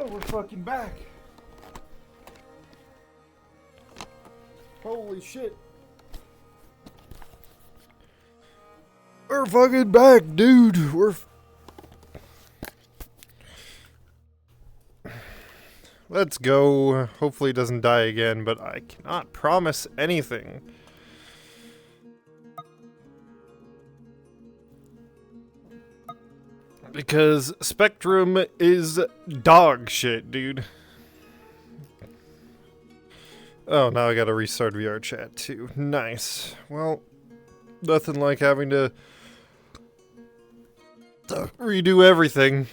Oh, we're fucking back. Holy shit. We're fucking back, dude. Let's go. Hopefully it doesn't die again, but I cannot promise anything. Because Spectrum is dog shit, dude. Oh, now I gotta restart VR chat too. Nice. Well, nothing like having to redo everything.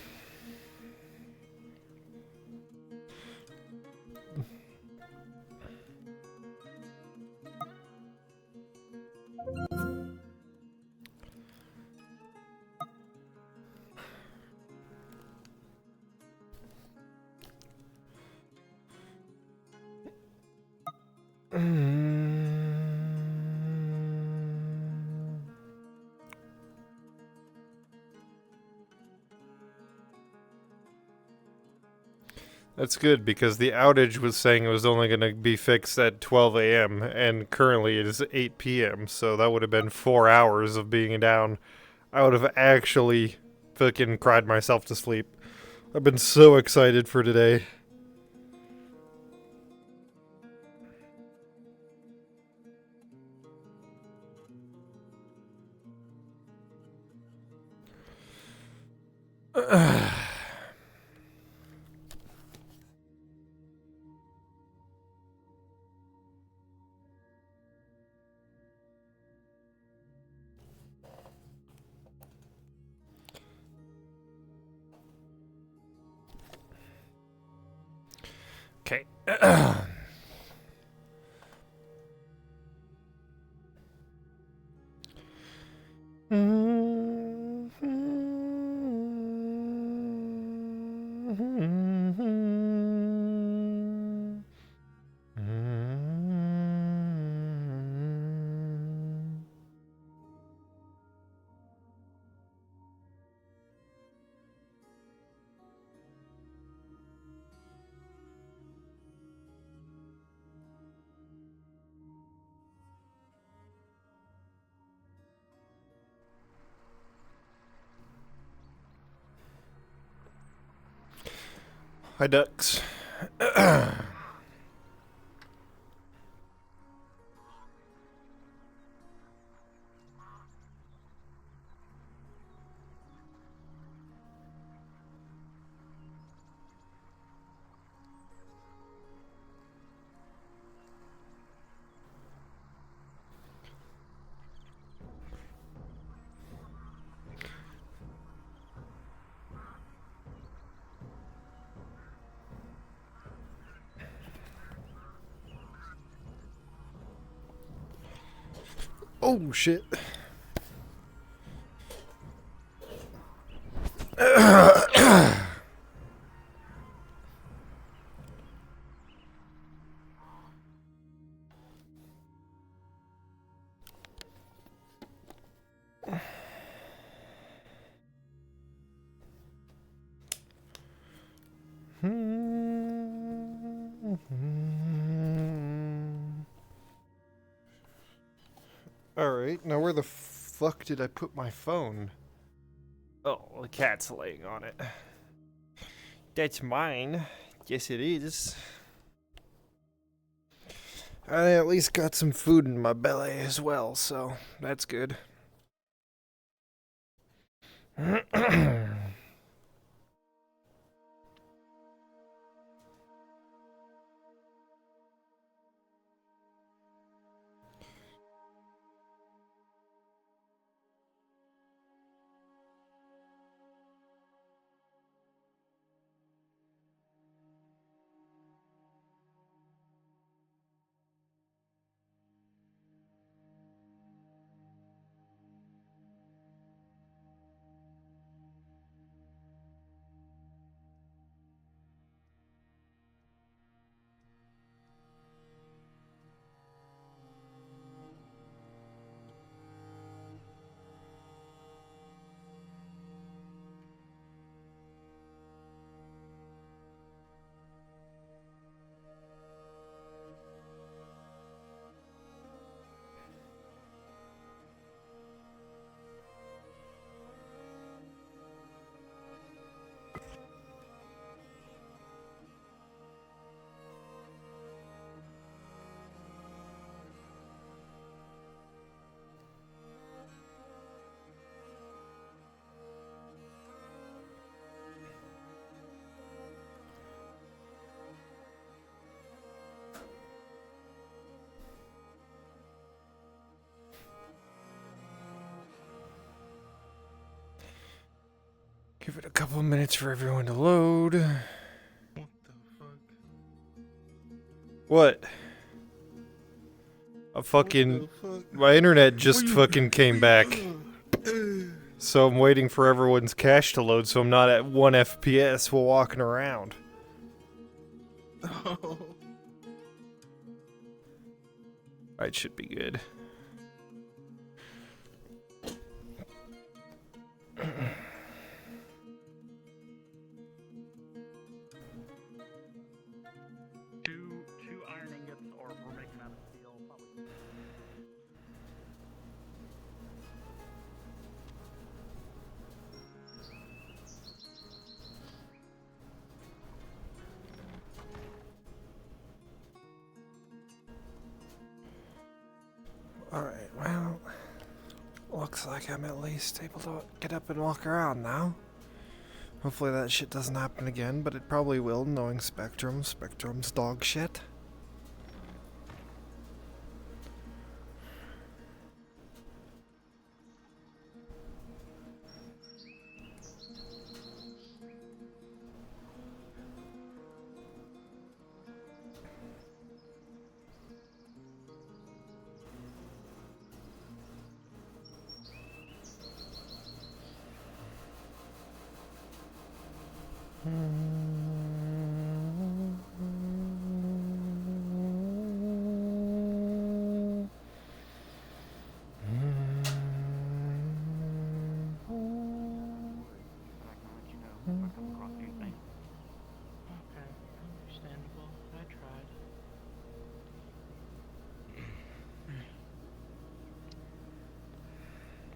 That's good, because the outage was saying it was only going to be fixed at 12 a.m., and currently it is 8 p.m., so that would have been 4 hours of being down. I would have actually fucking cried myself to sleep. I've been so excited for today. Okay. Hi, ducks. Oh, shit. Alright, now where the fuck did I put my phone? Oh, the cat's laying on it. That's mine. Yes, it is. I at least got some food in my belly as well, so that's good. Give it a couple minutes for everyone to load. What the fuck? What? My internet just fucking came back. So I'm waiting for everyone's cache to load so I'm not at 1 FPS while walking around. Oh. Alright, should be good. Two iron ingots, or we're making out of steel, probably. Alright, well, looks like I'm at least able to get up and walk around now. Hopefully that shit doesn't happen again, but it probably will, knowing Spectrum. Spectrum's dog shit.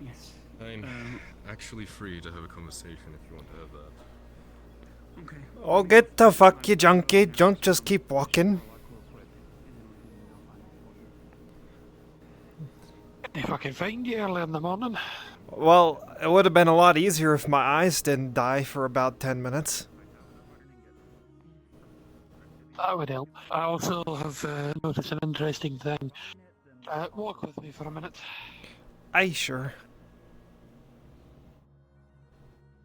Yes. I'm actually free to have a conversation if you want to have that. Okay. Oh, get the fuck, you junkie. Don't just keep walking. They fucking find you early in the morning. Well, it would have been a lot easier if my eyes didn't die for about 10 minutes. That would help. I also have noticed an interesting thing. Walk with me for a minute. Aye, sure.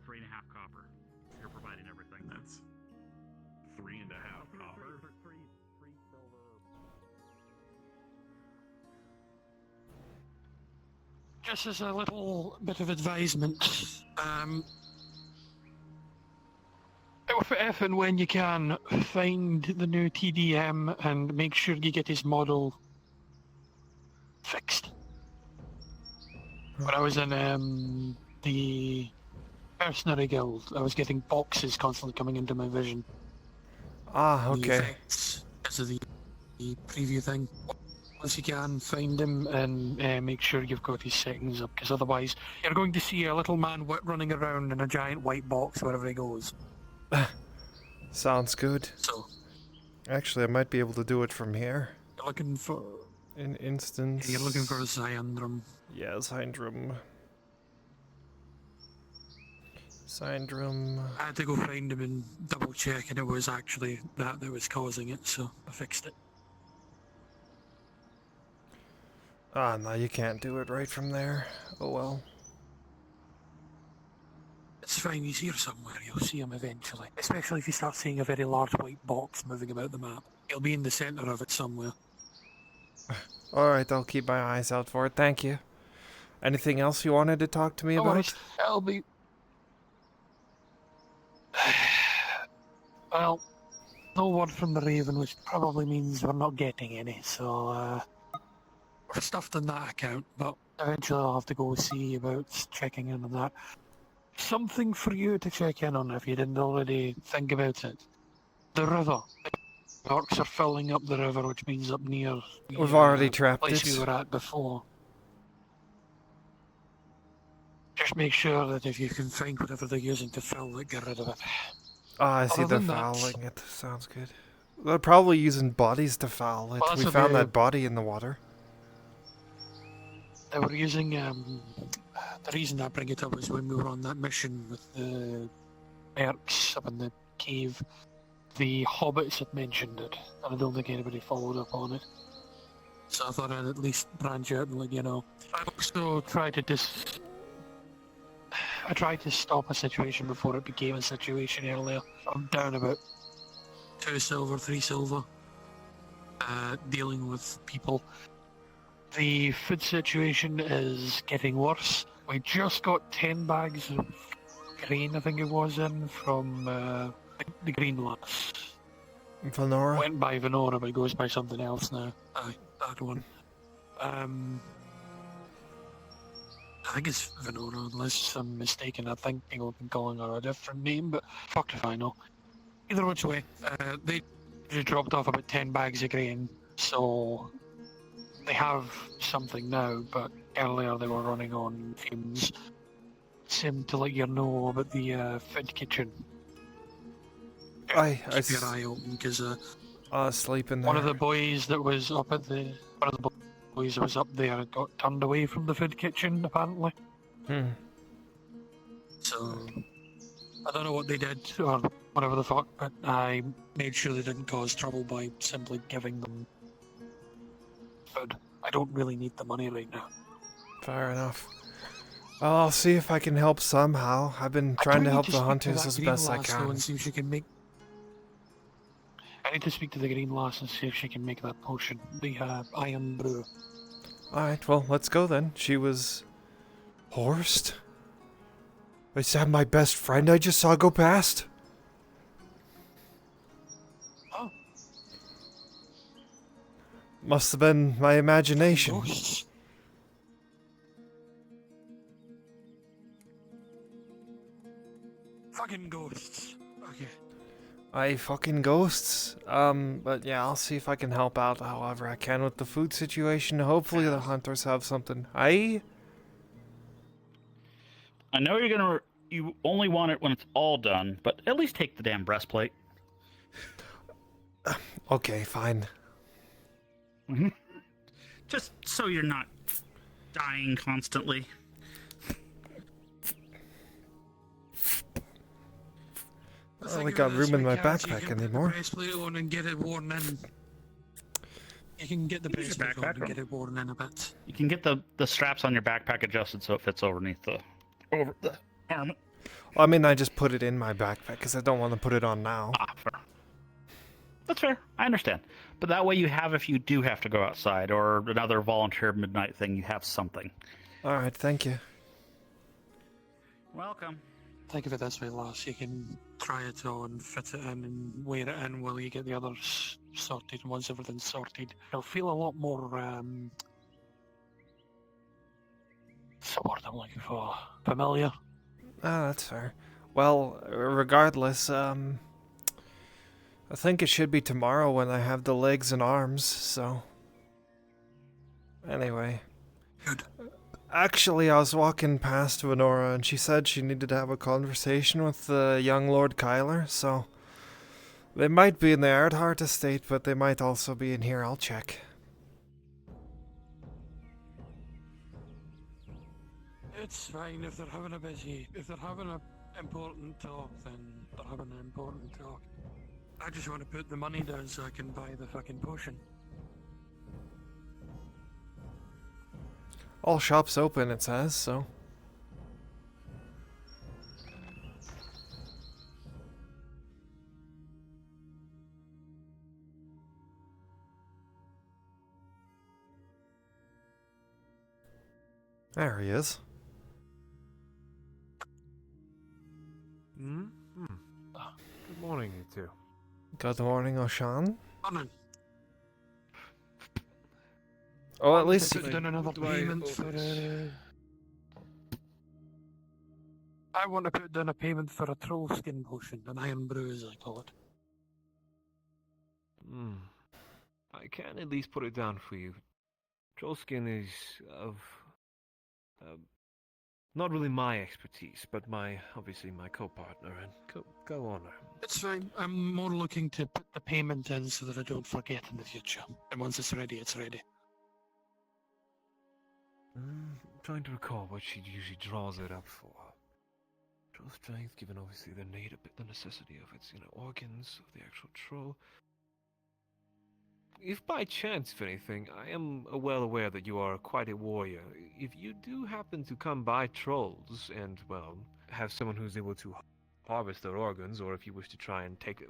3.5 copper. You're providing everything. That's 3.5 copper. Three silver. Just as a little bit of advisement, if and when you can, find the new TDM and make sure you get his model fixed. When I was in the mercenary guild, I was getting boxes constantly coming into my vision. Ah, The okay. effects because of the preview thing. Once you can, find him and make sure you've got his settings up, because otherwise you're going to see a little man running around in a giant white box wherever he goes. Sounds good. So, Actually, I might be able to do it from here. you're looking for... In instance... You're looking for a Zyandrum. Yeah, Syndrome. Syndrome... I had to go find him and double check, and it was actually that was causing it, so I fixed it. Ah, no, you can't do it right from there. Oh well. It's fine, he's here somewhere, you'll see him eventually. Especially if you start seeing a very large white box moving about the map. He'll be in the centre of it somewhere. Alright, I'll keep my eyes out for it, thank you. Anything else you wanted to talk to me No about? worries, I'll be... Well, no word from the Raven, which probably means we're not getting any, so we're stuffed on that account, but eventually I'll have to go see about checking in on that. Something for you to check in on if you didn't already think about it. The river. The orcs are filling up the river, which means up near the We've already trapped place it. we were at before. Just make sure that if you can find whatever they're using to fill it, get rid of it. Ah, I see Other they're than that- fouling it. Sounds good. They're probably using bodies to foul it. Well, that's We what found they- that body in the water. They were using, the reason I bring it up is when we were on that mission with the mercs up in the cave, the hobbits had mentioned it, and I don't think anybody followed up on it. So I thought I'd at least branch out and let you know. I also tried to I tried to stop a situation before it became a situation earlier. I'm down about 2 silver, 3 silver, dealing with people. The food situation is getting worse. We just got 10 bags of grain, I think it was, in from the green lass. Valnora? Went by Venora, but it goes by something else now. Aye, that one. I think it's Venora, unless I'm mistaken. I think people have been calling her a different name, but fuck if I know. Either which way, they just dropped off about 10 bags of grain, so they have something now, but earlier they were running on fumes. Seem to let you know about the food kitchen. Keep your eye open, because Sleep in there. one of the boys that was up at the... One of the boys that was up there got turned away from the food kitchen, apparently. So, I don't know what they did, or whatever the fuck, but I made sure they didn't cause trouble by simply giving them food. I don't really need the money right now. Fair enough. Well, I'll see if I can help somehow. I've been trying to help the hunters as best I can. And see if she can make... I need to speak to the green lass and see if she can make that potion, the iron brew. Alright, well, let's go then. She was... Horst? Is that my best friend I just saw go past? Oh. Must have been my imagination. Ghosts. Fucking ghosts. Okay. Aye, fucking ghosts. But yeah, I'll see if I can help out however I can with the food situation. Hopefully the hunters have something. Aye? I know you only want it when it's all done, but at least take the damn breastplate. Okay, fine. Just so you're not dying constantly. I only got room in my backpack anymore. Breastplate on and get it worn in. You can get the breastplate on and get it worn in a bit. You can get the straps on your backpack adjusted so it fits underneath the arm. Well, I mean, I just put it in my backpack because I don't want to put it on now. Ah, fair. That's fair. I understand. But that way you have, if you do have to go outside or another volunteer midnight thing, you have something. Alright, thank you. Welcome. Think of it this way, lass. You can try it on, fit it in, and wear it in while you get the others sorted. And once everything's sorted, it'll feel a lot more, what's the word I'm looking for? Familiar? Ah, that's fair. Well, regardless, I think it should be tomorrow when I have the legs and arms, so... Anyway. Good. Actually, I was walking past Venora and she said she needed to have a conversation with the young Lord Kyler, so... They might be in the Erdhart estate, but they might also be in here. I'll check. It's fine if they're having if they're having an important talk, then they're having an important talk. I just want to put the money down so I can buy the fucking potion. All shops open, it says, so... There he is. Good morning, you two. Good morning, Oshan. Morning. Oh, at least... Put down another payment for I want to put down a payment for a troll skin potion, an iron brew as I call it. I can at least put it down for you. Troll skin is of... not really my expertise, but obviously my co-partner, and go on. It's fine. I'm more looking to put the payment in so that I don't forget in the future. And once it's ready, it's ready. I'm trying to recall what she usually draws it up for. Troll strength, given obviously the necessity of its, organs of the actual troll. If by chance, if anything, I am well aware that you are quite a warrior. If you do happen to come by trolls and, well, have someone who's able to harvest their organs, or if you wish to try and take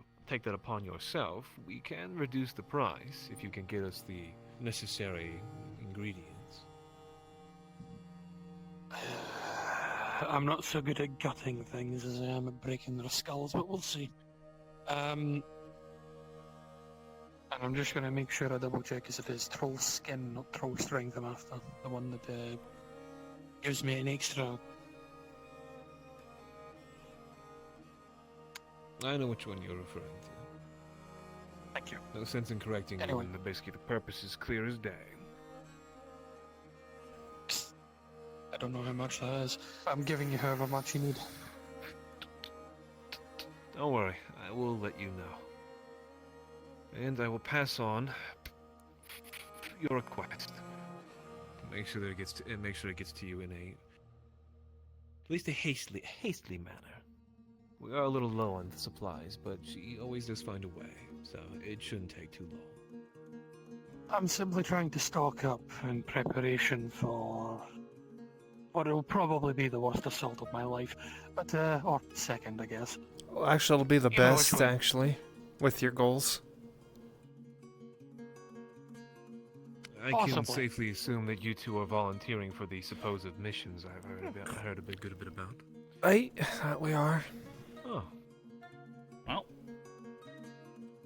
that upon yourself, we can reduce the price if you can get us the necessary ingredients. I'm not so good at gutting things as I am at breaking their skulls, but we'll see. And I'm just going to make sure I double check if it is troll skin, not troll strength I'm after. The one that gives me an extra. I know which one you're referring to. Thank you. No sense in correcting Anyway. you when basically the purpose is clear as day. I don't know how much that is. I'm giving you however much you need. Don't worry, I will let you know. And I will pass on your request. Make sure that it gets to you in at least a hastily manner. We are a little low on supplies, but she always does find a way, so it shouldn't take too long. I'm simply trying to stock up in preparation for what will probably be the worst assault of my life, but or second, I guess. Well, actually, it'll be the You know which best, one. actually, with your goals. I can Possibly. safely assume that you two are volunteering for the supposed missions I've heard a good bit about. Right, that we are. Oh. Well,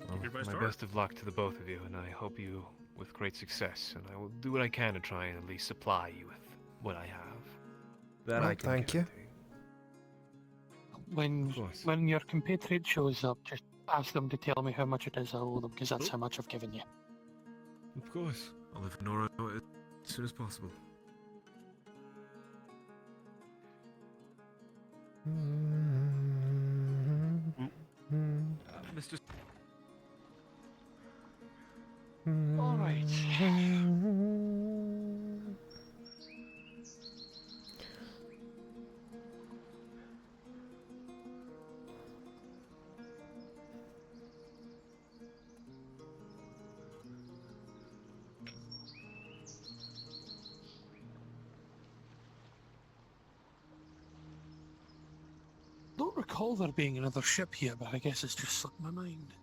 Well, Your best my art. best of luck to the both of you, and I hope you with great success, and I will do what I can to try and at least supply you with what I have. That Well, I can thank you. guarantee. Of course. When your compatriot shows up, just ask them to tell me how much it is I owe them, because that's how much I've given you. Of course. I'll let Nora know as soon as possible. Mr. All right. Don't recall there being another ship here, but I guess it's just slipped my mind.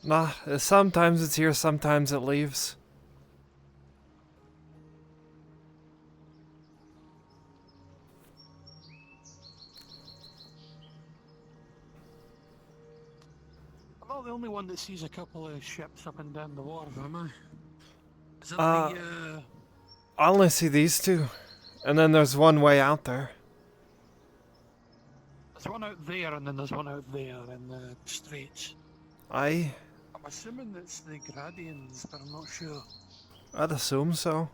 Nah, sometimes it's here, sometimes it leaves. I'm not the only one that sees a couple of ships up and down the water, am I? Is that Uh, the, I only see these two. And then there's one way out there. there's one out there and then there's one out there in the straits. I'm assuming it's the Gradians, but I'm not sure. I'd assume so.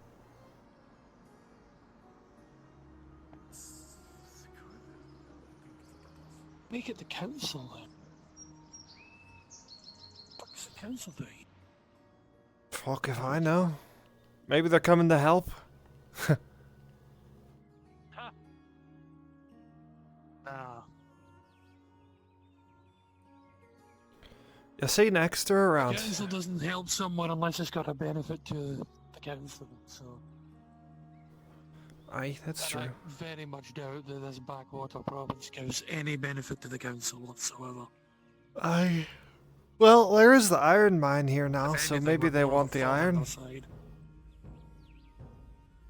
Make it the council then. What's the council doing? Fuck if I know. Maybe they're coming to help. Ah, You see Nexter around. council doesn't help someone unless it's got a benefit to the council, so... Aye, that's and true. I very much doubt that this backwater province gives any benefit to the council whatsoever. Aye. Well, there is the iron mine here now, If so anything, maybe we're they more want of the a thorn on iron. their side.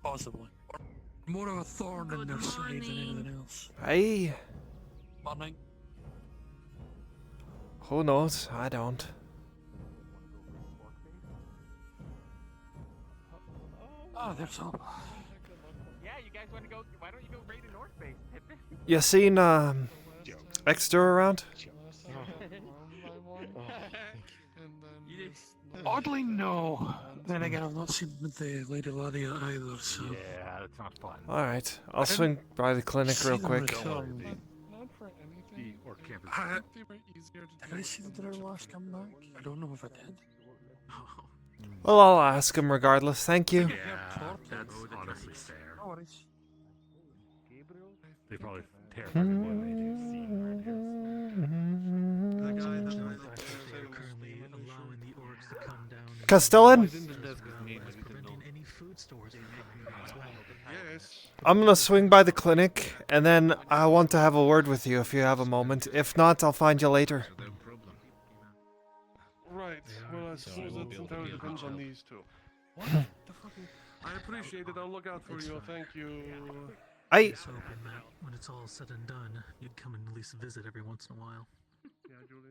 Possibly. Or more of a thorn in their side than anything else. Aye. Morning. Who knows? I don't. Ah, there's hope. Yeah, you guys want to go? Why don't you go raid a North Base? You seen, Nexter around? Oddly, no. Then again, I've not seen the Lady Ladia either, so... yeah, that's not fun. Alright, I'll didn't swing by the clinic see real them quick. return. Not for anything. Or campus. They were easier to Did I see the Drow last come back? I don't know if I did. Well, I'll ask him regardless. Thank you. Yeah, that's honestly fair. No worries. They probably terrified me more than they do seeing The guy that they're currently allowing the orcs to come down and Castellan? preventing any food stores from happening as well. Yes. I'm gonna swing by the clinic And then I want to have a word with you if you have a moment. If not, I'll find you later. So no problem. Right. Well, I So suppose I won't that be able to entirely be a good depends on child. these two. What the fucking? I appreciate it. I'll look out for you. Thank you. I Just hoping that when it's all said and done, you'd come and at least visit every once in a while. Yeah, Julie.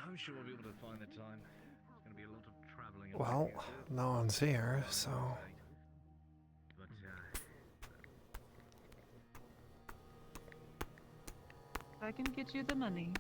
I'm sure we'll be able to find the time. It's going to be a lot of traveling. well, no one's here, so But, I can get you the money.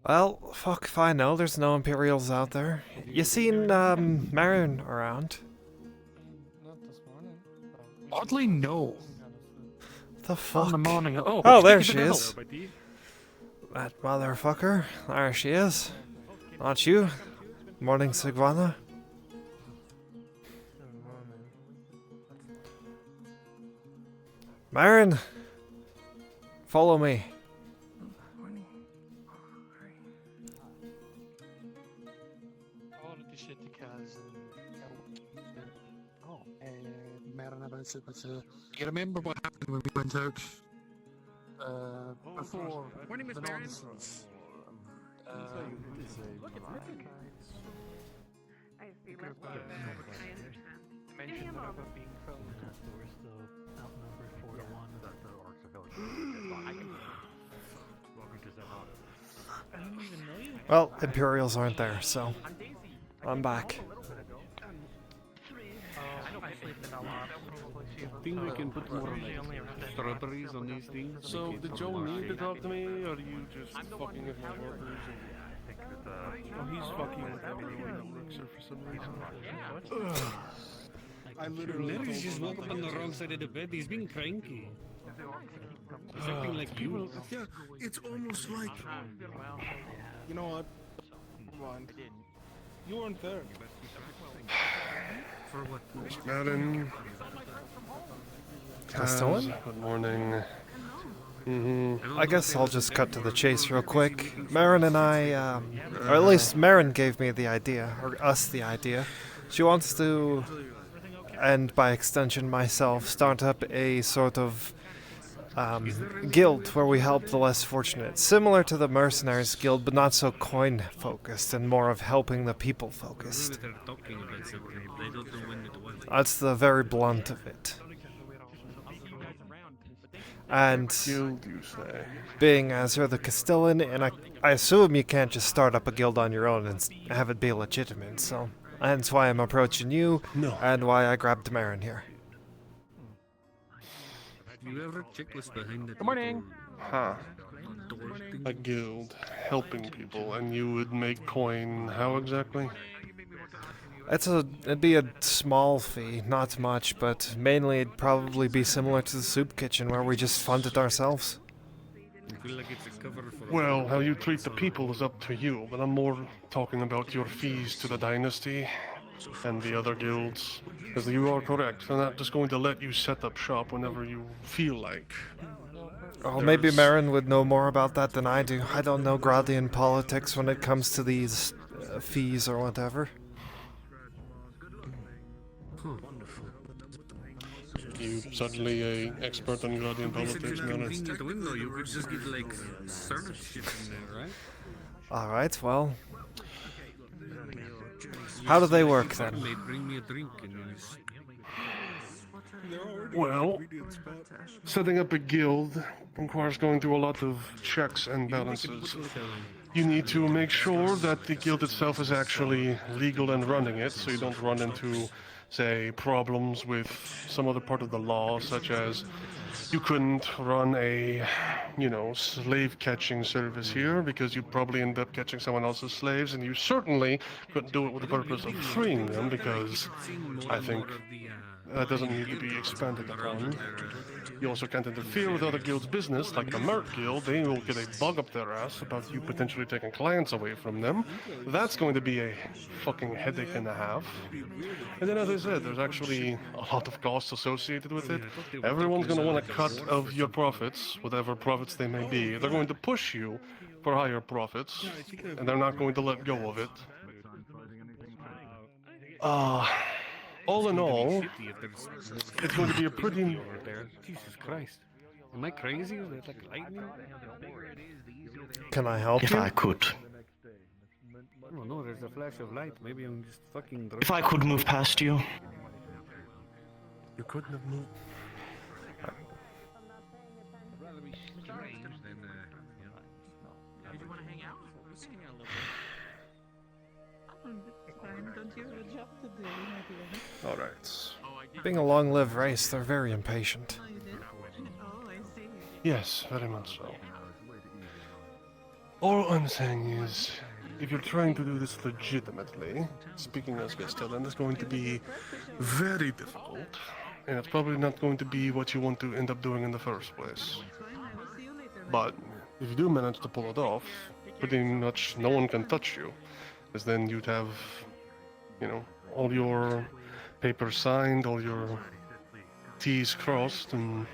Well, fuck if I know, there's no Imperials out there. You seen, Marin around? Oddly, no. The On fuck? the morning. Oh, Oh, there speak she of the is. devil. That motherfucker. There she is. Not you. Morning, Sigvana. Marin! Follow me. You remember what happened when we went out before Morning, Miss the Marin. nonsense? I see what I understand. Give me a moment. We're still outnumbered 4 to 1. Well, Imperials aren't there, so I'm back. I think we can put more strawberries on these things. So, did Joe need to talk to me, or are you just fucking with my orders? Oh, he's fucking with everyone that works there for some reason. I literally Larry's just woke up on the wrong side of the bed. He's being cranky. He's acting like you. Yeah, it's almost like. You know what? Come on. You weren't there. for what? Madden. Castellan? Good morning. I guess I'll just cut to the chase real quick. Marin and I, or at least Marin gave me the idea, or us the idea. She wants to, and by extension myself, start up a sort of guild where we help the less fortunate. Similar to the Mercenaries Guild, but not so coin-focused and more of helping the people focused. That's the very blunt of it. And Guild, you say? being as you're the Castellan, and I assume you can't just start up a guild on your own and have it be legitimate, so that's why I'm approaching you, No. and why I grabbed Marin here. You ever check what's behind that? Good morning. Huh. A guild helping people, and you would make coin. How exactly? It'd be a small fee, not much, but mainly it'd probably be similar to the soup kitchen where we just fund it ourselves. I feel like it's a cover for Well, how you treat the people is up to you, but I'm more talking about your fees to the dynasty and the other guilds. Because you are correct, they're not just going to let you set up shop whenever you feel like. Well, maybe Marin would know more about that than I do. I don't know Gradian politics when it comes to these fees or whatever. You suddenly a expert on Guardian politics, man. At the window, you could just get like service shit in there, right? Alright, well. How do they work then? Mate, bring me a drink and Well, setting up a guild requires going through a lot of checks and balances. You need to make sure that the guild itself is actually legal and running it, so you don't run into, say, problems with some other part of the law, such as you couldn't run a, slave catching service here because you'd probably end up catching someone else's slaves, and you certainly couldn't do it with the purpose of freeing them because I think that doesn't need to be expanded upon. You also can't interfere with other guilds' business, like the Mert Guild. They will get a bug up their ass about you potentially taking clients away from them. That's going to be a fucking headache and a half. And then, as I said, there's actually a lot of costs associated with it. Everyone's going to want a cut of your profits, whatever profits they may be. They're going to push you for higher profits, and they're not going to let go of it. All in all, it's going to be a pretty... Jesus Christ. Am I crazy? Is it like lightning? Can I help If you? I could. I don't know, there's a flash of light. Maybe I'm just fucking... If I could move past you. You couldn't have moved... Alright. Being a long-lived race, they're very impatient. Yes, very much so. All I'm saying is, if you're trying to do this legitimately, speaking as Castellan is going to be very difficult, and it's probably not going to be what you want to end up doing in the first place. But if you do manage to pull it off, pretty much no one can touch you, because then you'd have, all your papers signed, all your T's crossed, and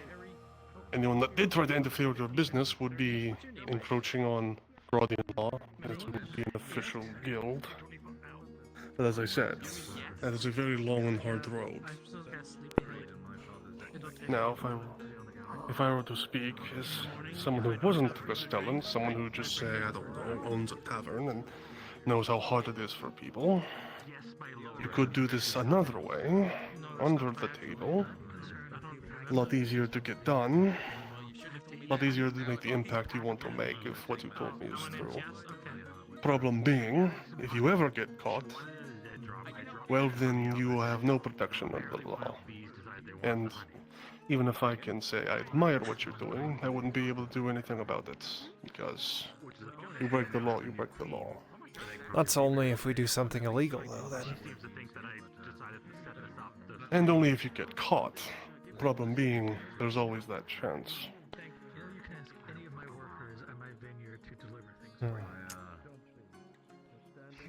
anyone that did try to interfere with your business would be encroaching on Rodian law, and it would be an official guild. But as I said, that is a very long and hard road. Now, if I were to speak as someone who wasn't Castellan, someone who just, say, I don't know, owns a tavern and knows how hard it is for people, you could do this another way, under the table. A lot easier to get done. A lot easier to make the impact you want to make if what you told me is true. Problem being, if you ever get caught, well then you have no protection under the law. And even if I can say I admire what you're doing, I wouldn't be able to do anything about it. Because you break the law, you break the law. That's only if we do something illegal, though, then. And only if you get caught. Problem being, there's always that chance.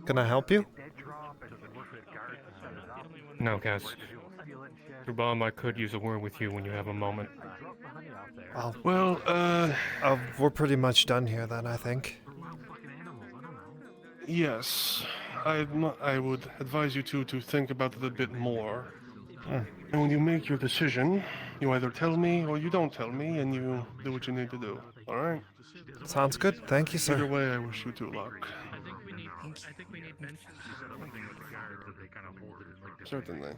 Can I help you? No, Cass. Rubam, I could use a word with you when you have a moment. We're pretty much done here then, I think. Yes, I would advise you to think about it a bit more. And when you make your decision, you either tell me or you don't tell me, and you do what you need to do. Alright? Sounds good. Thank you, sir. Either way, I wish you two luck. Certainly.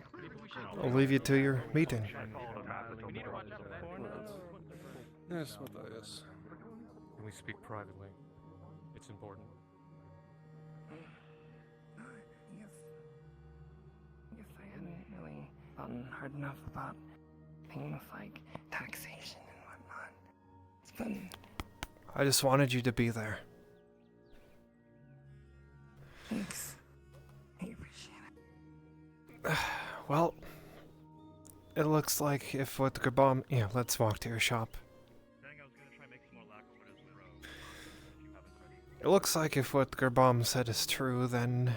I'll leave you to your meeting. Yes, what that is. Can we speak privately? It's important. If I hadn't really gotten hard enough about things like taxation and whatnot, it's been... I just wanted you to be there. Thanks. I appreciate it. Well, it looks like if what Gerbom... Yeah, let's walk to your shop. It looks like if what Gerbom said is true, then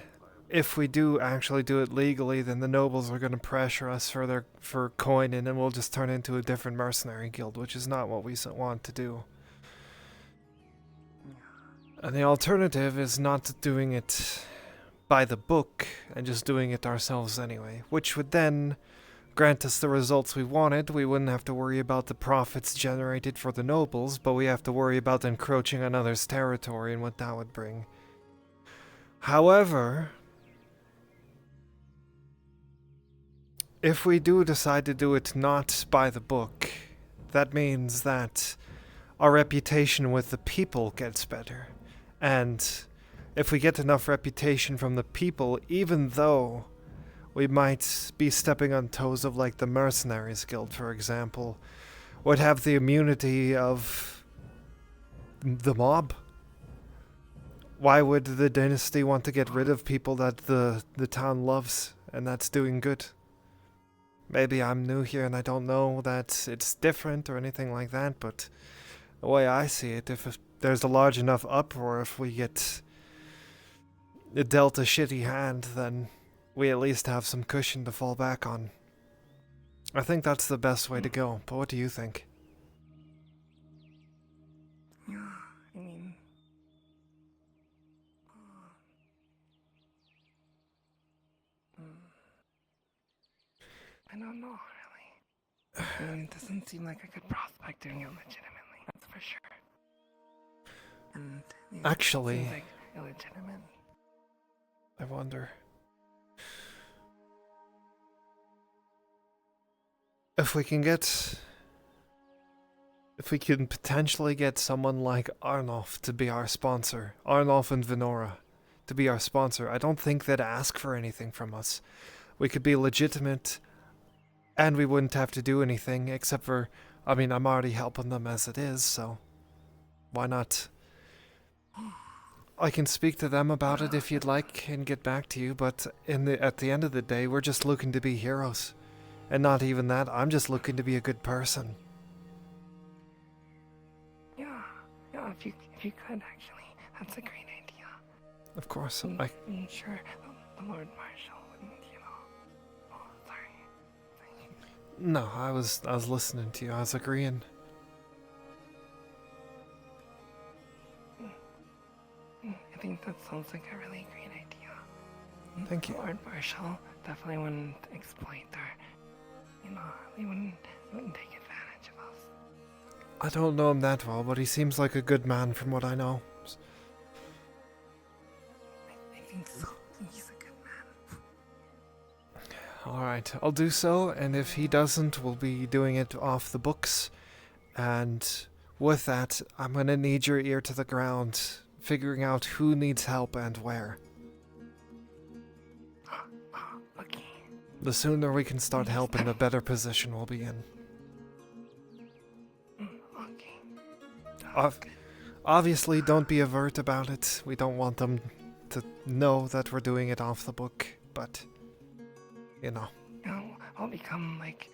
if we do actually do it legally, then the nobles are going to pressure us for coin, and then we'll just turn into a different mercenary guild, which is not what we want to do. And the alternative is not doing it by the book and just doing it ourselves anyway, which would then grant us the results we wanted. We wouldn't have to worry about the profits generated for the nobles, but we have to worry about encroaching on others' territory and what that would bring. However, if we do decide to do it not by the book, that means that our reputation with the people gets better. And if we get enough reputation from the people, even though we might be stepping on toes of like the Mercenaries Guild, for example, would have the immunity of the mob. Why would the dynasty want to get rid of people that the town loves and that's doing good? Maybe I'm new here and I don't know that it's different or anything like that, but the way I see it, if there's a large enough uproar, if we get dealt a shitty hand, then we at least have some cushion to fall back on. I think that's the best way to go, but what do you think? Yeah, I mean... I don't know, really. I mean, it doesn't seem like a good prospect doing it legitimately, that's for sure. And Actually, it seems like illegitimate. I wonder if we can potentially get someone like Arnulf to be our sponsor. Arnulf and Venora to be our sponsor. I don't think they'd ask for anything from us. We could be legitimate, and we wouldn't have to do anything except for, I mean, I'm already helping them as it is, so why not? I can speak to them about it if you'd like and get back to you, but at the end of the day, we're just looking to be heroes. And not even that, I'm just looking to be a good person. Yeah, if you could, actually, that's a great idea. Of course, I'm sure the Lord Marshal wouldn't, Oh, sorry. No, I was listening to you, I was agreeing. I think that sounds like a really great idea. Thank you. Lord Marshal definitely wouldn't exploit or, he wouldn't take advantage of us. I don't know him that well, but he seems like a good man from what I know. I think so. I think he's a good man. Alright, I'll do so, and if he doesn't, we'll be doing it off the books. And with that, I'm gonna need your ear to the ground, figuring out who needs help and where. Okay. The sooner we can start helping, the better position we'll be in. Okay. Obviously, don't be overt about it. We don't want them to know that we're doing it off the book, but, I'll become like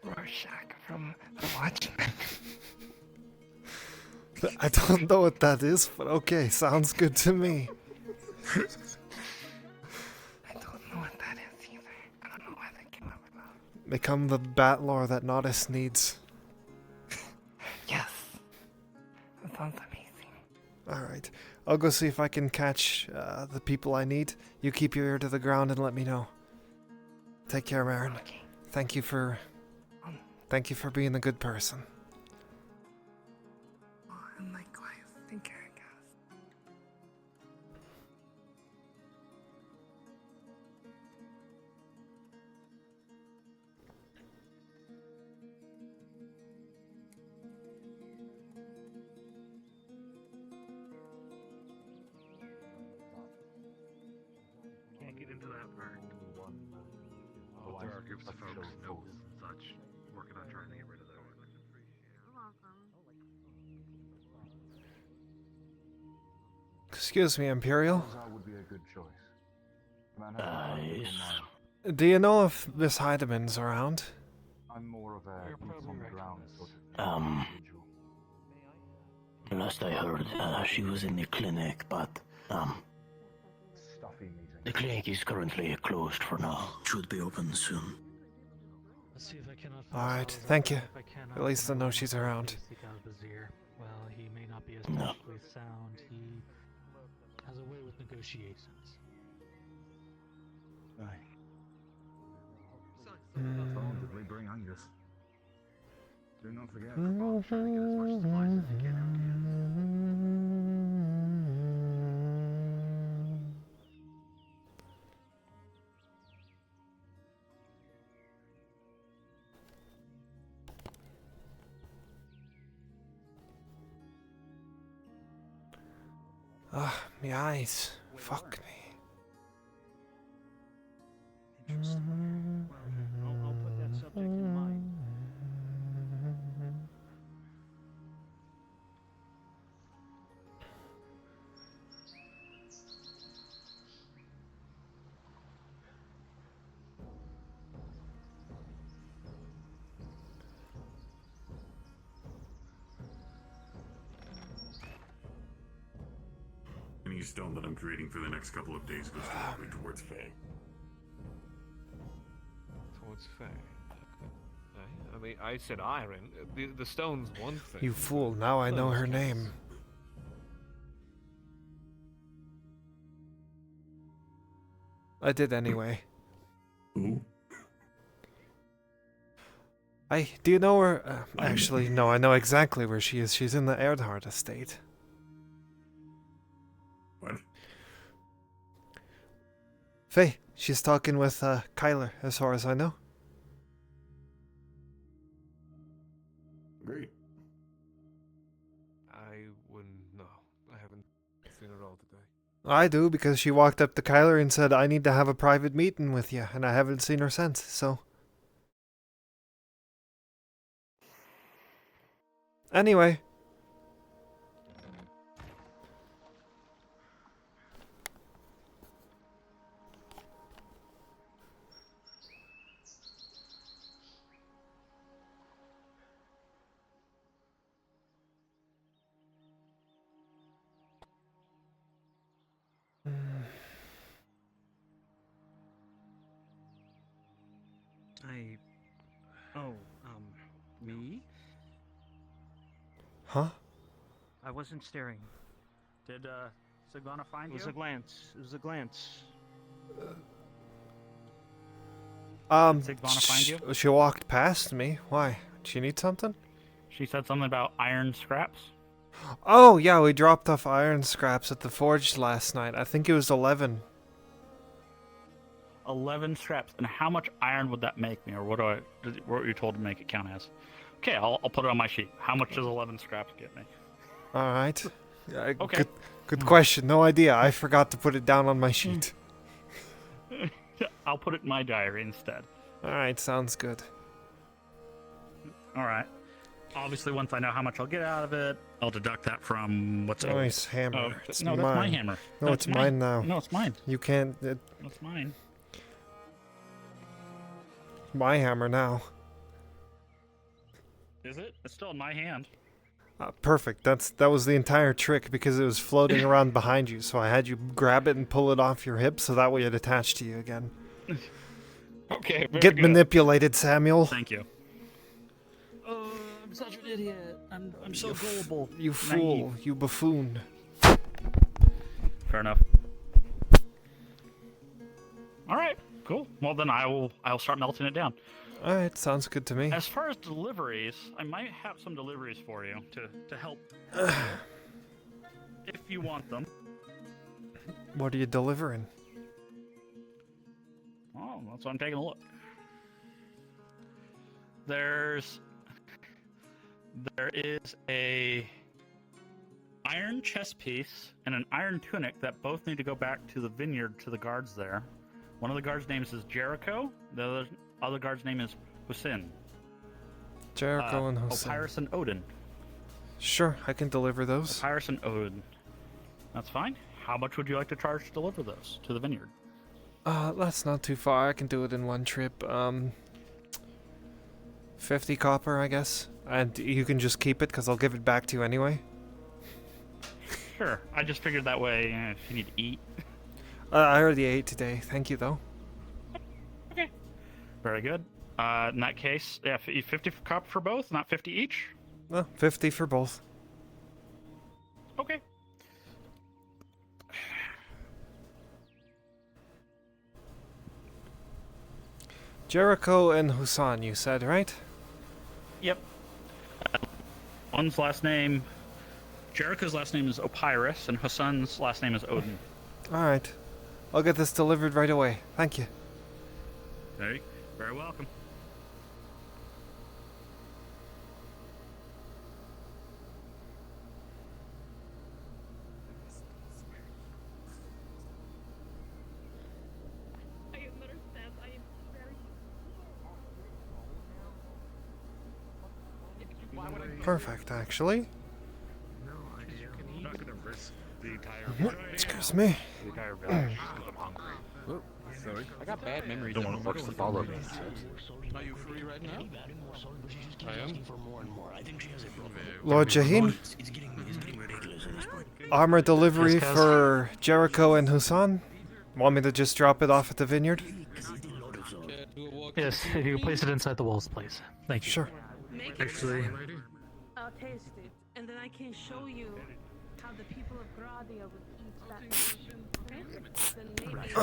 Rorschach from The Watchmen. I don't know what that is, but okay, sounds good to me. I don't know what that is either. I don't know why that came up with that. Become the Batlore that Nodis needs. Yes. That sounds amazing. Alright, I'll go see if I can catch the people I need. You keep your ear to the ground and let me know. Take care, Marin. Okay. Thank you for being a good person. And likewise, take care, guys. Can't get into that part. But there are groups of folks, nobles and such, working on trying to get rid of those. Excuse me, Imperial. Would be a good choice. Yes. Do you know if Miss Heideman's around? I'm more of a boots on the ground sort of individual. Last I heard, she was in the clinic, but, Stuffy meeting. the clinic is currently closed for now. Should be open soon. Let's see if I cannot Alright, thank you. At least I know she's around. Well, he may not be as No. technically sound. He has a way with negotiations. Did we bring Angus? Do not forget, Bob's trying to get as much supplies as he can out here. Ah, my eyes. Fuck me. Interesting. Well, I'll put that subject in mind. Any stone that I'm creating for the next couple of days goes directly towards Faye. Towards Faye. I mean, I said iron. The stone's one thing. You fool, now I know her name. I did anyway. Ooh. Do you know where... actually, no, I know exactly where she is. She's in the Erdhart estate. What? Faye, she's talking with Kyler, as far as I know. Great. I wouldn't know. I haven't seen her all today. I do, because she walked up to Kyler and said, I need to have a private meeting with you, and I haven't seen her since, so... Anyway. Me? Huh? I wasn't staring. Did Sigvana find you? It was a glance. It was a glance. Did Sigvana find you? She walked past me. Why? She need something? She said something about iron scraps. Oh, yeah, we dropped off iron scraps at the forge last night. I think it was 11. 11 scraps. And how much iron would that make me? Or what were you told to make it count as? Okay, I'll put it on my sheet. How much does 11 scraps get me? Alright. Okay. Good question. No idea. I forgot to put it down on my sheet. I'll put it in my diary instead. Alright, sounds good. Alright. Obviously, once I know how much I'll get out of it, I'll deduct that from what's owed. Nice hammer. It's no, mine. that's my hammer. No, it's mine now. No, it's mine. You can't... That's mine. My hammer now. Is it? It's still in my hand. Perfect. That was the entire trick, because it was floating around behind you, so I had you grab it and pull it off your hip, so that way it attached to you again. Okay, very Get good. manipulated, Samuel. Thank you. Oh, I'm such an idiot. I'm so gullible. You fool. You buffoon. Fair enough. All right, cool. Well, then I'll start melting it down. Alright, sounds good to me. As far as deliveries, I might have some deliveries for you to help if you want them. What are you delivering? Oh, that's what I'm taking a look. There is a iron chest piece and an iron tunic that both need to go back to the vineyard to the guards there. One of the guards' names is Jericho. The other guard's name is Hussein. Jericho and Hussein. Opyrus and Odin. Sure, I can deliver those. Opyrus and Odin. That's fine. How much would you like to charge to deliver those to the vineyard? That's not too far. I can do it in one trip. 50 copper, I guess. And you can just keep it, because I'll give it back to you anyway. Sure. I just figured that way if you need to eat. I already ate today. Thank you, though. Okay. Very good. In that case, yeah, 50 copper for both, not 50 each? No, 50 for both. Okay. Jericho and Husan, you said, right? Yep. One's last name... Jericho's last name is Opyrus, and Hassan's last name is Odin. Alright. I'll get this delivered right away. Thank you. Very welcome. Perfect, actually. I'm not gonna risk the entire Excuse me. the entire village because I'm hungry. Oh, sorry. I got bad memories. Don't want of orcs to follow me. Are you free right now? I am. Lord Jaheen? Armor delivery Yes, cuz. for Jericho and Husan? Want me to just drop it off at the vineyard? Yes, if you place it inside the walls, please. Thank you. Sure. Actually, I'll taste it, and then I can show you how the people of Gradia would eat that dish. Okay? Then maybe.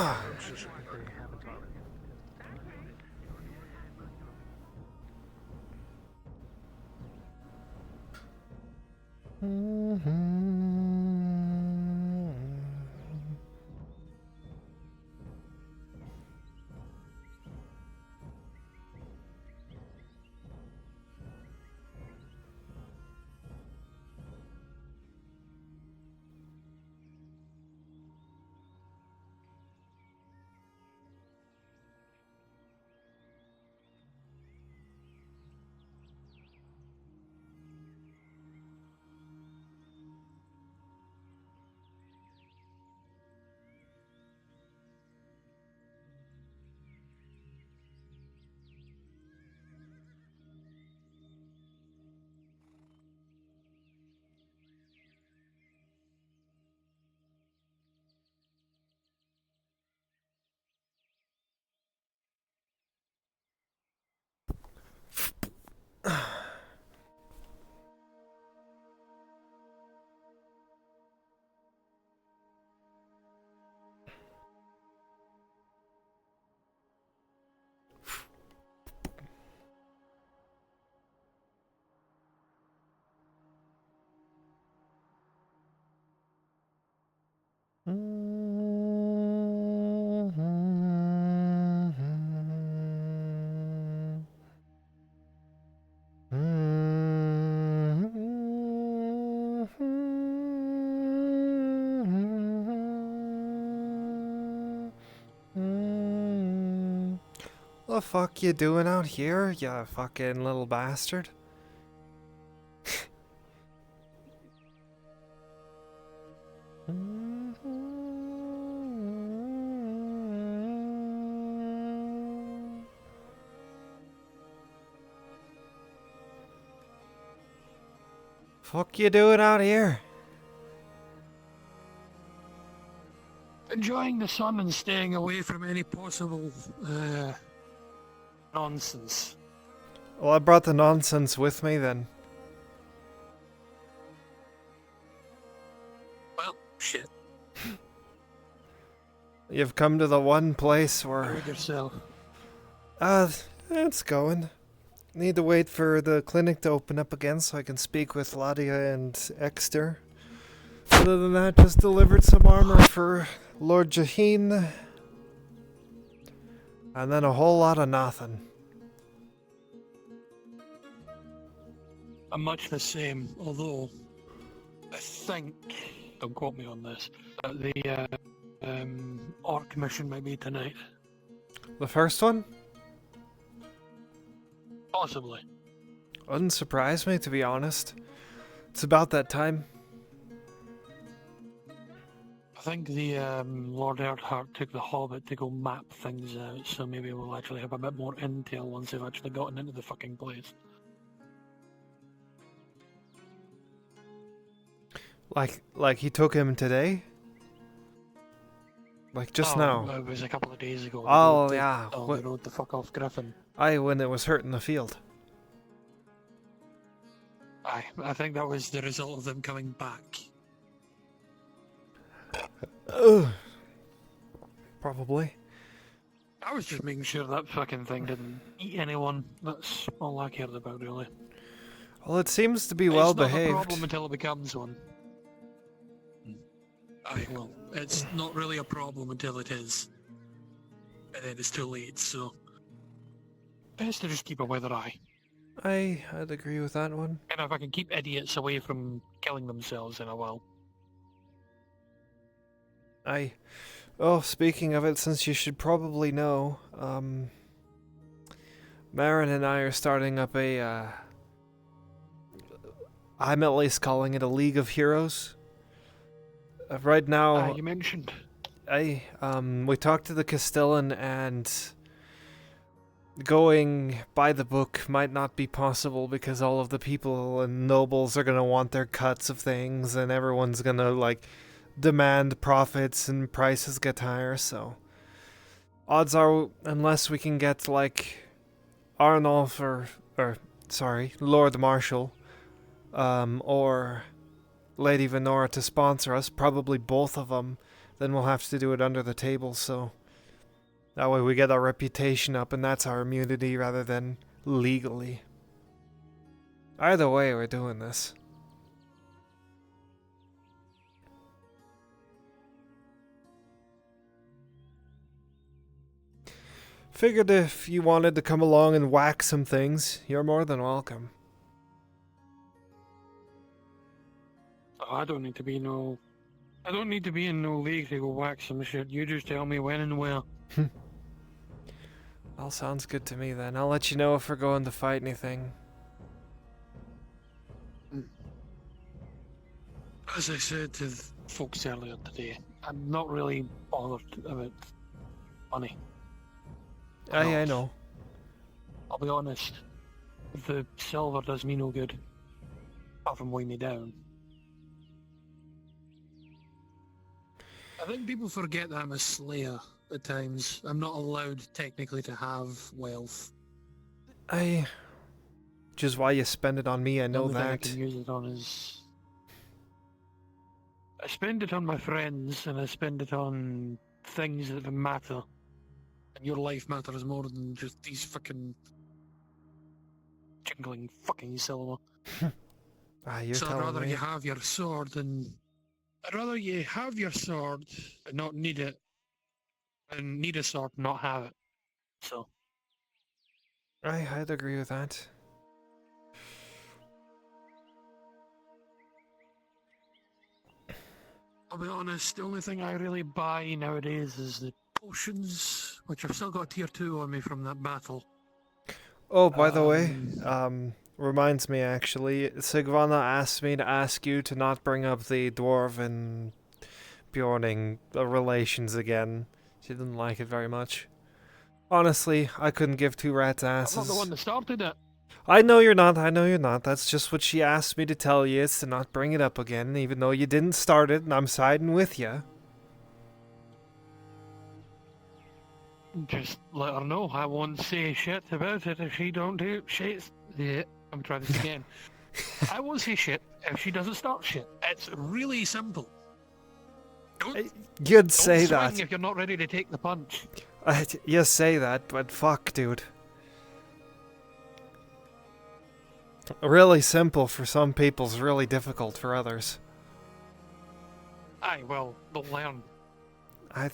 The fuck you doing out here, you fucking little bastard? Fuck you doing out here? Enjoying the sun and staying away from any possible nonsense. Well, I brought the nonsense with me then. Well, shit. You've come to the one place where... Hurt yourself. It's going. Need to wait for the clinic to open up again so I can speak with Ladia and Exter. Other than that, just delivered some armor for Lord Jaheen. And then a whole lot of nothing. I'm much the same, although I think, don't quote me on this, that the orc mission might be tonight. The first one? Possibly. Wouldn't surprise me, to be honest. It's about that time. I think the Lord Earthheart took the Hobbit to go map things out, so maybe we'll actually have a bit more intel once they've actually gotten into the fucking place. Like he took him today? Like just now? It was a couple of days ago. Oh, yeah. They rode the fuck off Griffin. Aye, when it was hurt in the field. Aye, I think that was the result of them coming back. Probably. I was just making sure that fucking thing didn't eat anyone. That's all I cared about, really. Well, it seems to be well It's not a behaved. problem until it becomes one. Aye, well, it's not really a problem until it is. And then it's too late, so... Best to just keep a weather eye. I'd agree with that one. And if I can keep idiots away from killing themselves, then I will. Aye. Oh, speaking of it, since you should probably know, Marin and I are starting up a I'm at least calling it a League of Heroes. Right now, You mentioned. we talked to the Castellan, and going by the book might not be possible because all of the people and nobles are gonna want their cuts of things, and everyone's gonna like demand profits and prices get higher. So odds are, unless we can get like Arnulf or sorry, Lord Marshal, or Lady Venora to sponsor us, probably both of them, then we'll have to do it under the table, so that way we get our reputation up, and that's our immunity rather than legally. Either way, we're doing this. Figured if you wanted to come along and whack some things, you're more than welcome. Oh, I don't need to be in no league to go whack some shit. You just tell me when and where. All sounds good to me then. I'll let you know if we're going to fight anything. As I said to folks earlier today, I'm not really bothered about money. I know. I'll be honest. The silver does me no good. Apart from weighing me down. I think people forget that I'm a slayer at times. I'm not allowed technically to have wealth. Which is why you spend it on me, I know The only thing I that. can use it on is... I spend it on my friends, and I spend it on things that matter. And your life matters more than just these fucking... jingling fucking silver. You're So I'd telling rather me. you have your sword than... I'd rather you have your sword and not need it, and need a sword and not have it. So... I'd agree with that. I'll be honest, the only thing I really buy nowadays is the potions, which I've still got tier 2 on me from that battle. Oh, by the way, reminds me actually, Sigvana asked me to ask you to not bring up the dwarven Bjorning relations again. She didn't like it very much. Honestly, I couldn't give two rats' asses. I'm not the one that started it. I know you're not, That's just what she asked me to tell you, is to not bring it up again, even though you didn't start it, and I'm siding with you. Just let her know I won't say shit about it if she don't do shit. Yeah, I'm trying this again. I won't say shit if she doesn't start shit. It's really simple. You'd say don't that. swing if you're not ready to take the punch. You say that, but fuck, dude. Really simple for some people's really difficult for others. Aye, well, they'll learn.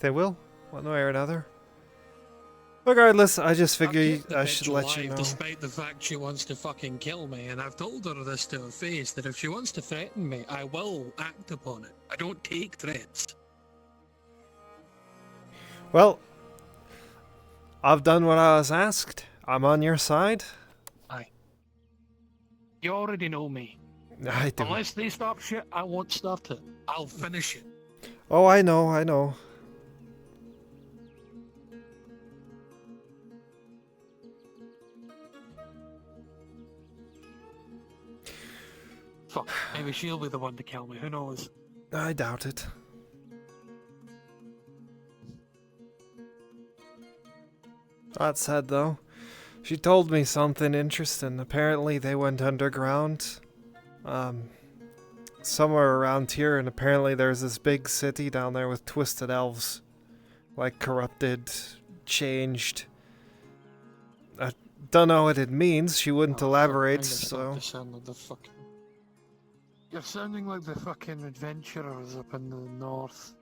They will, one way or another. Regardless, I just figure I should let you know. Despite the fact she wants to fucking kill me, and I've told her this to her face, that if she wants to threaten me, I will act upon it. I don't take threats. Well, I've done what I was asked. I'm on your side. Aye. You already know me. I do. Unless they start shit, I won't start it. I'll finish it. Oh, I know. Fuck, maybe she'll be the one to kill me, who knows? I doubt it. That said, though, she told me something interesting. Apparently they went underground, somewhere around here, and apparently there's this big city down there with twisted elves. Like, corrupted, changed. I don't know what it means. She wouldn't elaborate, so... You're sounding like the fucking adventurers up in the north.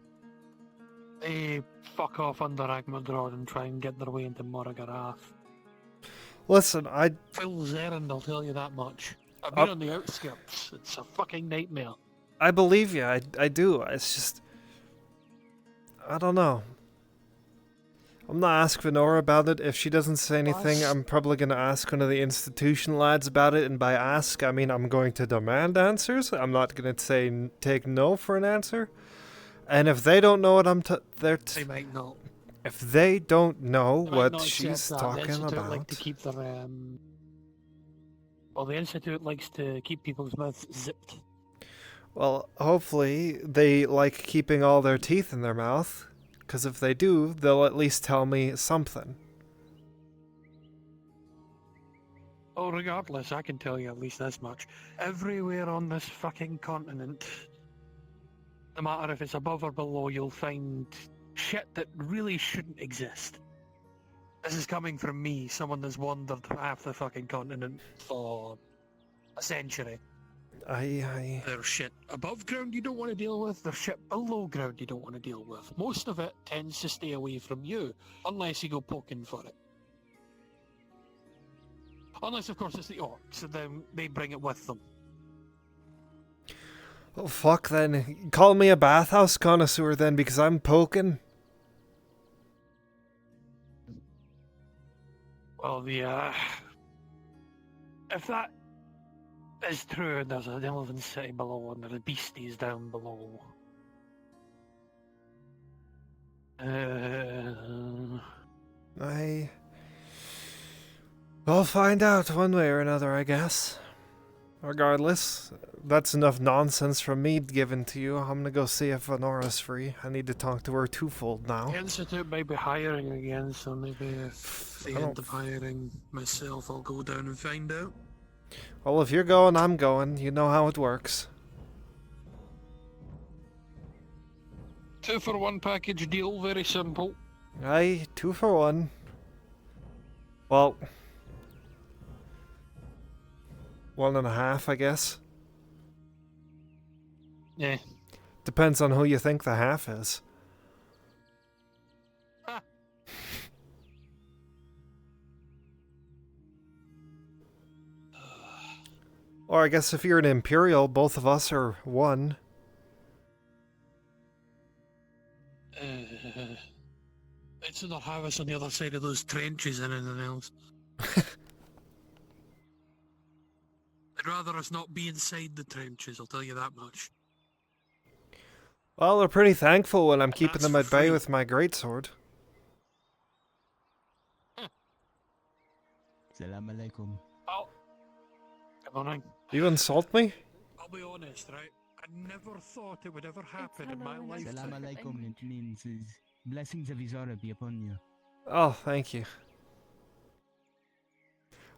They fuck off under Agmadrod and try and get their way into Moragarath. Listen, Phil Zerand, I'll tell you that much. I've been on the outskirts. It's a fucking nightmare. I believe you, I do. It's just... I don't know. I'm gonna ask Venora about it. If she doesn't say anything, I'm probably gonna ask one of the institution lads about it. And by ask, I mean I'm going to demand answers. I'm not gonna say take no for an answer. And if they don't know what They might not. if they don't know They might what not she's accept that. The talking Institute about, like to keep their well, the Institute likes to keep people's mouths zipped. well, hopefully they like keeping all their teeth in their mouth. Because if they do, they'll at least tell me something. Oh, regardless, I can tell you at least this much. Everywhere on this fucking continent, no matter if it's above or below, you'll find shit that really shouldn't exist. This is coming from me, someone that's wandered half the fucking continent for a century. There's shit above ground you don't want to deal with, there's shit below ground you don't want to deal with. Most of it tends to stay away from you, unless you go poking for it. Unless, of course, it's the orcs, and then they bring it with them. Well, fuck then. Call me a bathhouse connoisseur then, because I'm poking. Well, if that is true, and there's an elven city below, and there are beasties down below. I'll find out one way or another, I guess. Regardless, that's enough nonsense from me given to you. I'm gonna go see if Venora's free. I need to talk to her twofold now. The Institute may be hiring again, so maybe if they end up hiring myself, I'll go down and find out. Well, if you're going, I'm going. You know how it works. 2-for-1 package deal, very simple. Aye, 2 for 1. Well, 1.5, I guess. Yeah. Depends on who you think the half is. Or I guess if you're an Imperial, both of us are 1. It's not have us on the other side of those trenches than anything else. I'd rather us not be inside the trenches, I'll tell you that much. Well, they're pretty thankful when I'm keeping that's them for at bay free. with my greatsword. Salam alaikum. Oh, good morning. You insult me? I'll be honest, right? I never thought it would ever happen in my lifetime. Salam alaikum, it means blessings of Az'Rael be upon you. Oh, thank you.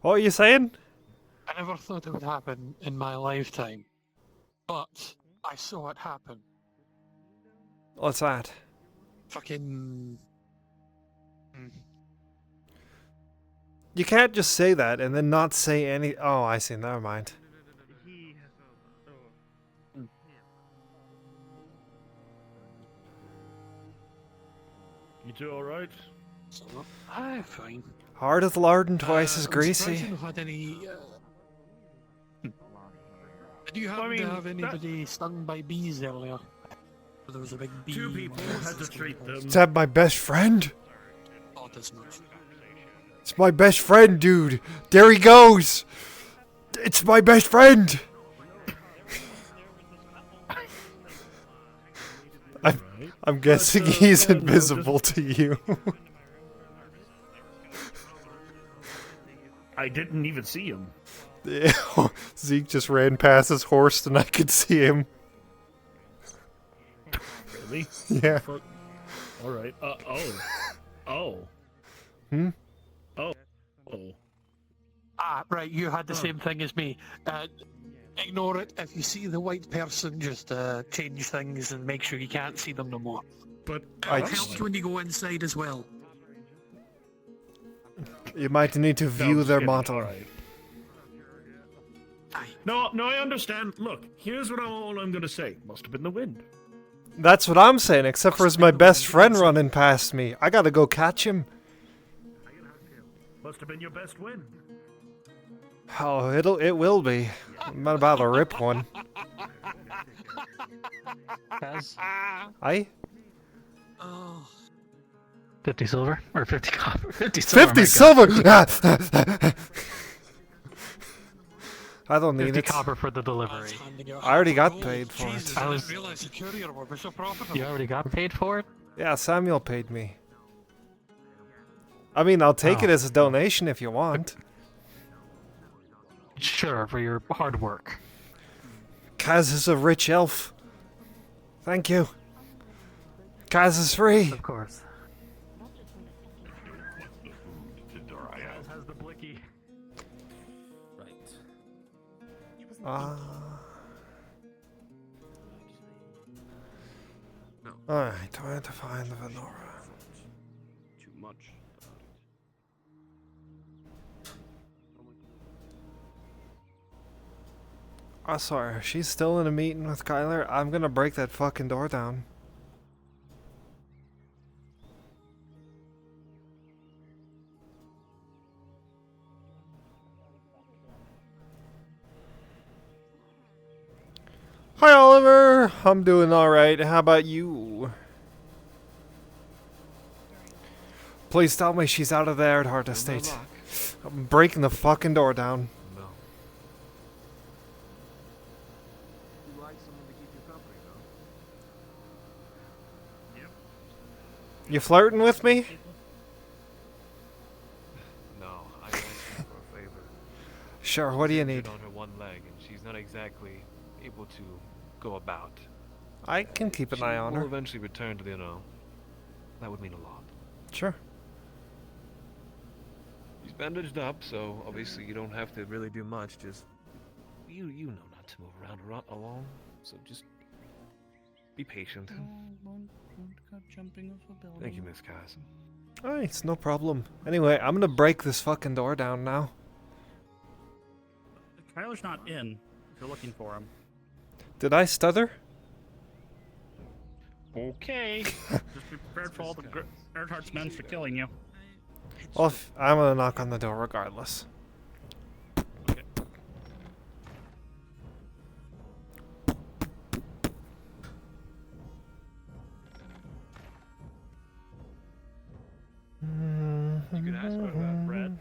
What are you saying? I never thought it would happen in my lifetime. But I saw it happen. What's that? Fucking... You can't just say that and then not say any... Oh, I see. Never mind. You two alright? I'm fine. Hard as lard and twice as I'm greasy. surprised you had any... Did you happen to have anybody stung by bees earlier? There was a big bee. 2 people had to treat them. Is that my best friend? Not as much. It's my best friend, dude. There he goes. It's my best friend. I'm guessing he's invisible to you. I didn't even see him. Yeah, Zeke just ran past his horse and I could see him. Really? Yeah. Alright. Oh. Hmm? Oh. Ah, right, you had the same thing as me. Ignore it. If you see the white person, just change things and make sure you can't see them no more. But it helps when you go inside as well. You might need to view their motto. Right. No, I understand. Look, here's all I'm gonna say. Must have been the wind. That's what I'm saying, except for it's my best friend running past me. I gotta go catch him. Must have been your best win. Oh, it will be. I'm not about to rip one. Kaz? Aye? Oh. 50 silver? Or 50 copper? 50 silver. 50 silver! I don't need 50 it. copper for the delivery. I already got paid for Jesus, it. I didn't realize the courier would be so profitable. You already got paid for it? Yeah, Samuel paid me. I mean, I'll take it as a donation if you want. Sure, for your hard work. Kaz is a rich elf. Thank you. Kaz is free. Of course. Kaz has the blicky. Alright, trying to find the Venora. Too much. Oh, sorry, she's still in a meeting with Kyler. I'm gonna break that fucking door down. Hi, Oliver. I'm doing alright. How about you? Please tell me she's out of the Earhart estate. I'm breaking the fucking door down. No. You like someone to keep you company, though? You flirting with me? No, I asked her for a favor. Sure, what do you She's need? injured on her one leg, and she's not exactly able to go about. I can keep an eye on She will her. eventually return to the, that would mean a lot. Sure. She's bandaged up, so obviously you don't have to really do much. Just you know not to move around alone. So just be patient. Thank you, Miss Carson. Alright, it's no problem. Anyway, I'm gonna break this fucking door down now. Kyler's not in. If you're looking for him. Did I stutter? Okay. Just be prepared for all the Earhart's men for killing you. Well, I'm gonna knock on the door regardless. You could ask her about red.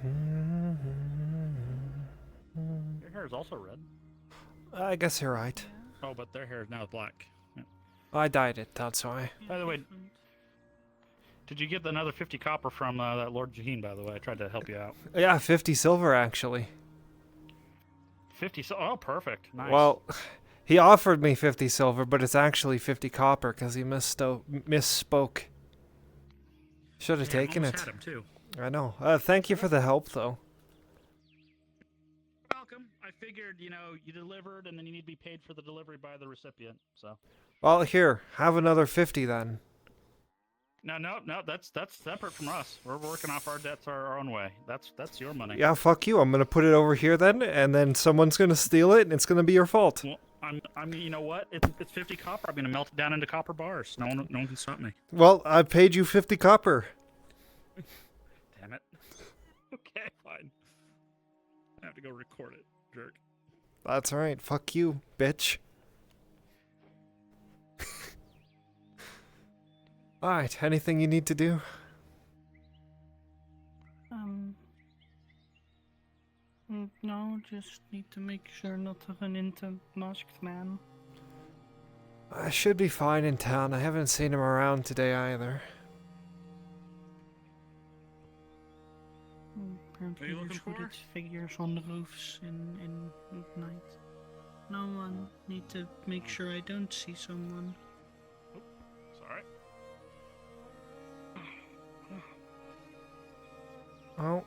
Your hair is also red. I guess you're right. Oh, but their hair is now black. Yeah. I dyed it, that's why. By the way, did you get another 50 copper from that Lord Jaheen, by the way? I tried to help you out. Yeah, 50 silver actually. 50 oh, perfect. Nice. Well, he offered me 50 silver, but it's actually 50 copper because he misspoke. Should have taken it. Had him too. I know. Thank you for the help, though. Welcome. I figured, you delivered and then you need to be paid for the delivery by the recipient, so. Well, here, have another 50 then. No, that's separate from us. We're working off our debts our own way. That's your money. Yeah, fuck you. I'm gonna put it over here then, and then someone's gonna steal it, and it's gonna be your fault. Well, I mean, you know what? It's 50 copper. I'm gonna melt it down into copper bars. No one can stop me. Well, I paid you 50 copper. Damn it. Okay, fine. I have to go record it, jerk. That's right. Fuck you, bitch. Alright, anything you need to do? No, just need to make sure not to run into masked man. I should be fine in town. I haven't seen him around today either. Apparently there's hooded figures on the roofs in night. No one need to make sure I don't see someone. Sorry. Oh.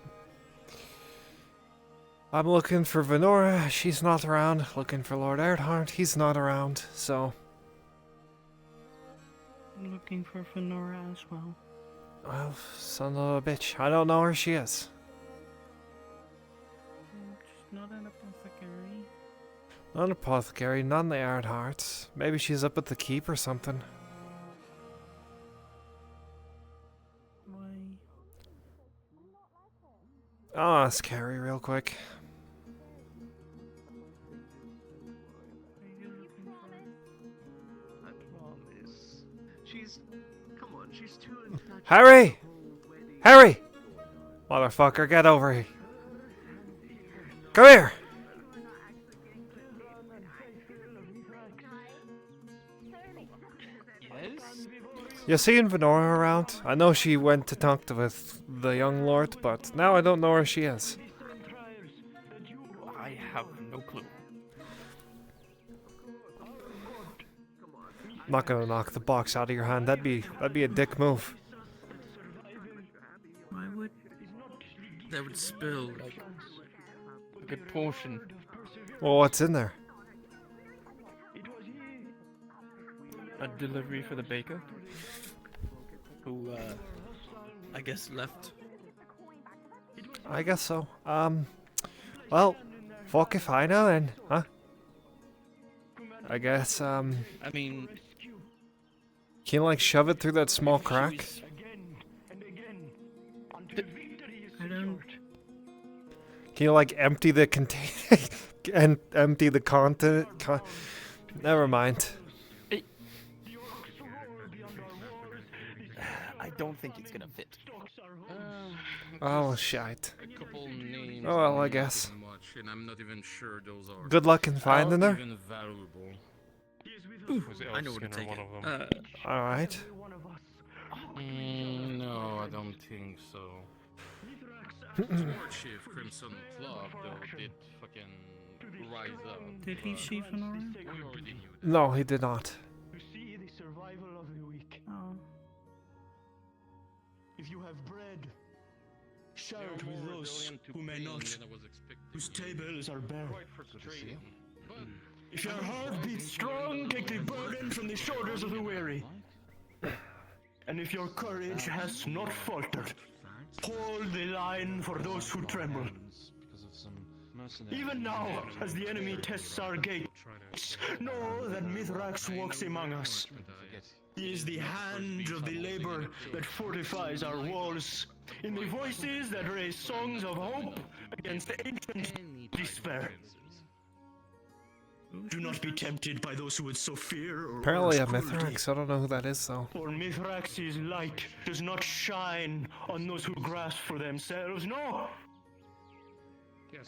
I'm looking for Venora. She's not around. Looking for Lord Earhart. He's not around, so. I'm looking for Venora as well. Well, son of a bitch. I don't know where she is. She's not an apothecary. Not an apothecary, not in the Earharts. Maybe she's up at the keep or something. Why? I'll ask Carrie real quick. I promise. Come on, she's too in touch. Harry! Harry! Motherfucker, get over here. Come here! Yes? You seen Venora around? I know she went to talk with the young lord, but now I don't know where she is. I have no clue. I'm not gonna knock the box out of your hand. That'd be a dick move. Why would That would spill like a good portion. Well, what's in there? A delivery for the baker, who I guess left. I guess so. Well, fuck if I know then, huh? I guess, I mean, can you like shove it through that small crack? I don't. Can you like empty the container and empty the content? Never mind. I don't think it's gonna fit. Oh shite. A couple names Oh well, I not guess. even much, and I'm not even sure those are Good luck in finding her. even valuable. Was I know where to Elskin or take one it. of them? All right. No, I don't think so. War Chief Crimson Club, though, did fucking rise up. Did he see Venora? We already knew that. No, he did not. To see the survival of the weak. Oh. If you have bread, share it with those who may not, whose tables are bare. If your heart beats strong, take the burden from the shoulders of the weary. And if your courage has not faltered, hold the line for those who tremble. Even now, as the enemy tests our gates, know that Mithrax walks among us. He is the hand of the labor that fortifies our walls, in the voices that raise songs of hope against ancient despair. Do not be tempted by those who would sow fear or Apparently a cruelty. Mithrax. I don't know who that is though. For Mithrax's light does not shine on those who grasp for themselves, no!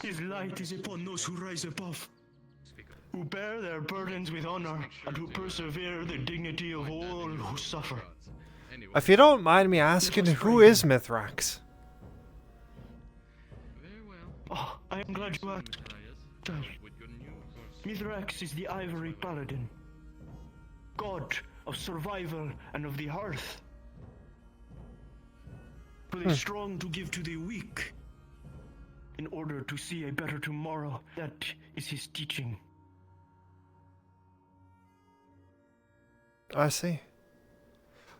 His light is upon those who rise above, who bear their burdens with honor, and who persevere the dignity of all who suffer. If you don't mind me asking, who is Mithrax? Oh, I am glad you asked. Child. Mithrax is the Ivory Paladin, god of survival and of the hearth. For the strong to give to the weak, in order to see a better tomorrow. That is his teaching. I see.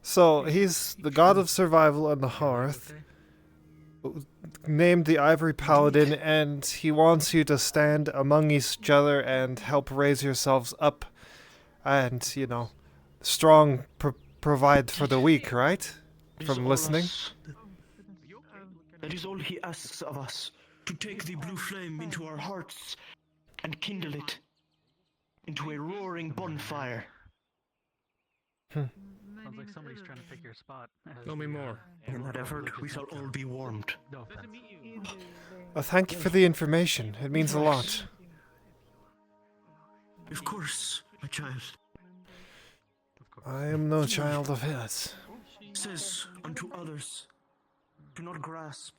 So he's the god of survival and the hearth, named the Ivory Paladin, and he wants you to stand among each other and help raise yourselves up, and you know, strong provide for the weak, right? From listening. That is all he asks of us, to take the blue flame into our hearts and kindle it into a roaring bonfire. Sounds like somebody's trying to pick your spot. Tell me more. In that effort, we shall all be warmed. No offense. Well, thank you for the information. It means a lot. Of course, my child. I am no child of his. Says unto others, do not grasp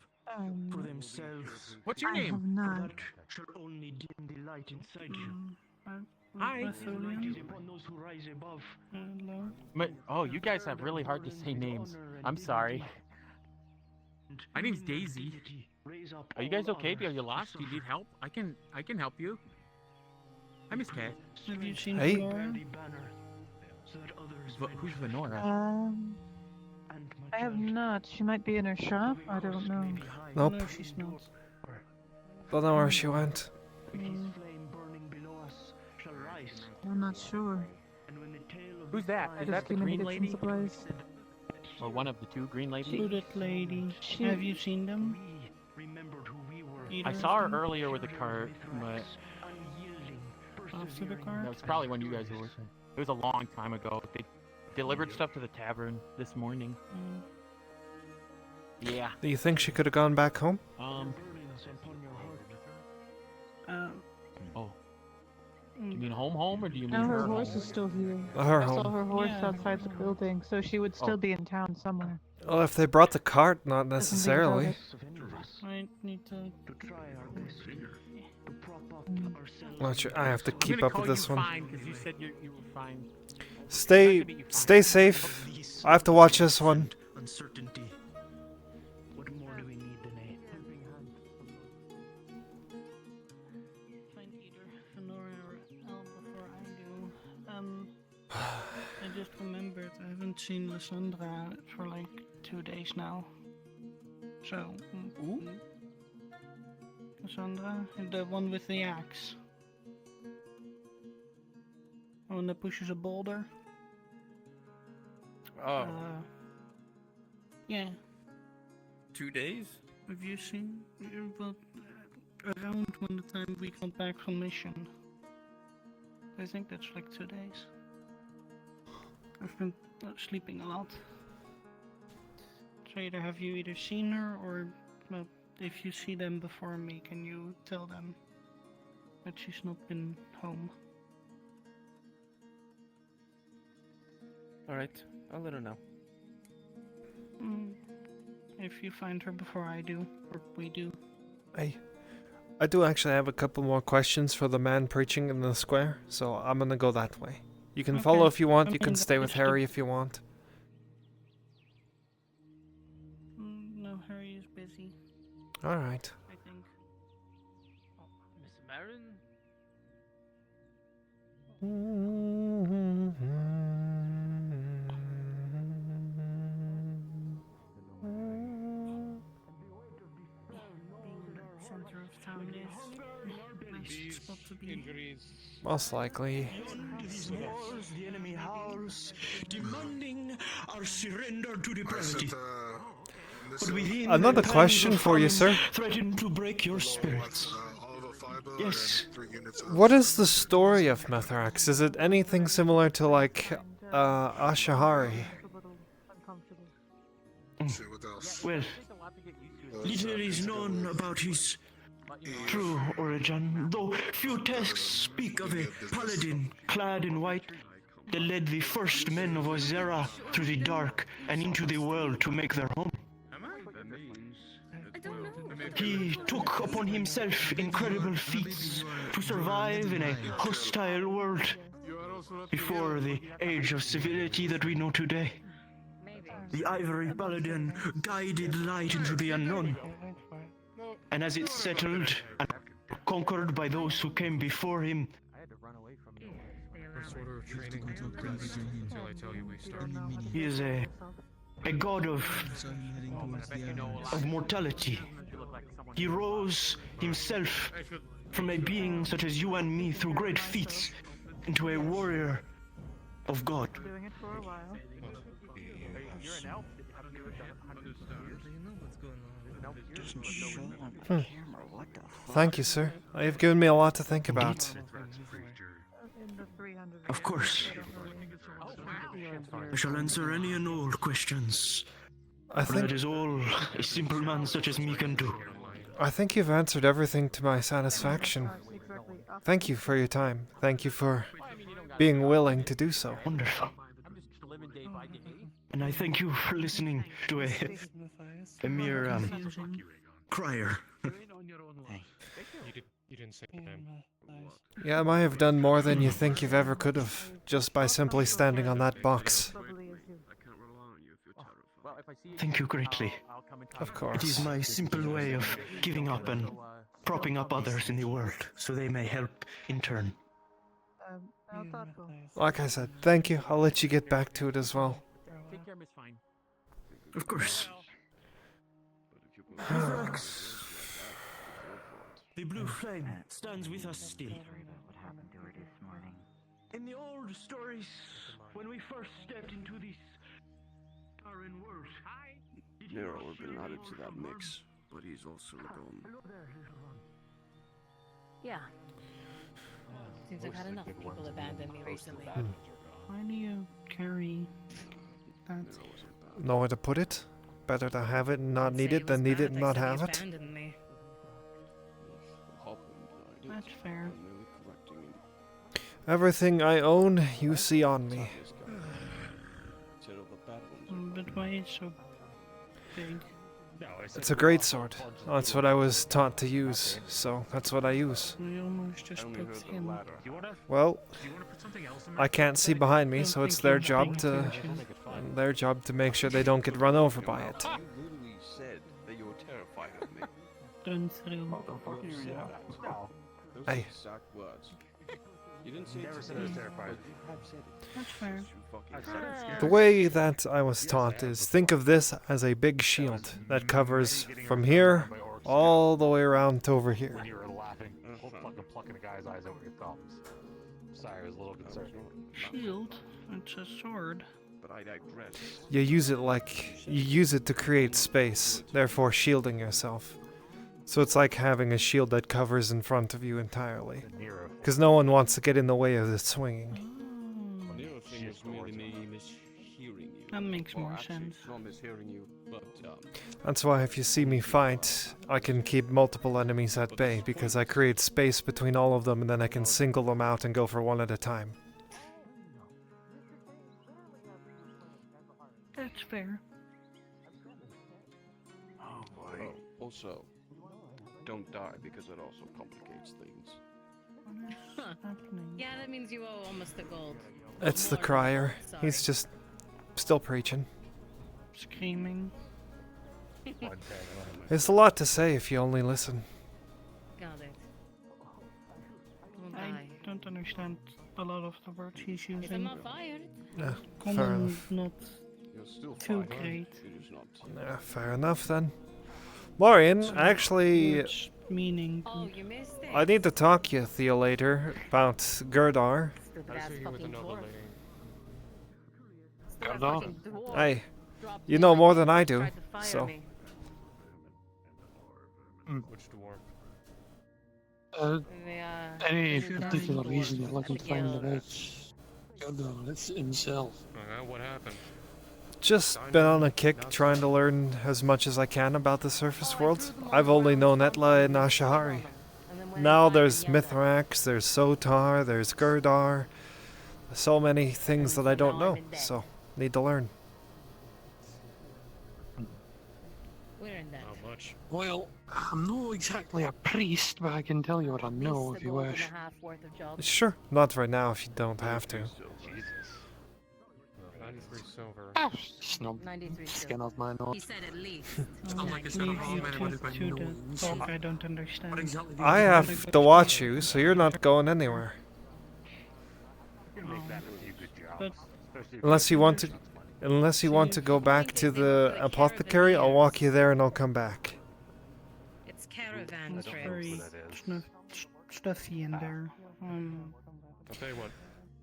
for themselves. What's your name? For that shall only dim the light inside you. Hi. Light is upon those who rise above. Oh, you guys have really hard to say names. I'm sorry. My name's Daisy. Are you guys okay? Are you lost? Do you need help? I can help you. I miss Cat. Have you seen Hey. Venora? Who's Venora? I have not. She might be in her shop. I don't know. Nope. No, she's not. Don't know where she went. I'm not sure. Who's that? I Is just that the came in green to get some lady? supplies. Or one of the two green ladies? Hooded lady. She- Have you seen them? I saw her earlier with a cart, but After the car? that was probably when you guys were working. It was a long time ago. They delivered stuff to the tavern this morning. Yeah. Do you think she could have gone back home? Oh. Do you mean home, or do you mean No, her her horse home? is still here. Her I saw home. her horse Yeah. outside the building, so she would still be in town somewhere. Well, if they brought the cart, not Doesn't think about necessarily. it. I need to try our best to prop up ourselves. Not sure. I have to I'm keep gonna up call with this you one. fine because you said you were fine. Stay safe. I have to watch this one. Uncertainty. What more do we need than a helping hand? find either Fenora or Elle before I do. I just remembered I haven't seen Lysandra for like 2 days now. So, Lysandra, the one with the axe. The one that pushes a boulder. Oh. Yeah. 2 days? Have you seen? Well, around when the time we got back from mission. I think that's like 2 days. I've been sleeping a lot. So either have you either seen her or, well, if you see them before me, can you tell them that she's not been home? Alright, I'll let her know. If you find her before I do, or we do. I do actually have a couple more questions for the man preaching in the square, so I'm gonna go that way. You can follow if you want, you can stay with Harry if you want. No, Harry is busy. Alright. I think. Miss Marin? Center of town is a nice spot to be. Most likely. These wars, the enemy howls, demanding our surrender to depravity. But within Another the question pangs of for you, famine sir. threaten to break your spirits. Yes. What is the story of Mithrax? Is it anything similar to, like, Ashahari? Well, little is known about his true origin, though few texts speak of a paladin clad in white that led the first men of Az'Rael through the dark and into the world to make their home. He took upon himself incredible feats to survive in a hostile world before the age of civility that we know today. The Ivory Paladin guided light into the unknown, and as it settled and conquered by those who came before him, First order of training until I tell you we start. he is a god of mortality. He rose himself from a being such as you and me through great feats into a warrior of God. Doing it for a while. You're an elf. Doesn't show on the camera. What the fuck? Thank you, sir. You've given me a lot to think about. Of course. I shall answer any and all questions. I For think- that is all a simple man such as me can do. I think you've answered everything to my satisfaction. Thank you for your time. Thank you for being willing to do so. Wonderful. And I thank you for listening to a mere crier. You didn't say him. Yeah, I might have done more than you think you've ever could have, just by simply standing on that box. Thank you greatly. Of It course. is my simple way of giving up and propping up others in the world, so they may help in turn. How thoughtful. Like I said, thank you. I'll let you get back to it as well. Take care, Miss Fine. Of course. The blue flame stands with us still. What happened to her this morning? In the old stories, when we first stepped into this barren world, Nero would have been added to that mix, but he's also gone. Yeah. Seems I've had enough people abandon me recently. Why do you carry that? Know where to put it? Better to have it and not need it than need it and not have it. Me. That's fair. Everything I own, you see on me. But why it's so big? It's a great sword. That's what I was taught to use, so that's what I use. We almost just put him. Well, I can't see behind me, so it's their job to make sure they don't get run over by it. You literally said that you were terrified of me. Done through. What the fuck are you yelling? Those Hey. exact words. You didn't say Never it said to I was me, terrified. but you have said it. That's fair. The way that I was taught is think of this as a big shield that covers from here all the way around to over here. When you were laughing, fucking plucking a guy's eyes over your thumbs. Sorry, I was a little concerned. Shield. It's a sword. But I digress. You use it to create space, therefore shielding yourself. So it's like having a shield that covers in front of you entirely. Because no one wants to get in the way of it swinging. Nero thing was merely me mishearing you. That makes more Actually, sense. it's not mishearing you, but That's why if you see me fight, I can keep multiple enemies at bay, because I create space between all of them and then I can single them out and go for one at a time. That's fair. oh boy. Oh, also, don't die because it also complicates things. Yeah, that means you owe almost the gold. It's the crier. He's just still preaching. Screaming. There's a lot to say if you only listen. Got it. Don't I die. don't understand a lot of the words he's using. If I'm not fired. Yeah, fair Common, enough. not You're still too fine. great. It is not. Yeah, fair enough then. Maureen, actually, Words meaning. Oh, you missed it. I need to talk to you later about Gerdar. Stupid ass fucking dwarf. Gerdar? Hey, you know more than I do, so. Which dwarf? Any particular reason you're looking to find about Gerdar? It's himself. What happened? Just been on a kick trying to learn as much as I can about the surface world. I've only known Etla and Ashahari. Now there's Mithrax, there's Sotar, there's Gerdar. So many things that I don't know, so need to learn. We're in that. How much? Well, I'm not exactly a priest, but I can tell you what I know if you wish. Sure, not right now if you don't have to. 93 silver. Snub. 93 Skin off my nose. He said at least. It's not like it's gonna harm anybody by To knowing. the So talk I don't understand. what exactly do you I think? have to watch you, so you're not going anywhere. You can make that a few good jobs. But Especially if Unless you want to go back to the apothecary, I'll walk you there and I'll come back. It's caravan it's trip. very stuffy in there. I'll tell you what.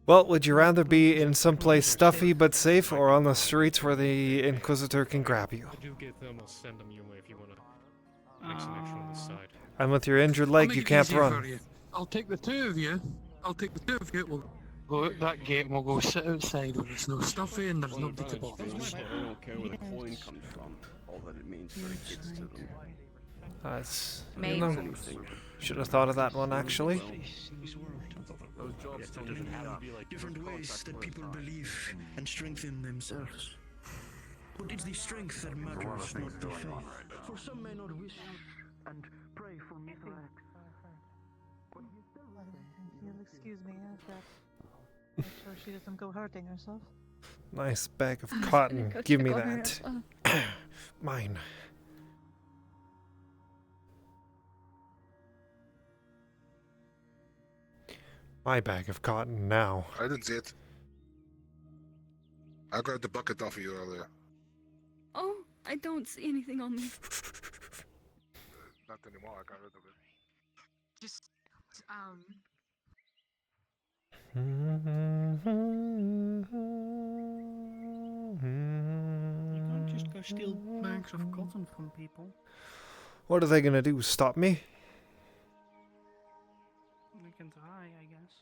Well, would you rather be in someplace stuffy but safe, or on the streets where the Inquisitor can grab you? I do get them. I'll send them your way if you want to make some extra on the side. And with your injured I'll leg, make you it can't easier for run. you. I'll take the two of you. We'll go out that gate and we'll go sit outside where there's no stuffy and there's nobody to bother us. I don't care where the coin comes from. All that it means for the kids to them. That's, Maybe. you know, should have thought of that one actually. Those jobs don't Different, have to be like different ways that people believe and strengthen themselves. But it's the strength that matters, not the faith. For some may not wish and pray for Mithrax. You'll excuse me, I've got make sure she doesn't go hurting herself. Nice bag of I'm just cotton. gonna go Give check me on her that. as well. Mine. My bag of cotton now. I didn't see it. I grabbed the bucket off of you earlier. Oh, I don't see anything on me. Not anymore, I got rid of it. Just, You can't just go steal bags of cotton from people. What are they gonna do? Stop me? We can try, I guess.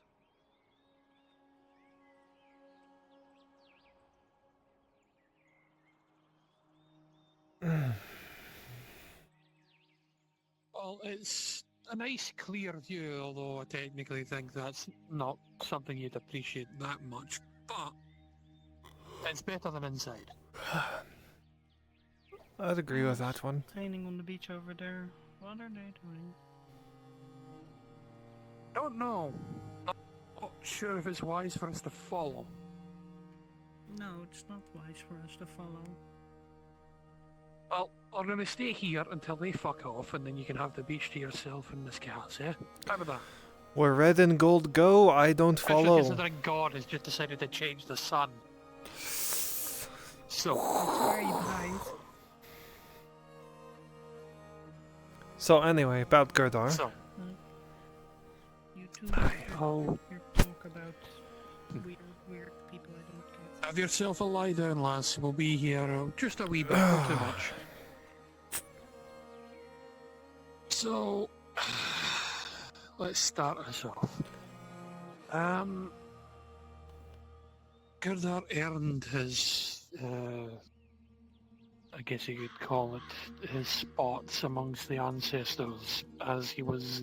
Well, it's a nice clear view, although I technically think that's not something you'd appreciate that much, but it's better than inside. I'd agree with that one. Training on the beach over there. What are they doing? Don't know. Not sure if it's wise for us to follow. No, it's not wise for us to follow. Well, we're going to stay here until they fuck off, and then you can have the beach to yourself in this gas, yeah? How about that? Where red and gold go, I don't Especially follow. considering God has just decided to change the sun. So... Very nice. So anyway, about Gerdar. So... You two Oh. your talk about weird people I don't get. Have yourself a lie down, lass. We'll be here just a wee bit, not too much. So, let's start us off. Gerdar earned his, I guess you could call it, his spots amongst the ancestors, as he was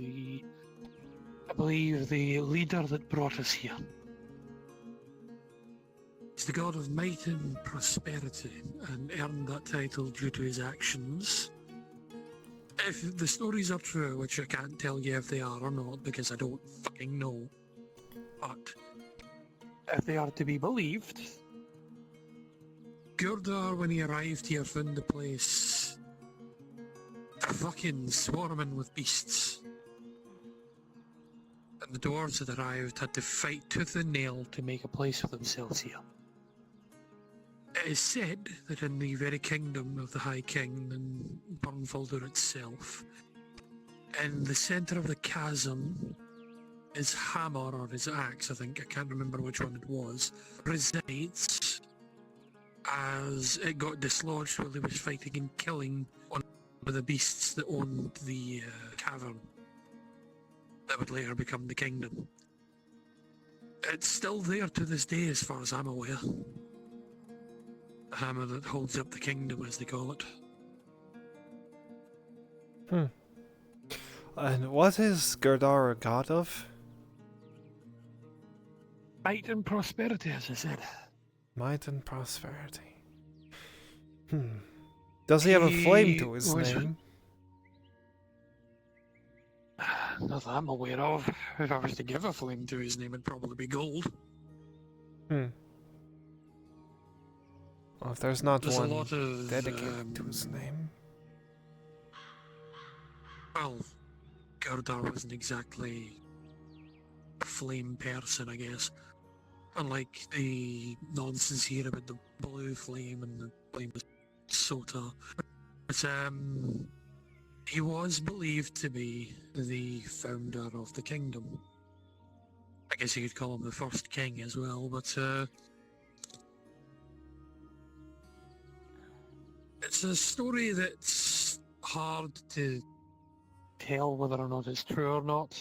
I believe, the leader that brought us here. He's the god of might and prosperity, and earned that title due to his actions. If the stories are true, which I can't tell you if they are or not, because I don't fucking know, but if they are to be believed, Gurdar, when he arrived here, found the place fucking swarming with beasts. And the dwarves that arrived had to fight tooth and nail to make a place for themselves here. It is said that in the very kingdom of the High King and Burnfolder itself, in the centre of the chasm, his hammer or his axe, I think, I can't remember which one it was, resides, as it got dislodged while he was fighting and killing one of the beasts that owned the cavern that would later become the kingdom. It's still there to this day as far as I'm aware. The hammer that holds up the kingdom, as they call it. And what is Gerdar a god of? Might and prosperity, as I said. Might and prosperity. Does he have a flame to his name? Not that I'm aware of. If I was to give a flame to his name, it'd probably be gold. Well, if there's not There's one a lot of, dedicated to his name. Well, Gerdar wasn't exactly a flame person, I guess. Unlike the nonsense here about the blue flame and the flame of Sota. But, he was believed to be the founder of the kingdom. I guess you could call him the first king as well, but it's a story that's hard to tell whether or not it's true or not.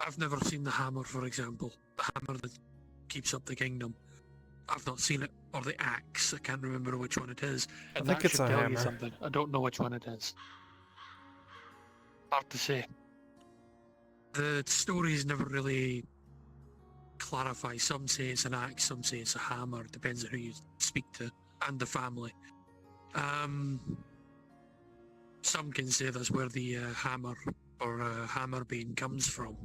I've never seen the hammer, for example. The hammer that keeps up the kingdom. I've not seen it. Or the axe. I can't remember which one it is. And I think that it's should a tell hammer. you something. I don't know which one it is. Hard to say. The stories never really clarify. Some say it's an axe, some say it's a hammer. Depends on who you speak to and the family. Some can say that's where the hammer or hammerbane comes from.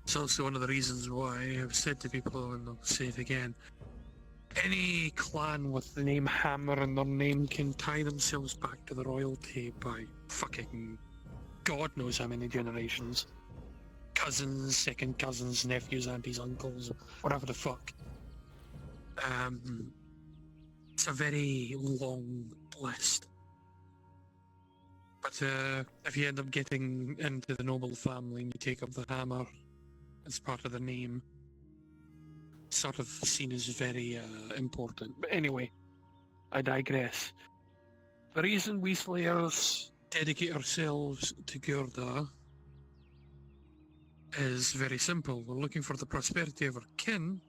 It's also one of the reasons why I've said to people, and I'll say it again, any clan with the name Hammer in their name can tie themselves back to the royalty by fucking God knows how many generations. Cousins, second cousins, nephews, aunties, uncles, whatever the fuck. It's a very long list. But if you end up getting into the noble family and you take up the hammer as part of the name, sort of seen as very important. But anyway, I digress. The reason we Slayers dedicate ourselves to Gurda is very simple. We're looking for the prosperity of our kin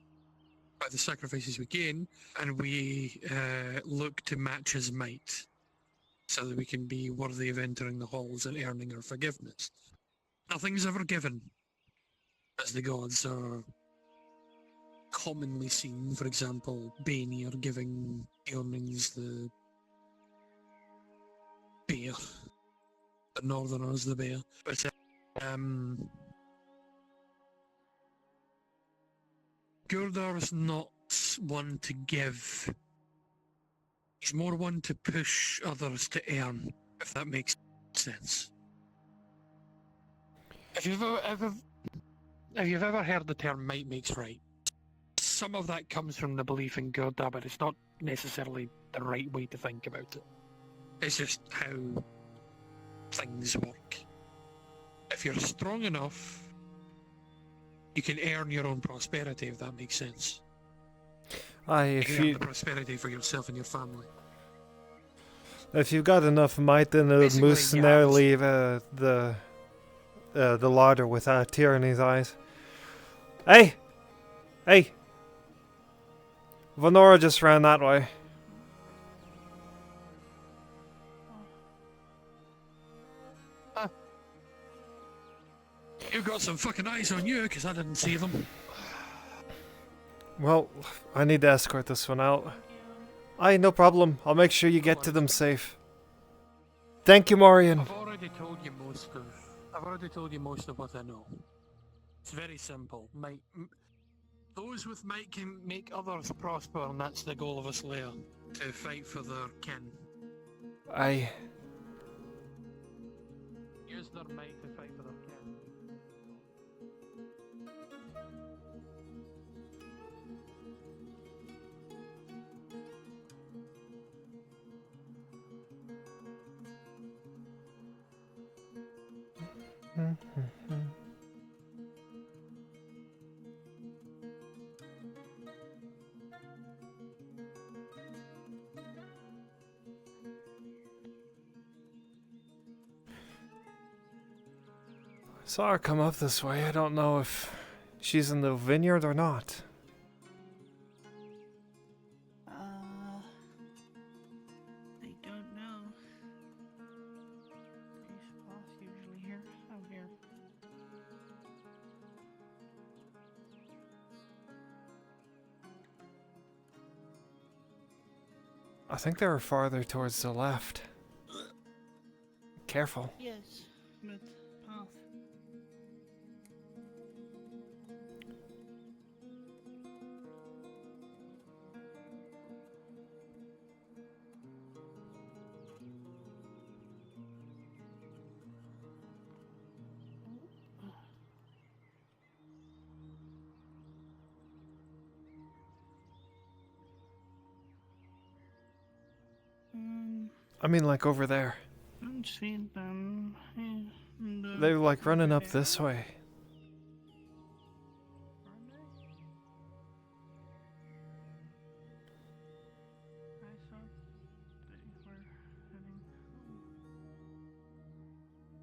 by the sacrifices we gain, and we look to match his might, so that we can be worthy of entering the halls and earning our forgiveness. Nothing's ever given, as the gods are commonly seen. For example, Bane are giving Earnings the bear, the Northerners the bear. But Gurdar's not one to give. He's more one to push others to earn, if that makes sense. If you've ever heard the term might makes right, some of that comes from the belief in Gurdar, but it's not necessarily the right way to think about it. It's just how things work. If you're strong enough, you can earn your own prosperity, if that makes sense. Aye, You can earn the prosperity for yourself and your family. If you've got enough might, then it'll Basically, mercenary leave the larder with a tear in his eyes. Hey! Hey! Venora just ran that way. You got some fucking eyes on you, because I didn't see them. Well, I need to escort this one out. Aye, no problem. I'll make sure you get to them safe. Thank you, Morian. I've already told you most of what I know. It's very simple. Those with might can make others prosper, and that's the goal of a slayer, to fight for their kin. Aye. Use their might to fight for their kin. Saw her come up this way. I don't know if she's in the vineyard or not. I don't know. Is boss usually here? Oh, here. I think they were farther towards the left. Careful. Yes, but path. I mean, like over there. I don't see them. They're like running up this way.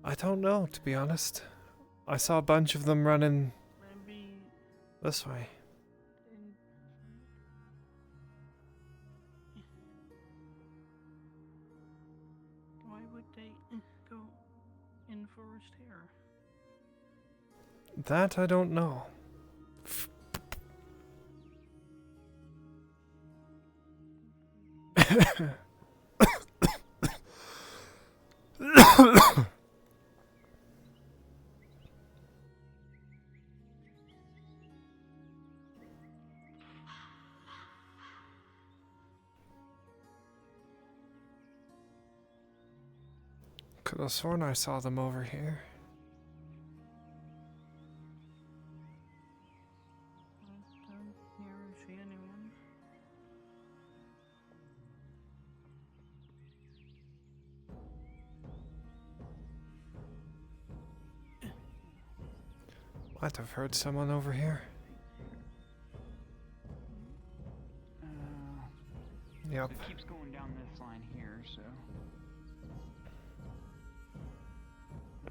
I don't know, to be honest. I saw a bunch of them running this way. Why would they go in forest here? That I don't know. Could have sworn I saw them over here. I don't hear or see anyone. Might have heard someone over here. Yep. It keeps going down this line here, so.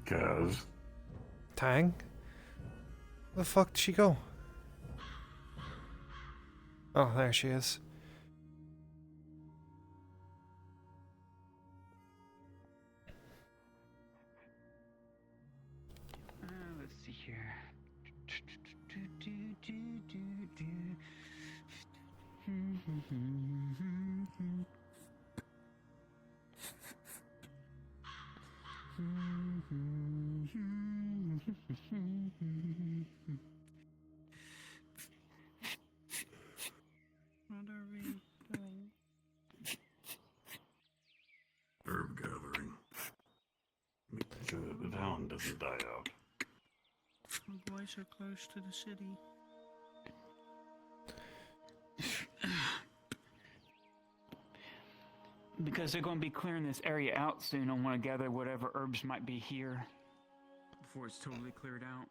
Kaz. Tang? Where the fuck did she go? Oh, there she is. Let's see here. What are we doing? Herb gathering. Make sure that the town doesn't die out. The boys are close to the city. Because they're going to be clearing this area out soon, I want to gather whatever herbs might be here before it's totally cleared out.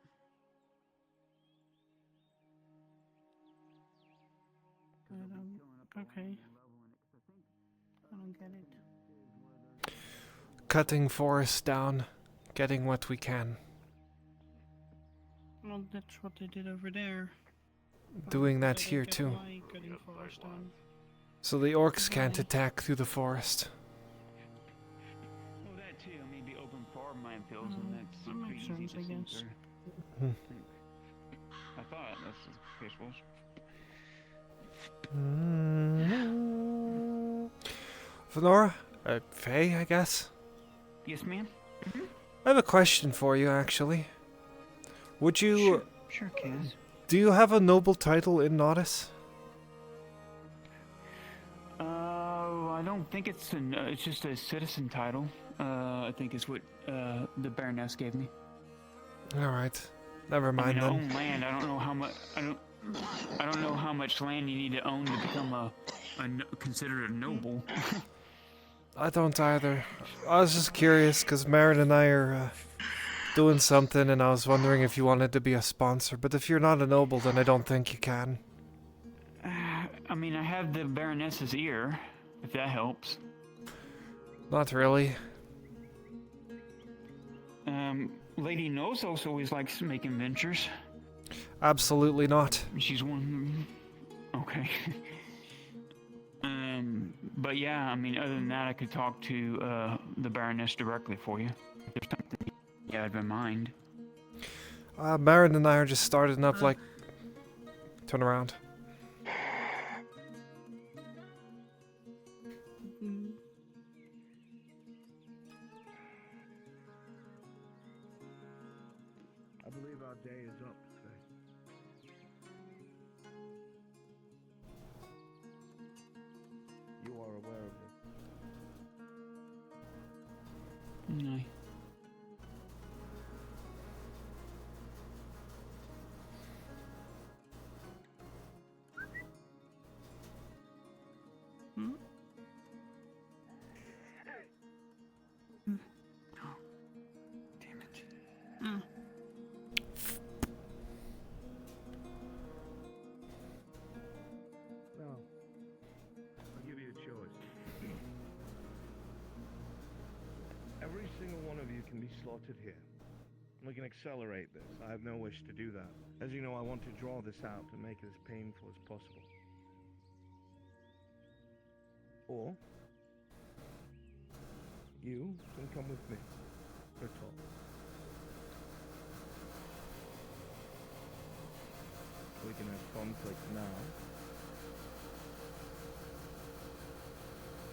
Okay. I don't get it. Cutting forest down, getting what we can. Well, that's what they did over there. Doing that I don't here get too. why cutting forest down. So the orcs can't attack through the forest. Well, that too. I mean, be open for minefields, and that's that makes pretty easy sense, to I guess. censor. Hmm. I thought that's the case was. Venora? Faye, I guess? Yes, ma'am? I have a question for you, actually. Would you... Sure, Kaz. Do you have a noble title in Nodus? I don't think it's it's just a citizen title. I think is what the Baroness gave me. Alright. Never mind I then. own land. I don't know how much. I don't know how much land you need to own to become considered a noble. I don't either. I was just curious, because Marin and I are doing something, and I was wondering if you wanted to be a sponsor. But if you're not a noble, then I don't think you can. I mean, I have the Baroness's ear, if that helps. Not really. Lady Nozos always likes making ventures. Absolutely not. She's one. Okay. But yeah, I mean, other than that, I could talk to the Baroness directly for you. If there's something you have in mind. Marin and I are just starting up, like... Turn around. I believe our day is up today. You are aware of this. No. Now, I'll give you a choice. Every single one of you can be slaughtered here. We can accelerate this. I have no wish to do that. As you know, I want to draw this out and make it as painful as possible. Or, you can come with me for a talk. We can have conflict now.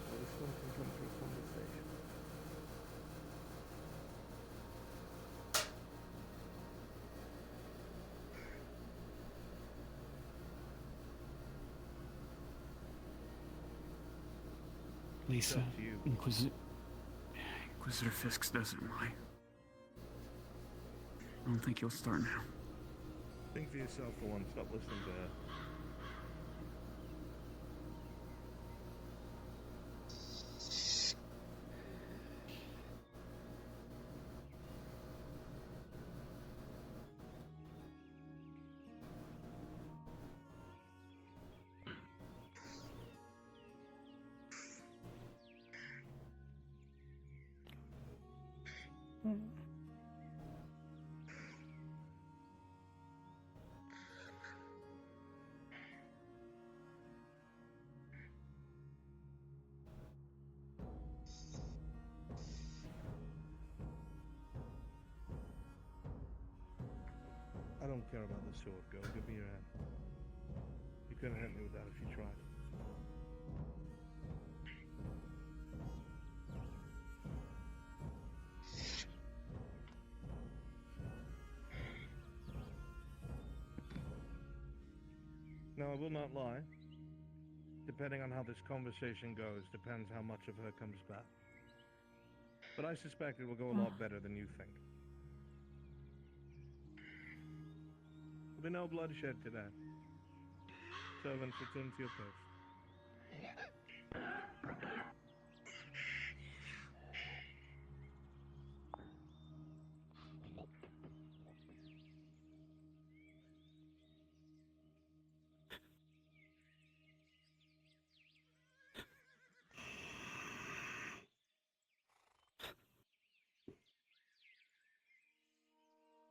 Or this one can come through conversation. Lisa, Up to you. Inquisitor Fisk doesn't lie. I don't think he'll start now. Think for yourself for once. Stop listening to her. don't care about the sword. Go, give me your hand. You couldn't hit me with that if you tried. Now, I will not lie. Depending on how this conversation goes, depends how much of her comes back. But I suspect it will go a lot better than you think. There'll be no bloodshed today. Servants, return to your post.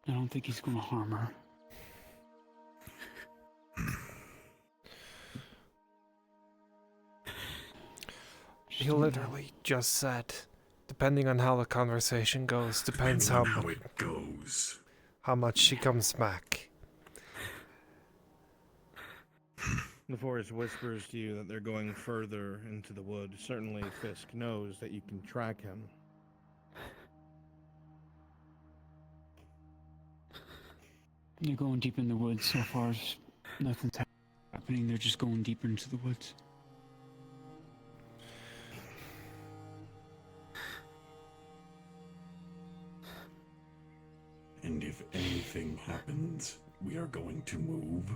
I don't think he's gonna harm her. He literally just said, depending on how the conversation goes, depends Depending on how it goes. How much she comes back. The forest whispers to you that they're going further into the wood. Certainly Fisk knows that you can track him. They're going deep in the woods. So far, nothing's happening. They're just going deeper into the woods. And if anything happens, we are going to move.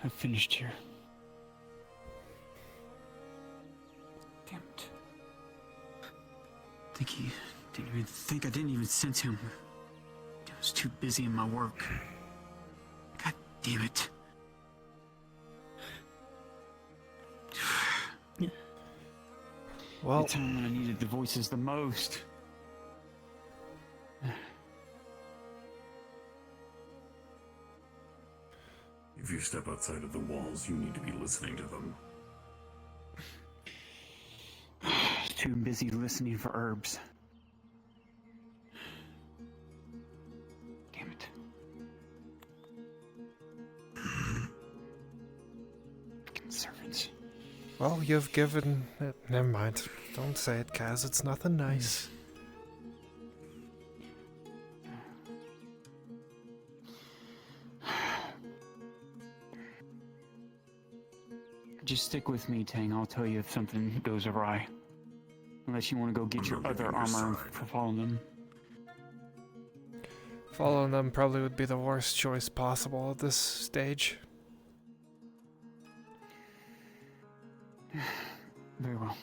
I've finished here. Damn it. I didn't even sense him. I was too busy in my work. God damn it. Well, the time when I needed the voices the most. If you step outside of the walls, you need to be listening to them. Too busy listening for herbs. Damn it. Fucking servants. Well, you've given it. Never mind. Don't say it, Kaz. It's nothing nice. Just stick with me, Tang. I'll tell you if something goes awry. Unless you want to go get your other armor and follow them. Following them probably would be the worst choice possible at this stage. Very well.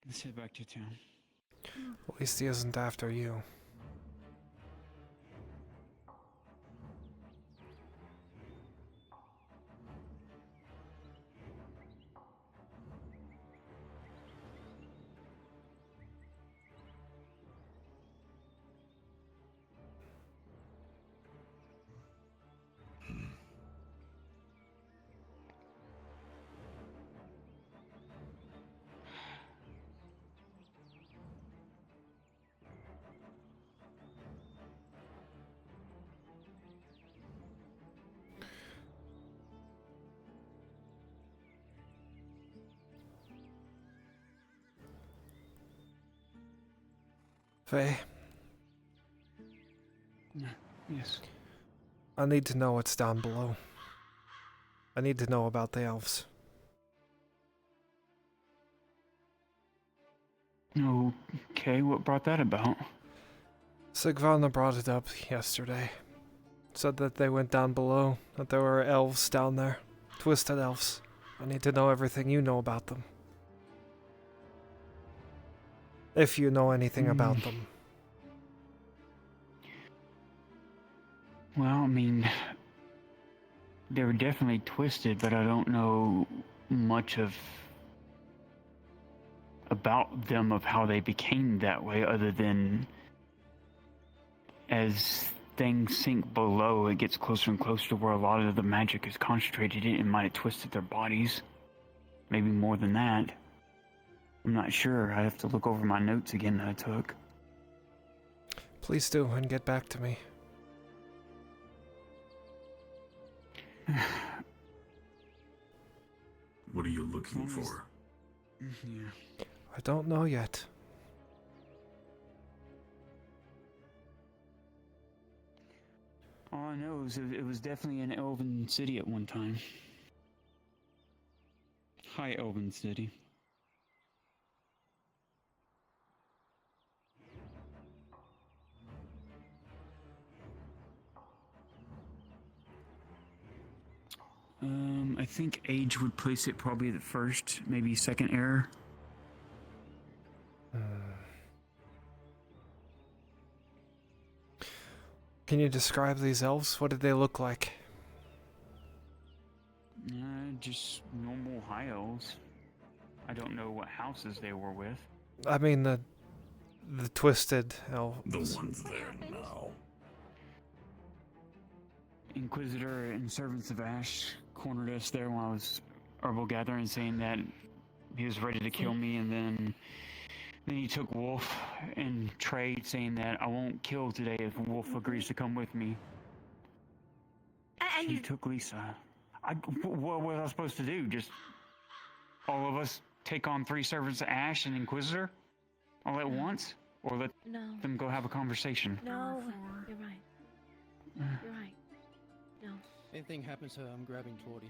Let's head back to town. At least he isn't after you. Faye? Yes. I need to know what's down below. I need to know about the elves. Okay, what brought that about? Sigvana brought it up yesterday. Said that they went down below, that there were elves down there. Twisted elves. I need to know everything you know about them. If you know anything about them. Well, I mean, they were definitely twisted, but I don't know much about them, of how they became that way, other than as things sink below, it gets closer and closer to where a lot of the magic is concentrated in. It might have twisted their bodies. maybe more than that. I'm not sure. I have to look over my notes again that I took. Please do, and get back to me. What are you looking for? Yeah. I don't know yet. All I know is it was definitely an elven city at one time. High elven city. I think age would place it probably at first, maybe second era. Can you describe these elves? What did they look like? Just normal high elves. I don't know what houses they were with. I mean the twisted elves. The ones there now. Inquisitor and Servants of Ash cornered us there while I was herbal gathering, saying that he was ready to kill me, and then he took Wolf and trade, saying that I won't kill today if Wolf agrees to come with me. He took Lisa. What was I supposed to do? Just all of us take on 3 Servants of Ash and Inquisitor all at once? Or let them go have a conversation? No, you're right. You're right. No. If anything happens to her, I'm grabbing Tordy.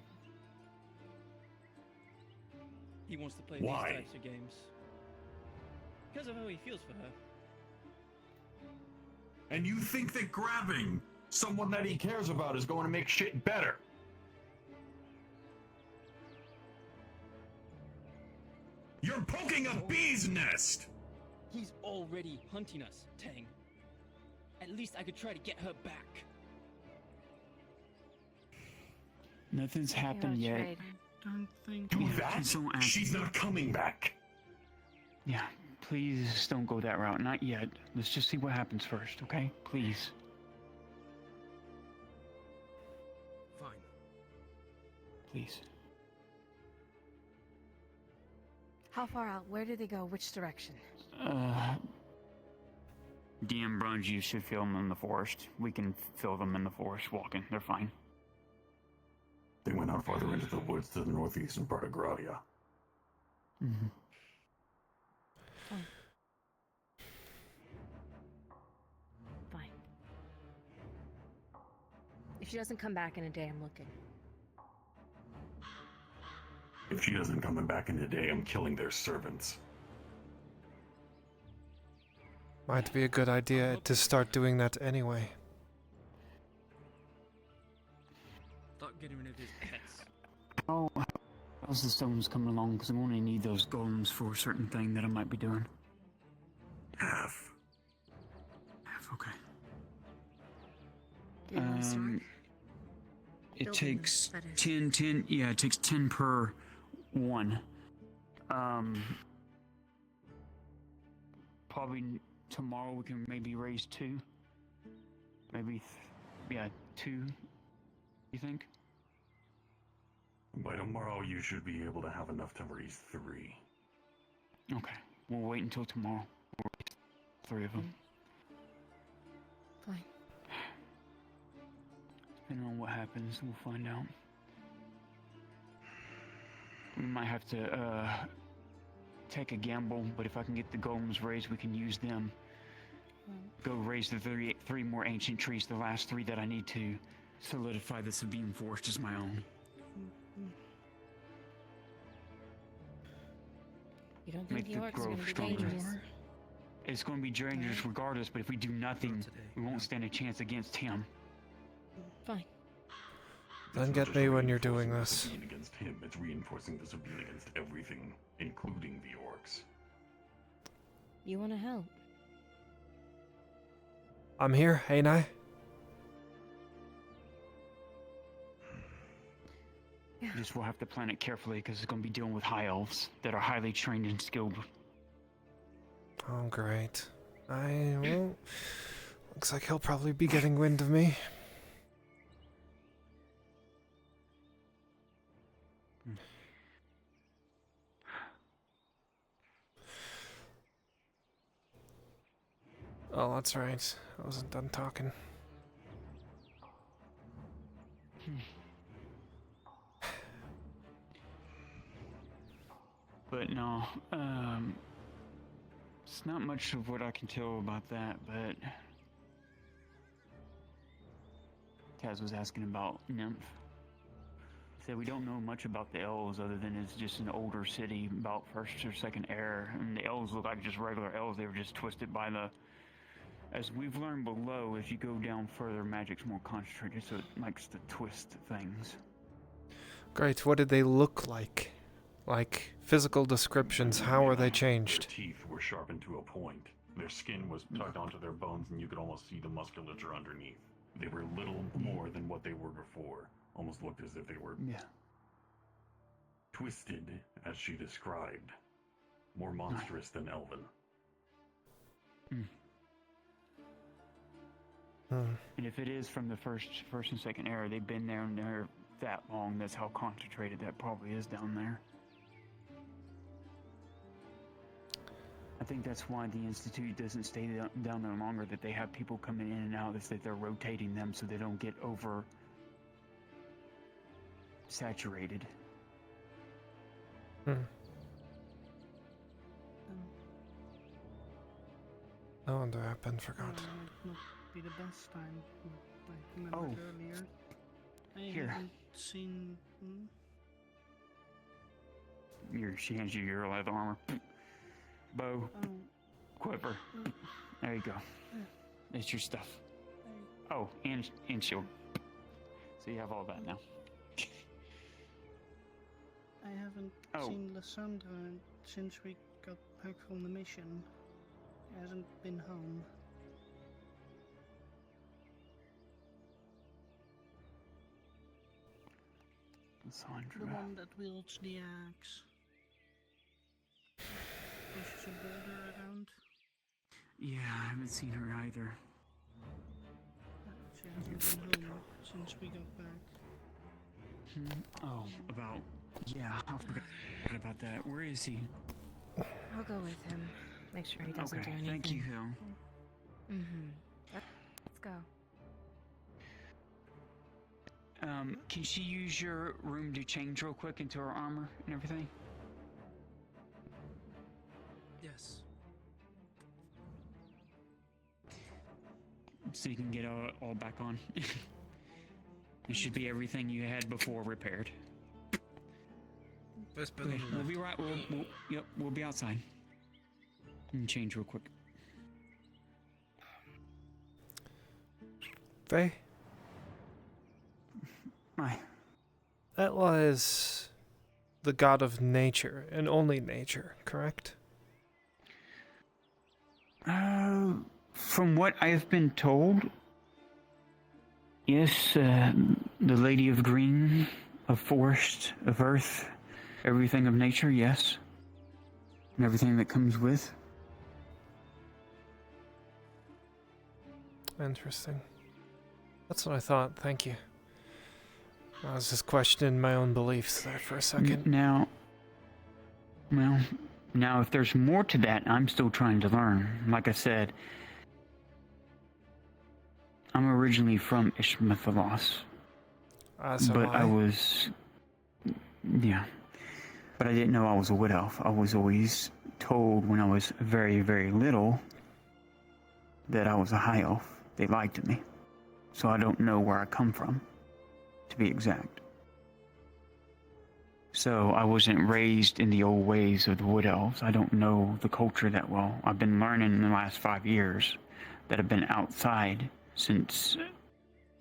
He wants to play Why? these types of games. Because of how he feels for her. And you think that grabbing someone that he cares about is going to make shit better? You're poking a bee's nest! He's already hunting us, Tang. At least I could try to get her back. Nothing's happened yet. Don't think. Do that? She's not coming back. Yeah, please don't go that route. Not yet. Let's just see what happens first, okay? Please. Fine. Please. How far out? Where did they go? Which direction? DM Brunge, you should feel them in the forest. We can feel them in the forest walking. They're fine. They went out farther into the woods to the northeastern part of Gradia. Mm-hmm. Fine. Fine. If she doesn't come back in a day, I'm looking. If she doesn't come back in a day, I'm killing their servants. Might be a good idea to start doing that anyway. Start getting rid of his pets. How's the stones coming along? Because I only need those golems for a certain thing that I might be doing. Half. Okay. Do you want to start? It Building takes them, that is. 10, yeah, it takes 10 per one. Probably tomorrow we can maybe raise 2. Maybe, 2, you think? By tomorrow, you should be able to have enough to raise 3. Okay, we'll wait until tomorrow. We'll raise 3 of them. Fine. Depending on what happens, we'll find out. We might have to take a gamble, but if I can get the golems raised, we can use them. Go raise the 3 more ancient trees, the last 3 that I need to solidify the Sabine Forest as my own. You don't Make think the the orcs are grove going to be stronger. dangerous? It's going to be dangerous regardless, but if we do nothing, we won't stand a chance against him. Fine. Then get me when you're doing this. Sabine against him, it's reinforcing the Sabine against everything, including the orcs. You want to help? I'm here, ain't I? Yeah. Just we'll have to plan it carefully because it's going to be dealing with high elves that are highly trained and skilled. Oh, great. Looks like he'll probably be getting wind of me. Oh, that's right. I wasn't done talking. But no, it's not much of what I can tell about that, but Taz was asking about Nymph. Said we don't know much about the elves other than it's just an older city, about first or second era, and the elves look like just regular elves. They were just twisted by the... As we've learned below, if you go down further, magic's more concentrated, so it likes to twist things. Great, what did they look like? Like, physical descriptions, how are they changed? Their teeth were sharpened to a point. Their skin was tucked onto their bones, and you could almost see the musculature underneath. They were little more than what they were before. Almost looked as if they were twisted, as she described. More monstrous than elven. And if it is from the first and second era, they've been down there that long. That's how concentrated that probably is down there. I think that's why the Institute doesn't stay down there longer, that they have people coming in and out, is that they're rotating them so they don't get over saturated. I wonder what happened, forgot. Might not be the best time. I remembered earlier. I haven't seen. She hands you your leather armor. Bow. Quiver. There you go. It's your stuff. Oh, and shield. So you have all that now. I haven't seen Lysandra since we got back from the mission. She hasn't been home. Lysandra. The one that wields the axe. Pushes a boulder around. Yeah, I haven't seen her either. She hasn't been home since we got back. Oh, about... Yeah, I forgot about that. Where is he? I'll go with him. Make sure he doesn't do anything. Thank you, Hill. Let's go. Can she use your room to change real quick into her armor and everything? Yes. So you can get all back on. It should be everything you had before repaired. Best bet Okay, we'll be right. We'll be outside. And change real quick. Faye? Aye. Atla is the god of nature, and only nature, correct? From what I've been told, yes, the Lady of Green, of Forest, of Earth, everything of nature, yes. And everything that comes with. Interesting. That's what I thought, thank you. I was just questioning my own beliefs there for a second. Now, if there's more to that, I'm still trying to learn. Like I said, I'm originally from Ishmathalos. But I was... Yeah. But I didn't know I was a wood elf. I was always told when I was very, very little that I was a high elf. They lied to me. So I don't know where I come from, to be exact. So I wasn't raised in the old ways of the wood elves. I don't know the culture that well. I've been learning in the last 5 years that I've been outside since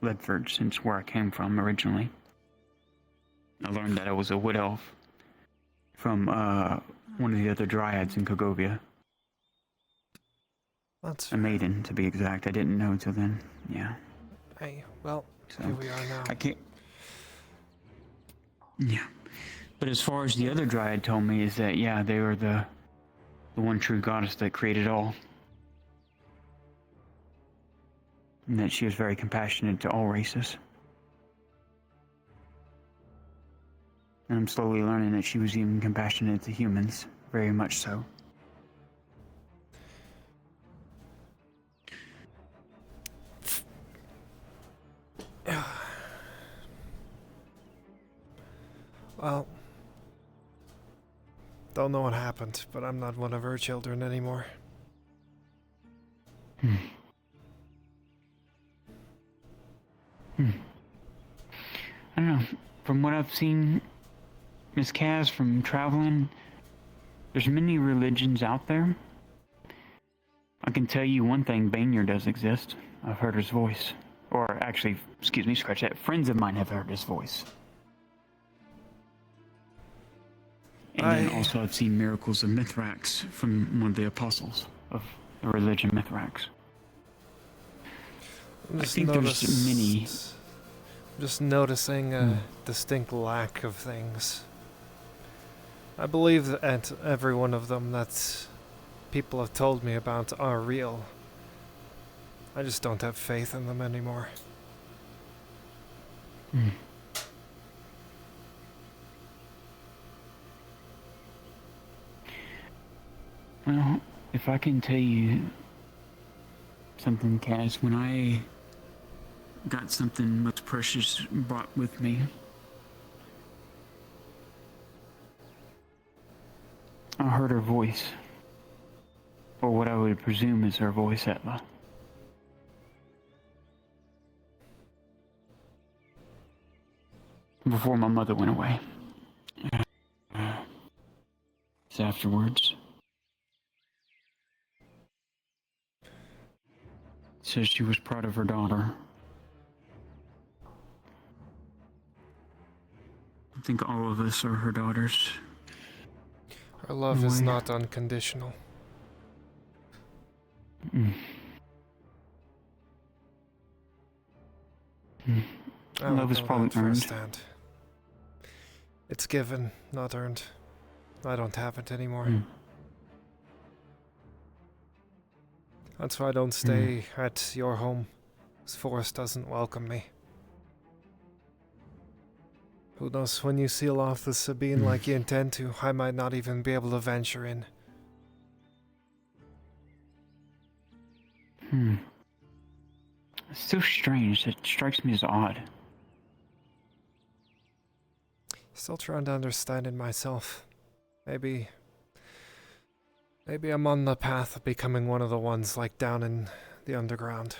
Ledford, since where I came from originally. I learned that I was a wood elf from one of the other dryads in Kogovia. That's a maiden, to be exact. I didn't know till then. Yeah. Hey, well, So, here we are now. I can't... Yeah. But as far as the other dryad told me is that, yeah, they were the one true goddess that created all. And that she was very compassionate to all races. And I'm slowly learning that she was even compassionate to humans. Very much so. Well, don't know what happened, but I'm not one of her children anymore. Hmm. Hmm. I don't know. From what I've seen, Miss Kaz, from traveling, there's many religions out there. I can tell you one thing, Banyer does exist. I've heard his voice. Or actually, excuse me, scratch that. Friends of mine have heard his voice. And then also I've seen miracles of Mithrax from one of the apostles of the religion Mithrax. I think there's many. Just noticing a distinct lack of things. I believe that every one of them that people have told me about are real. I just don't have faith in them anymore. Hmm. Well, if I can tell you something, Kaz, when I got something most precious brought with me, I heard her voice, or what I would presume is her voice, Etla. Before my mother went away. It's afterwards. Says she was proud of her daughter. I think all of us are her daughters. Her love is not unconditional. Mm. Mm. Love is probably earned. Firsthand. It's given, not earned. I don't have it anymore. Mm. That's why I don't stay at your home. This forest doesn't welcome me. Who knows, when you seal off the Sabine like you intend to, I might not even be able to venture in. It's so strange. It strikes me as odd. Still trying to understand it myself. Maybe I'm on the path of becoming one of the ones like down in the underground.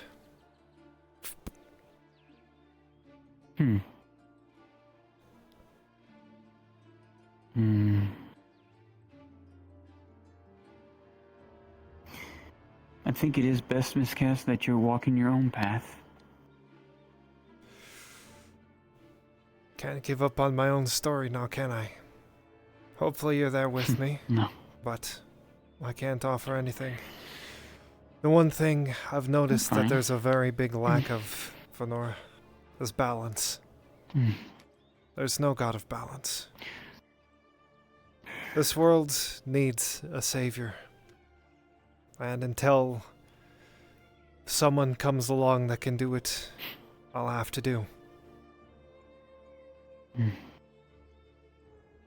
I think it is best, Miss Cass, that you're walking your own path. Can't give up on my own story now, can I? Hopefully you're there with me. No. But I can't offer anything. The one thing I've noticed that there's a very big lack of, Venora, is balance. There's no god of balance. This world needs a savior. And until someone comes along that can do it, I'll have to do.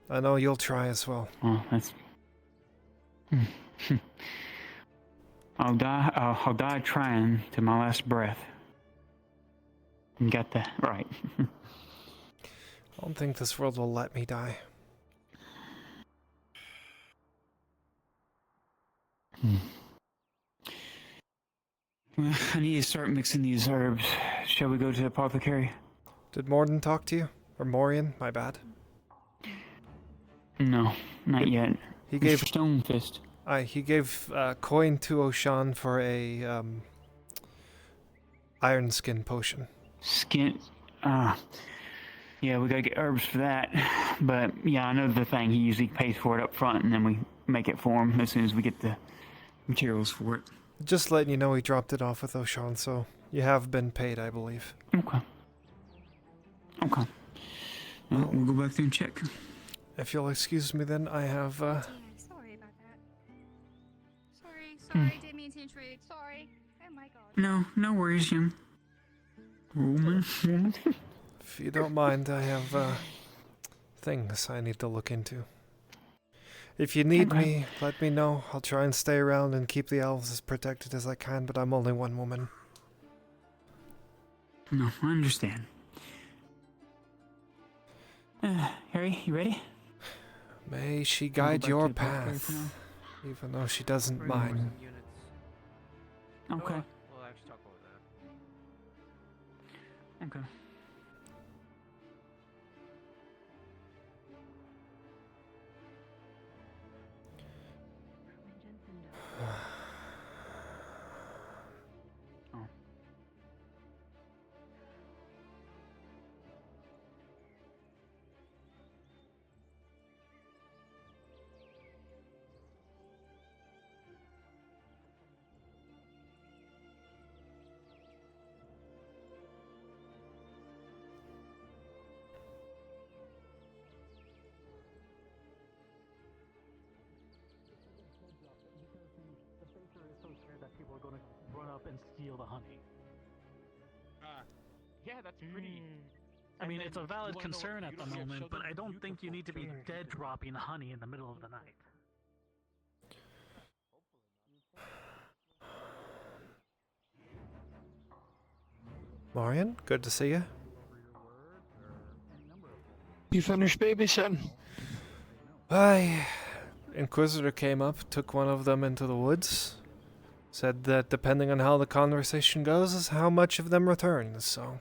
I know you'll try as well. Oh, that's... I'll die trying to my last breath. You got that right. I don't think this world will let me die. Well, I need to start mixing these herbs. Shall we go to the apothecary? Did Morden talk to you? Or Morian? My bad. No, not yet. He gave Stonefist. He gave a coin to O'Shawn for a iron skin potion. Skin. Yeah, we gotta get herbs for that. But yeah, I know the thing. He usually pays for it up front, and then we make it for him as soon as we get the materials for it. Just letting you know he dropped it off with O'Shawn, so you have been paid, I believe. Okay. Okay. Well, we'll go back there and check. If you'll excuse me then, I have, Sorry about that. Sorry, didn't mean to intrude. Sorry. Oh my god. No worries, young woman. If you don't mind, I have, things I need to look into. If you need me, let me know. I'll try and stay around and keep the elves as protected as I can, but I'm only one woman. No, I understand. Harry, you ready? May she Wanna go guide back your to the apothecary for path, even though she doesn't mine. Okay. We'll actually talk about that. Okay. Oh. The baker is so scared that people are going to run up and steal the honey. Yeah, that's pretty. I mean, it's a valid You wanna know concern what at the beautiful- moment, show but them I don't think you need to be beautiful dead dropping honey in the middle of the night. Marion, good to see you. You finished babysitting? Aye. Inquisitor came up, took one of them into the woods. Said that depending on how the conversation goes is how much of them returns, so...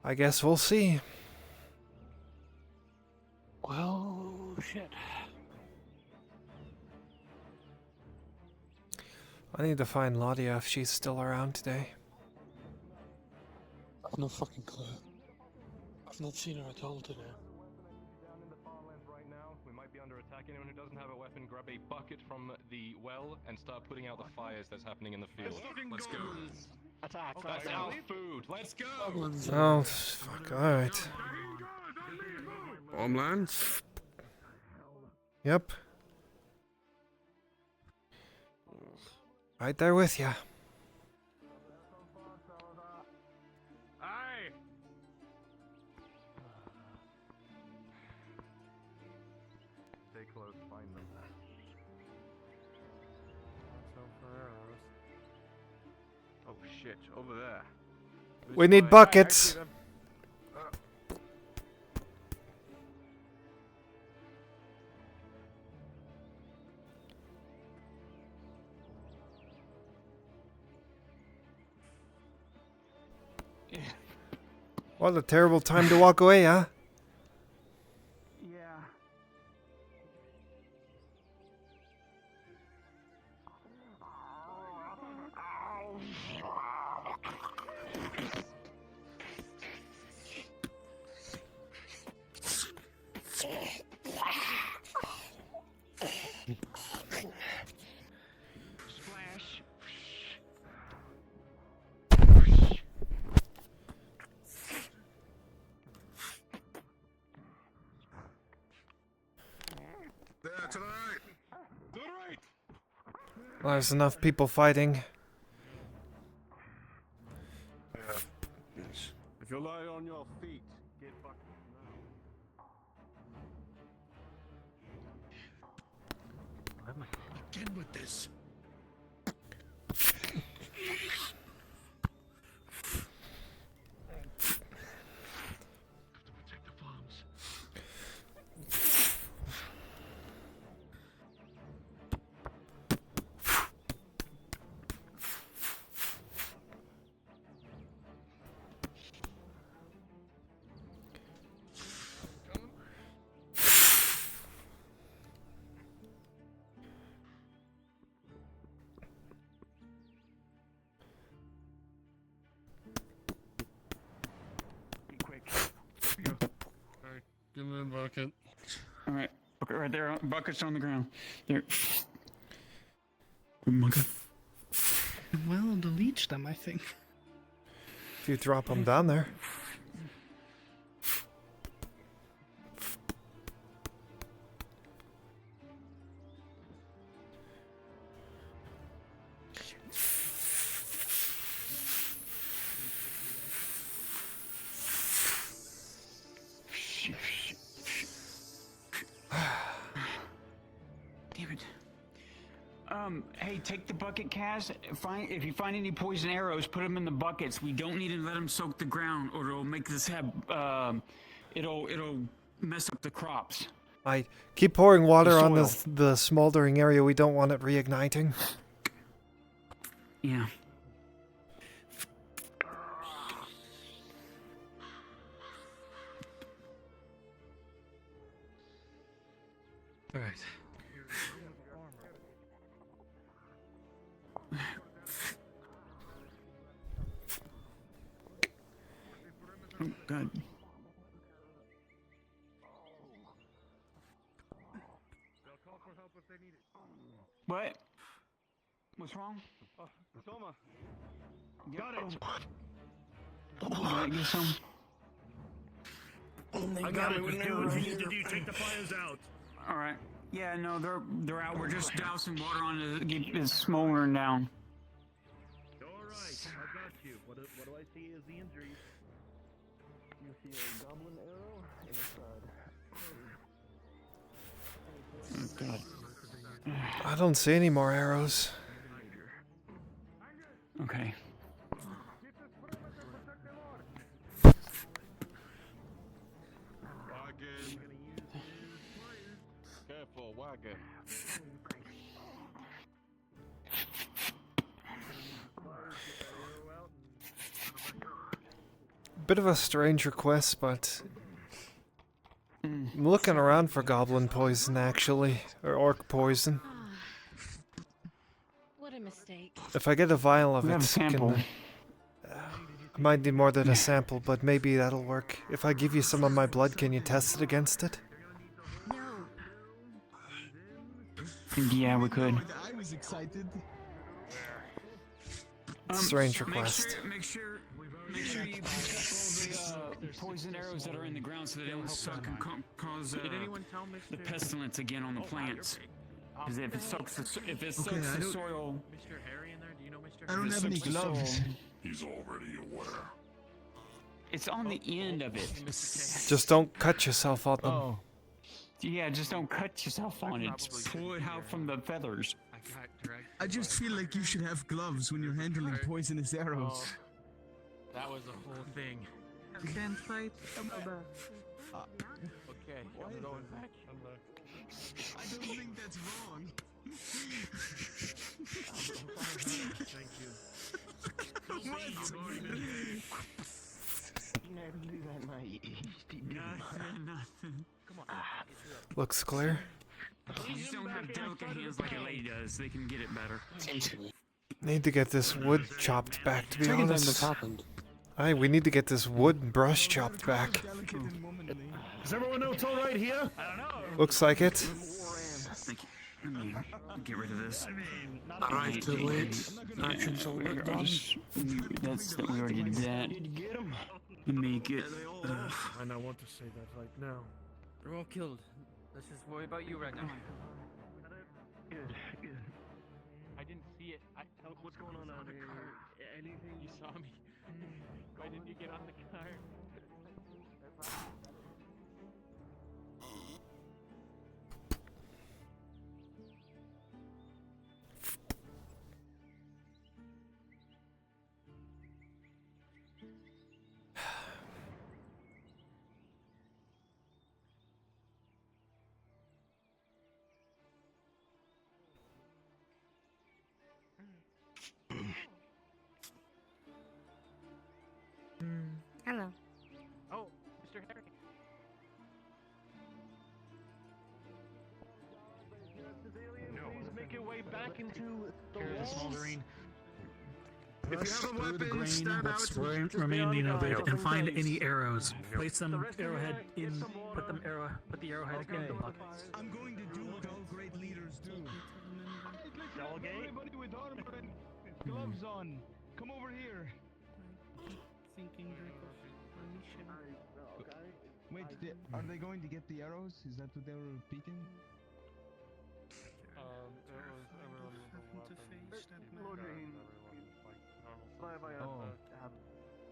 I guess we'll see. Well, shit. I need to find Ladia if she's still around today. I've no fucking clue. I've not seen her at all today. We might be under attack. Anyone who doesn't have a weapon, grab a bucket from the well and start putting out the fires that's happening in the field. Let's go. Attack. That's our food. Let's go. Oh, fuck, alright. Homeland? Yep. Right there with ya. Aye. Stay close, find them. Oh shit, over there. We need buckets. What a terrible time to walk away, huh? Yeah. Splash. There, to the right. To the right. Well, there's enough people fighting. If you lie on your feet, get buckets now. Again with this. Protect the farms. Be quick. Alright, give me a bucket. All right, bucket right there. Buckets on the ground. There. Well, delete them, I think. If you drop them down there. Damn it. Hey, take the bucket, Kaz. If you find any poison arrows, put them in the buckets. We don't need to let them soak the ground, or it'll make this have. it'll mess up the crops. I keep pouring water on soil. the smoldering area. We don't want it reigniting. Yeah. All right. Oh, God. What? What's wrong? Soma. Got it. Alright, get some. I got it. Do what you need to do. Take the fires out. Alright. Yeah, no, they're out. We're just dousing water on it to keep it smoldering down. All right. I got you. What do I see as the injuries? You see a goblin arrow in Oh, his side. God. I don't see any more arrows. Okay. Careful, wagon. Bit of a strange request, but I'm looking around for goblin poison, actually, or orc poison. What a mistake. If I get a vial of We have a it, sample. I might need more than a sample, but maybe that'll work. If I give you some of my blood, can you test it against it? Yeah, we could. I was excited. Strange request. Make sure you pick up all the poison arrows that are in the ground so that they don't suck and cause the pestilence again on the plants. Because if it soaks the soil, Mr. Harry in there? Do you know Mr. I don't have any gloves. He's already aware. it's on the end of it. Just don't cut yourself on them. Yeah, just don't cut yourself on it. Just pull it out from the feathers. I just feel like you should have gloves when you're handling poisonous arrows. That was a whole thing. I can't fight. Okay, I'm going back. I don't think that's wrong. Thank you. Nothing. Looks clear. You just don't have delicate hands like a lady does. They can get it better. Need to get this wood chopped back, to be Second time honest. that's happened. Aye, we need to get this wood brush chopped back. Does everyone know it's all right here? Looks like it. Let me get rid of this. Arrived too late. Actions already done. We already did that. Let me get. I don't want to say that right now. We're all killed. Let's just worry about you right now. I didn't see it. What's going on out here? Anything? You saw me. Why didn't you get on the car? Hello. Oh, Mr. Harry. Please make your way back into the walls. Smoldering. If you have a Through the weapon, grain, stab out. what's Just remaining beyond of the it, guard. and find any arrows. Place them The rest of you arrowhead get in. some Put water. the arrowhead in the buckets. I'm going to do what all great leaders do. Delegate. Everybody with armor and gloves on. Come over here. Thinking like of permission. Wait, are they going to get the arrows? Is that what they were repeating? Having to face that man.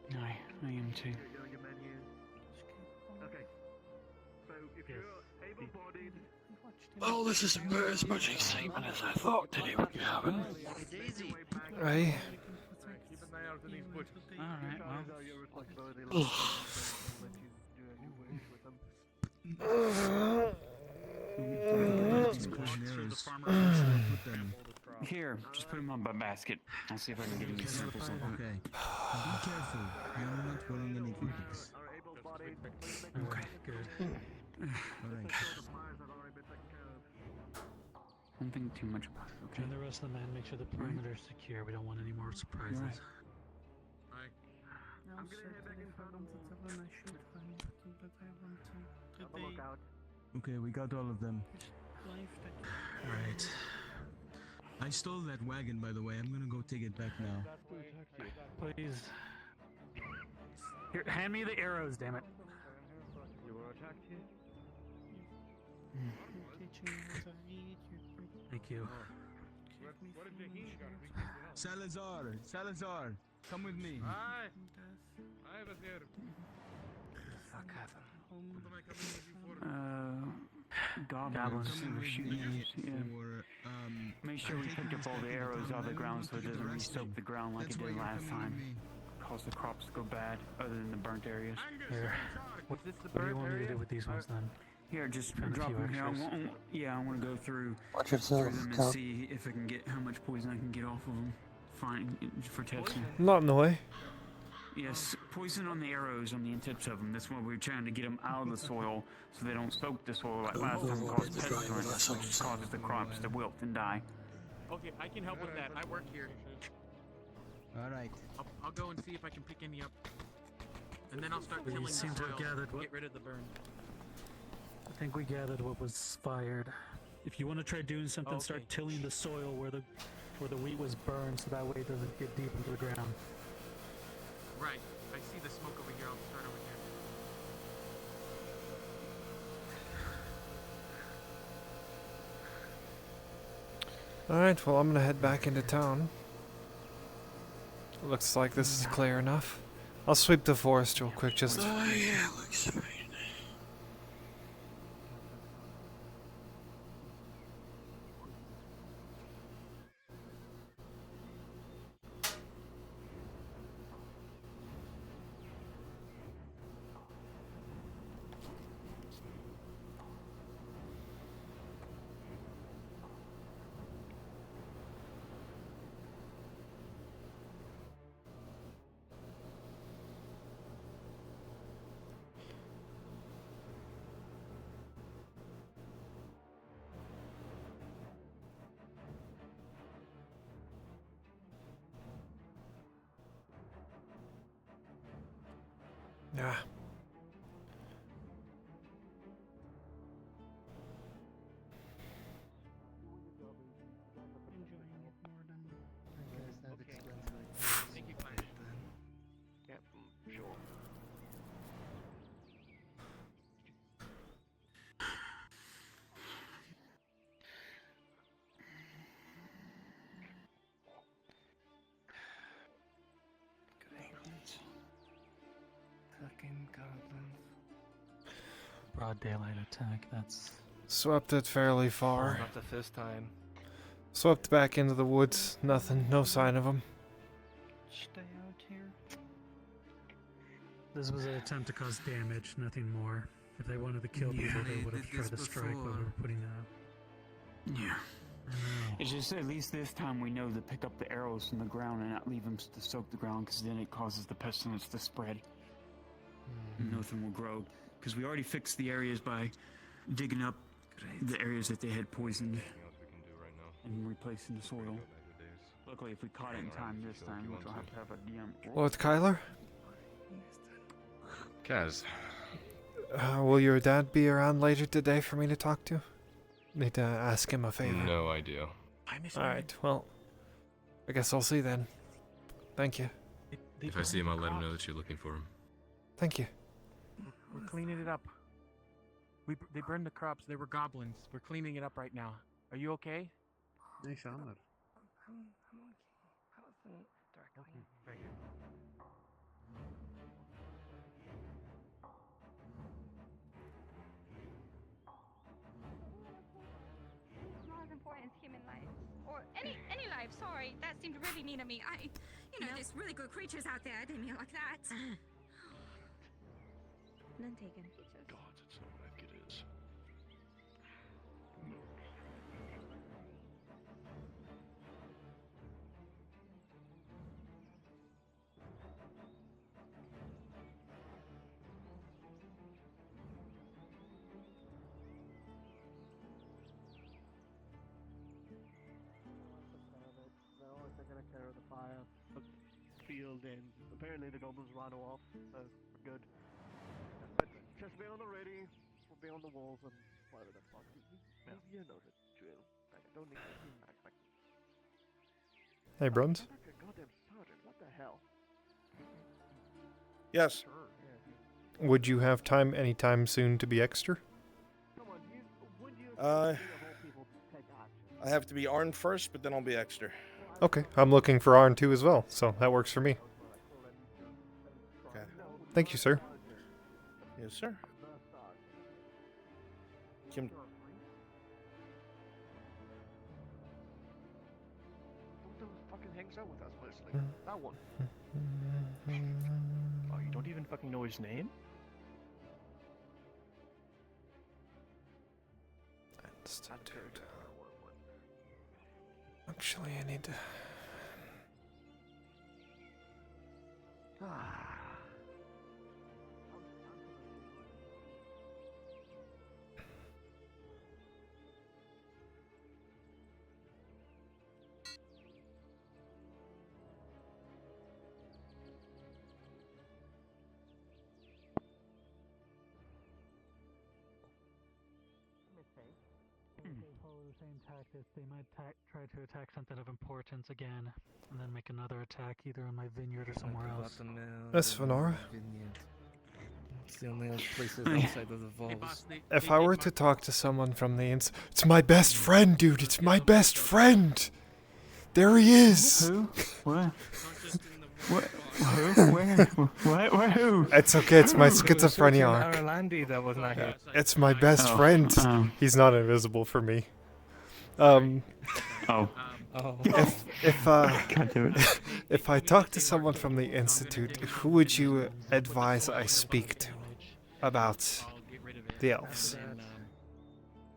No, I am too. Okay. So if you're able-bodied, Well, this is about as much excitement as I thought today would be having. Right. keep an eye out in these bushes. Alright, well. Your responsibility. Ugh. Let you do as you wish with Here, just put them on my basket. I'll see if I can get any samples of them. Okay. Be careful. I'm not wearing any goggles. Okay, good. Alright. Don't think too much about it, okay? And the rest of the men, make sure the perimeter is secure. We don't want any more surprises. Right. I'm gonna head back in front of I should find, but I want to. Look out. Okay, we got all of them. Alright. I stole that wagon, by the way. I'm gonna go take it back now. Please. Here, hand me the arrows, damn it. You were attacked here? Thank you. What did Jaheen got? Salazar, come with me. Aye. I was here. Fuck Goblins who were shooting us, yeah. Make sure we picked up all the arrows out of the ground so it doesn't re-soak the ground like it did last time. Cause the crops to go bad, other than the burnt areas. Here. What do you want me to do with these ones then? Here, just Found a drop few them here. extras. I want to go through Watch yourself, them and Cal. see if I can get how much poison I can get off of them. Fine, for testing. Not in the way. Yes, poison on the arrows on the tips of them. That's why we're trying to get them out of the soil so they don't soak the soil like last time and cause pestilence, which causes the crops to wilt and die. Okay, I can help with that. I work here. Alright. I'll go and see if I can pick any up. And then I'll start tilling the seem to soil. have gathered what- Get rid of the burn. I think we gathered what was fired. If you want to try doing something, start tilling the soil where the wheat was burned, so that way it doesn't get deep into the ground. Right. I see the smoke over here. I'll start over here. Alright, well, I'm gonna head back into town. Looks like this is clear enough. I'll sweep the forest real quick, just... Oh yeah, looks fine. Yeah. Thank you, Clyde. Yep, sure. Fucking goblins. Broad daylight attack, that's... Swept it fairly far. Not the first time. Swept back into the woods. Nothing. No sign of him. Stay out here. This was an attempt to cause damage, nothing more. If they wanted to kill people, they would have tried to strike while we were putting it out. Yeah. It's just at least this time we know to pick up the arrows from the ground and not leave them to soak the ground, because then it causes the pestilence to spread. Nothing will grow, because we already fixed the areas by digging up the areas that they had poisoned and replacing the soil. Luckily, if we caught it in time this time, we don't have to have a DM. Lord Kyler? Kaz. Will your dad be around later today for me to talk to? Need to ask him a favor. No idea. Alright, well, I guess I'll see then. Thank you. If I see him, I'll let him know that you're looking for him. Thank you. We're cleaning it up. They burned the crops. They were goblins. We're cleaning it up right now. Are you okay? Nej, känner. Not as important as human life. Or any life, sorry. That seemed really mean of me. There's really good creatures out there. I didn't mean it like that. None taken. God, it's not like it is. filled in. Apparently the goblins ran off, so we're good. But just be on the ready, we'll be on the walls and whatever the fuck. You know the drill. Like, I don't need to act like... Hey, Bruns. I'm not your goddamn sergeant, what the hell? Yes. Sure, yeah. Would you have time anytime soon to be extra? I have to be armed first, but then I'll be extra. Okay, I'm looking for Arn too as well, so that works for me. Okay. Thank you, sir. Yes, sir. Kim. Who the fucking hangs out with us mostly? That one. Oh, you don't even fucking know his name? Institute. Actually, I need to... If they follow the same tactics, they might try to attack something of importance again, and then make another attack either on my vineyard or somewhere else. That's Venora. It's the only other places outside of the vaults. If I were to talk to someone from the it's my best friend, dude. It's my best friend. There he is. Who? What? What? Who? Where? What? Where? Who? It's okay. It's my schizophrenia arc. Arlandi that was not here. It's my best friend. He's not invisible for me. If I talk to someone from the Institute, who would you advise I speak to about the elves?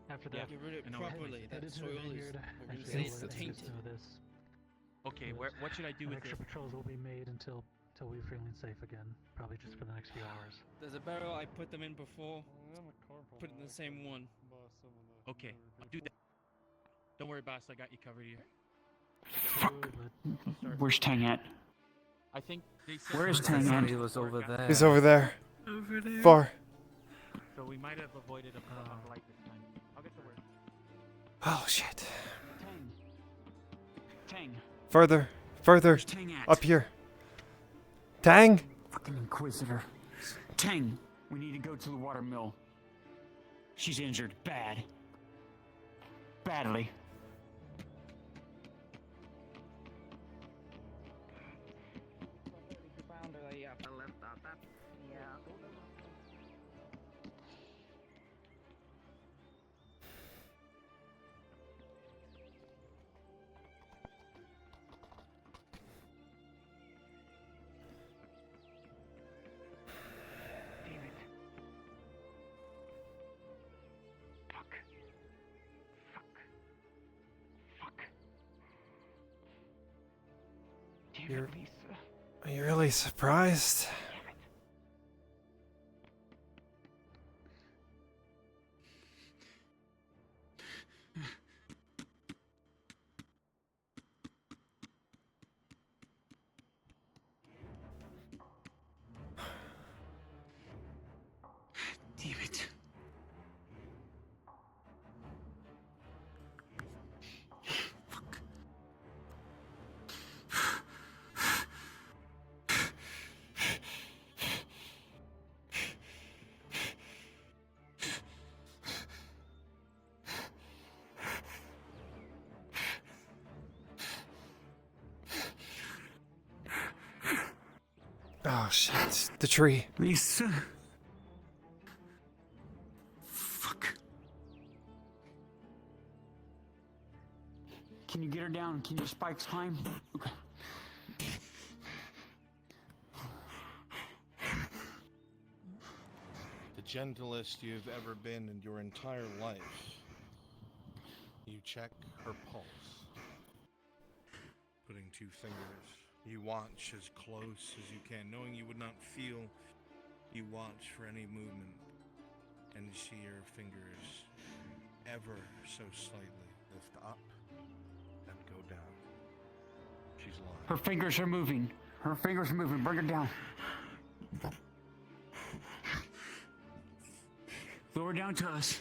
After that, get rid of it properly. That soil is, we're gonna say it's tainted. Okay, what should I do with extra it? patrols will be made until we're feeling safe again. Probably just for the next few hours. There's a barrel I put them in before. Put it in the same one. Okay, I'll do that. Don't worry, boss. I got you covered here. Fuck. Where's Tang at? I think they said Where is Tang at? He was over there. He's over there. Over there. Far. So we might have avoided a light this time. I'll get the word. Oh shit. Tang. Further. Further. Tang at? Up here. Tang? Fucking Inquisitor. Tang. We need to go to the water mill. She's injured. Bad. Badly. Are you really surprised? Damn it. Oh shit. The tree. Lisa. Fuck. Can you get her down? Can your spikes climb? Okay. The gentlest you've ever been in your entire life. You check her pulse. Putting two fingers. You watch as close as you can, knowing you would not feel. You watch for any movement, and you see her fingers ever so slightly lift up and go down. She's lying. Her fingers are moving. Her fingers are moving. Bring her down. Lower down to us.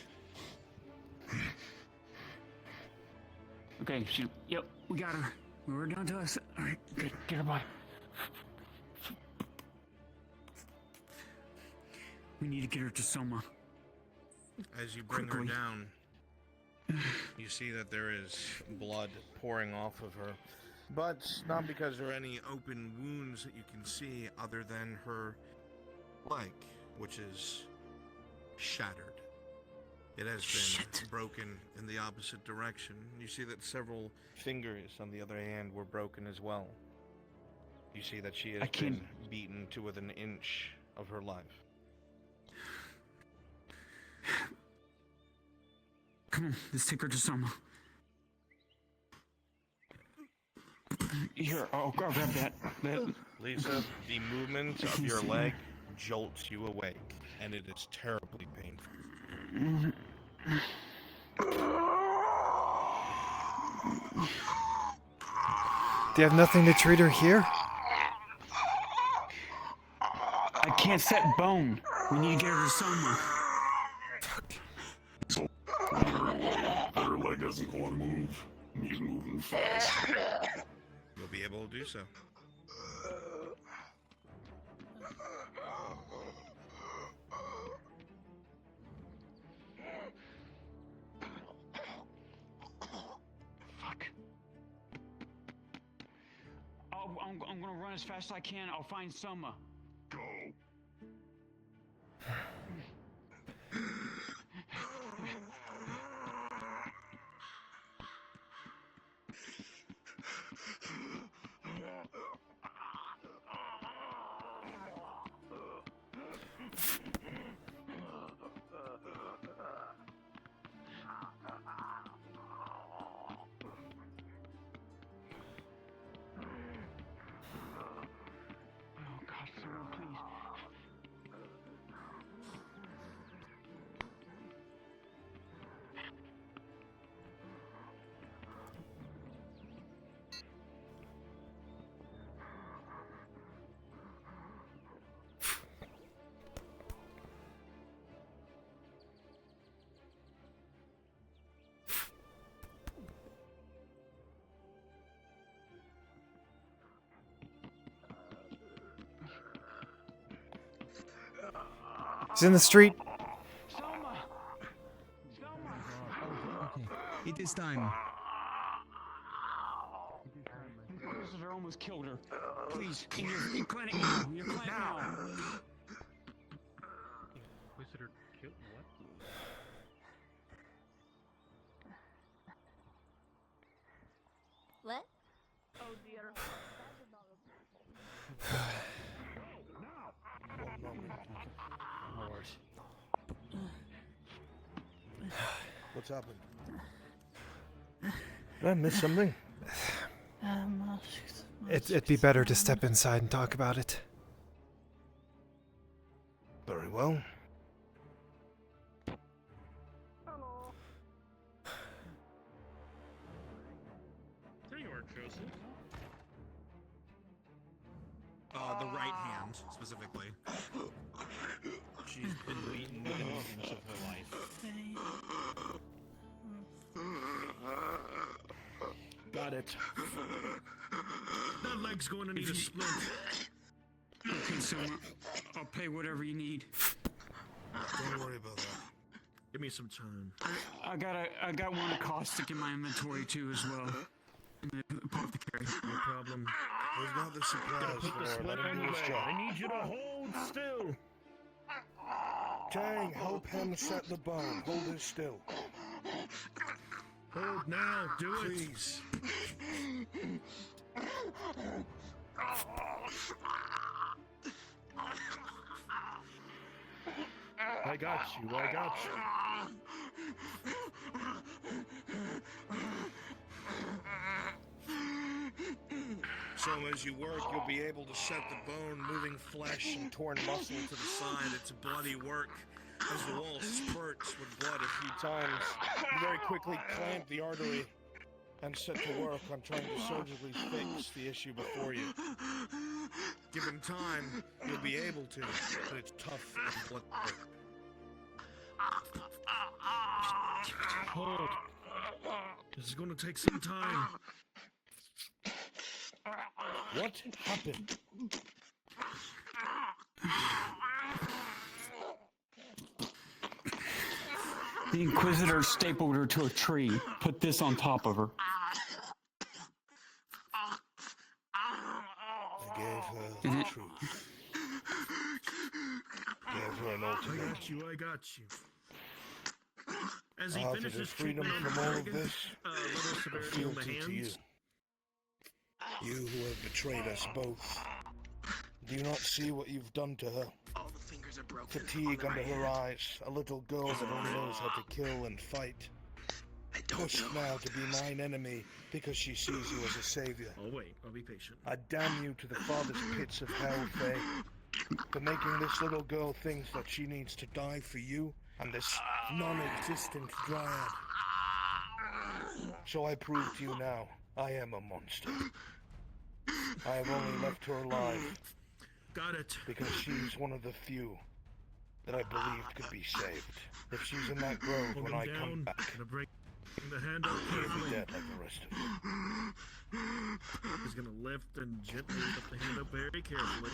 Okay, yep, we got her. Lower down to us. All right, good. Get her by. We need to get her to Soma. As you bring Quickly. her down, you see that there is blood pouring off of her. But not because there are any open wounds that you can see other than her leg, which is shattered. It has been broken in the opposite direction. You see that several fingers on the other hand were broken as well. You see that she has been beaten to within an inch of her life. Come on, let's take her to Soma. Here, I'll grab that. Lisa, the movement of your leg jolts you awake, and it is terribly painful. Do you have nothing to treat her here? I can't set bone. We need to get her to Soma. Her leg doesn't want to move. He's moving fast. You'll be able to do so. Fuck. I'm gonna run as fast as I can. I'll find Soma. Go. Oh God, Soma, please. He's in the street. It is time. The visitor almost killed her. Please, in your clinic now. Your clinic now. Inquisitor killed what? What? Oh dear. One moment. No worries. What's happened? Did I miss something? It'd be better to step inside and talk about it. Very well. There you are, Joseph. The right hand, specifically. She's been beaten within an inch of her life. Got it. That leg's going to need a splint. Okay, Soma. I'll pay whatever you need. Don't worry about that. Give me some time. I got one caustic in my inventory too as well. Apothecary. No problem. We've got the supplies for her. Let him do his job. I need you to hold still. Tang, help him set the bone. Hold it still. Hold now. Do it. Please. I got you. I got you. So as you work, you'll be able to set the bone, moving flesh and torn muscle to the side. It's bloody work. As the wall spurts with blood a few times, you very quickly clamp the artery and set to work on trying to surgically fix the issue before you. Given time, you'll be able to, but it's tough and bloodthirsty. Hold. This is gonna take some time. What happened? The Inquisitor stapled her to a tree, put this on top of her. I gave her Is the it- truth. Gave her an I ultimatum. got you, I got you. As he I offered finishes her freedom treatment on from the all of dragon, this. level and severity on the fealty to you. hands. You who have betrayed us both. Do you not see what you've done to her? All the fingers are broken. Fatigue under her eyes, a little girl that only knows how to kill and fight. Pushed now to be mine enemy because she sees you as a savior. Oh wait, I'll be patient. I damn you to the farthest pits of hell, Faye, for making this little girl think that she needs to die for you and this non-existent dryad. So I prove to you now, I am a monster. I have only left her alive. Got it. Because she's one of the few that I believed could be saved. If she's in that grove Hold when him I down. come back, Gonna break the hand out she'll carefully. be dead like the rest of you. He's gonna lift and gently lift the hand up very carefully.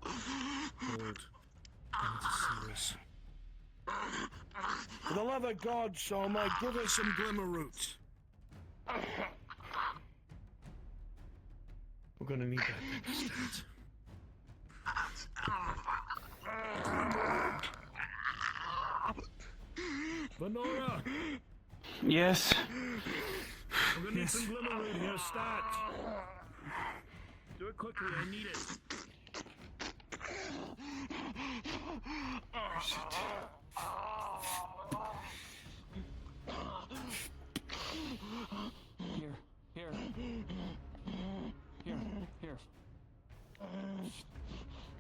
Hold. I need to see this. For the love of God, Soma, give us some glimmer roots. We're gonna need that thing to start. Lenora! Yes. I'm gonna need some glimmer root here. Start! Do it quickly, I need it. Here, here. Here, here.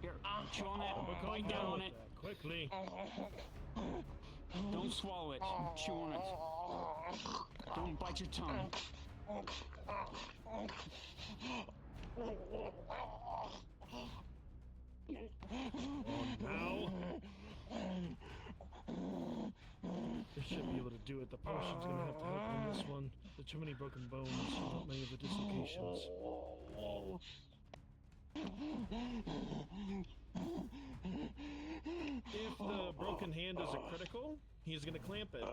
Here, chew on it, bite down on it. Quickly. Don't swallow it, chew on it. Don't bite your tongue. Now. This should be able to do it. The potion's gonna have to help on this one. There are too many broken bones, not many of the dislocations. If the broken hand is a critical, he's gonna clamp it.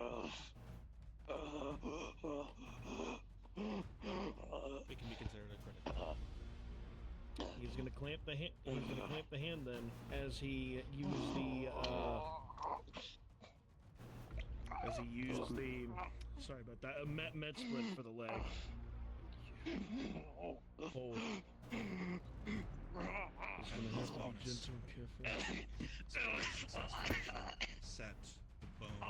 It can be considered a critical. He's gonna clamp the hand. He's gonna clamp the hand then, as he used the. As he used the. Sorry about that. A med splint for the leg. Hold. He's gonna have to be gentle and careful. Set the bone,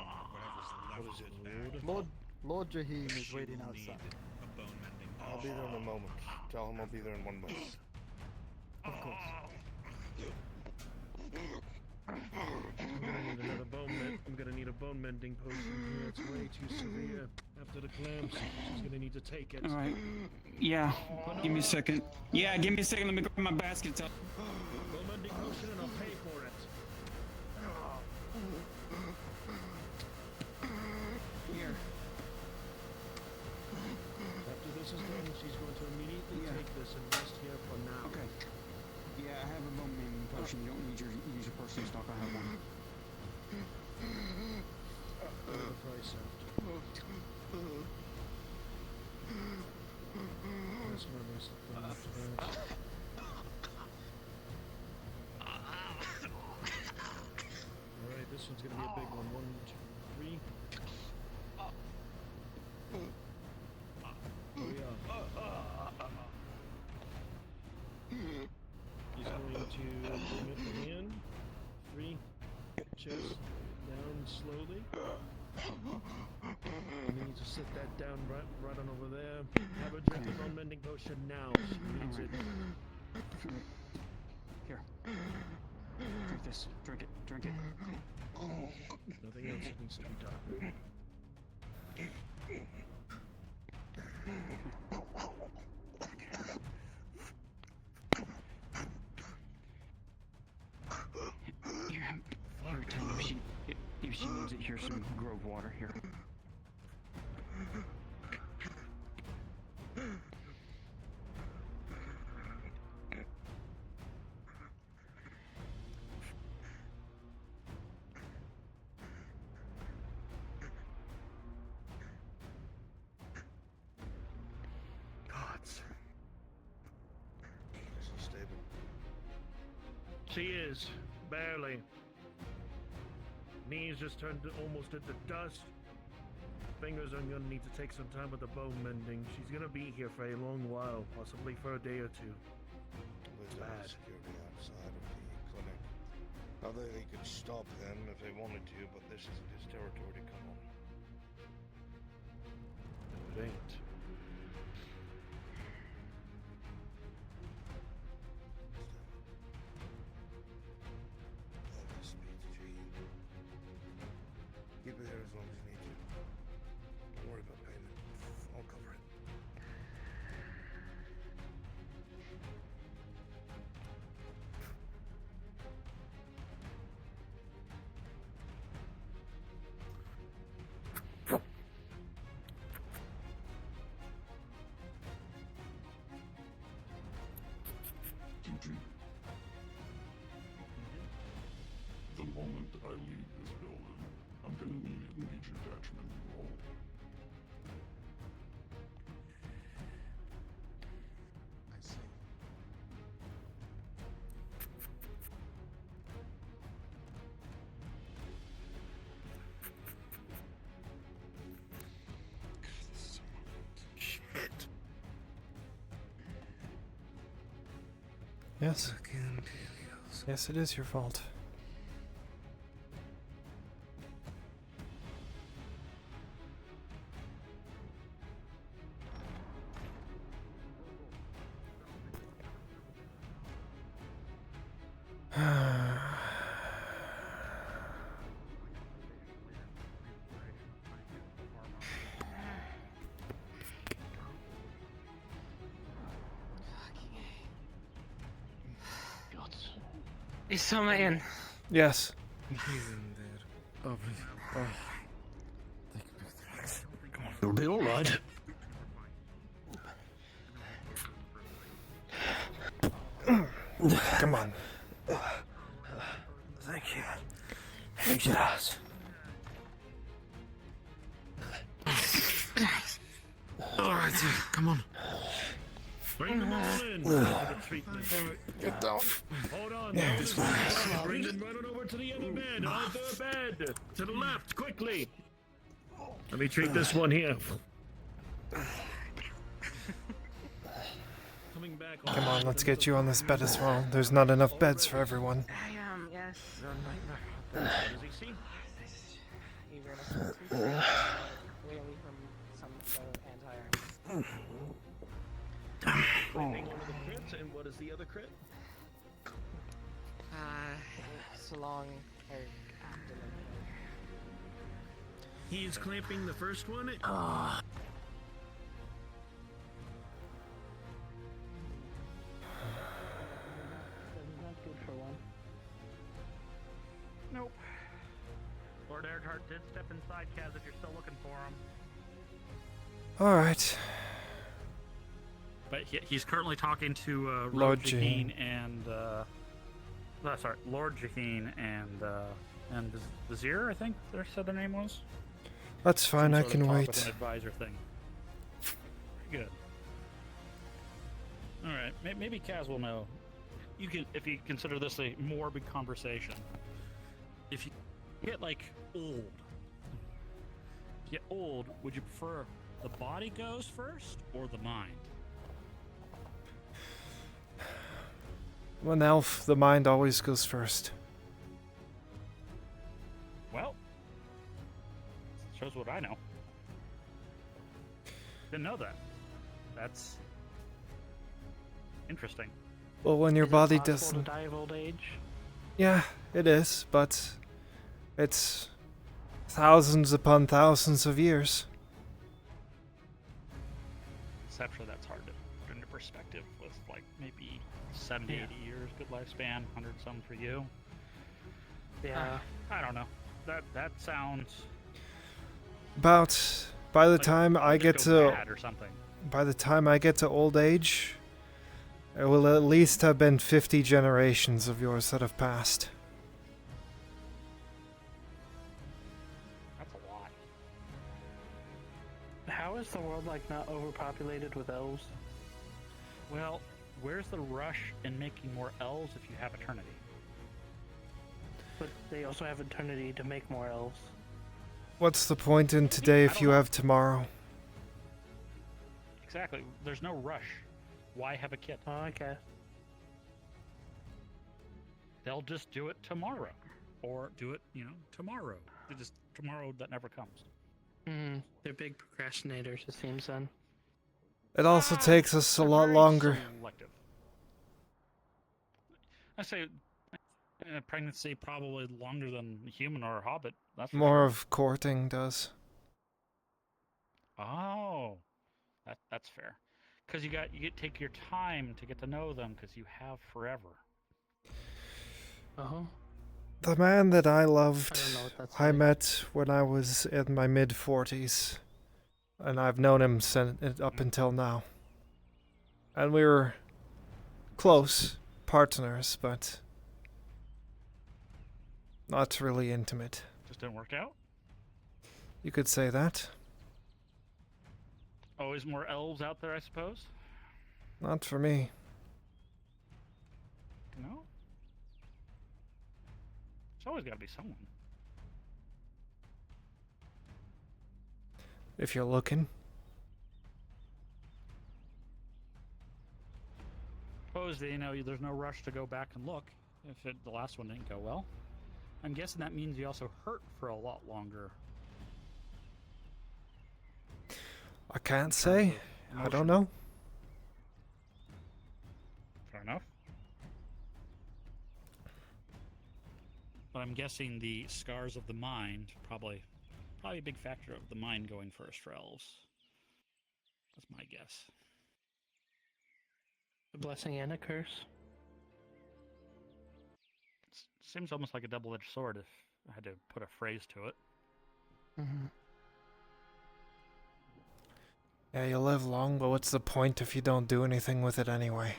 whatever's left of it back. Lord Jahim is She waiting will outside. need a bone mending I'll be there in a moment. Tell him I'll be there in 1 minute. Of course. I'm gonna need another I'm gonna need a bone mending potion here. It's way too severe. After the clamps, she's gonna need to take it. Alright. Yeah, give me a second. Yeah, give me a second, let me grab my baskets up. Bone mending potion and I'll pay for it. Here. After this is done, she's going to immediately take this and rest here for now. Okay. Yeah, I have a bone mending potion. You don't need use your personal stock. I have one. The price out. That's my rest of them after that. Alright, this one's gonna be a big one. 1, 2, 3. Here we are. He's going to bring up the hand. 3. Chest down slowly. And then you just sit that down right on over there. Have her drink the bone mending potion now. She needs it. Here. Drink this. Drink it. Drink it. Nothing else that needs to be done. she needs it. Here's some grove water here. Gods. Is he stable? She is, barely. Knees just turned almost into dust. Fingers are gonna need to take some time with the bone mending. She's gonna be here for a long while, possibly for a day or two. There's bad security outside of the clinic. Now they could stop them if they wanted to, but this isn't his territory to come on. No, it ain't. Keep it there as long as you need to. Don't worry about payment. I'll cover it. The moment I leave this building, I'm gonna need it in each attachment roll. I see. Shit. Yes. Yes, it is your fault. Is someone in? Yes. He's in there. Oh, please. Oh. Come on. You'll be alright. Come on. Thank you. Thank you, Ross. Alright, come on. Bring them all in for the treatment. Get down. Hold on. Yeah, This one. Bring them right on over to the other bed. Other bed. To the left, quickly. Let me treat this one here. Coming back. Come on, let's get you on this bed as well. There's not enough beds for everyone. I am, yes. What does he see? Really from some anti-iron. Claiming one of the crits, and what is the other crit? It's a long haired abdomen. He's clamping the first one. That's good for one. Nope. Lord Earhart did step inside, Kaz, if you're still looking for him. Alright. But he's currently talking to Lord Jaheen and Lord Jaheen and Vizier, I think they said their name was. That's fine, I Some sort of can talk wait. with an advisor thing. Good. All right, maybe Kaz will know. You can, if you consider this a morbid conversation. If you get old, would you prefer the body goes first or the mind? I'm an elf, the mind always goes first. Well, shows what I know. Didn't know that. That's interesting. Well, when your Is it body possible doesn't... to die of old age? Yeah, it is, but it's thousands upon thousands of years. Conceptually, that's hard to put into perspective with like maybe 70, 80 years, good lifespan, 100 some for you. Yeah, I don't know. that sounds. About by the like time I things get go to bad or something. by the time I get to old age, it will at least have been 50 generations of yours that have passed. That's a lot. How is the world like not overpopulated with elves? Well, where's the rush in making more elves if you have eternity? But they also have eternity to make more elves. What's the point in today if you have tomorrow? Exactly. There's no rush. Why have a kid? Oh, okay. They'll just do it tomorrow, or do it, tomorrow. They just tomorrow that never comes. They're big procrastinators, it seems then. It also takes us a lot longer. Selective. I say pregnancy probably longer than human or a hobbit. That's for More sure. of courting does. Oh, that's fair. Because you take your time to get to know them because you have forever. The man that I loved, I don't know what that's I like. met when I was in my mid-40s. And I've known him up until now. And we were close partners, but not really intimate. Just didn't work out? You could say that. Always more elves out there, I suppose? Not for me. No? There's always got to be someone. If you're looking. Suppose that, there's no rush to go back and look if the last one didn't go well. I'm guessing that means you also hurt for a lot longer. I can't say. I don't know. Fair enough. But I'm guessing the scars of the mind probably a big factor of the mind going first for elves. That's my guess. A blessing and a curse. Seems almost like a double-edged sword if I had to put a phrase to it. Yeah, you live long, but what's the point if you don't do anything with it anyway?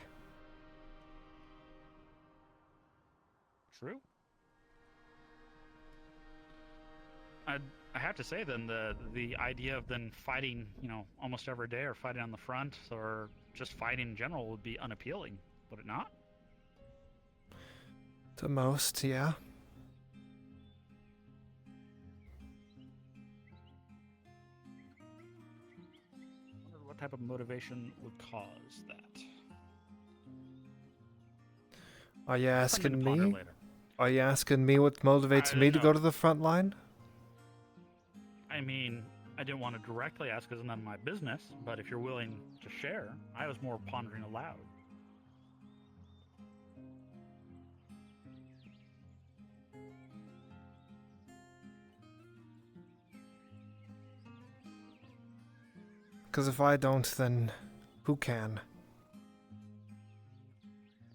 True. I have to say then the idea of then fighting, almost every day or fighting on the front or just fighting in general would be unappealing, would it not? To most, yeah. I wonder what type of motivation would cause that. Are you asking Something to ponder me? later. Are you asking me what motivates I me don't to know. go to the front line? I mean, I didn't want to directly ask because it's none of my business, but if you're willing to share, I was more pondering aloud. Because if I don't, then who can?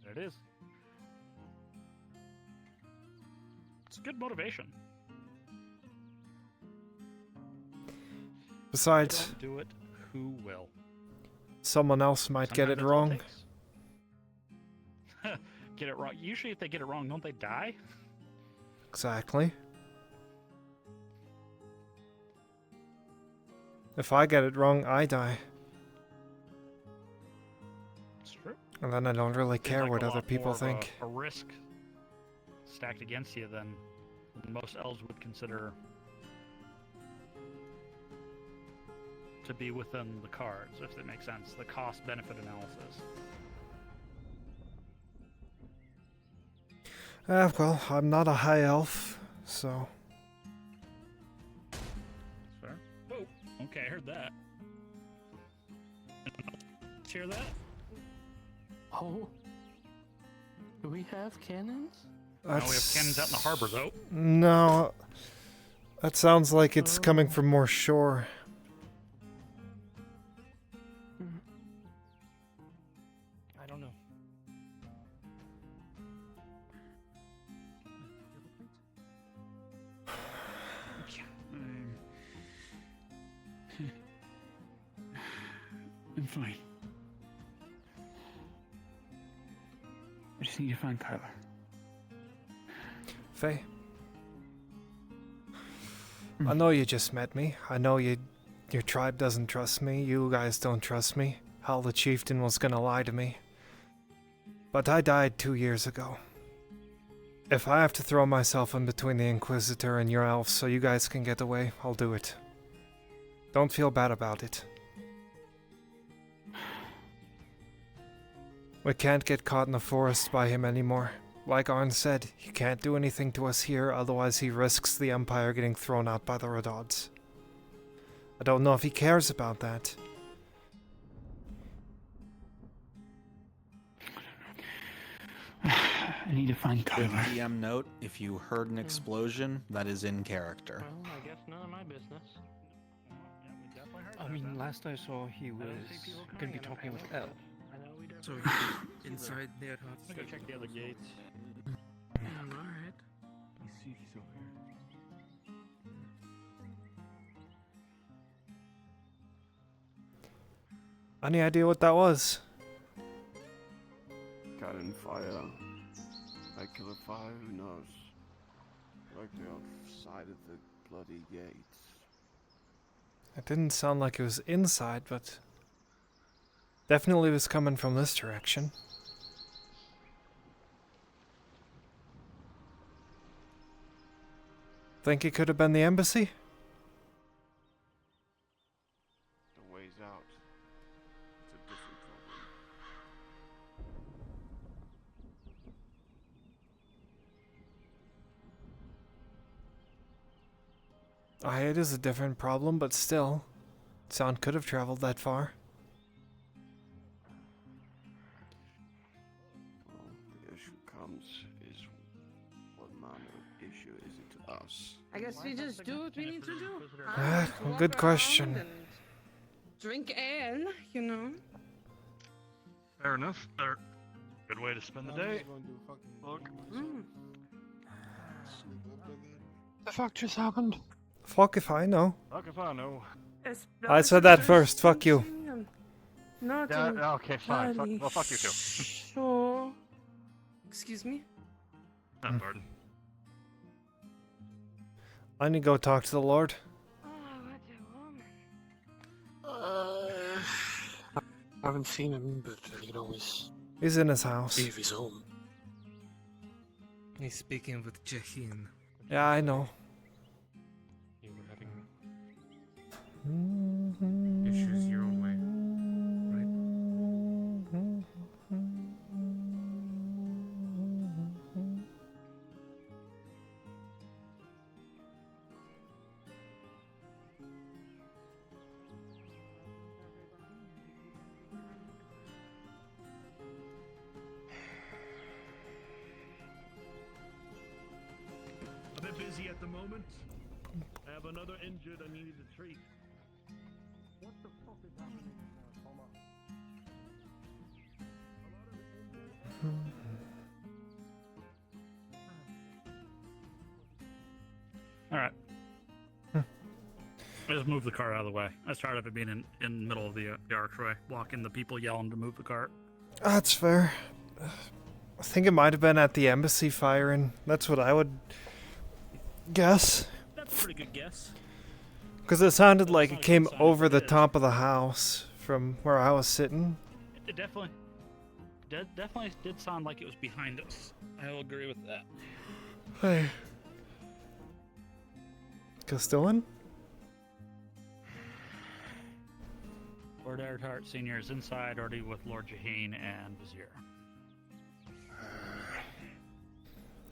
There it is. It's good motivation. Besides, Don't do it, who will? someone else might get it wrong. Get it wrong. Usually if they get it wrong, don't they die? Exactly. If I get it wrong, I die. It's true. And then I don't really Seems care like what a other lot people more of think. A risk stacked against you than most elves would consider to be within the cards, if that makes sense. The cost-benefit analysis. Well, I'm not a high elf, so... Fair. Oh, okay, I heard that. Hear that? Oh. Do we have cannons? No, we have cannons out in the harbor, though. No. That sounds like it's coming from more shore. I don't know. I'm fine. I just need to find Kyler. Faye. I know you just met me. I know your tribe doesn't trust me. You guys don't trust me. Hal the Chieftain was gonna lie to me. But I died 2 years ago. If I have to throw myself in between the Inquisitor and your elves so you guys can get away, I'll do it. Don't feel bad about it. We can't get caught in the forest by him anymore. Like Arn said, he can't do anything to us here, otherwise he risks the Empire getting thrown out by the Redods. I don't know if he cares about that. I need to find Good Kyler. DM note, if you heard an explosion, that is in character. Well, I guess none of my business. I mean, last I saw, he was gonna be talking with Elle. So inside their hut. I'm gonna check the other gates. Alright. Any idea what that was? Cannon fire. I kill a fire, who knows? Like the outside of the bloody gates. It didn't sound like it was inside, but definitely was coming from this direction. Think it could have been the embassy? The way's out. It's a different problem. It is a different problem, but still. Sound could have traveled that far. Well, the issue comes is what manner of issue is it to us? I guess we just do what we need to do. Ah, Walk good around question. and drink ale, you know. Fair enough. Good way to spend the day. Look. The fuck just happened? Fuck if I know. Fuck if I know. I said that first, fuck you. Nothing. Okay, fine. Well, fuck you too. So, excuse me? Pardon. I need to go talk to the Lord. I haven't seen him, but you can always He's in his house. see if he's home. He's speaking with Jahin. Yeah, I know. You were having issues your own way, A bit busy at the moment. I have another injured I needed to treat. What the fuck is happening, Thomas? All right. I just moved the cart out of the way. I started up it being in the middle of the archway, blocking the people yelling to move the cart. That's fair. I think it might have been at the embassy firing. That's what I would guess. That's a pretty good guess. Because it sounded like it came over the top of the house from where I was sitting. It definitely did sound like it was behind us. I will agree with that. Hey. Castellan? Lord Earhart Sr. is inside, already with Lord Jahin and Vizier.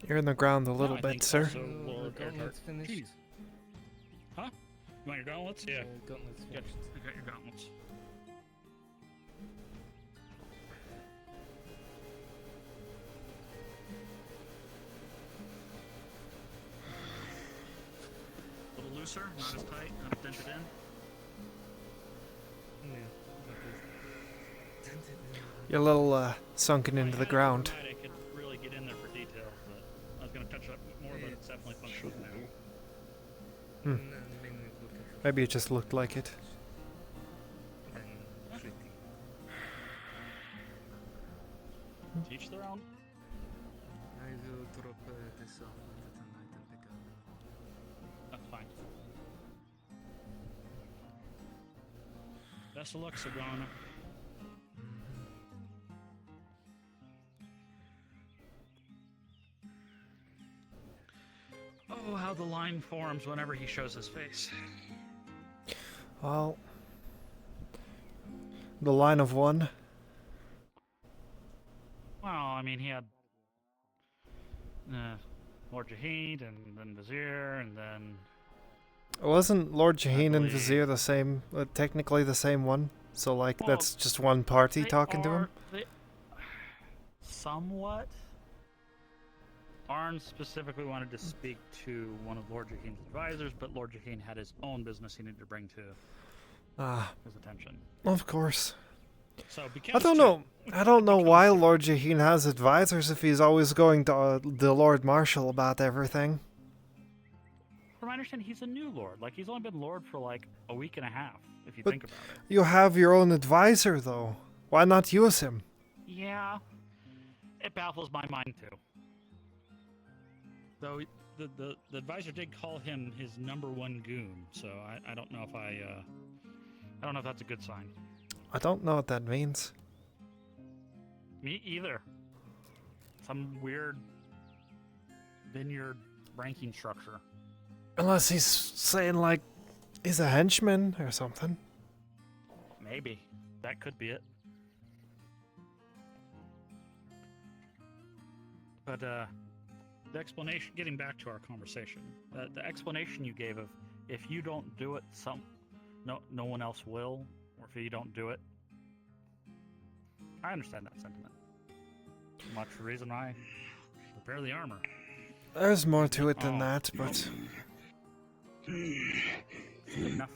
You're in the ground a little I bit, think sir. also Lord Earhart. Gauntlets finished? Jeez. Huh? You want your gauntlets? Yeah. Gauntlets Got, finished. I got your gauntlets. A little looser, not as tight, not as dented in. You're a little sunken into the ground. I could really get in there for detail, but I was going to touch up more, but it's definitely functional now. Maybe it just looked like it. myself later tonight and pick up. That's fine. Best of luck, Sagana. Oh, how the line forms whenever he shows his face. Well, the line of one. Well, I mean, he had Lord Jahid and then Vizier and then... Wasn't Lord Jaheen and Vizier the same, technically the same one? So, like, that's just one party talking to him? Somewhat. Arn specifically wanted to speak to one of Lord Jaheen's advisors, but Lord Jaheen had his own business he needed to bring to his attention. Of course. So I don't know why Lord Jaheen has advisors if he's always going to the Lord Marshal about everything. From my understanding, he's a new Lord. Like, he's only been Lord for like a week and a half, if you But think about it. you have your own advisor, though. Why not use him? Yeah. It baffles my mind, too. Though the advisor did call him his #1 goon, so I don't know if I don't know if that's a good sign. I don't know what that means. Me either. Some weird vineyard ranking structure. Unless he's saying, like, he's a henchman or something. Maybe. That could be it. But, the explanation, getting back to our conversation, the explanation you gave of if you don't do it, no one else will, or if you don't do it, I understand that sentiment. Much reason I prepare the armor. There's more to it than that, but... Enough.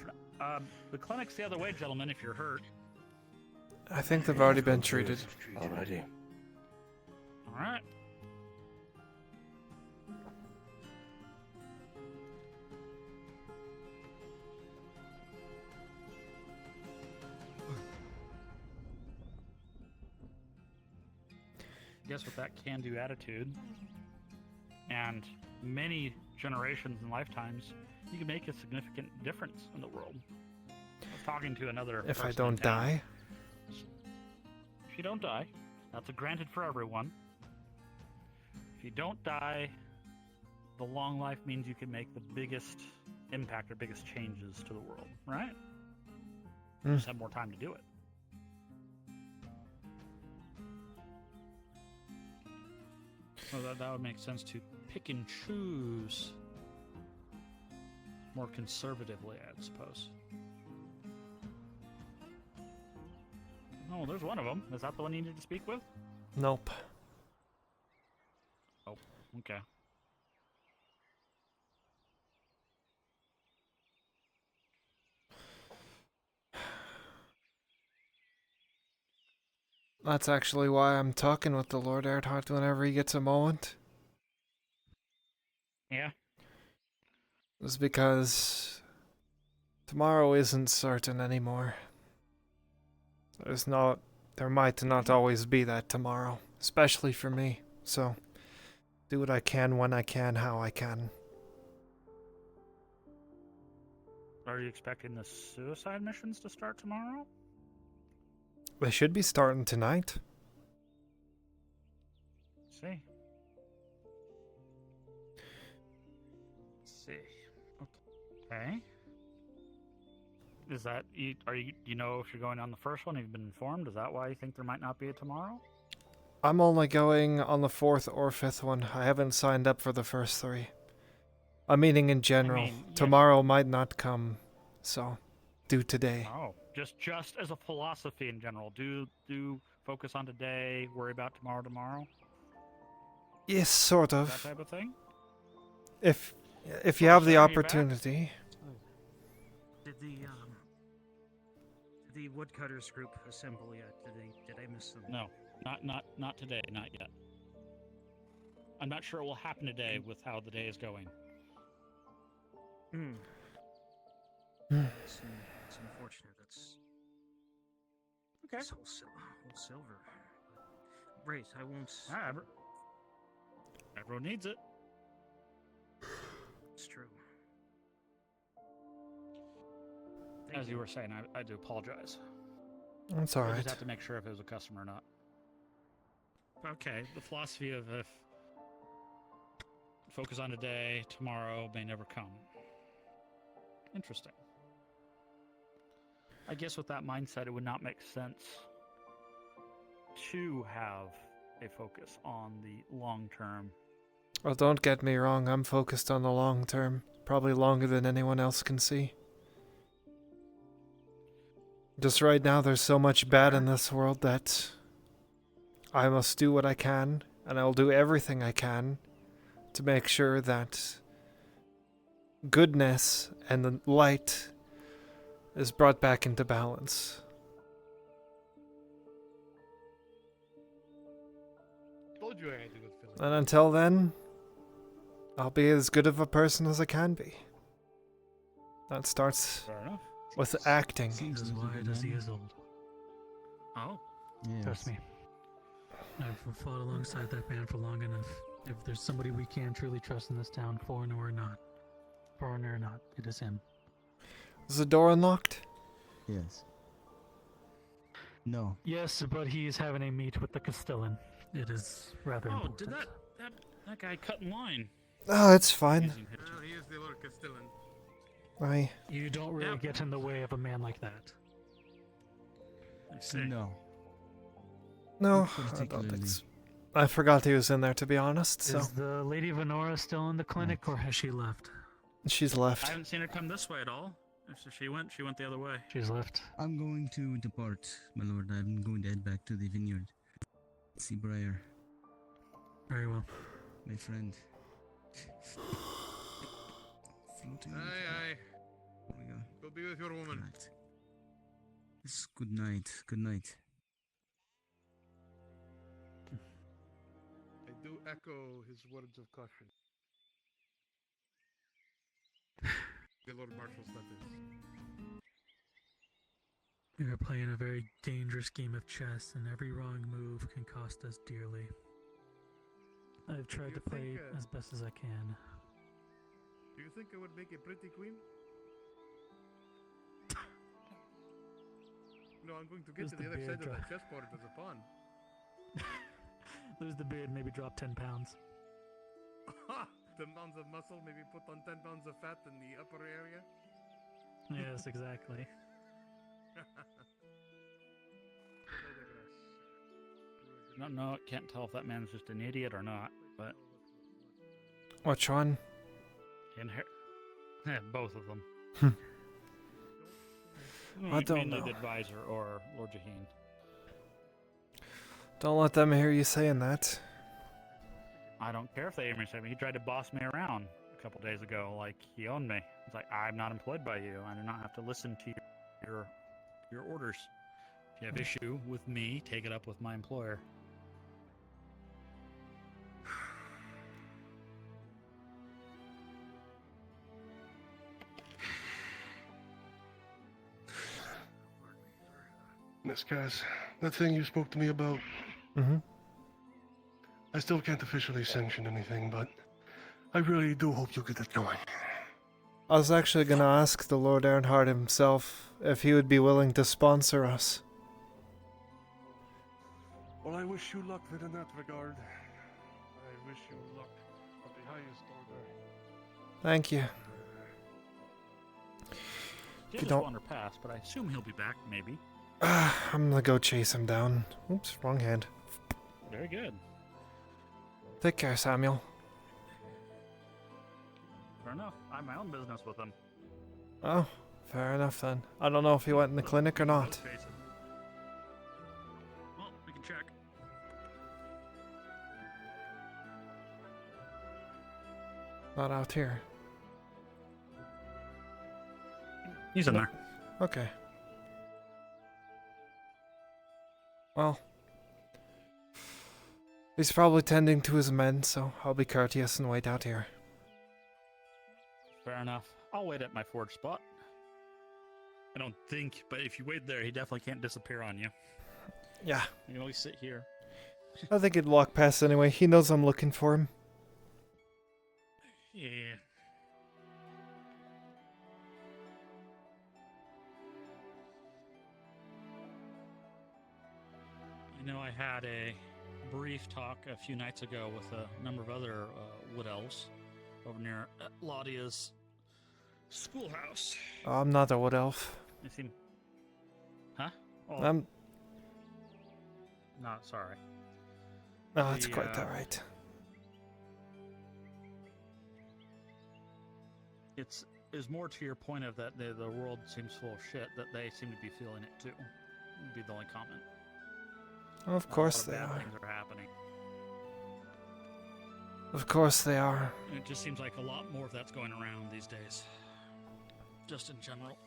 The clinic's the other way, gentlemen, if you're hurt. I think they've already been treated. Already. Alright. Guess with that can-do attitude and many generations and lifetimes, you can make a significant difference in the world. I was talking to another If I person don't in town. die? If you don't die, that's a granted for everyone. If you don't die, the long life means you can make the biggest impact or biggest changes to the world, right? You just have more time to do it. So that would make sense to pick and choose more conservatively, I suppose. Oh, there's one of them. Is that the one you need to speak with? Nope. Oh, okay. That's actually why I'm talking with the Lord Erdhart whenever he gets a moment. Yeah? It's because tomorrow isn't certain anymore. There might not always be that tomorrow, especially for me. So, do what I can when I can, how I can. Are you expecting the suicide missions to start tomorrow? They should be starting tonight. See. Let's see. Okay. Is that you know if you're going on the first one? Have you been informed? Is that why you think there might not be a tomorrow? I'm only going on the 4th or 5th one. I haven't signed up for the first 3. I'm meaning in general. yes. Tomorrow might not come, so do today. Oh, just as a philosophy in general, do focus on today, worry about tomorrow. Yes, sort of. That type of thing. If you have the Sharing your opportunity. Did the woodcutters group assemble yet? Did I miss them? No, not today, not yet. I'm not sure it will happen today with how the day is going. It's unfortunate. That's okay. It's whole silver. Right, I won't. Everyone needs it. That's true. As you were saying, I do apologize. That's I alright. just have to make sure if it was a customer or not. Okay, the philosophy of if focus on today, tomorrow may never come. Interesting. I guess with that mindset, it would not make sense to have a focus on the long term. Well, don't get me wrong, I'm focused on the long term. Probably longer than anyone else can see. Just right now, there's so much bad in this world that I must do what I can, and I'll do everything I can to make sure that goodness and the light is brought back into balance. Told you I had a good feeling. And until then, I'll be as good of a person as I can be. That starts Fair enough. with acting. Seems as wide as he is old. Oh. Trust me. I've fought alongside that man for long enough. If there's somebody we can truly trust in this town, foreigner or not, it is him. Is the door unlocked? Yes. No. Yes, but he's having a meet with the Castellan. It is rather Oh, important. did that guy cut in line? Oh, it's fine. He is the Lord Castellan. You don't really get in the way of a man like that. I see. No. No, I don't think so. I forgot he was in there, to be honest, so... Is the Lady Venora still in the clinic, or has she left? She's left. I haven't seen her come this way at all. If she went the other way. She's left. I'm going to depart, my lord. I'm going to head back to the vineyard. See Briar. Very well. My friend. Floating. Aye. There we go. Go be with your woman. Right. Yes, good night. Good night. I do echo his words of caution. The Lord Marshal's letters. We are playing a very dangerous game of chess, and every wrong move can cost us dearly. I've tried to play as best as I can. Do you think I would make a pretty queen? No, I'm going to get Lose to the the other beard side of drop. that chessboard as a pawn. Lose the beard, maybe drop 10 pounds. 10 pounds of muscle, maybe put on 10 pounds of fat in the upper area. Yes, exactly. No, can't tell if that man's just an idiot or not, but... Which one? Yeah, both of them. I don't Mainly know. the advisor or Lord Jaheen. Don't let them hear you saying that. I don't care if they hear me say me. He tried to boss me around a couple days ago, like he owned me. It's like, I'm not employed by you. I do not have to listen to your orders. If you have issue with me, take it up with my employer. Miss Cass, that thing you spoke to me about, Mm-hmm. I still can't officially sanction anything, but I really do hope you'll get it going. I was actually gonna ask the Lord Earnhardt himself if he would be willing to sponsor us. Well, I wish you luck in that regard. I wish you luck of the highest order. Thank you. He you just don't- wander past, but I assume he'll be back, maybe. I'm gonna go chase him down. Oops, wrong hand. Very good. Take care, Samuel. Fair enough. I have my own business with him. Oh, fair enough then. I don't know if he went in the clinic or not. Well, we can check. Not out here. He's in there. Okay. Well, he's probably tending to his men, so I'll be courteous and wait out here. Fair enough. I'll wait at my forge spot. I don't think, but if you wait there, he definitely can't disappear on you. Yeah. You can always sit here. I think he'd walk past anyway. He knows I'm looking for him. Yeah. You know, I had a brief talk a few nights ago with a number of other wood elves over near Laudia's schoolhouse. Oh, I'm not a wood elf. They seem... Huh? Oh, I'm... not sorry. No, it's quite alright. It's more to your point of that the world seems full of shit, that they seem to be feeling it too. Would be the only comment. Well, of course A lot they of bad are. things are happening. Of course they are. And it just seems like a lot more of that's going around these days. Just in general.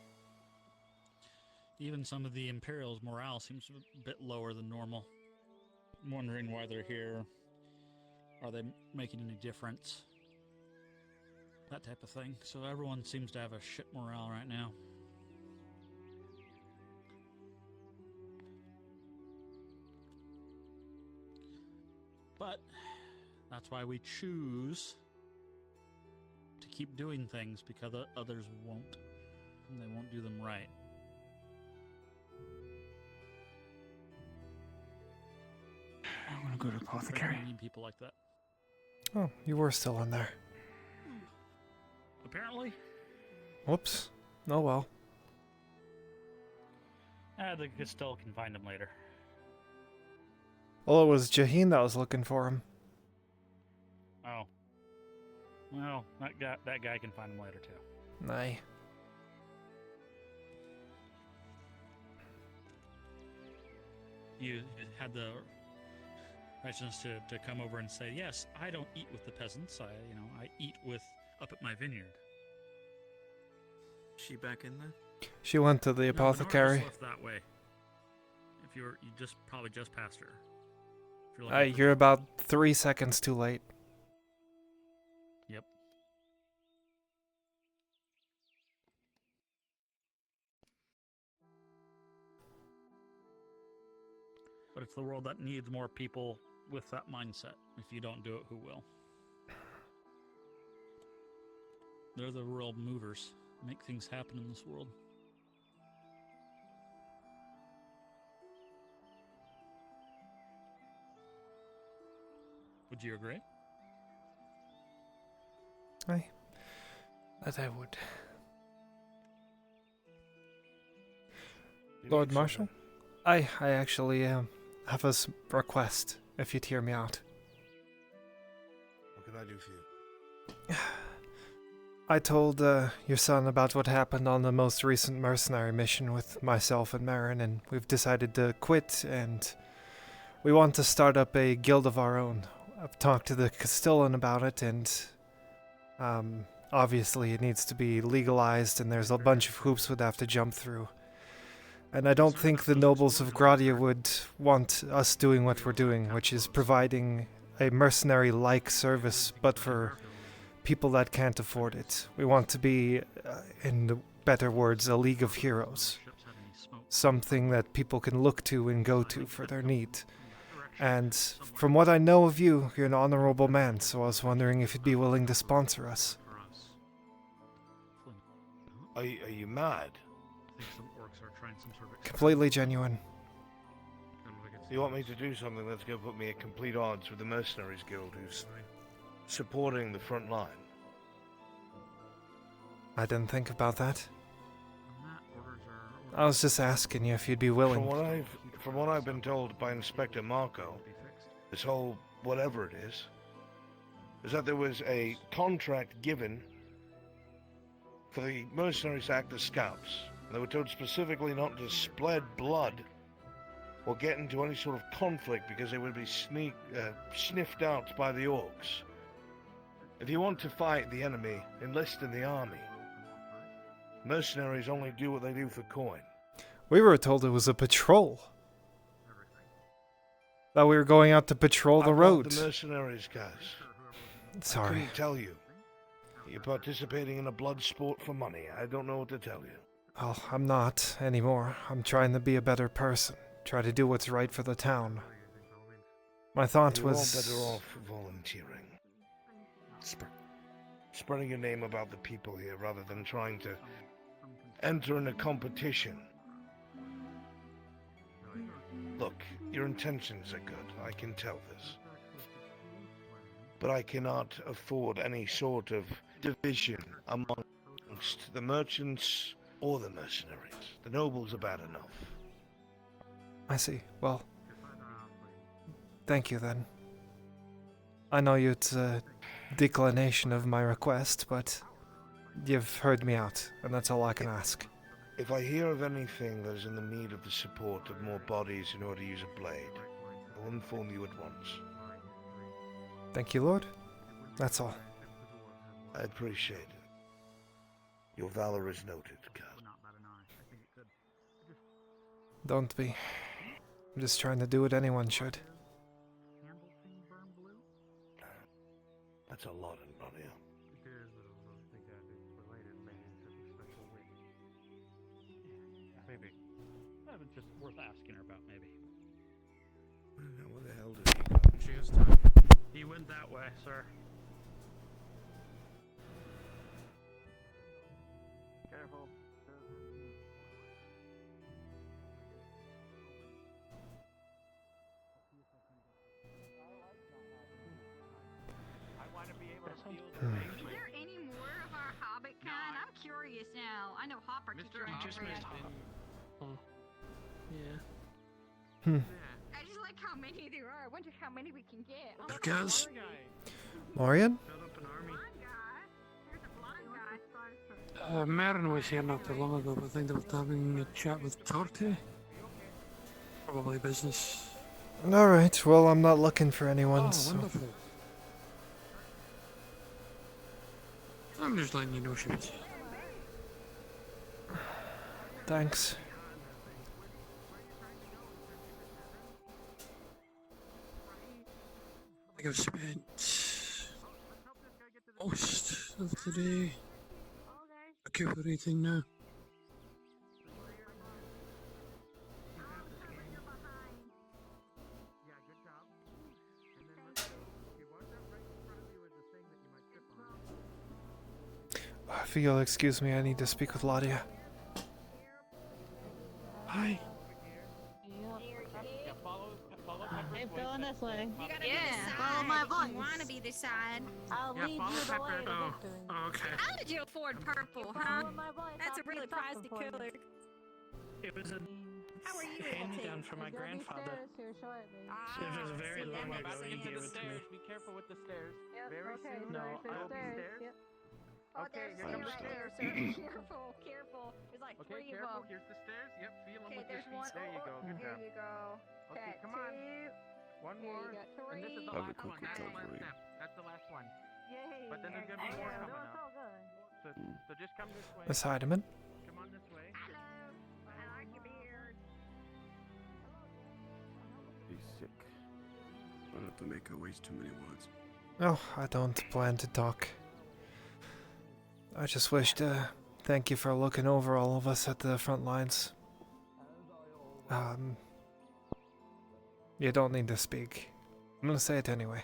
Even some of the Imperials' morale seems a bit lower than normal. I'm wondering why they're here. Are they making any difference? That type of thing. So everyone seems to have a shit morale right now. But that's why we choose to keep doing things, because others won't. And they won't do them right. I'm gonna go to the apothecary. We need people like that. Oh, you were still in there. Apparently. Whoops. Oh well. The Castell can find him later. Well, it was Jaheen that was looking for him. Oh. Well, that guy can find him later too. Nay. You had the righteousness to come over and say, yes, I don't eat with the peasants. I eat up at my vineyard. She back in there? She went to the No, apothecary. Bernard just left that way. If you probably just passed her. If you're looking for- You're about 3 seconds too late. Yep. But it's the world that needs more people with that mindset. If you don't do it, who will? They're the real movers. Make things happen in this world. Would you agree? Aye. That I would. Lord Marshal? I actually have a request, if you'd hear me out. What can I do for you? I told your son about what happened on the most recent mercenary mission with myself and Marin, and we've decided to quit, and we want to start up a guild of our own. I've talked to the Castellan about it, and obviously it needs to be legalized, and there's a bunch of hoops we'd have to jump through. And I don't think the nobles of Gradia would want us doing what we're doing, which is providing a mercenary-like service, but for people that can't afford it. We want to be, in the better words, a league of heroes. Something that people can look to and go to for their need. And from what I know of you, you're an honorable man, so I was wondering if you'd be willing to sponsor us. Are you mad? Completely genuine. You want me to do something that's going to put me at complete odds with the Mercenaries Guild, who's supporting the front line? I didn't think about that. I was just asking you if you'd be willing. From what I've been told by Inspector Marco, this whole whatever it is that there was a contract given for the mercenaries to act as scouts. They were told specifically not to spread blood or get into any sort of conflict because they would be sniffed out by the orcs. If you want to fight the enemy, enlist in the army. Mercenaries only do what they do for coin. We were told it was a patrol. That we were going out to patrol the roads. The mercenaries, guys. Sorry. I couldn't tell you. You're participating in a blood sport for money. I don't know what to tell you. Well, I'm not anymore. I'm trying to be a better person. Try to do what's right for the town. My thought You're was... all better off volunteering. Spreading your name about the people here rather than trying to enter in a competition. Look, Your intentions are good, I can tell this. But I cannot afford any sort of division amongst the merchants or the mercenaries. The nobles are bad enough. I see. Well, thank you then. I know it's a declination of my request, but you've heard me out, and that's all I can ask. If I hear of anything that is in the need of the support of more bodies in order to use a blade, I will inform you at once. Thank you, Lord. That's all. I appreciate it. Your valor is noted, Kaz. Don't be. I'm just trying to do what anyone should. That's a lot in Narnia. Maybe. That was just worth asking her about, maybe. Where the hell did he go? She has time. He went that way, sir. Careful. I want to be able to feel Is there any more of our hobbit kind? I'm curious now. I know Hopper took your just red. missed Hopper. Oh. Yeah. I just like how many there are. I wonder how many we can get. Oh, Because Marion? Marin was here not too long ago, but I think they were having a chat with Torty. Probably business. Alright, well, I'm not looking for anyone, Oh, so... wonderful. I'm just letting you know she was here. Thanks. I think I've spent most of the day recuperating now. If you'll excuse me, I need to speak with Ladia. Hi. Keep going this way. You gotta Yeah, be the side. follow my if voice. you wanna be the side. I'll lead you the way to victory. Oh, okay. How did you afford purple, huh? That's a really pricey color. It was a How are you hand able to? down from my grandfather. Here shortly. It was very see, long that ago. makes He sense. gave it to me. Be careful with the stairs. Very Okay, soon. No, sorry for I'll the be stairs. Yep. Oh, Okay, there's here two come the right there, stairs. sir. Careful, careful. There's like Okay, three careful. of them. Here's the stairs. Yep, feel them Okay, with your there's feet. one. There you go. Good Here job. you go. Okay, Okay, come on. two. One Here more. you got And this is the three. last one. That's the last step. That's the last one. Yay. But then there's gonna be more coming up. So just come this way. Miss Heidemann? Come on this way. Hello. I like your beard. He's sick. Don't have to make her waste too many words. No, I don't plan to talk. I just wish to thank you for looking over all of us at the front lines. You don't need to speak. I'm gonna say it anyway.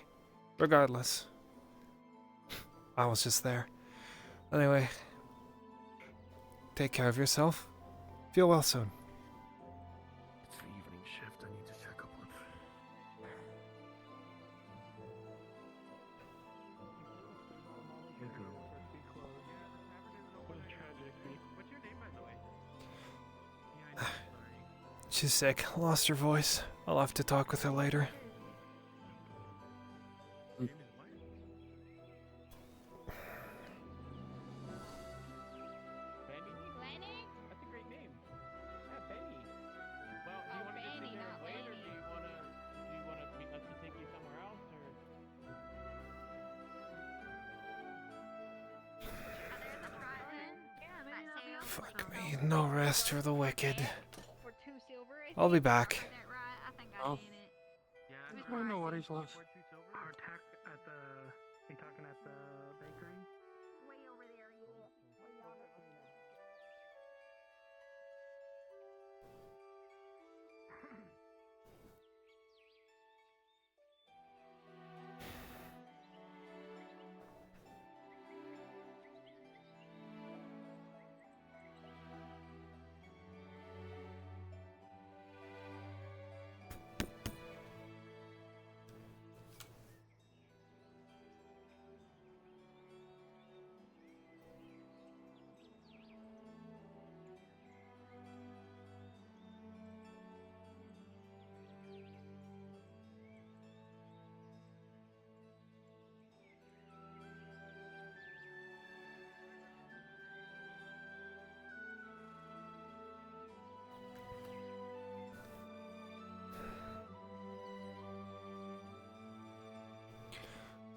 Regardless. I was just there. Anyway. Take care of yourself. Feel well soon. It's the evening shift. I need to check up on. What's your name, by the way? She's sick. Lost her voice. I'll have to talk with her later. Lenny? That's a great name. Yeah, Benny. Well, do you want to just sit there and wait, or do you want to meet us to take you somewhere else, or? Fuck me. No rest for the wicked. For 2 silver. I'll be back. Is that right? I think I Oh. did it. Oh, no worries, love. Our attack at the. You talking at the bakery? Way over there, yeah. Way over there.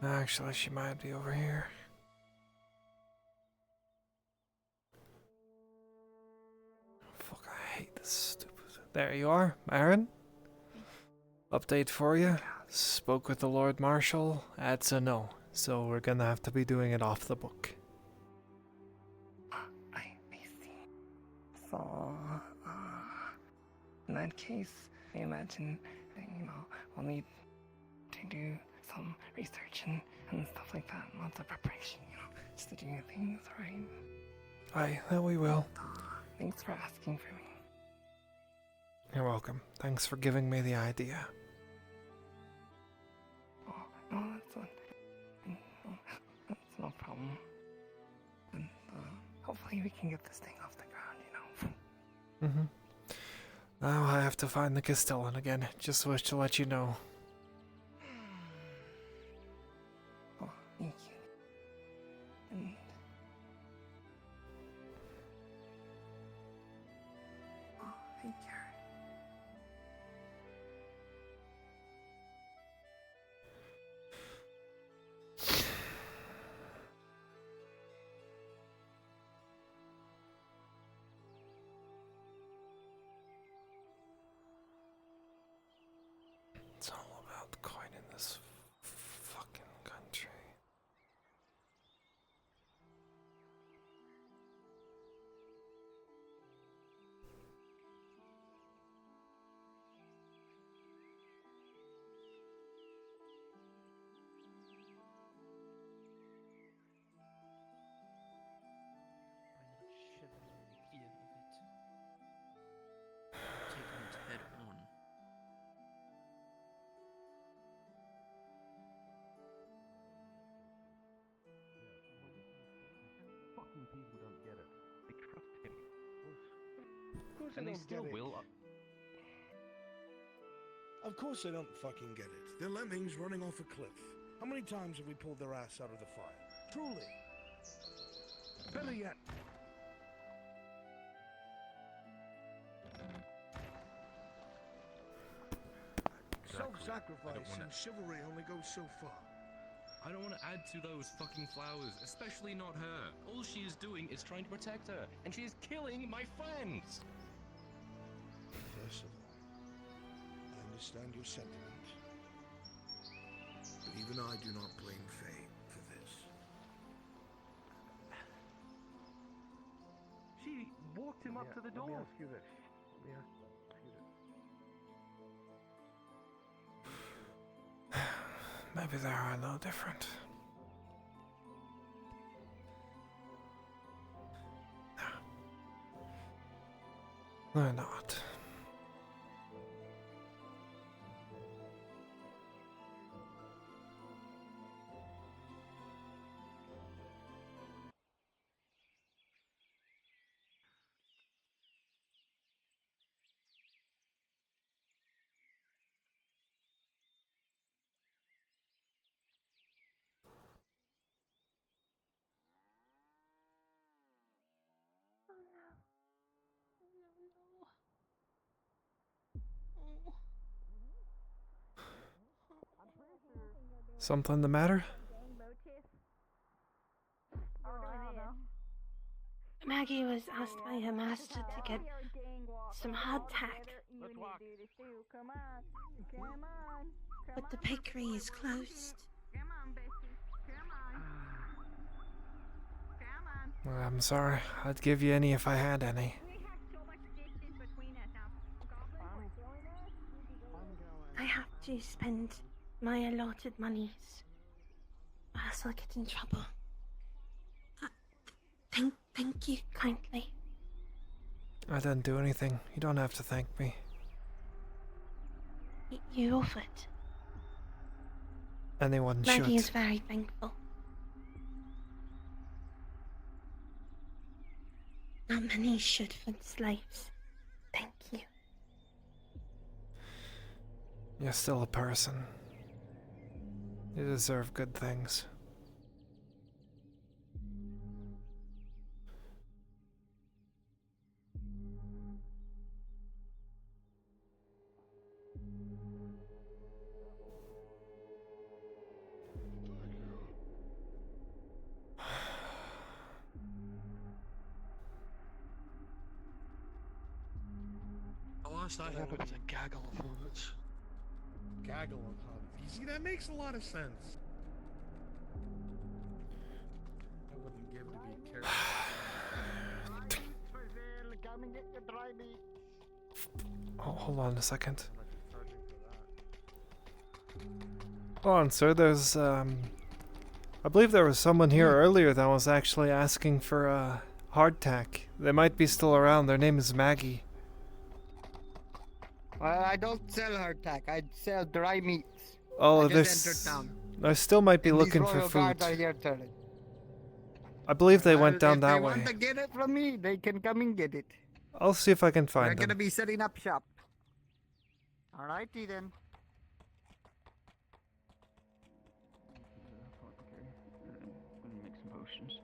Actually, she might be over here. Fuck, I hate this stupid... There you are, Aaron. Update for you. Spoke with the Lord Marshal. That's a no. So we're gonna have to be doing it off the book. I see. So, in that case, I imagine, we'll need to do some research and stuff like that. Lots of preparation, just to do things right. Aye, that we will. Thanks for asking for me. You're welcome. Thanks for giving me the idea. Oh, no, that's no problem. And hopefully we can get this thing off the ground, Now I have to find the Castellan again. Just wish to let you know. Oh, thank you. And thank you. It's all about coin in this fucking country. Taking it head on. Fucking people don't get it. They trust him. Of course And I they don't still get it. will. Of course I don't fucking get it. They're lemmings running off a cliff. How many times have we pulled their ass out of the fire? Truly. Better yet. Self-sacrifice and chivalry only go so far. I don't want to add to those fucking flowers, especially not her. All she is doing is trying to protect her, and she is killing my friends. First of all, I understand your sentiment, but even I do not blame Faye for this. She walked him up to the door. Let me ask you this. Maybe they are a little different. No. They're not. Something the matter? Maggie was asked by her master to get some hardtack. But the bakery is closed. Well, I'm sorry. I'd give you any if I had any. I have to spend my allotted monies, or else I'll get in trouble. Thank you kindly. I didn't do anything. You don't have to thank me. You offered. Anyone should. Maggie is very thankful. Not many should for slaves. Thank you. You're still a person. You deserve good things. Last I heard, it was a gaggle of hobbits. Gaggle of hobbits. You see, that makes a lot of sense. I wouldn't give to be careful. Come and get your dry meat. Oh, hold on a second. Hold on, sir. There's, I believe there was someone here earlier that was actually asking for, hardtack. They might be still around. Their name is Maggie. Well, I don't sell hardtack. I sell dry meats. Oh, I just entered town. I still might be And looking these for royal food. guards are here turning. I believe they went down that If they way. want to get it from me, they can come and get it. I'll see if I can We're find gonna them. be setting up shop. Alrighty then. Gonna make some potions.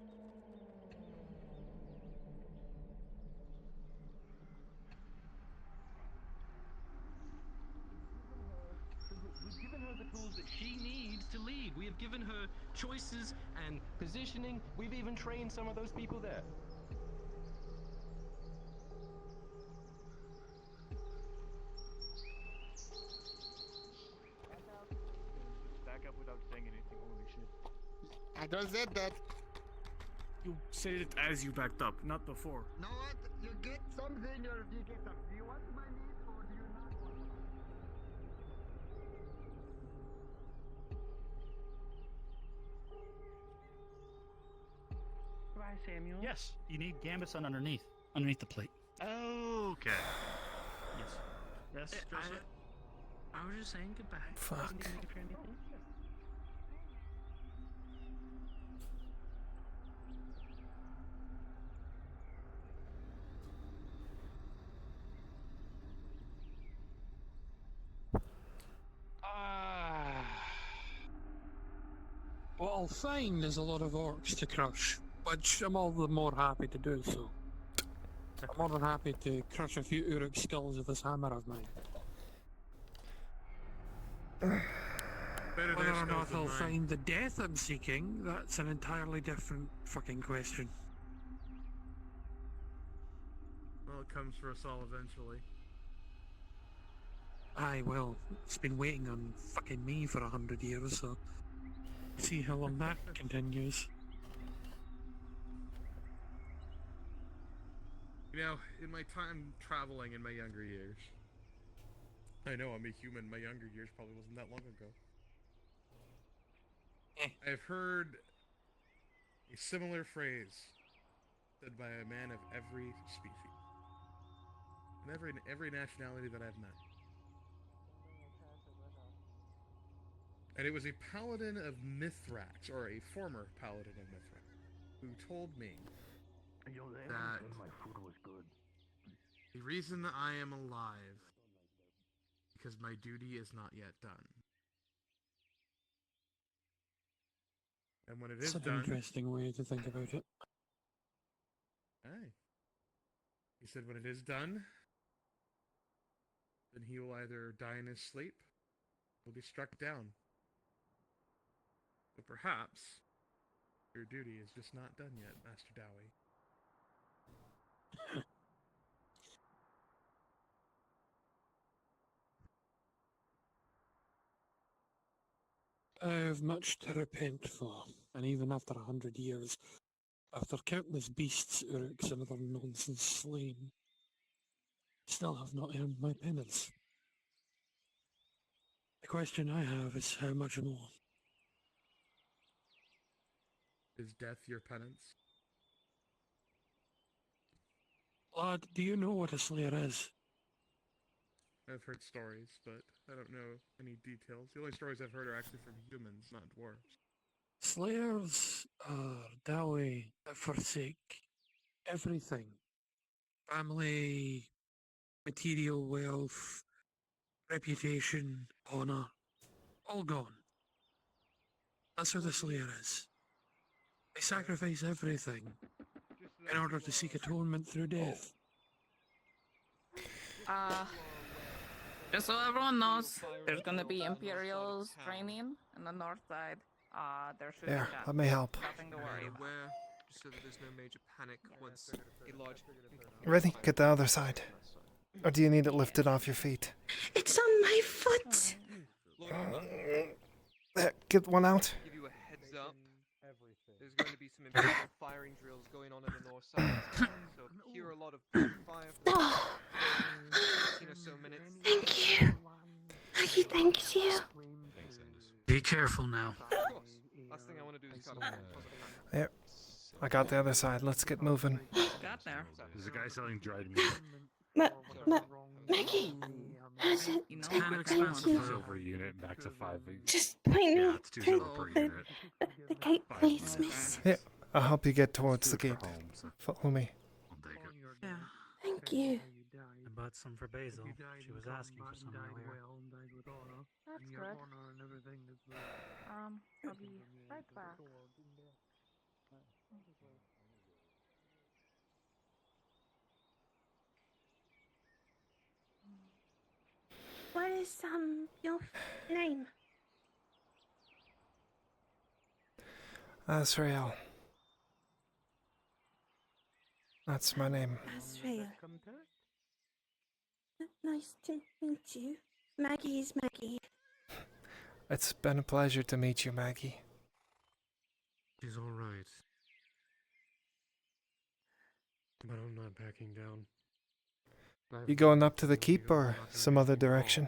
We've given her the tools that she needs to lead. We have given her choices and positioning. We've even trained some of those people there. Back up without saying anything, holy shit. I just said that. You said it as you backed up, not before. Know what? You get something or you get something. Do you want my meat or do you not want my meat? Goodbye, Samuel. Yes, you need Gambison underneath the plate. Okay. Yes. Yes, Joseph? I was just saying goodbye. Fuck. Wasn't even looking for anything. What I'll find is a lot of orcs to crush, which I'm all the more happy to do so. I'm more than happy to crush a few Uruk skulls with this hammer of mine. Better Whether their or not skulls than I'll mine. find the death I'm seeking, that's an entirely different fucking question. Well, it comes for us all eventually. Aye, well, it's been waiting on fucking me for 100 years, so see how long that continues. You know, in my time traveling in my younger years, I know I'm a human. My younger years probably wasn't that long ago. I've heard a similar phrase said by a man of every species and every nationality that I've met. And it was a paladin of Mithrax, or a former paladin of Mithrax, who told me that my food was good. the reason I am alive because my duty is not yet done. And when it is Such an done, interesting way to think about it. aye. He said when it is done, then he will either die in his sleep or be struck down. But perhaps your duty is just not done yet, Master Dowie. I have much to repent for, and even after 100 years, after countless beasts, Uruks, and other nonsense slain, still have not earned my penance. The question I have is how much more? Is death your penance? Lad, do you know what a slayer is? I've heard stories, but I don't know any details. The only stories I've heard are actually from humans, not dwarves. Slayers are Dawi that forsake everything. Family, material wealth, reputation, honor, all gone. That's who the Slayer is. They sacrifice everything in order to seek atonement through death. Just so everyone knows, there's gonna be Imperials training in the north side. They're shooting There, shots. let me help. Nothing to worry about. Where, just so that there's no major panic once a large... Ready? Get the other side. Or do you need it lifted off your feet? It's on my foot. There, get one out. Give you a heads up. There's going to be some important firing drills going on in the north side. So hear a lot of fire for the next 15 or so minutes. Thank you. Maggie, thank you. Be careful now. Of course. Last thing I want to do is cut off. There. I got the other side. Let's get moving. Got there. There's a guy selling dried meat. Maggie, how's it? You know, Kind of Thank expensive you. for over a unit, back to 5. Just point me it's 2 through silver per unit. the gate, please, miss. Yeah, I'll help you get towards the gate. Follow me. Yeah. Thank you. I bought some for Basil. She was asking for some earlier. That's good. I'll be right back. What is your name? Az'Rael. That's my name. Az'Rael. Nice to meet you. Maggie is Maggie. It's been a pleasure to meet you, Maggie. She's alright. But I'm not backing down. You going up to the keep or some other direction?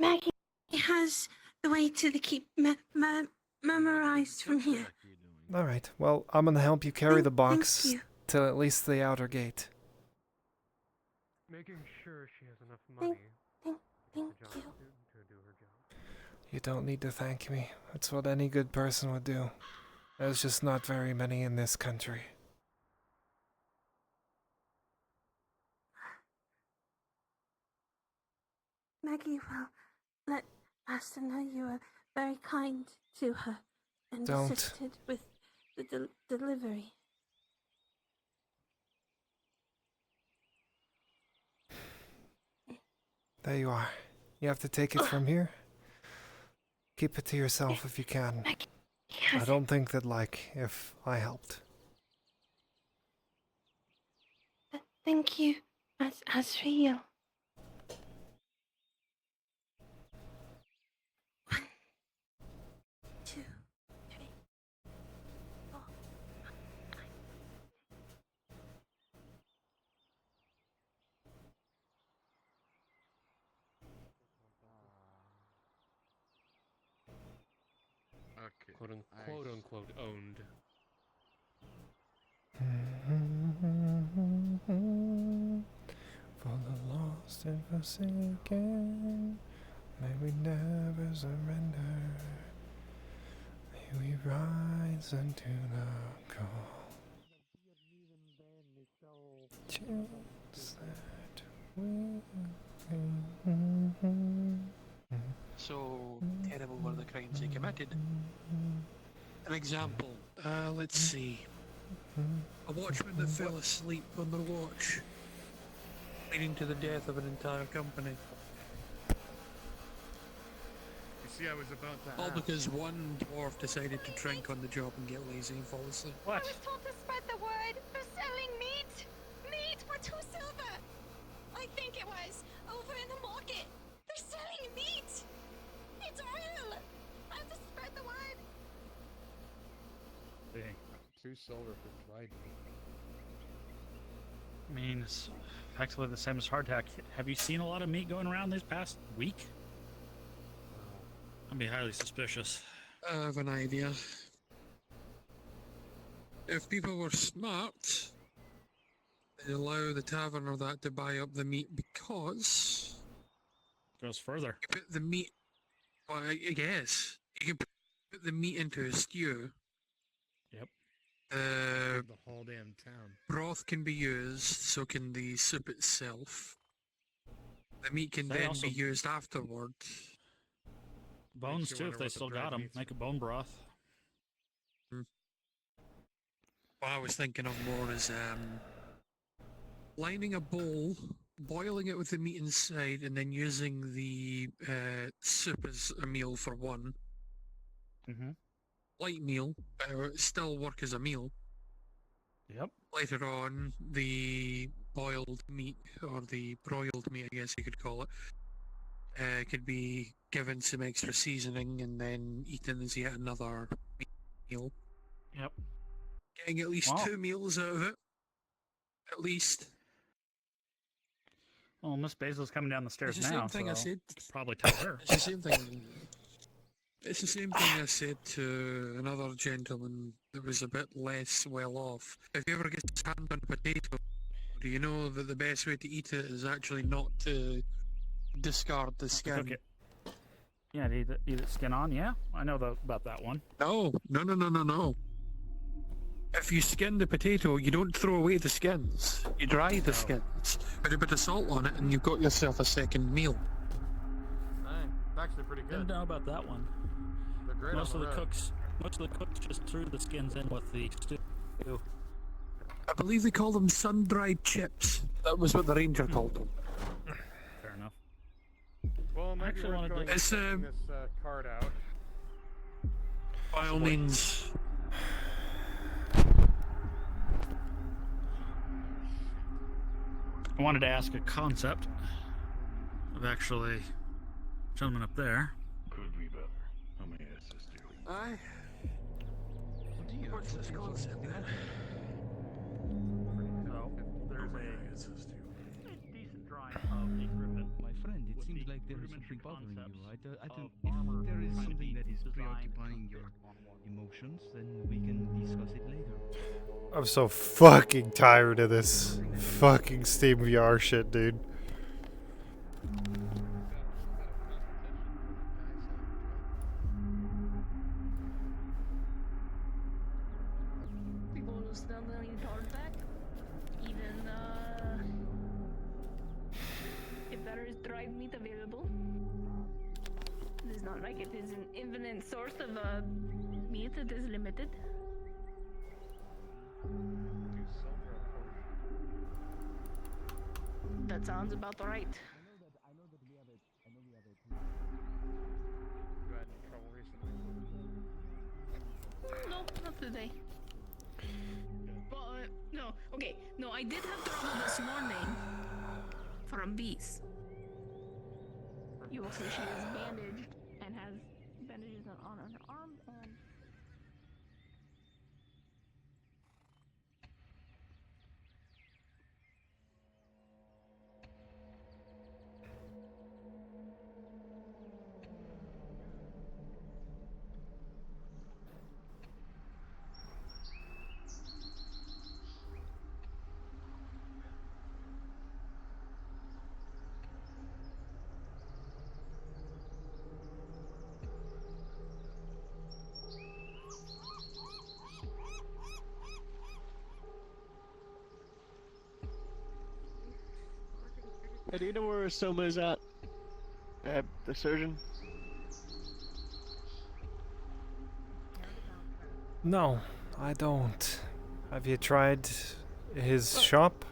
Maggie has the way to the keep memorized from here. Alright, well, I'm gonna help you carry the box you. to at least the outer gate. Making sure she has enough money Thank you. to do her job. You don't need to thank me. That's what any good person would do. There's just not very many in this country. Maggie will let Master know you are very kind to her and Don't. assisted with the delivery. There you are. You have to take it from here. Keep it to yourself if you can. I don't think they'd like if I helped. Thank you, Az'Rael. One, two, three, four, five. Okay. Quote unquote owned. For the lost and forsaken, may we never surrender. May we rise unto the call. Chance that we. So terrible were the crimes they committed. An example, let's see. A watchman that fell asleep on their watch, leading to the death of an entire company. You see, I was about to All ask. because one dwarf decided to drink on the job and get lazy and fall asleep. I was told to spread the word. They're selling meat. Meat for 2 silver. I think it was over in the market. They're selling meat. It's oil. I have to spread the word. Dang. 2 silver for dried meat. I mean, it's effectively the same as hardtack. Have you seen a lot of meat going around this past week? I'd be highly suspicious. I have an idea. If people were smart, they'd allow the tavern or that to buy up the meat because... Goes further. You put the meat... Well, I guess. You can put the meat into a stew. Yep. The whole damn town. Broth can be used, so can the soup itself. The meat can They then also- be used afterward. Bones you too, wonder if they what the still dried got them. meat's Make a bone broth. What I was thinking of more is lining a bowl, boiling it with the meat inside, and then using the soup as a meal for one. Mm-hmm. Light meal, but it would still work as a meal. Yep. Later on, the boiled meat, or the broiled meat, I guess you could call it, could be given some extra seasoning and then eaten as yet another meal. Yep. Getting at least 2 meals out of it. At least. Well, Miss Basil's coming down the stairs It's the same now, thing I so said. probably tell her. It's the same thing. It's the same thing I said to another gentleman that was a bit less well off. If you ever get his hand on a potato, do you know that the best way to eat it is actually not to discard the To skin? cook it. Yeah, to eat it skin on. Yeah, I know about that one. No. If you skin the potato, you don't throw away the skins. You dry the skins, put a bit of salt on it, and you've got yourself a second meal. It's actually pretty good. Didn't know about that one. They're great Most on of the the road. cooks just threw the skins in with the stew. I believe they call them sun-dried chips. That was what the ranger called them. Fair enough. Well, maybe actually we're wanted going to- to checking this card out. By all means. I wanted to ask a concept of actually gentleman up there. Could be better. How may I assist you? Aye. What's this concept then? So there's a decent drawing of the griffin. My friend, it seems like there is something bothering you. I don't if there is something that is preoccupying your emotions, then we can discuss it later. I'm so fucking tired of this fucking Steam VR shit, dude. People will still need hardback, even if there is dried meat available. It is not like it is an infinite source of meat. It is limited. That sounds about right. You had any trouble recently? No, not today. But no, okay, no, I did have trouble this morning from bees. You will see she is bandaged and has bandages on her arms and. Hey, do you know where Soma's at? The surgeon? No, I don't. Have you tried his shop?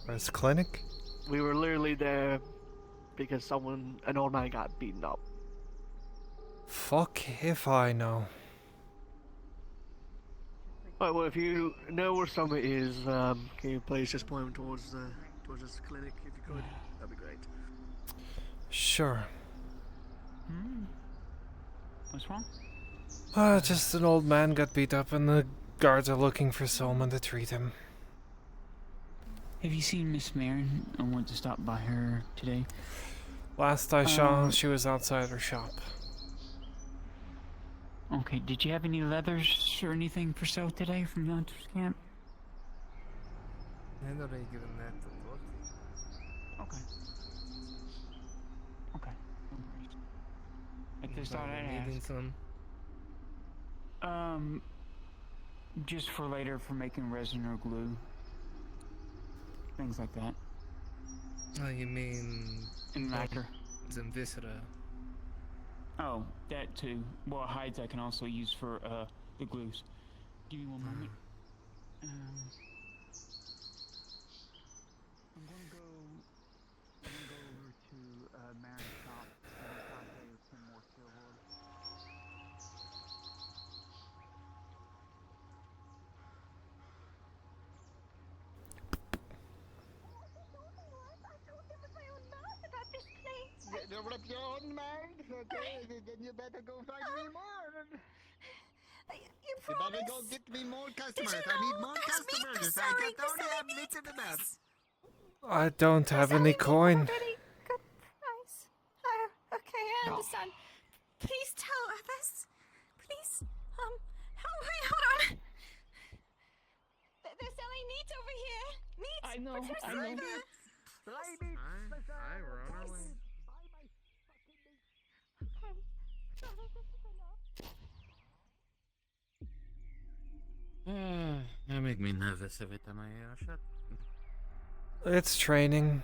Or his clinic? We were literally there because an old man got beaten up. Fuck if I know. Alright, well, if you know where Soma is, can you please just point him towards this clinic if you could? That'd be great. Sure. What's wrong? Just an old man got beat up and the guards are looking for someone to treat him. Have you seen Miss Marin? I want to stop by her today. Last I saw, she was outside her shop. Okay, did you have any leathers or anything for sale today from the hunter's camp? Okay. Okay. I just thought I'd ask. Just for later for making resin or glue. Things like that. Oh, you mean... And lacquer. Viscera. Oh, that too. Well, hides I can also use for the glues. Give me one moment. I'm gonna go over to Marin's shop and contact with some more silver. rip your own mind? Okay, then you better go find me more. You better go get me more customers. I need more customers. I don't have meat enough. I don't have any coin. Good price. Okay, I understand. Please tell others. Please, wait, hold on. They're selling meat over here. Meat. I know. Aye, we're on our way. That make me nervous every time I hear a shot. It's training.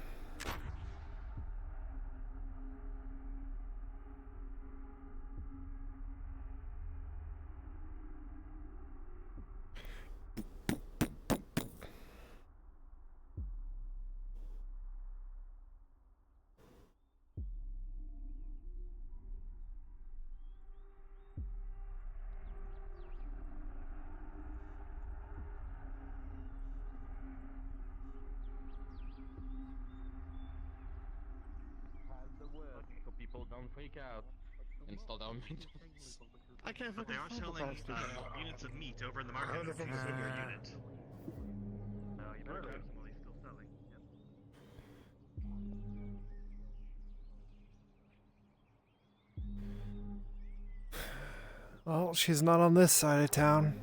So people don't freak out. Install down maintenance. I can't fucking they are selling units of meat over in the market. Unit. No, you better grab some while he's still selling. Well, she's not on this side of town.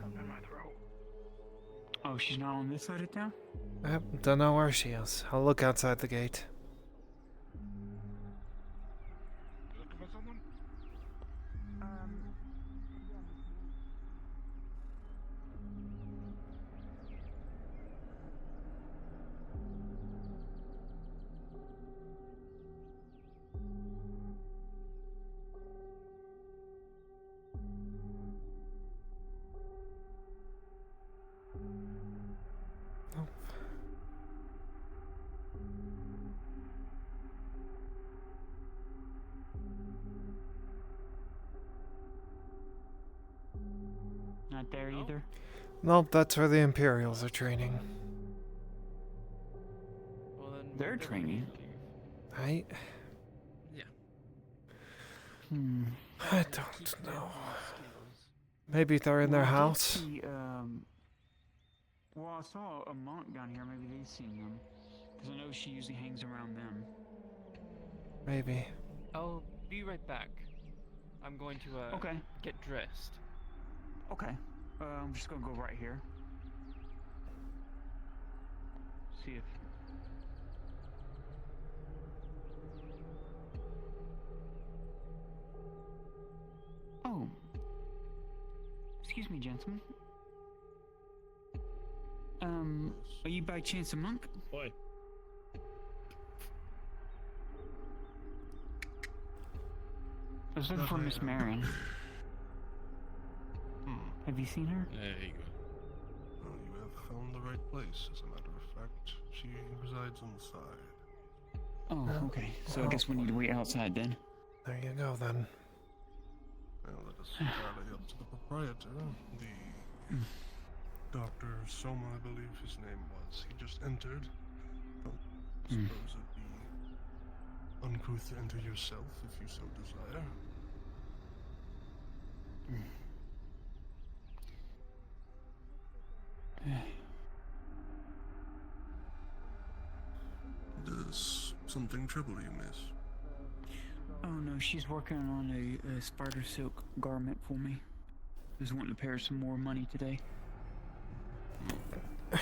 Oh, she's not on this side of town? Yep, don't know where she is. I'll look outside the gate. Looking for someone? Not there either? Nope, that's where the Imperials are training. Well, then They're training? Right? Yeah. I don't know. Maybe they're in their Well, I did house. see, well, I saw a monk down here. Maybe they've seen them. Because I know she usually hangs around them. Maybe. I'll be right back. I'm going to Okay. get dressed. Okay. I'm just gonna go right here. See if... Oh. Excuse me, gentlemen. Are you by chance a monk? Boy. I was looking for Miss Marion. Have you seen her? There you go. Well, you have found the right place, as a matter of fact. She resides inside. Oh, okay. So I guess we need to wait outside then. There you go, then. Well, that is entirely up to the proprietor. The Dr. Soma, I believe his name was. He just entered. Don't suppose it'd be uncouth to enter yourself if you so desire. Does something trouble you, miss? Oh no, she's working on a spider silk garment for me. Just wanting to pay her some more money today. She's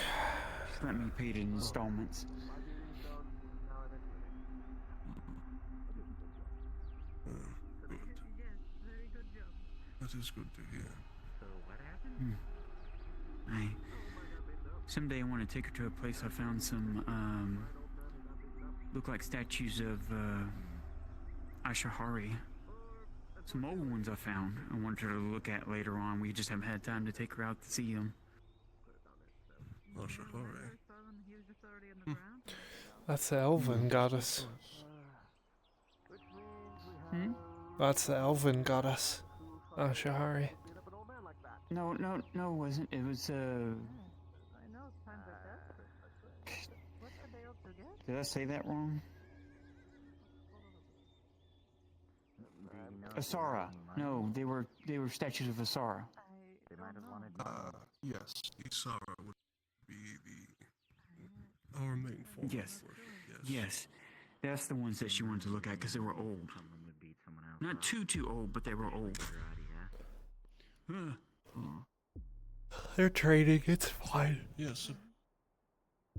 letting me pay it in installments. Good. That is good to hear. Someday I want to take her to a place I found some, look like statues of, Ashahari. Some old ones I found. I wanted her to look at later on. We just haven't had time to take her out to see them. Ashahari. That's the elven goddess. That's the elven goddess. Shahari. No, it wasn't. It was, Did I say that wrong? Asara. No, they were statues of Asara. Yes, Isara would be our main form Yes. of worship. Yes. That's the ones that she wanted to look at because they were old. Not too old, but they were old. They're trading, it's fine. Yes,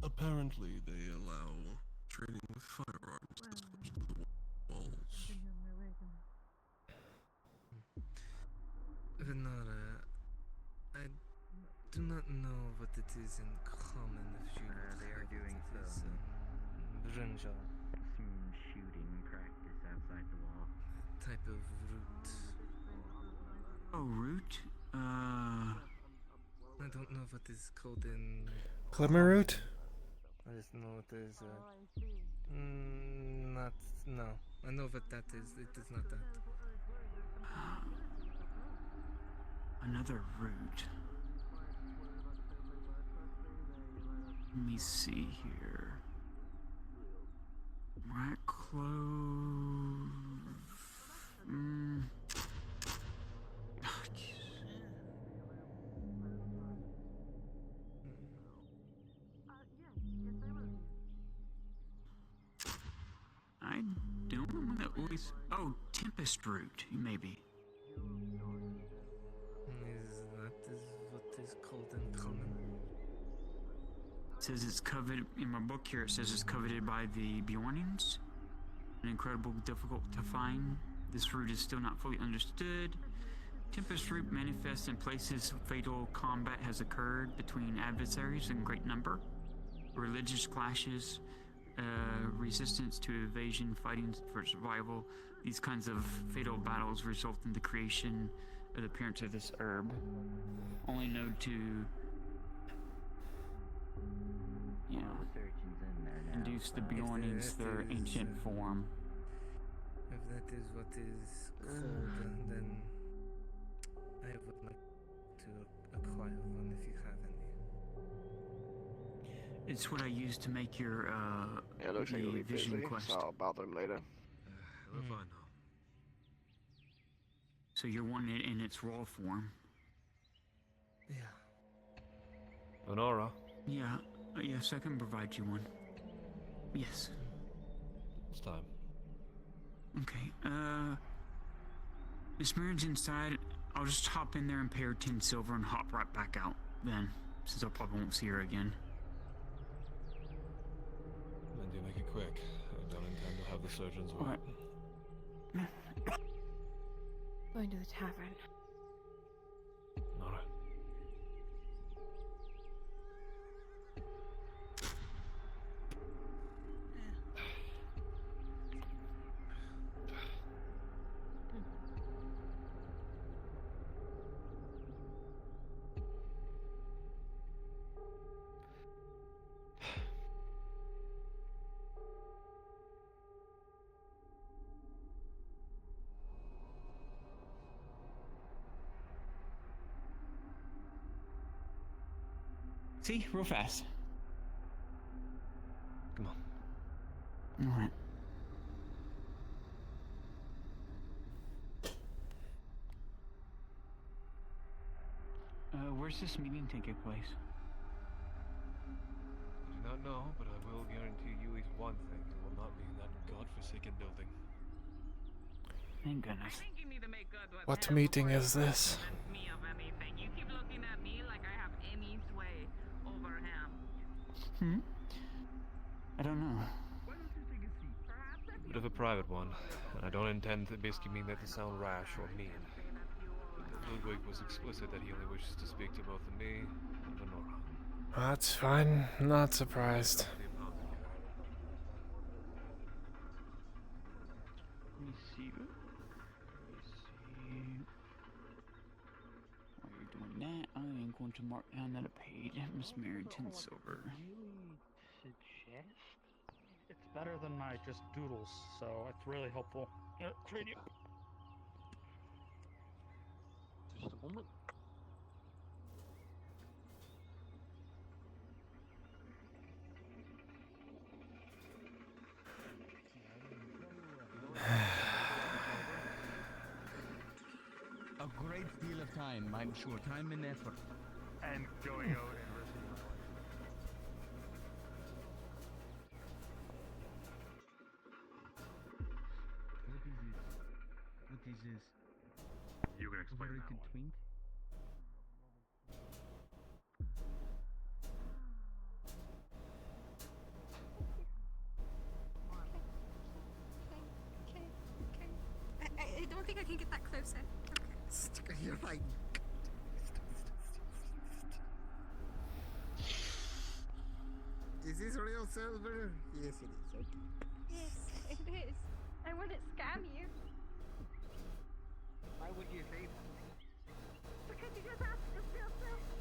apparently they allow trading with firearms as opposed to the walls. Venara, I do not know what it is in common if you They are doing some brinjal shooting practice outside the wall. type of root. Oh, root? I don't know what is called in Glimmer root? I just know there's a not no. I know what that is. It is not that. Another root. Let me see here. Rat clove. I don't know that always. Oh, tempest root, maybe. Is what is called in common? It says it's coveted in my book here. It says it's coveted by the Bjornings. An incredible, difficult to find. This root is still not fully understood. Tempest root manifests in places fatal combat has occurred between adversaries in great number. Religious clashes, resistance to evasion, fighting for survival. These kinds of fatal battles result in the creation of the appearance of this herb. Only known to, you know, induce the Bjornings their ancient form. If that is what is called, then I would like to acquire one if you have any. It's what I use to make your Yeah, it looks like you'll be vision busy, quest. so I'll bother him later. We're fine now. So you're wanting it in its raw form. Yeah. Venara. Yeah, yes, I can provide you one. Yes. It's time. Okay, Miss Mirren's inside. I'll just hop in there and pay her 10 silver and hop right back out then, since I probably won't see her again. Then do make it quick. I don't intend to have the surgeons wait. Going to the tavern. Nora. See? Real fast. Come on. Alright. Where's this meeting taking place? I do not know, but I will guarantee you at least one thing. It will not be in that godforsaken building. Thank goodness. I think you need to make good with What him meeting before is you this? convince me of anything. You keep looking at me like I have any sway over him. I don't know. Bit of a private one, and I don't intend to basically mean that to sound rash or mean. But Ludwig was explicit that he only wishes to speak to both me and Venora. That's fine. Not surprised. Let me see. While you're doing that, I am going to mark down that I paid Miss Mary 10 silver. Suggest? It's better than my just doodles, so it's really helpful. Trade you. Just a moment. time, I'm sure. Time and effort. And going out and risking my life. What is this? You can explain that American one. twink? I don't think I can get that closer. Okay. You're fine. Is this real silver? Yes, it is. Okay. Yes, it is. I wouldn't scam you. Why would you say that? Because you just asked if it's real silver.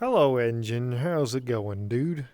Hello, engine. How's it going, dude?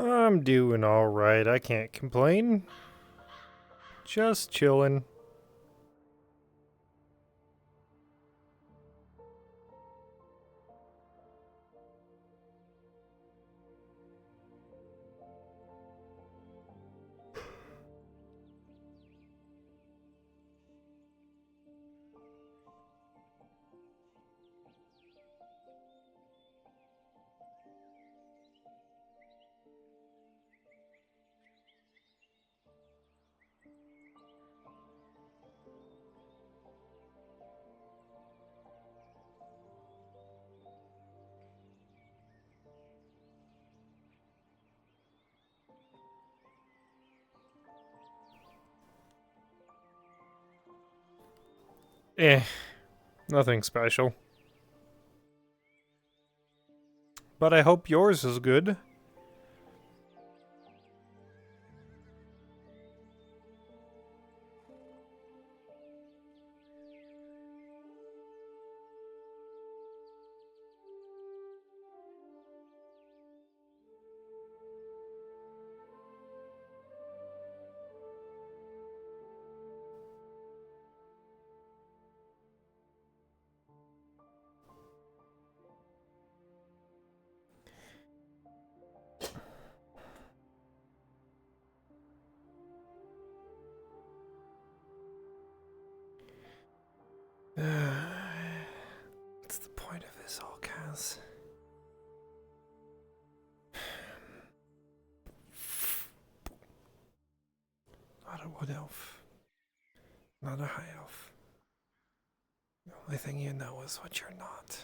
I'm doing alright, I can't complain. Just chillin'. Nothing special. But I hope yours is good. What's the point of this all, Kaz? Not a wood elf. Not a high elf. The only thing you know is what you're not.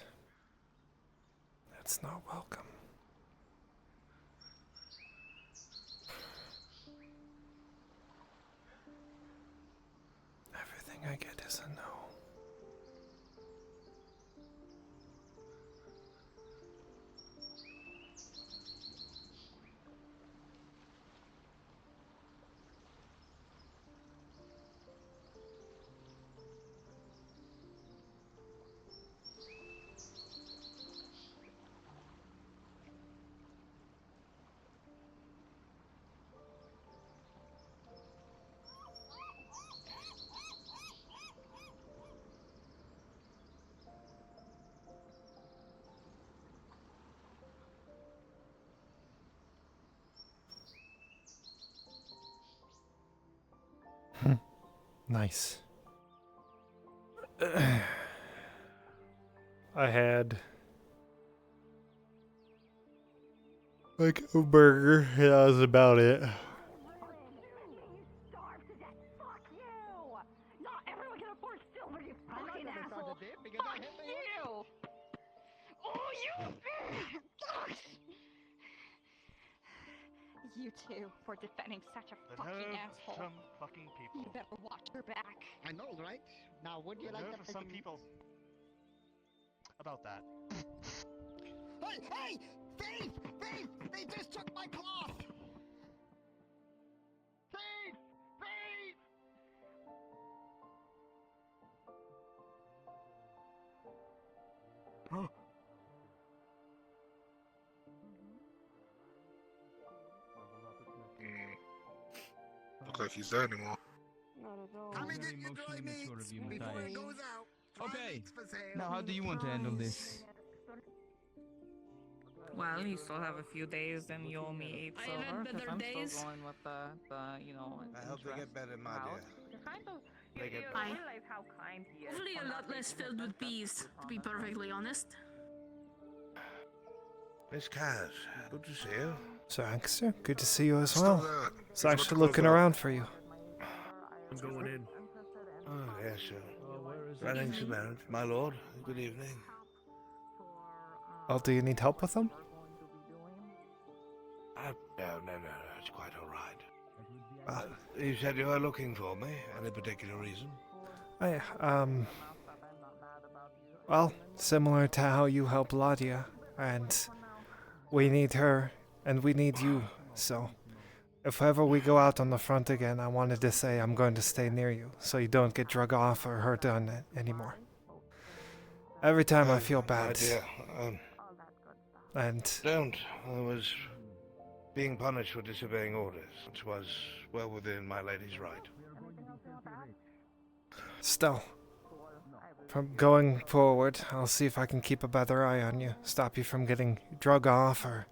That's not welcome. Everything I get is a no. Nice. I had like a burger. Yeah, that was about it. Not everyone can afford silver, you fucking asshole. Fuck you! Oh, you! You two for defending such a fucking asshole. Some fucking people. You better watch your back. I know, right? Now, would you The like nerve to of some people about that. Hey, hey! Thief! Thief! They just took my cloth! Thief! Thief! Huh? Look like he's there anymore. Not at all. Come and get your dry meats before it goes out. Dry Okay, meats for sale. now how do you want to handle this? Well, you still have a few days, and you owe me 8 I silver. have had 'cause better I'm days. still going with the you know. I hope they get better, my dear. You're kind of. They You get Fine. realize how kind he is. Hopefully for a not lot less taking filled with offense at bees, this to be comment. perfectly honest. Miss Kaz, good to see you. So, Ankster, good to see you as Still well. there. It's He's about actually to looking close it up. around for you. I'm going in. Oh, yes, sir. Where is Greetings, Baron. My lord, good evening. Oh, do you need help with them? No, it's quite all right. You said you were looking for me. Any particular reason? Well, similar to how you help Ladia, and we need her, and we need you, so if ever we go out on the front again, I wanted to say I'm going to stay near you, so you don't get drug off or hurt on it anymore. Every time I feel My bad, dear, and don't. I was being punished for disobeying orders, which was well within my lady's right. Still, from going forward, I'll see if I can keep a better eye on you, stop you from getting drug off or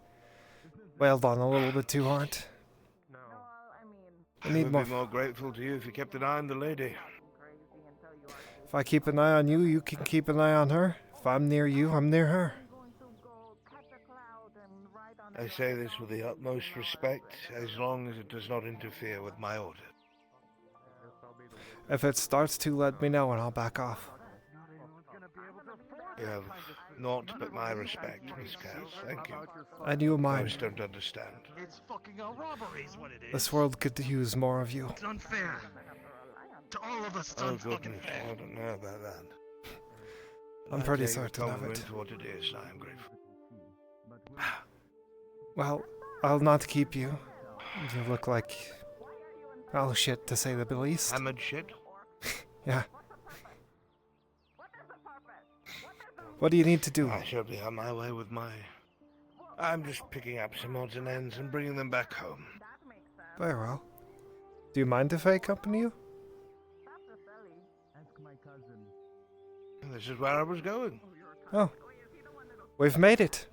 wailed on a little bit too hard. I I need would more. be more grateful to you if you kept an eye on the lady. If I keep an eye on you, you can keep an eye on her. If I'm near you, I'm near her. I say this with the utmost respect, as long as it does not interfere with my orders. If it starts to, let me know and I'll back off. You have naught but my respect, Miss Cass. Thank you. And you mine. Most don't understand. It's fucking a robbery is what it is. This world could use more of you. It's unfair. To all of us, it's Oh, unfucking goodness, fair. I don't know about that. I'm I pretty take certain of compliment it. for what it is, and I am grateful. Well, I'll not keep you. You look like... oh shit, to say the least. Hammered shit? Yeah. What do you need to do? I shall be on my way with my... I'm just picking up some odds and ends and bringing them back home. Very well. Do you mind if I accompany you? This is where I was going. Oh. We've made it.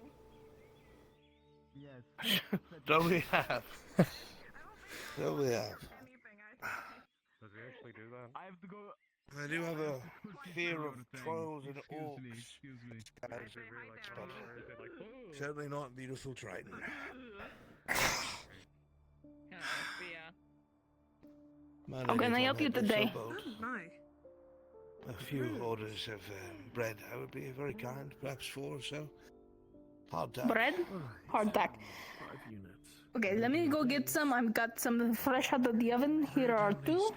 So we have. So we have. Does he actually do that? I have to go. I do have a fear of trolls and orcs. Excuse me. But certainly not beautiful Triton. My How can lady's I on help you that today? little boat. A few orders of bread. I would be very kind, perhaps 4 or so. Hardtack. Bread? Hardtack. Okay, let me go get some. I've got some fresh out of the oven. Here are 2.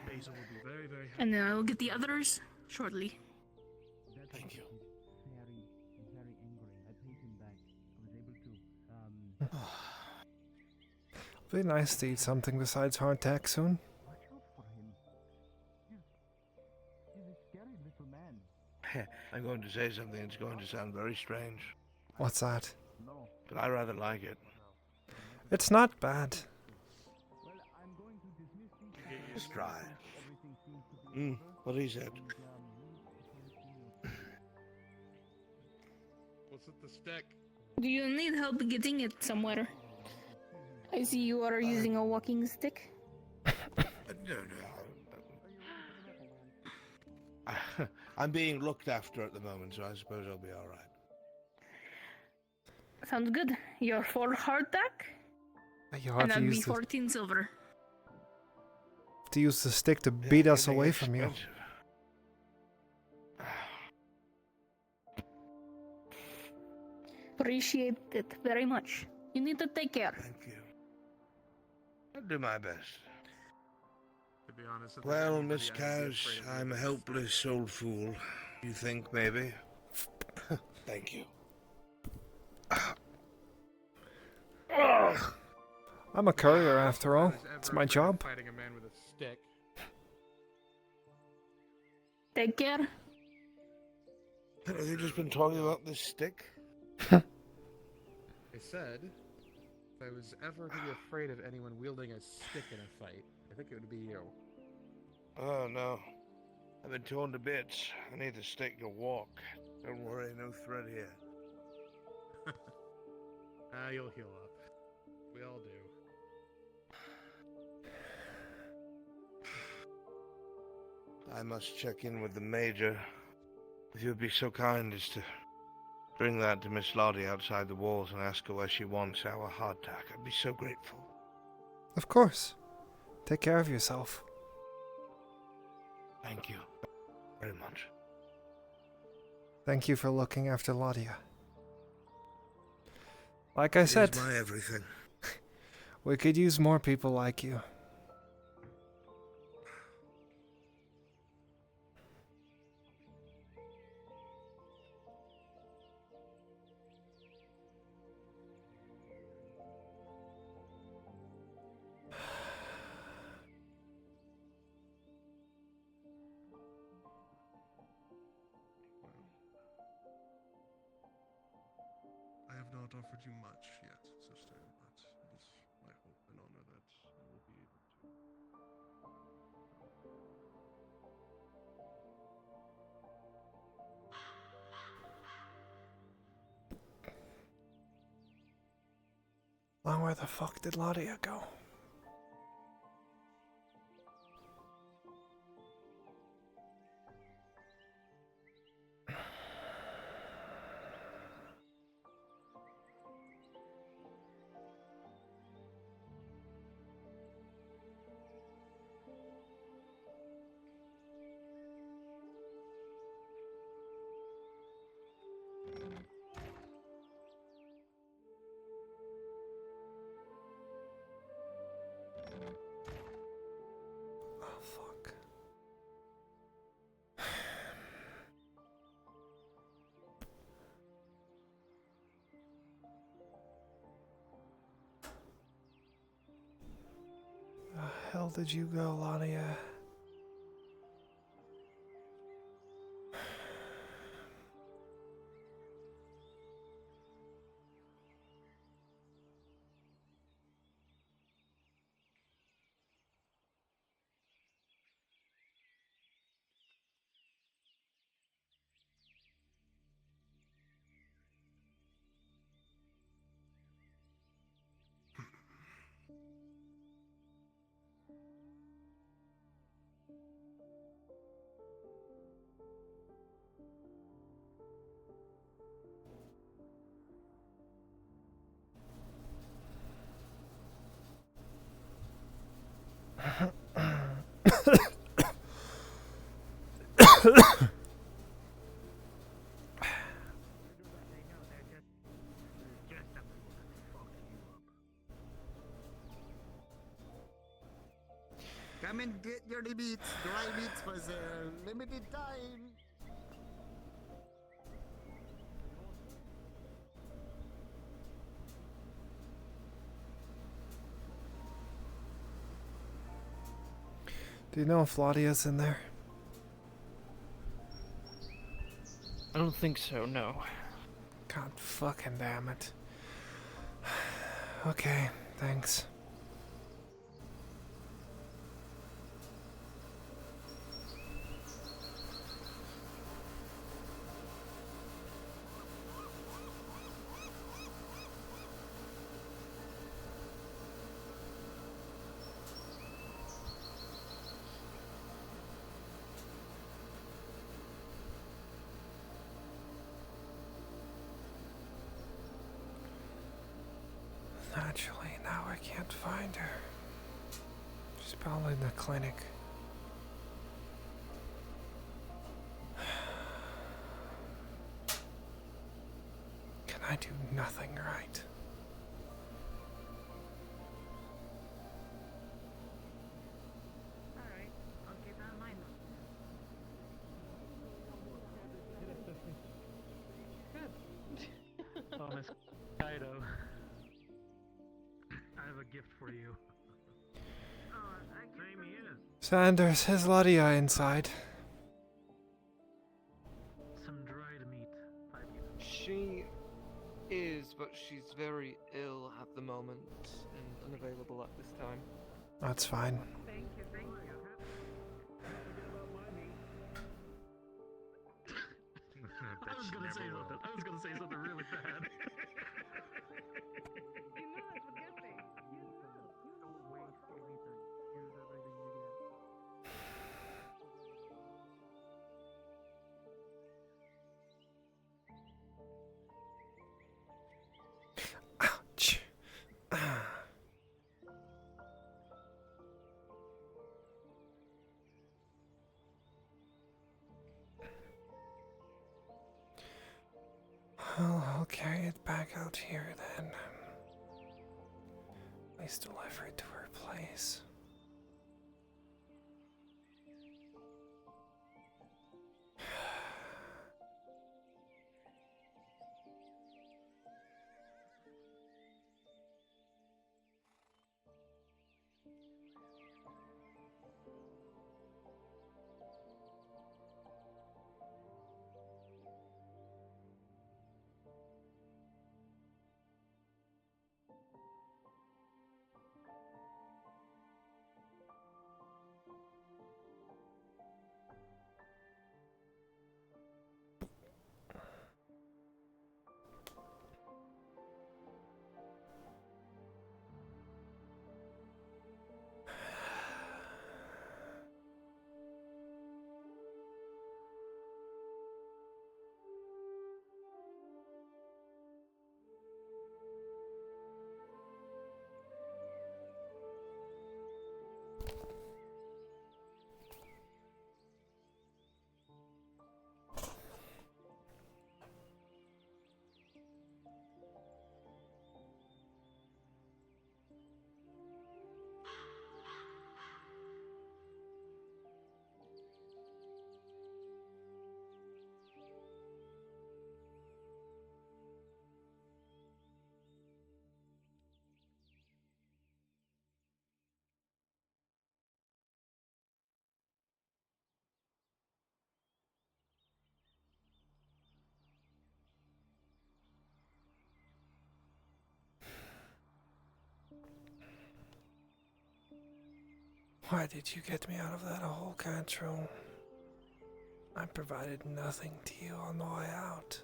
And then I'll get the others shortly. Thank you. Very angry. I paid him back. I was able to Be nice to eat something besides hardtack soon. watch out for him. He's a scary little man. I'm going to say something that's going to sound very strange, What's that? No. but I rather like it. It's not bad. Well, I'm going to dismiss these. It's dry. Everything seems to be over. What he said. What's with the stick? Do you need help getting it somewhere? I see you are using a walking stick. No. I'm being looked after at the moment, so I suppose I'll be all right. Sounds good. You're 4 hardtack? You'll And have that'd be 14 silver. to use the stick to beat us Getting away from you. expensive. Appreciate it very much. You need to take care. Thank you. I'll do my best. To be honest, if Well, anybody, Miss I'd be Kaz, afraid of I'm a this. helpless old fool. You think, maybe? Thank you. I'm a courier after all. I was It's ever my afraid of job. Fighting a man with a stick. Take care. Have you just been talking about this stick? I said, if I was ever to be afraid of anyone wielding a stick in a fight, I think it would be you. Oh, no. I've been torn to bits. I need the stick to walk. Don't worry, no threat here. You'll heal up. We all do. I must check in with the Major. If you'd be so kind as to bring that to Miss Lottie outside the walls and ask her where she wants our hardtack, I'd be so grateful. Of course. Take care of yourself. Thank you very much. Thank you for looking after Ladia. Like I said, It is my everything. we could use more people like you. I have not offered you much yet, sister, but it is my Now where the fuck did Ladia go? Oh fuck. The hell did you go, Ladia? Come and get your meats. Dry meats for sale. Limited time. Do you know if Ladia's in there? I don't think so, no. God fucking damn it. Okay, thanks. Naturally, now I can't find her. She's probably in the clinic. Can I do nothing right? Alright, I'll keep that in mind. Oh, Miss Kaido. I have a gift for you. Same he is. Sanders, is Ladia inside? Some dried meat. She is, but she's very ill at the moment and unavailable at this time. That's fine. Thank you, thank you. I was gonna say something. I was gonna say something really bad. You knew this would get me. You knew. Don't waste anything. Use everything you get. Ouch. Well, I'll carry it back out here then. At least deliver it to her place. Why did you get me out of that hole, Cantro? I provided nothing to you on the way out.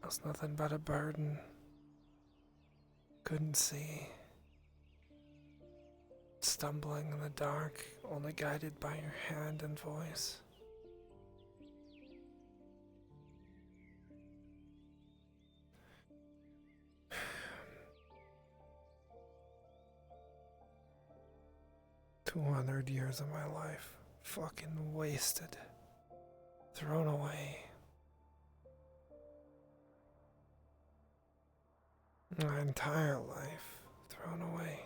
I was nothing but a burden. Couldn't see. Stumbling in the dark, only guided by your hand and voice. 200 years of my life fucking wasted. Thrown away. My entire life thrown away.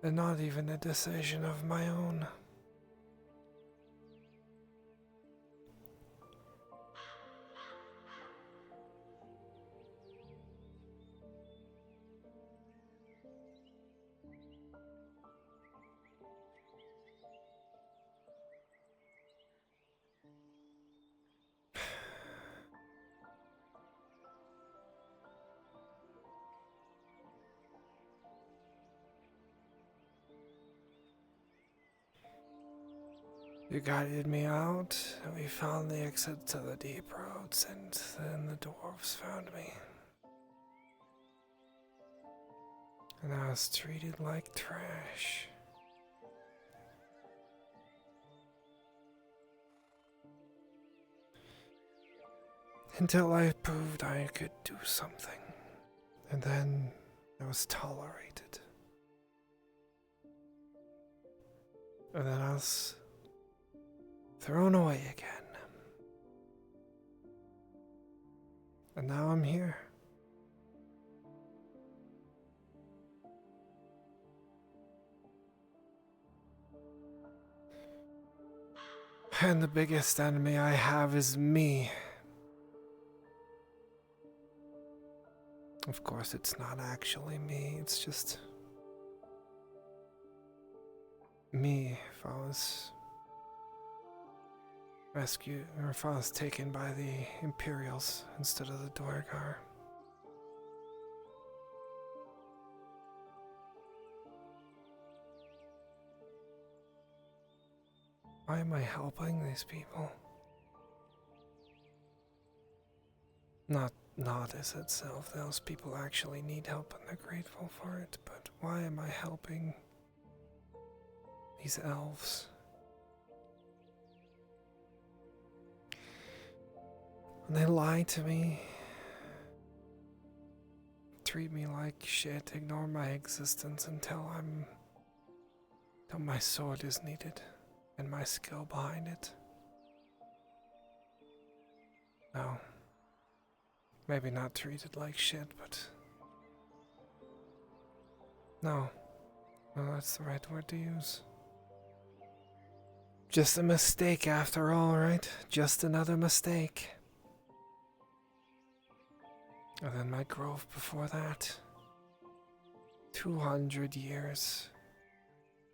And not even a decision of my own. You guided me out, and we found the exit to the deep roads, and then the dwarves found me. And I was treated like trash. Until I proved I could do something. And then I was tolerated. And then I was thrown away again. And now I'm here. And the biggest enemy I have is me. Of course, it's not actually me, it's just me if I was rescued, or if I was taken by the Imperials instead of the Dorgar. Why am I helping these people? Not as itself, those people actually need help and they're grateful for it, but why am I helping these elves? And they lie to me, treat me like shit, ignore my existence until my sword is needed and my skill behind it. No. Maybe not treated like shit, but no, that's the right word to use. Just a mistake after all, right? Just another mistake. And then my growth before that. 200 years.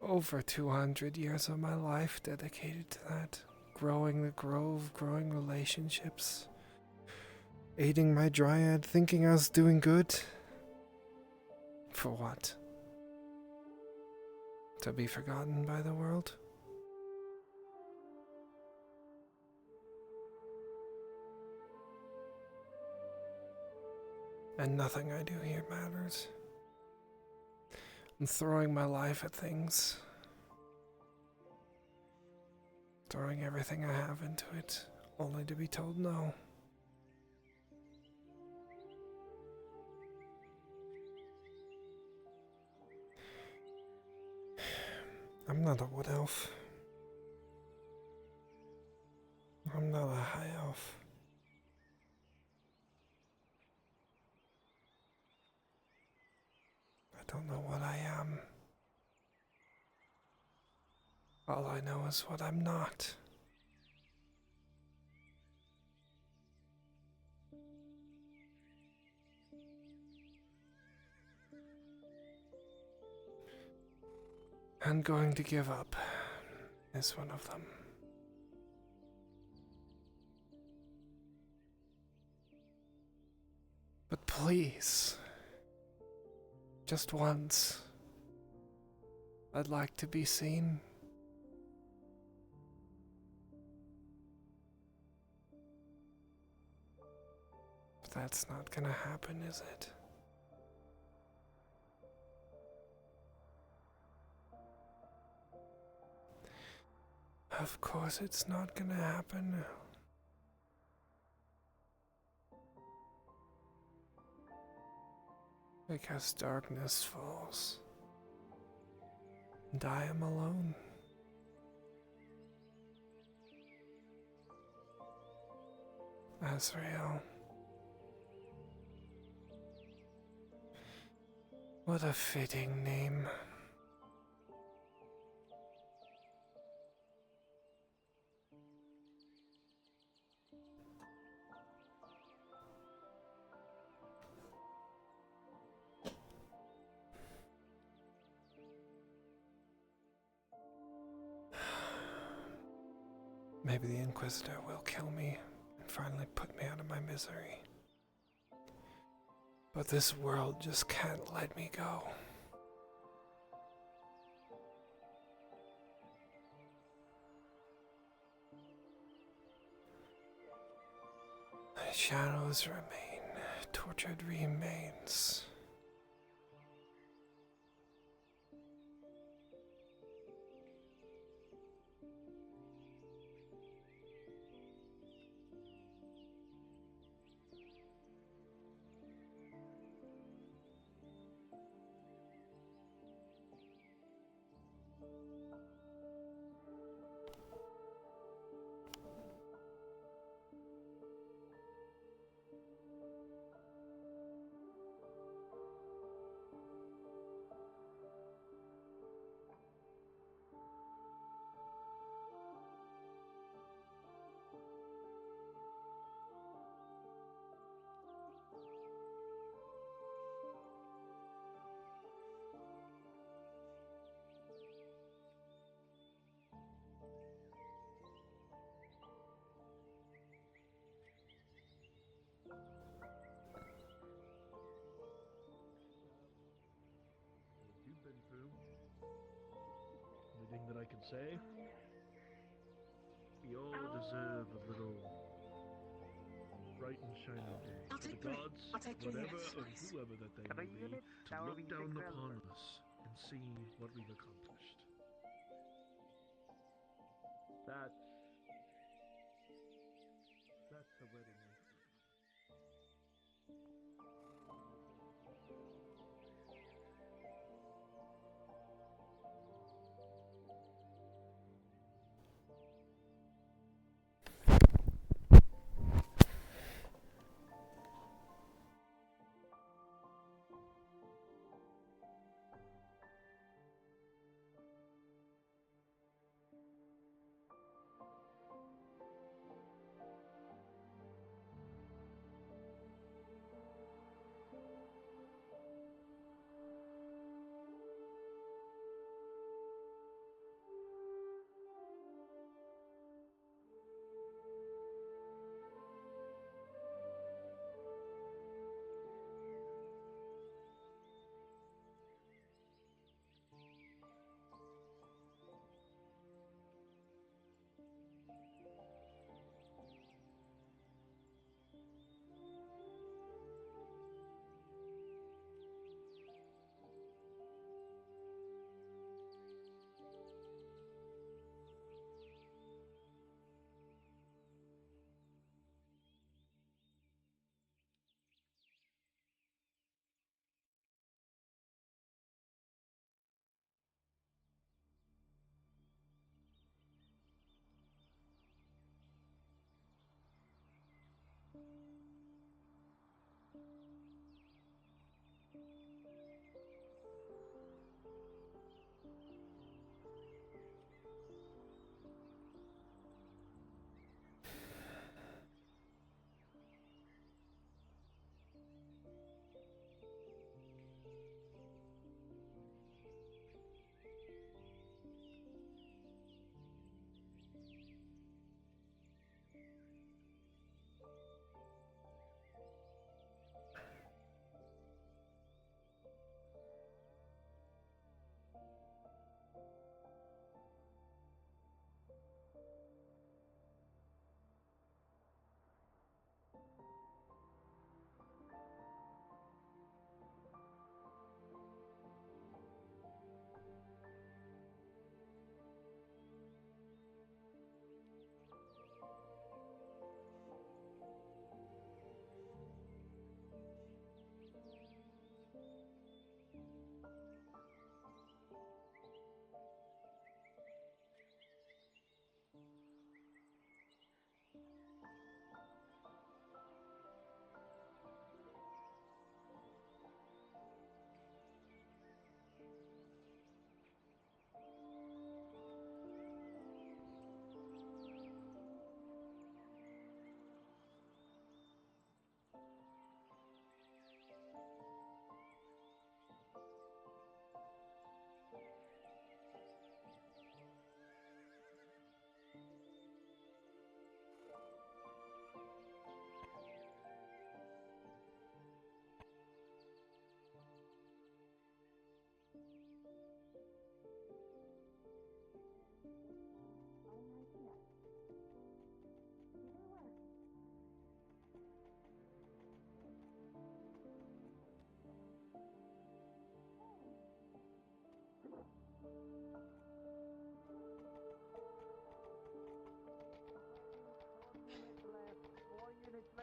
Over 200 years of my life dedicated to that. Growing the grove, growing relationships. Aiding my dryad, thinking I was doing good. For what? To be forgotten by the world? And nothing I do here matters. I'm throwing my life at things. Throwing everything I have into it, only to be told no. I'm not a wood elf. I'm not a high elf. I don't know what I am. All I know is what I'm not. I'm going to give up is one of them. But please, Just once. I'd like to be seen. But that's not gonna happen, is it? Of course it's not gonna happen. Because darkness falls. And I am alone. Az'Rael. What a fitting name. Maybe the Inquisitor will kill me and finally put me out of my misery. But this world just can't let me go. My shadows remain, tortured remains. You've been through. Anything that I can say? We all deserve a little bright and shiny day. I'll For the take three. gods, I'll take three, whatever yes. or Nice. whoever that they may be, to look down upon us and see what we've accomplished. That's the wedding.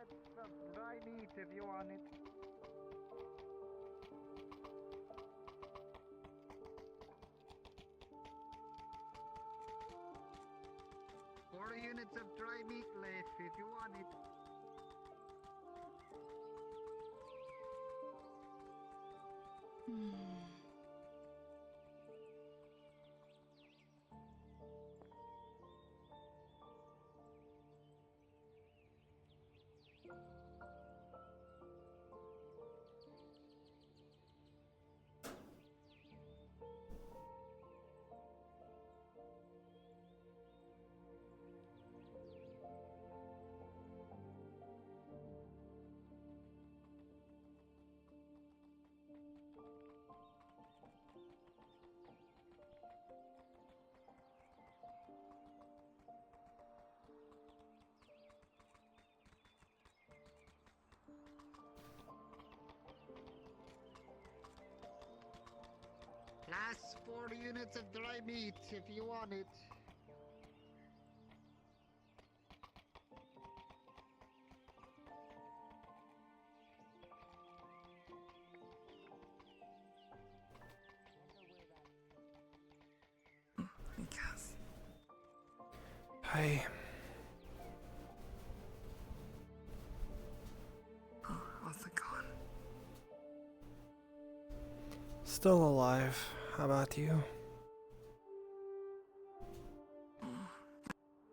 some dry meat if you want it. 4 units of dry meat left if you want it. Last 4 units of dry meat if you want it. I guess. Hi. Oh, how's it going? Still alive. How about you?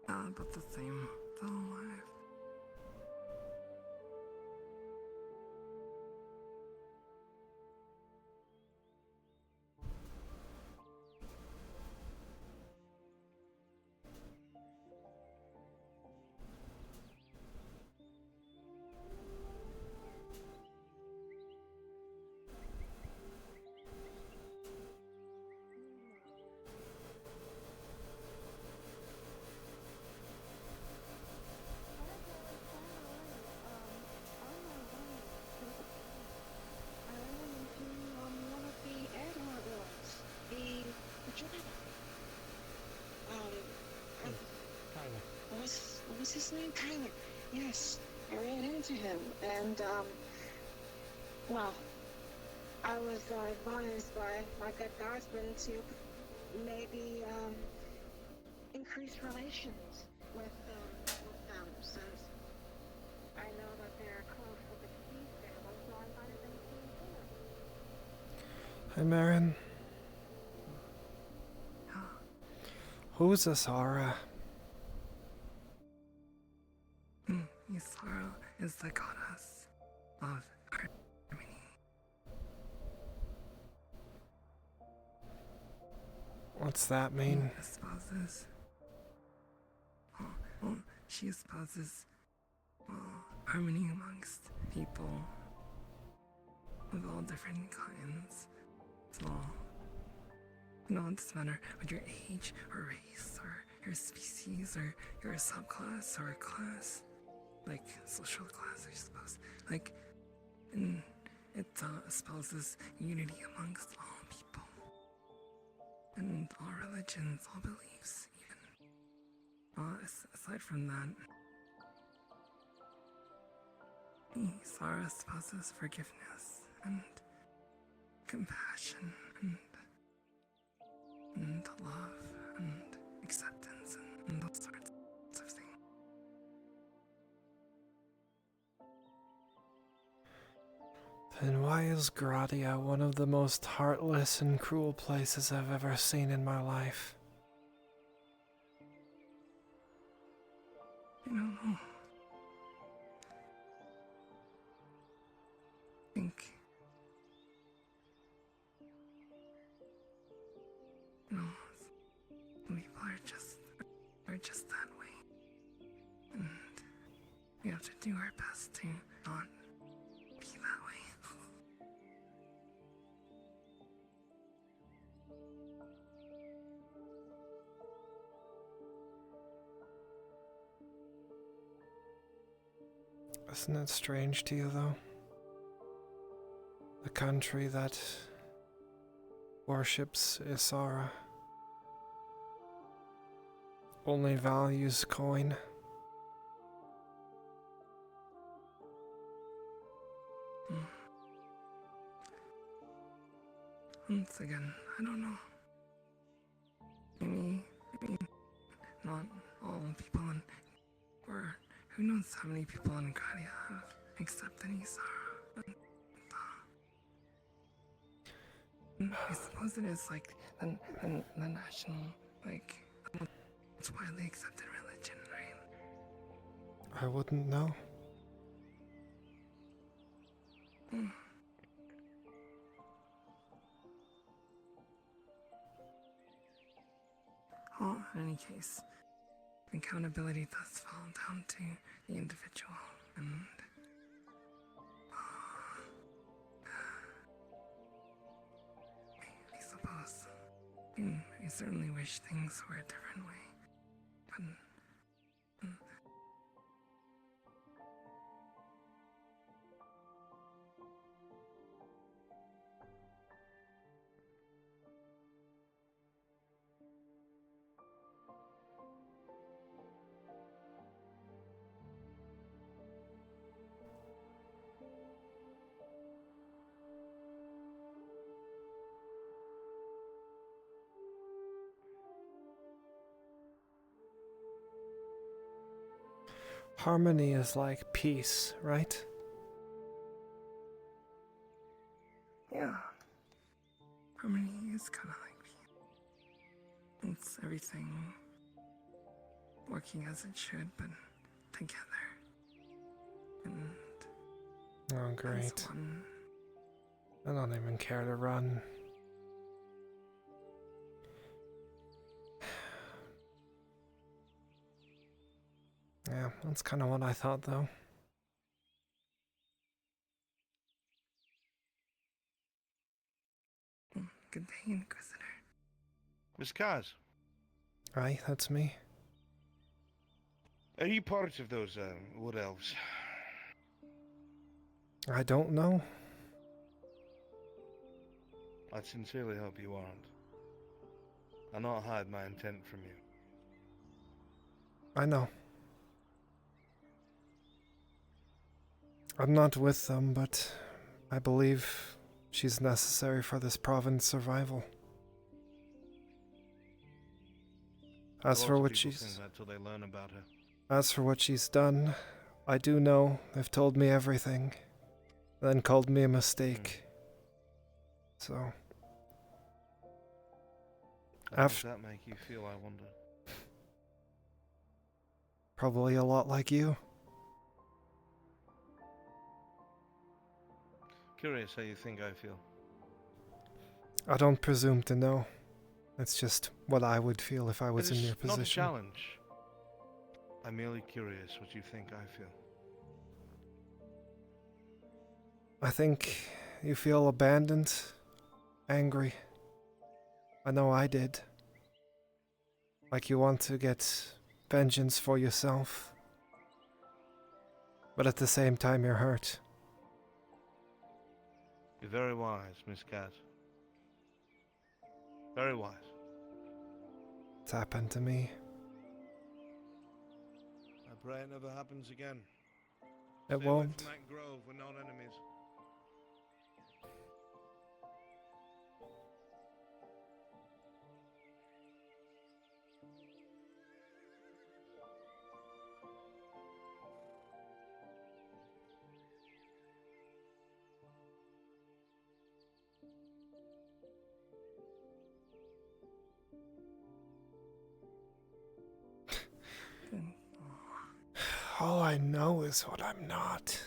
About the same. Still alive. What was his name? Tyler. Yes, I ran into him, and well, I was advised by my good guardsman to maybe increase relations with them, since I know that they're close with the Keys family, so I invited them to dinner. Hi, Marin. Who's Az'Rael? Az'Rael is the goddess of harmony. What's that mean? She espouses harmony amongst people of all different kinds. So, it doesn't matter what your age or race or your species or your subclass or class, like social class, I suppose. Like, and it espouses unity amongst all people and all religions, all beliefs, even. Aside from that, Sarah espouses forgiveness and compassion and love and acceptance and those sorts of things. Then why is Gradia one of the most heartless and cruel places I've ever seen in my life? I don't know. I think, people are just that way, and we have to do our best to not be that way. Isn't it strange to you, though? The country that worships Isara only values coin. once again, I don't know. Maybe not all people in, or who knows how many people in Gradia have accepted Isara. I suppose it is like the national, like, it's widely accepted religion, right? I wouldn't know. Well, in any case, accountability does fall down to the individual, and I suppose I certainly wish things were a different way, but Harmony is like peace, right? yeah, harmony is kind of like peace. It's everything working as it should, but together. And Oh, as great. one. I don't even care to run. Yeah, that's kind of what I thought, though. Good day, Inquisitor. Miss Kaz, Aye, that's me. are you part of those wood elves? I don't know. I sincerely hope you aren't. I'll not hide my intent from you. I know. I'm not with them, but I believe she's necessary for this province's survival. As for what Think she's that till they learn about her. As for what she's done, I do know they've told me everything, then called me a mistake. So How does that make you feel, I wonder? probably a lot like you. Curious how you think I feel. I don't presume to know. It's just what I would feel if I was in your It's not a position. challenge. I'm merely curious what you think I feel. I think you feel abandoned, angry. I know I did. Like you want to get vengeance for yourself. But at the same time you're hurt. You're very wise, Miss Cat. Very wise. It's happened to me. I pray it never happens again. It Stay away won't. from that grove, we're not enemies. All I know is what I'm not.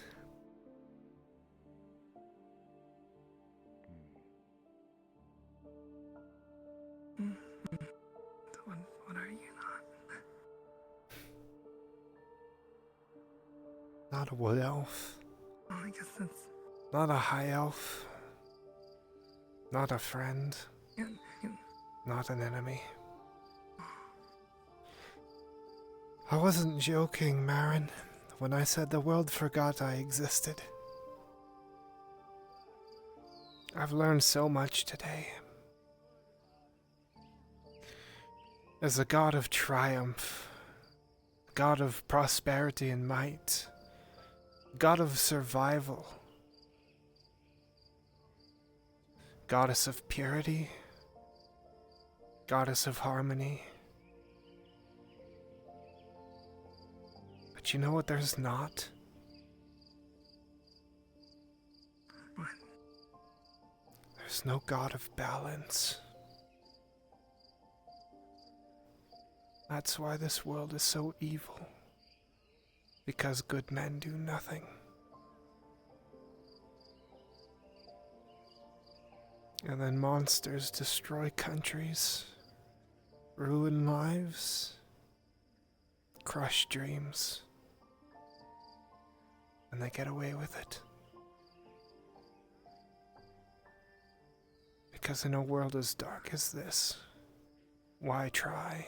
What are you not? Not a wood elf. Well, I guess that's... Not a high elf. Not a friend. Not an enemy. I wasn't joking, Marin, when I said the world forgot I existed. I've learned so much today. As a god of triumph, god of prosperity and might, god of survival, goddess of purity, goddess of harmony. But you know what there's not? What? There's no god of balance. That's why this world is so evil. Because good men do nothing. And then monsters destroy countries, ruin lives, crush dreams, and they get away with it. Because in a world as dark as this, why try?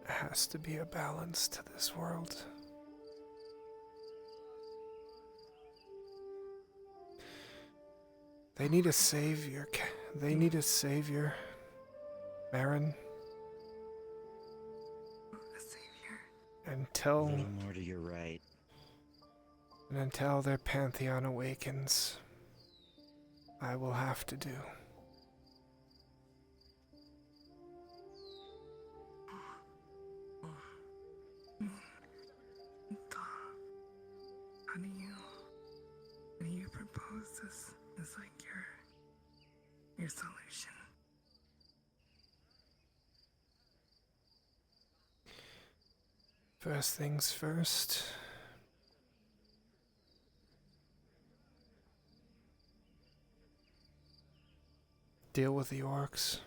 There has to be a balance to this world. They need a savior. They need a savior. Marin. A savior. Until... A little more to your right. And until their pantheon awakens, I will have to do. How do you propose this as like your solution? First things first. Deal with the orcs.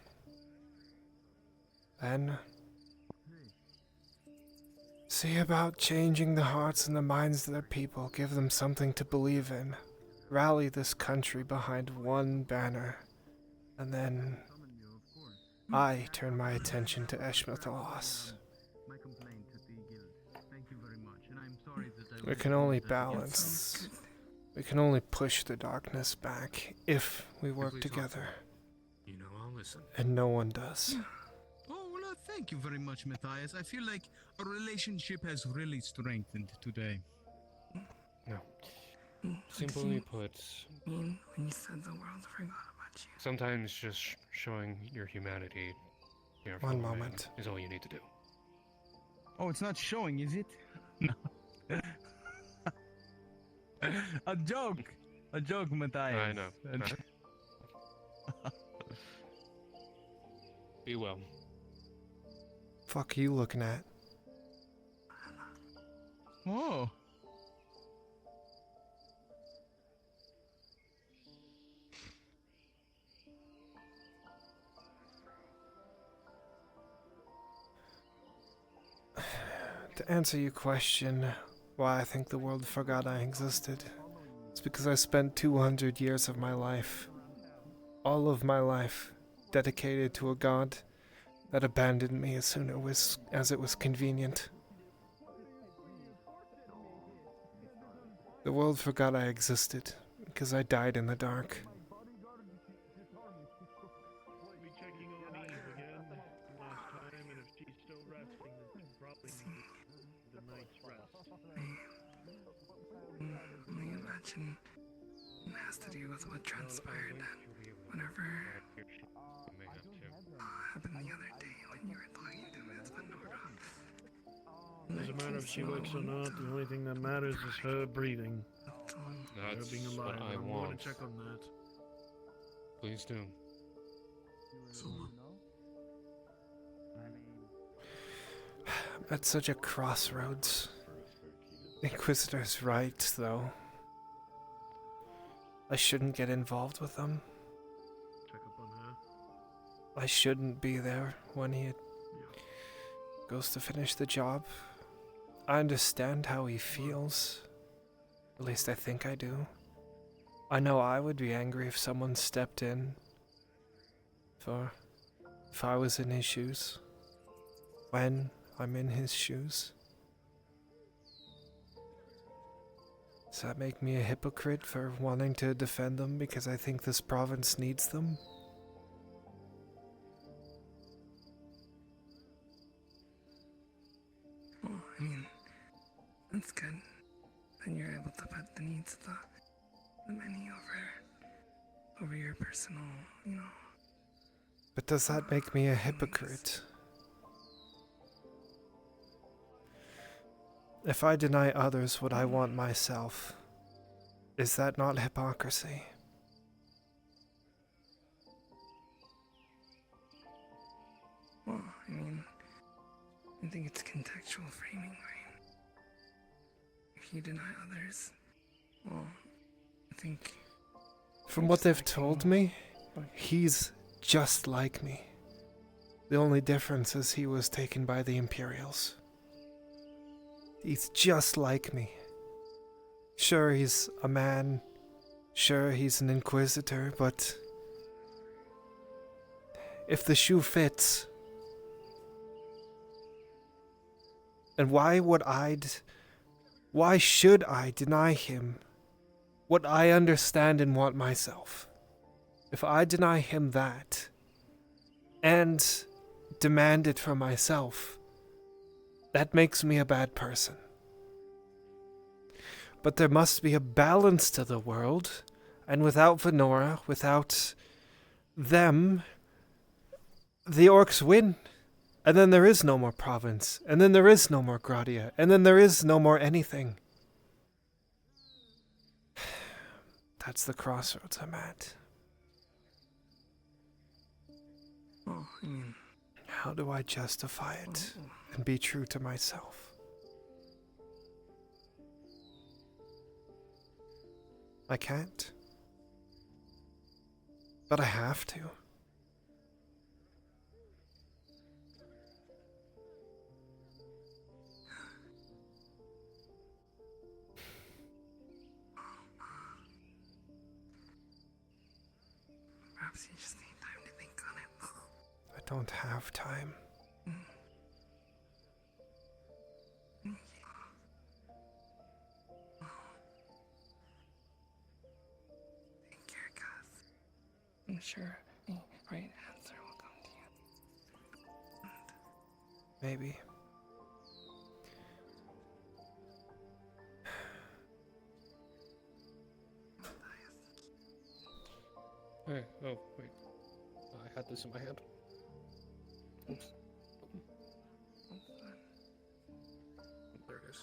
Then see about changing the hearts and the minds of their people. Give them something to believe in. Rally this country behind one banner. And then I turn my attention to Ep130. We can only balance. We can only push the darkness back if we work together. You know, I'll listen. And no one does. Oh, well, thank you very much, Matthias. I feel like our relationship has really strengthened today. No. Simply put, When you said the world forgot about you. sometimes just showing your humanity, your One fellow man, moment. is all you need to do. Oh, it's not showing, is it? No. A joke, Matthias. I know. Be well. Fuck you looking at? Oh. To answer your question, why I think the world forgot I existed, it's because I spent 200 years of my life, all of my life, dedicated to a god that abandoned me as soon as it was convenient. The world forgot I existed because I died in the dark. I imagine it has to do with what transpired whenever happened the other day when you were talking to Miss Venora. Doesn't matter if she wakes or not, the only thing that matters is her breathing. Her That's being alive. what I I'm going want. to check on that. Please do. I'm at such a crossroads. Inquisitor's right, though. I shouldn't get involved with them. Check up on her. I shouldn't be there when he goes to finish the job. I understand how he feels. At least I think I do. I know I would be angry if someone stepped in. If I was in his shoes. When I'm in his shoes. Does that make me a hypocrite for wanting to defend them because I think this province needs them? Well, I mean, that's good. then you're able to put the needs of the many over your personal, you know. But does that make me a hypocrite? If I deny others what I want myself, is that not hypocrisy? Well, I mean, I think it's contextual framing, right? If you deny others, well, I think... From what they've told me, he's just like me. The only difference is he was taken by the Imperials. He's just like me. Sure, he's a man. Sure, he's an Inquisitor, but... if the shoe fits... And why should I deny him what I understand and want myself? If I deny him that, and demand it for myself, that makes me a bad person. But there must be a balance to the world, and without Venora, without them, the orcs win. And then there is no more province, and then there is no more Gradia, and then there is no more anything. That's the crossroads I'm at. Well, I mean... How do I justify it and be true to myself? I can't. But I have to. Perhaps you just need time to think on it. I don't have time. Take care, Gus. I'm sure the right answer will come to you. Maybe. Hey, oh, wait. I had this in my hand. Oops. There it is.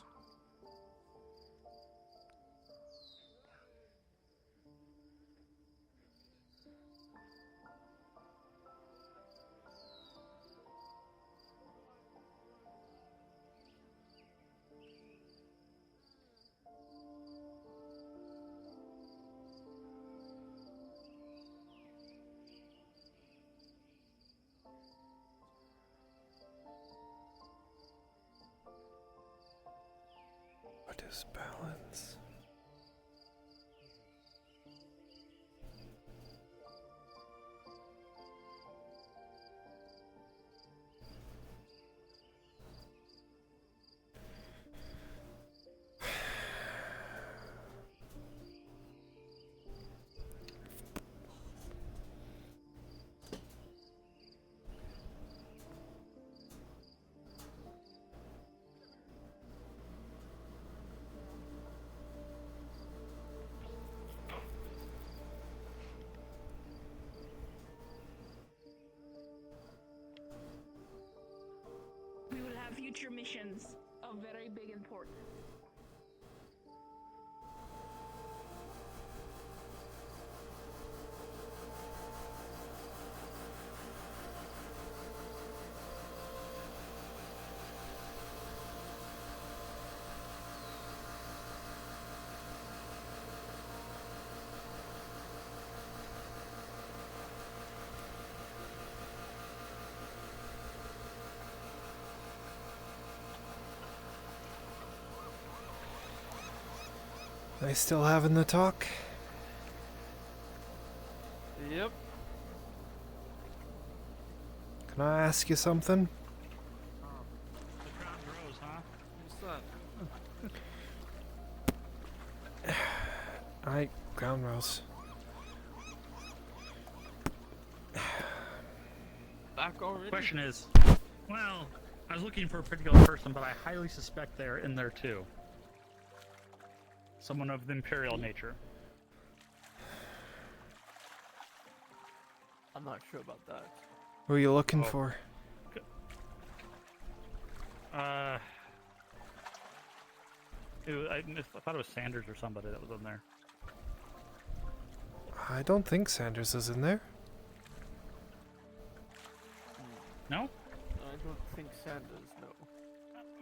What is balance? We will have future missions of very big importance. They still having the talk? Yep. Can I ask you something? The crowd grows, huh? What's that? Alright, ground rose. Back already? Question is, well, I was looking for a particular person, but I highly suspect they're in there too. Someone of the Imperial nature. I'm not sure about that. Who are you looking Oh. for? I thought it was Sanders or somebody that was in there. I don't think Sanders is in there. No? I don't think Sanders, no.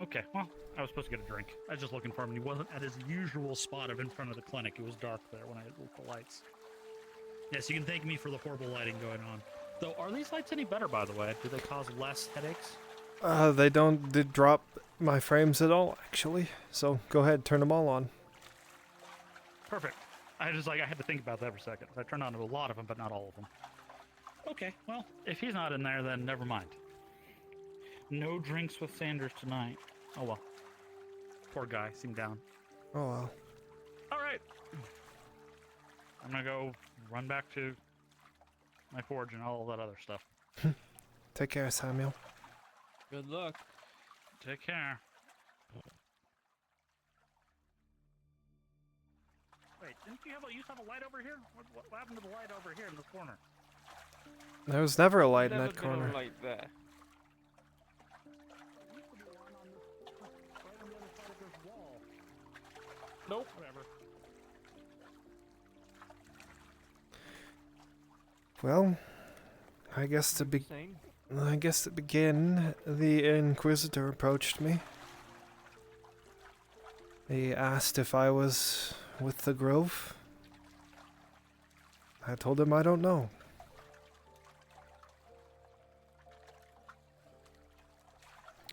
Okay, well, I was supposed to get a drink. I was just looking for him, and he wasn't at his usual spot of in front of the clinic. It was dark there when I lit the lights. Yes, you can thank me for the horrible lighting going on. Though, are these lights any better, by the way? Do they cause less headaches? They did drop my frames at all, actually. So go ahead, turn them all on. Perfect. I had to think about that for a second. I turned on a lot of them, but not all of them. Okay, well, if he's not in there, then never mind. No drinks with Sanders tonight. Oh well. Poor guy, seemed down. Oh well. Alright. I'm gonna go run back to my forge and all that other stuff. Take care, Samuel. Good luck. Take care. Wait, didn't you used to have a light over here? What happened to the light over here in this corner? There was never a light in Never that been a corner. light there. Nope. Whatever. Well, I guess to begin, the Inquisitor approached me. He asked if I was with the Grove. I told him I don't know.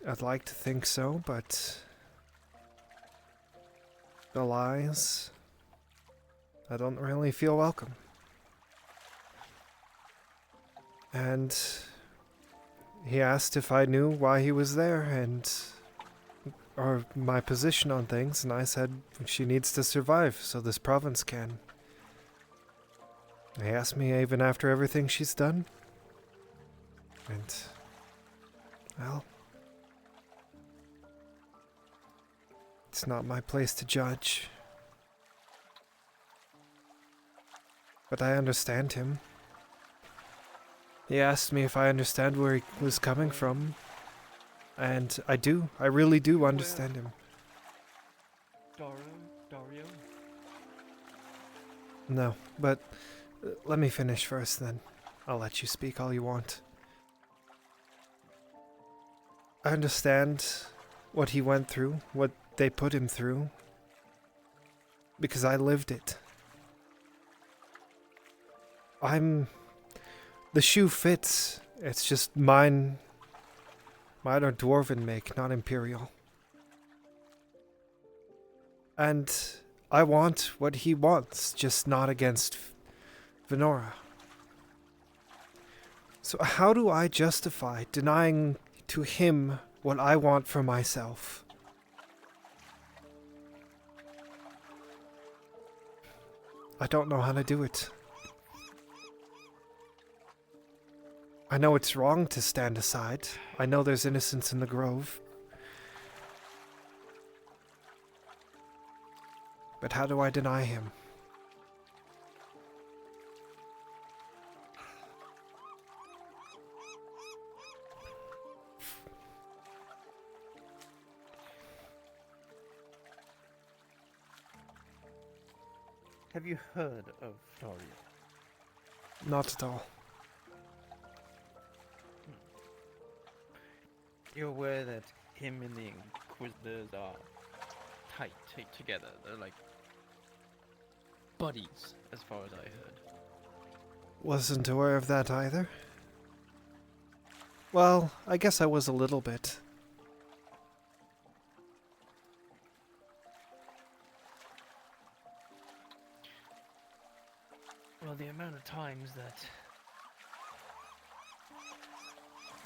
I'd like to think so, but the lies, I don't really feel welcome. And he asked if I knew why he was there or my position on things, and I said she needs to survive so this province can. He asked me even after everything she's done. And, well, it's not my place to judge. But I understand him. He asked me if I understand where he was coming from. And I do. I really do understand him. Dario? No, but let me finish first then. I'll let you speak all you want. I understand what he went through, what they put him through, because I lived it. The shoe fits. It's just mine are dwarven make, not imperial. And I want what he wants, just not against Venora. So how do I justify denying to him what I want for myself? I don't know how to do it. I know it's wrong to stand aside. I know there's innocence in the Grove. But how do I deny him? Have you heard of Dario? Not at all. You're aware that him and the Inquisitors are tight together. They're like buddies, as far as I heard. Wasn't aware of that either. Well, I guess I was a little bit. Well, the amount of times that...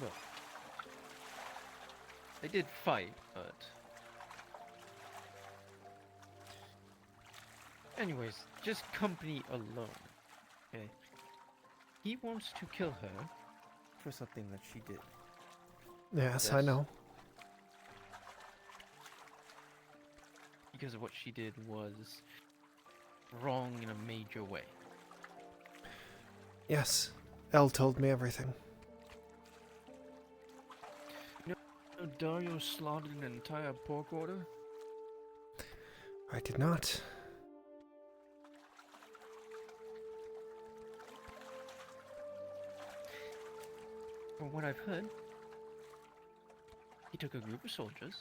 Well, they did fight, but... Anyways, just company alone, okay? He wants to kill her for something that she did. Yes, I know. because what she did was wrong in a major way. Yes, Elle told me everything. You know, Dario slaughtered an entire pork order? I did not. From what I've heard, he took a group of soldiers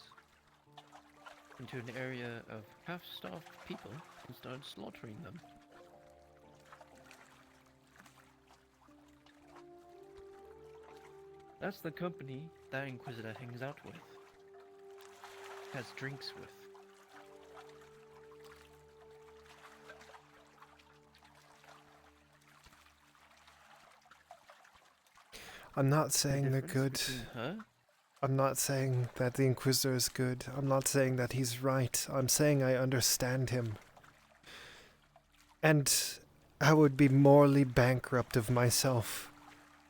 into an area of half-starved people and started slaughtering them. That's the company that Inquisitor hangs out with, has drinks with. I'm not saying they're good. Between her? I'm not saying that the Inquisitor is good. I'm not saying that he's right. I'm saying I understand him. And I would be morally bankrupt of myself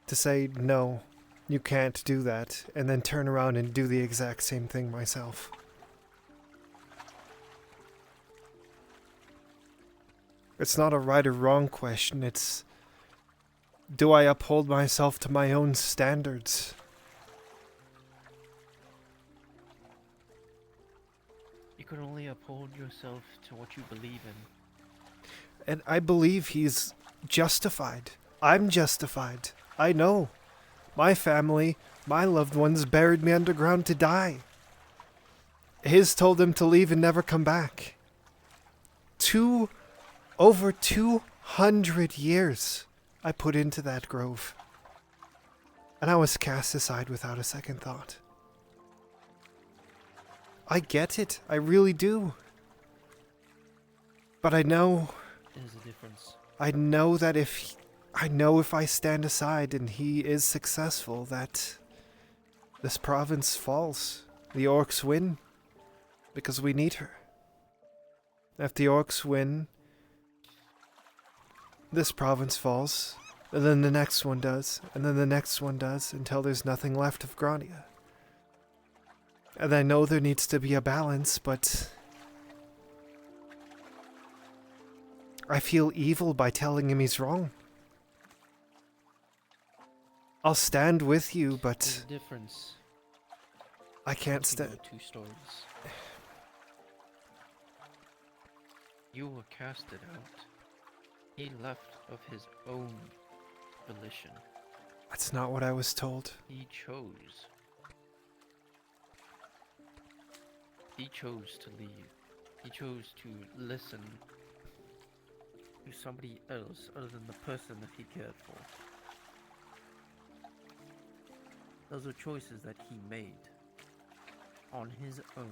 to say, no, you can't do that, and then turn around and do the exact same thing myself. It's not a right or wrong question, it's, do I uphold myself to my own standards? You can only uphold yourself to what you believe in. And I believe he's justified. I'm justified. I know. My family, my loved ones buried me underground to die. His told them to leave and never come back. Over 200 years I put into that grove. And I was cast aside without a second thought. I get it. I really do. But I know... There's a difference. I know that if I stand aside and he is successful, that this province falls. The orcs win. Because we need her. If the orcs win, this province falls. And then the next one does. And then the next one does. Until there's nothing left of Grania. And I know there needs to be a balance, but I feel evil by telling him he's wrong. I'll stand with you, but There's a difference. I can't stand. Two stories. You were casted out. He left of his own volition. That's not what I was told. He chose. He chose to leave. He chose to listen to somebody else other than the person that he cared for. Those are choices that he made on his own.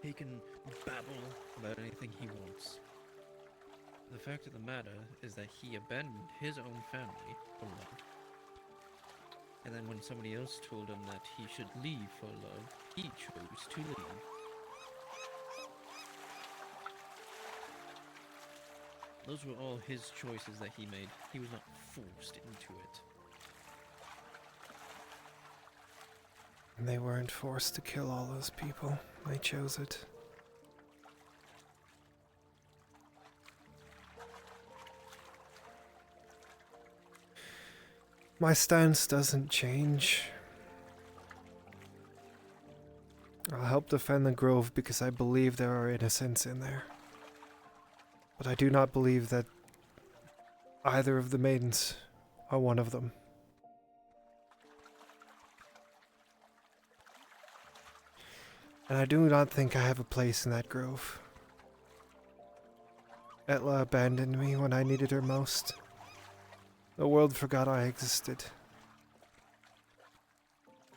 He can babble about anything he wants. The fact of the matter is that he abandoned his own family for love. And then when somebody else told him that he should leave for love, he chose to leave. Those were all his choices that he made. He was not forced into it. They weren't forced to kill all those people. They chose it. My stance doesn't change. I'll help defend the grove because I believe there are innocents in there. But I do not believe that either of the maidens are one of them. And I do not think I have a place in that grove. Etla abandoned me when I needed her most. The world forgot I existed.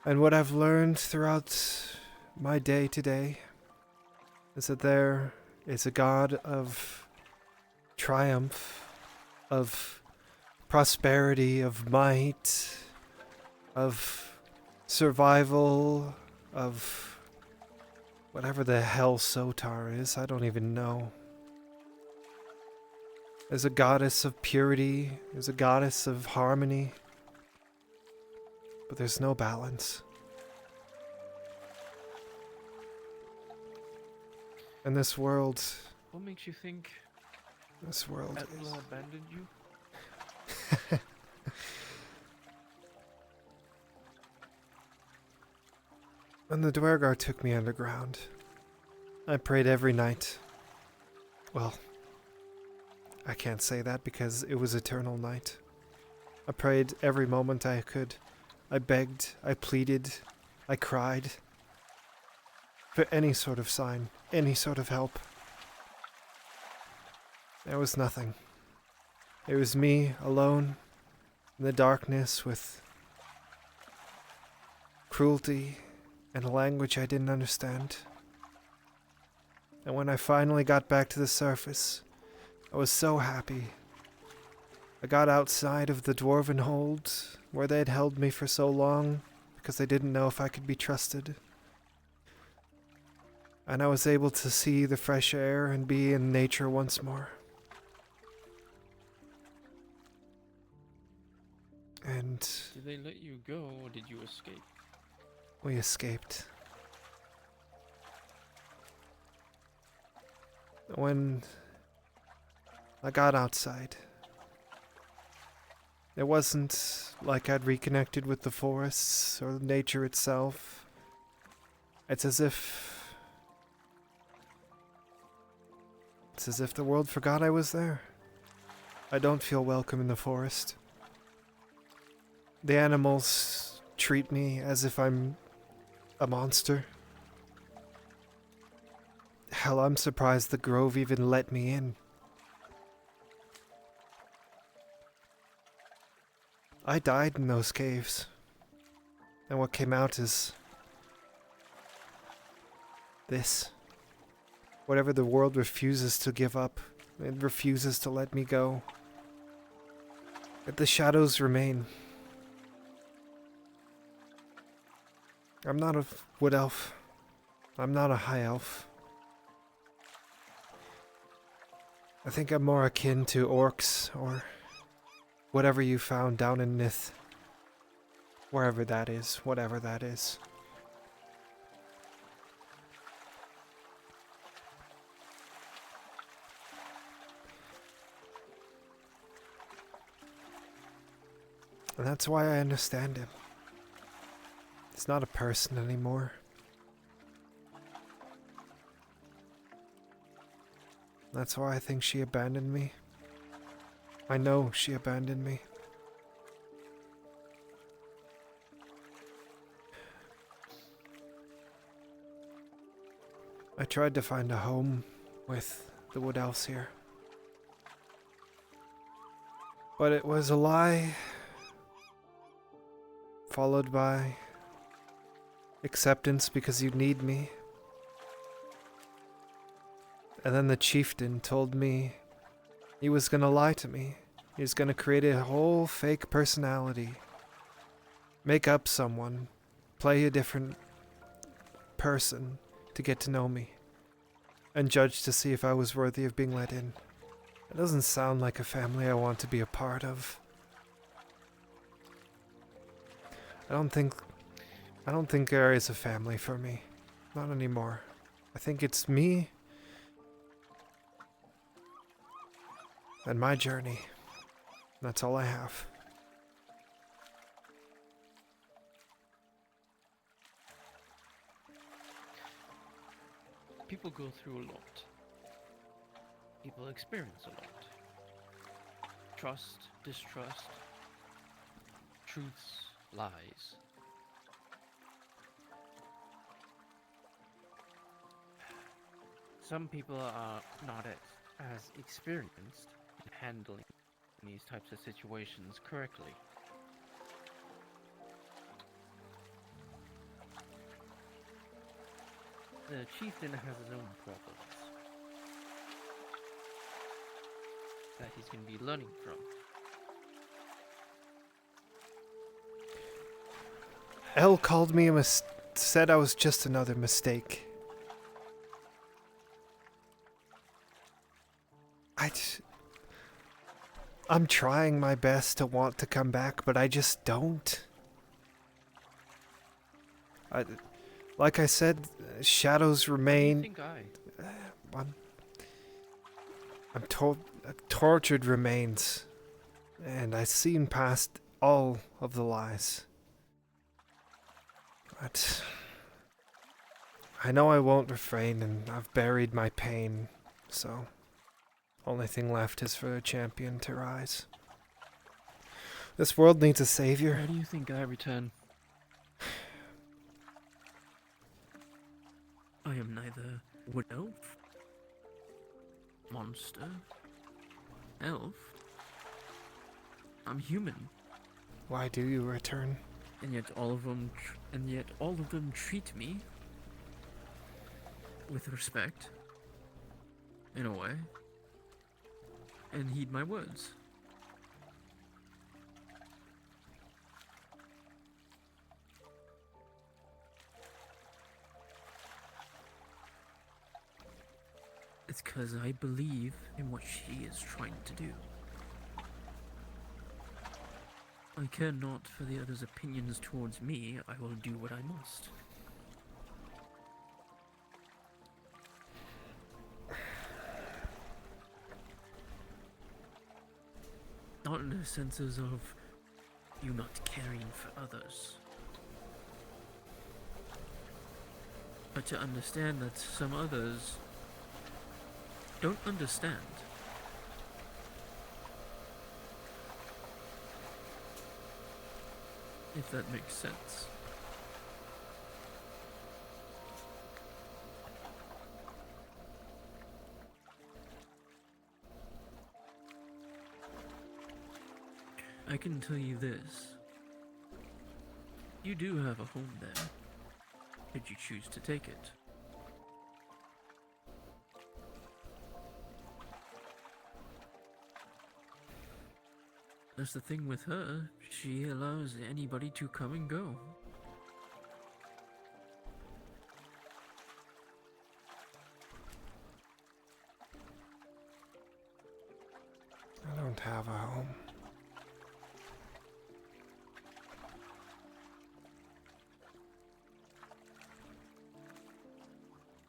And what I've learned throughout my day today is that there is a God of triumph, of prosperity, of might, of survival, of whatever the hell Sotar is. I don't even know. There's a goddess of purity, there's a goddess of harmony, but there's no balance. And this world, What makes you think this world Az'Rael abandoned you? When the Dwergar took me underground, I prayed every night. Well, I can't say that because it was eternal night. I prayed every moment I could. I begged, I pleaded, I cried for any sort of sign, any sort of help. There was nothing. It was me, alone, in the darkness with cruelty and a language I didn't understand. And when I finally got back to the surface, I was so happy. I got outside of the dwarven hold, where they had held me for so long, because they didn't know if I could be trusted. And I was able to see the fresh air and be in nature once more. And Did they let you go, or did you escape? we escaped. When I got outside, it wasn't like I'd reconnected with the forests or nature itself. It's as if the world forgot I was there. I don't feel welcome in the forest. The animals treat me as if I'm a monster. Hell, I'm surprised the grove even let me in. I died in those caves. And what came out is this. Whatever the world refuses to give up, it refuses to let me go. Yet the shadows remain. I'm not a wood elf. I'm not a high elf. I think I'm more akin to orcs or whatever you found down in Nith. Wherever that is, whatever that is. And that's why I understand him. He's not a person anymore. That's why I think she abandoned me. I know she abandoned me. I tried to find a home with the wood elves here. But it was a lie, followed by acceptance because you need me. And then the chieftain told me he was gonna lie to me. He was gonna create a whole fake personality. Make up someone. Play a different person to get to know me. And judge to see if I was worthy of being let in. It doesn't sound like a family I want to be a part of. I don't think there is a family for me. Not anymore. I think it's me and my journey. That's all I have. People go through a lot. People experience a lot. Trust, distrust, truths, lies. Some people are not as experienced in handling these types of situations correctly. The chieftain has his own problems that he's going to be learning from. Elle called me said I was just another mistake. I'm trying my best to want to come back, but I just don't. Like I said, shadows remain. think I'm told tortured remains, and I've seen past all of the lies. But I know I won't refrain, and I've buried my pain, so only thing left is for a champion to rise. This world needs a savior. How do you think I return? I am neither wood elf, monster, elf. I'm human. Why do you return? And yet all of them treat me with respect, in a way, and heed my words. It's because I believe in what she is trying to do. I care not for the others' opinions towards me. I will do what I must. Not in the senses of you not caring for others, but to understand that some others don't understand. If that makes sense. I can tell you this. You do have a home there, should you choose to take it. That's the thing with her, she allows anybody to come and go. I don't have a home.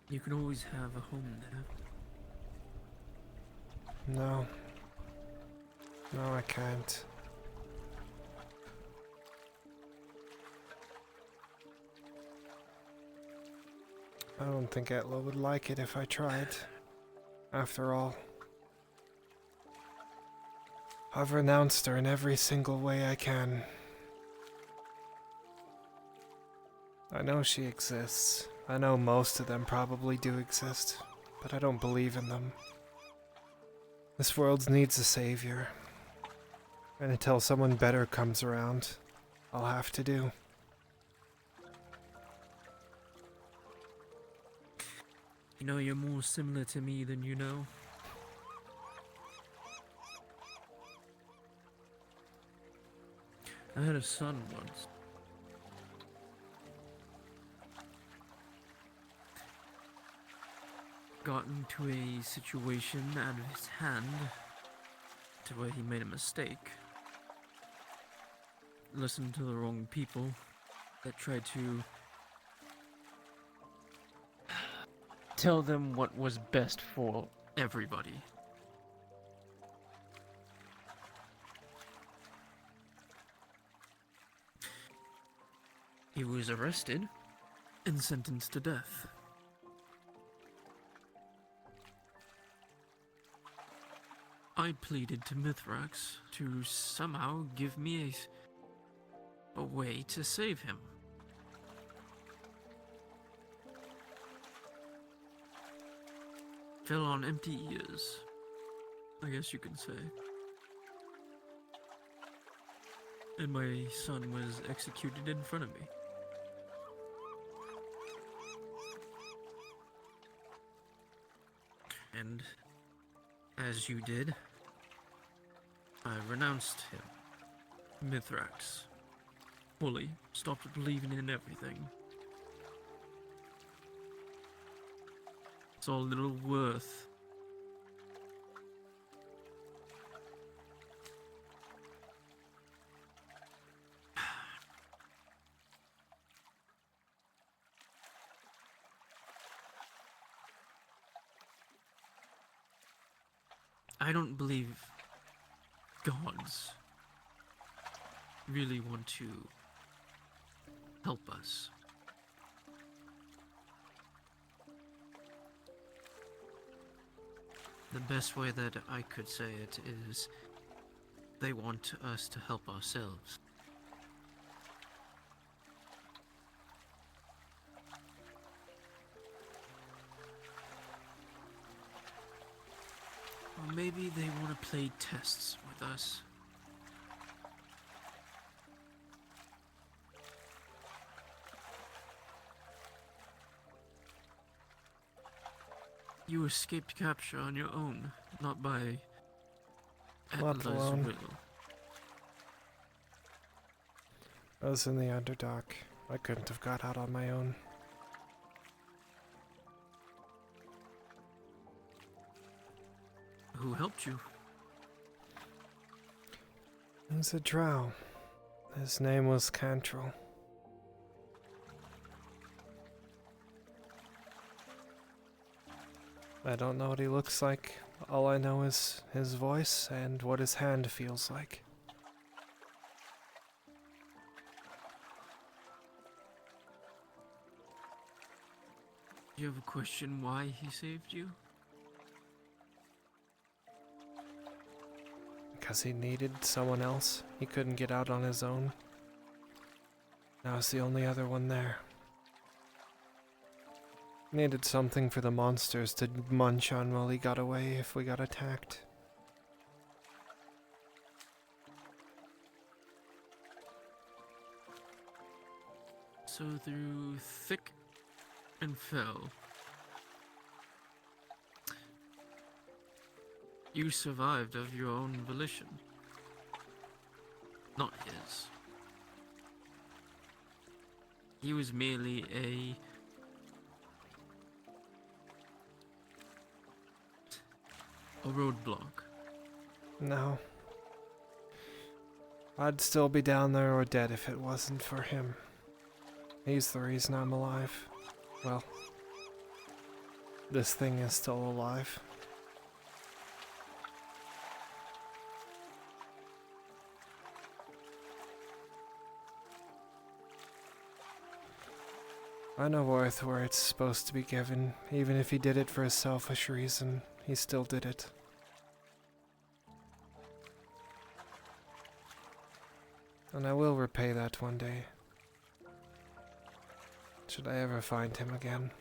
You can always have a home there. No. No, I can't. I don't think Etla would like it if I tried. After all, I've renounced her in every single way I can. I know she exists. I know most of them probably do exist, but I don't believe in them. This world needs a savior. And until someone better comes around, I'll have to do. You know, you're more similar to me than you know. I had a son once. Got into a situation out of his hand to where he made a mistake. Listened to the wrong people that tried to tell them what was best for everybody. He was arrested and sentenced to death. I pleaded to Mithrax to somehow give me a way to save him. Fell on empty ears, I guess you could say. And my son was executed in front of me. And as you did, I renounced him, Mithrax, fully stopped believing in everything. Saw little worth I don't believe gods really want to help us. The best way that I could say it is they want us to help ourselves. Or maybe they want to play tests with us. You escaped capture on your own, not by Not alone. Az'Rael. I was in the Underdark. I couldn't have got out on my own. Who helped you? It was a drow. His name was Cantrell. I don't know what he looks like. All I know is his voice and what his hand feels like. Do you have a question why he saved you? Because he needed someone else. He couldn't get out on his own. I was the only other one there. Needed something for the monsters to munch on while he got away if we got attacked. So through thick and fell, you survived of your own volition. Not his. He was merely a roadblock. No. I'd still be down there or dead if it wasn't for him. He's the reason I'm alive. Well, this thing is still alive. I know worth where it's supposed to be given. Even if he did it for a selfish reason, he still did it. And I will repay that one day. Should I ever find him again.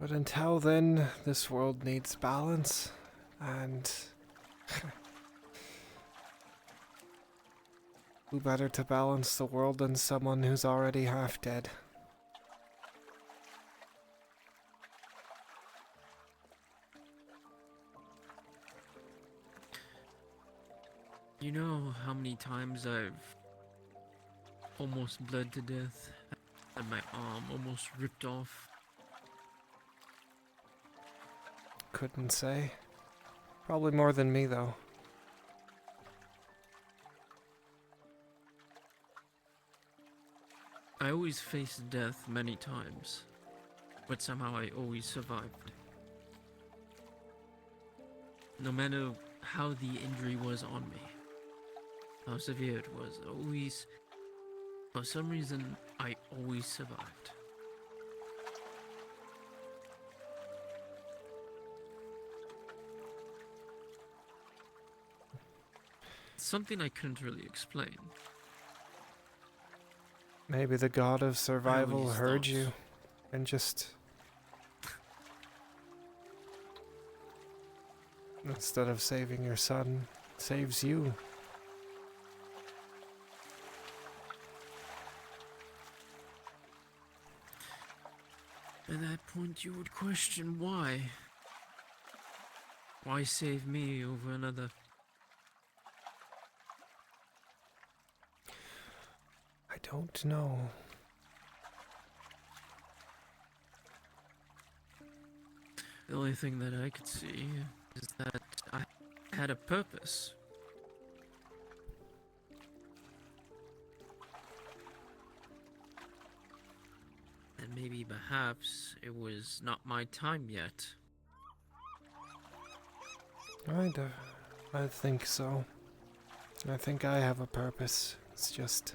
But until then, this world needs balance, and who better to balance the world than someone who's already half dead? You know how many times I've almost bled to death, had my arm almost ripped off? Couldn't say. Probably more than me, though. I always faced death many times, but somehow I always survived. No matter how the injury was on me, how severe it was, always, for some reason, I always survived. Something I couldn't really explain. Maybe the god of survival always heard thought- you and just... instead of saving your son, saves you. At that point, you would question why. Why save me over another? I don't know. The only thing that I could see is that I had a purpose. perhaps it was not my time yet. I think so. I think I have a purpose. It's just...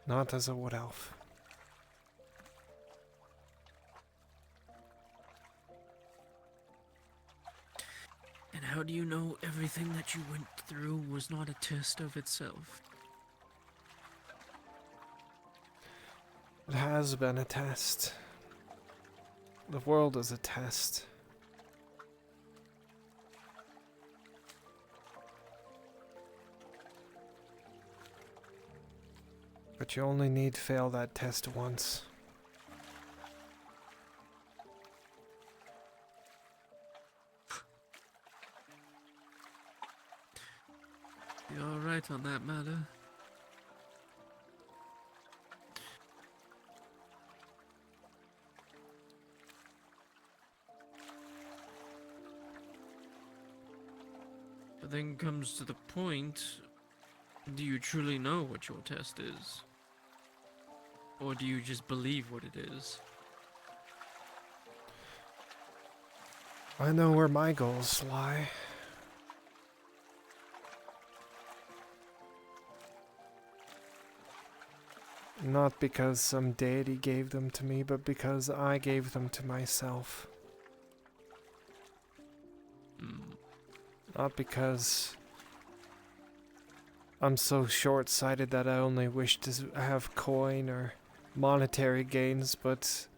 not as a wood elf. And how do you know everything that you went through was not a test of itself? It has been a test. The world is a test. But you only need to fail that test once. You're alright on that matter. But then comes to the point, do you truly know what your test is? Or do you just believe what it is? I know where my goals lie. Not because some deity gave them to me, but because I gave them to myself. Not because I'm so short-sighted that I only wish to have coin or monetary gains, but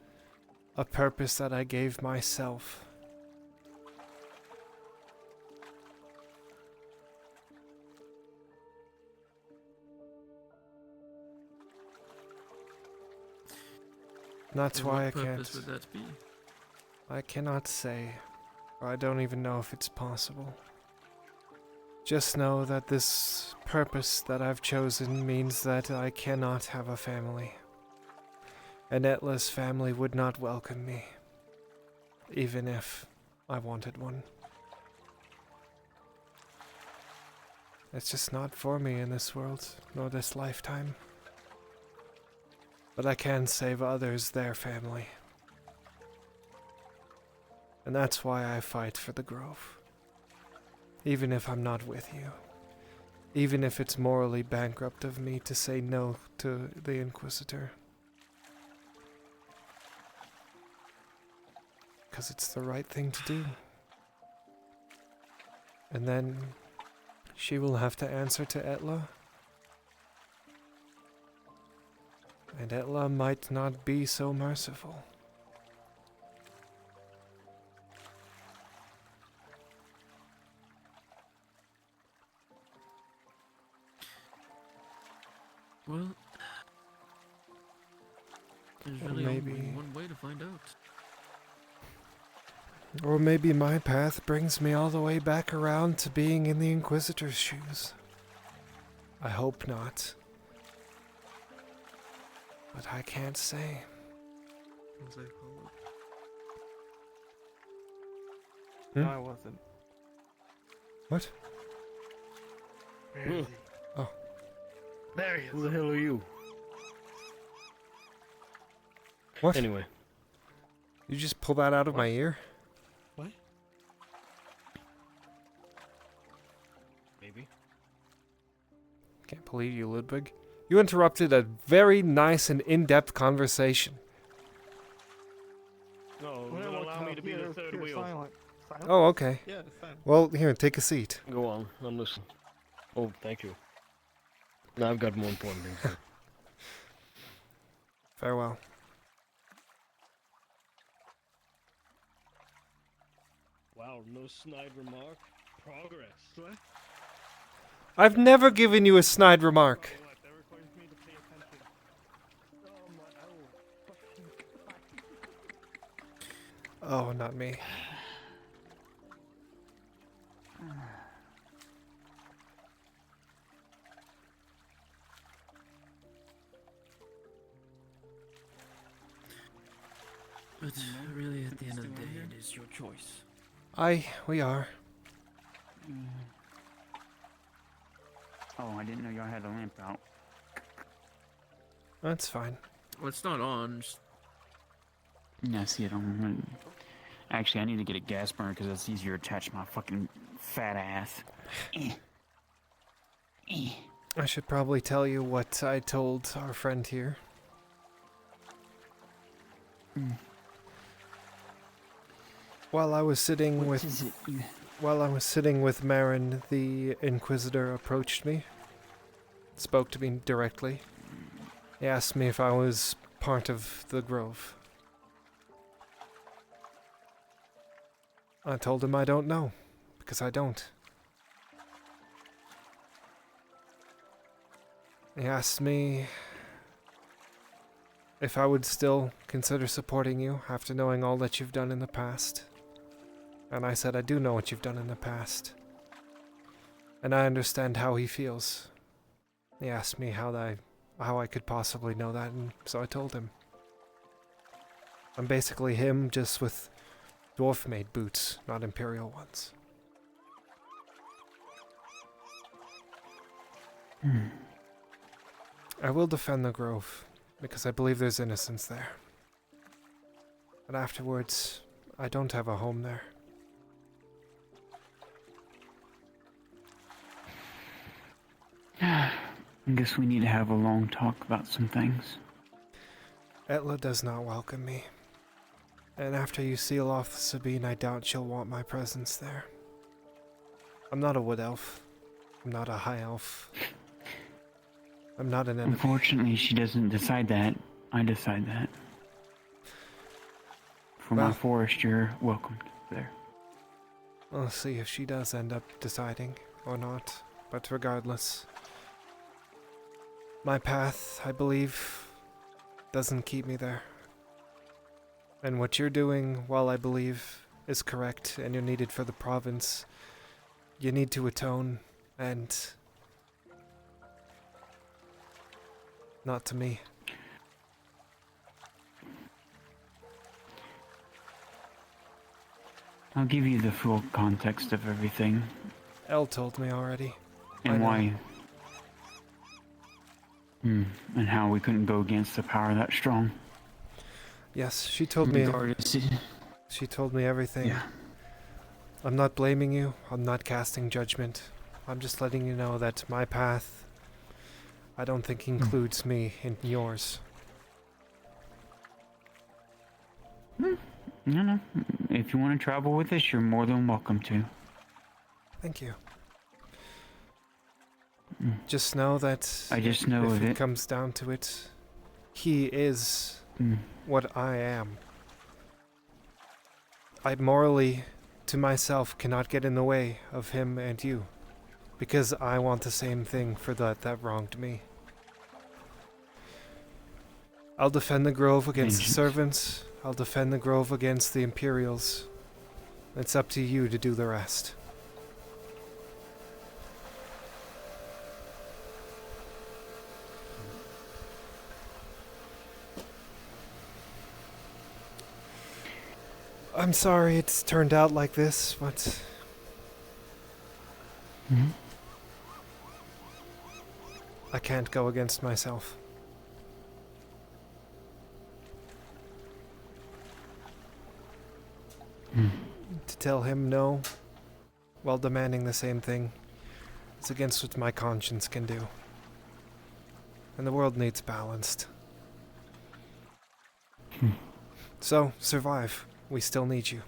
a purpose that I gave myself. That's And why I what can't. purpose would that be? I cannot say. I don't even know if it's possible. Just know that this purpose that I've chosen means that I cannot have a family. And Etla's family would not welcome me, even if I wanted one. It's just not for me in this world, nor this lifetime. But I can save others their family. And that's why I fight for the Grove. Even if I'm not with you. Even if it's morally bankrupt of me to say no to the Inquisitor. Because it's the right thing to do. And then she will have to answer to Etla. And Etla might not be so merciful. Well, there's really only one way to find out. Or maybe my path brings me all the way back around to being in the Inquisitor's shoes. I hope not. But I can't say. Hmm? No, I wasn't. What? Where is he? Oh. There he is. Who the hell are you? What? Anyway. You just pull that out of my ear? What? Maybe. Can't believe you, Ludwig. You interrupted a very nice and in-depth conversation. No, then allow me to be the third wheel. Silent. Oh, okay. Yeah, it's fine. Well, here, take a seat. Go on, I'm listening. Oh, thank you. Now I've got more important things to do. Farewell. Wow, no snide remark. Progress. What? I've never given you a snide remark. That requires me to pay attention. Oh, not me. But really, at the end of the day, it is your choice. We are. Oh, I didn't know y'all had the lamp out. That's fine. Well, it's not on. Just... Yeah, I see it on. Actually, I need to get a gas burner because it's easier to attach my fucking fat ass. I should probably tell you what I told our friend here. While I was sitting with Marin, the Inquisitor approached me, spoke to me directly. He asked me if I was part of the Grove. I told him I don't know, because I don't. He asked me if I would still consider supporting you after knowing all that you've done in the past. And I said I do know what you've done in the past. And I understand how he feels. He asked me how I could possibly know that, and so I told him. I'm basically him, just with dwarf-made boots, not Imperial ones. I will defend the Grove, because I believe there's innocence there. But afterwards, I don't have a home there. I guess we need to have a long talk about some things. Etla does not welcome me. And after you seal off the Sabine, I doubt she'll want my presence there. I'm not a wood elf. I'm not a high elf. I'm not an enemy. Unfortunately, she doesn't decide that. I decide that. For my forest, you're welcomed there. We'll see if she does end up deciding or not. But regardless, my path, I believe, doesn't keep me there. And what you're doing, while I believe is correct and you're needed for the province, you need to atone, and not to me. I'll give you the full context of everything. Elle told me already. And why. And how we couldn't go against the power that strong. Yes, she told me. She told me everything. Yeah. I'm not blaming you. I'm not casting judgment. I'm just letting you know that my path, I don't think includes me in yours. No. If you want to travel with us, you're more than welcome to. Thank you. Just know that I just know if of it it. comes down to it, he is what I am. I morally, to myself, cannot get in the way of him and you, because I want the same thing for that wronged me. I'll defend the Grove against the servants. I'll defend the Grove against the Imperials. It's up to you to do the rest. I'm sorry it's turned out like this, but I can't go against myself. To tell him no, while demanding the same thing, is against what my conscience can do. And the world needs balanced. So, survive. We still need you.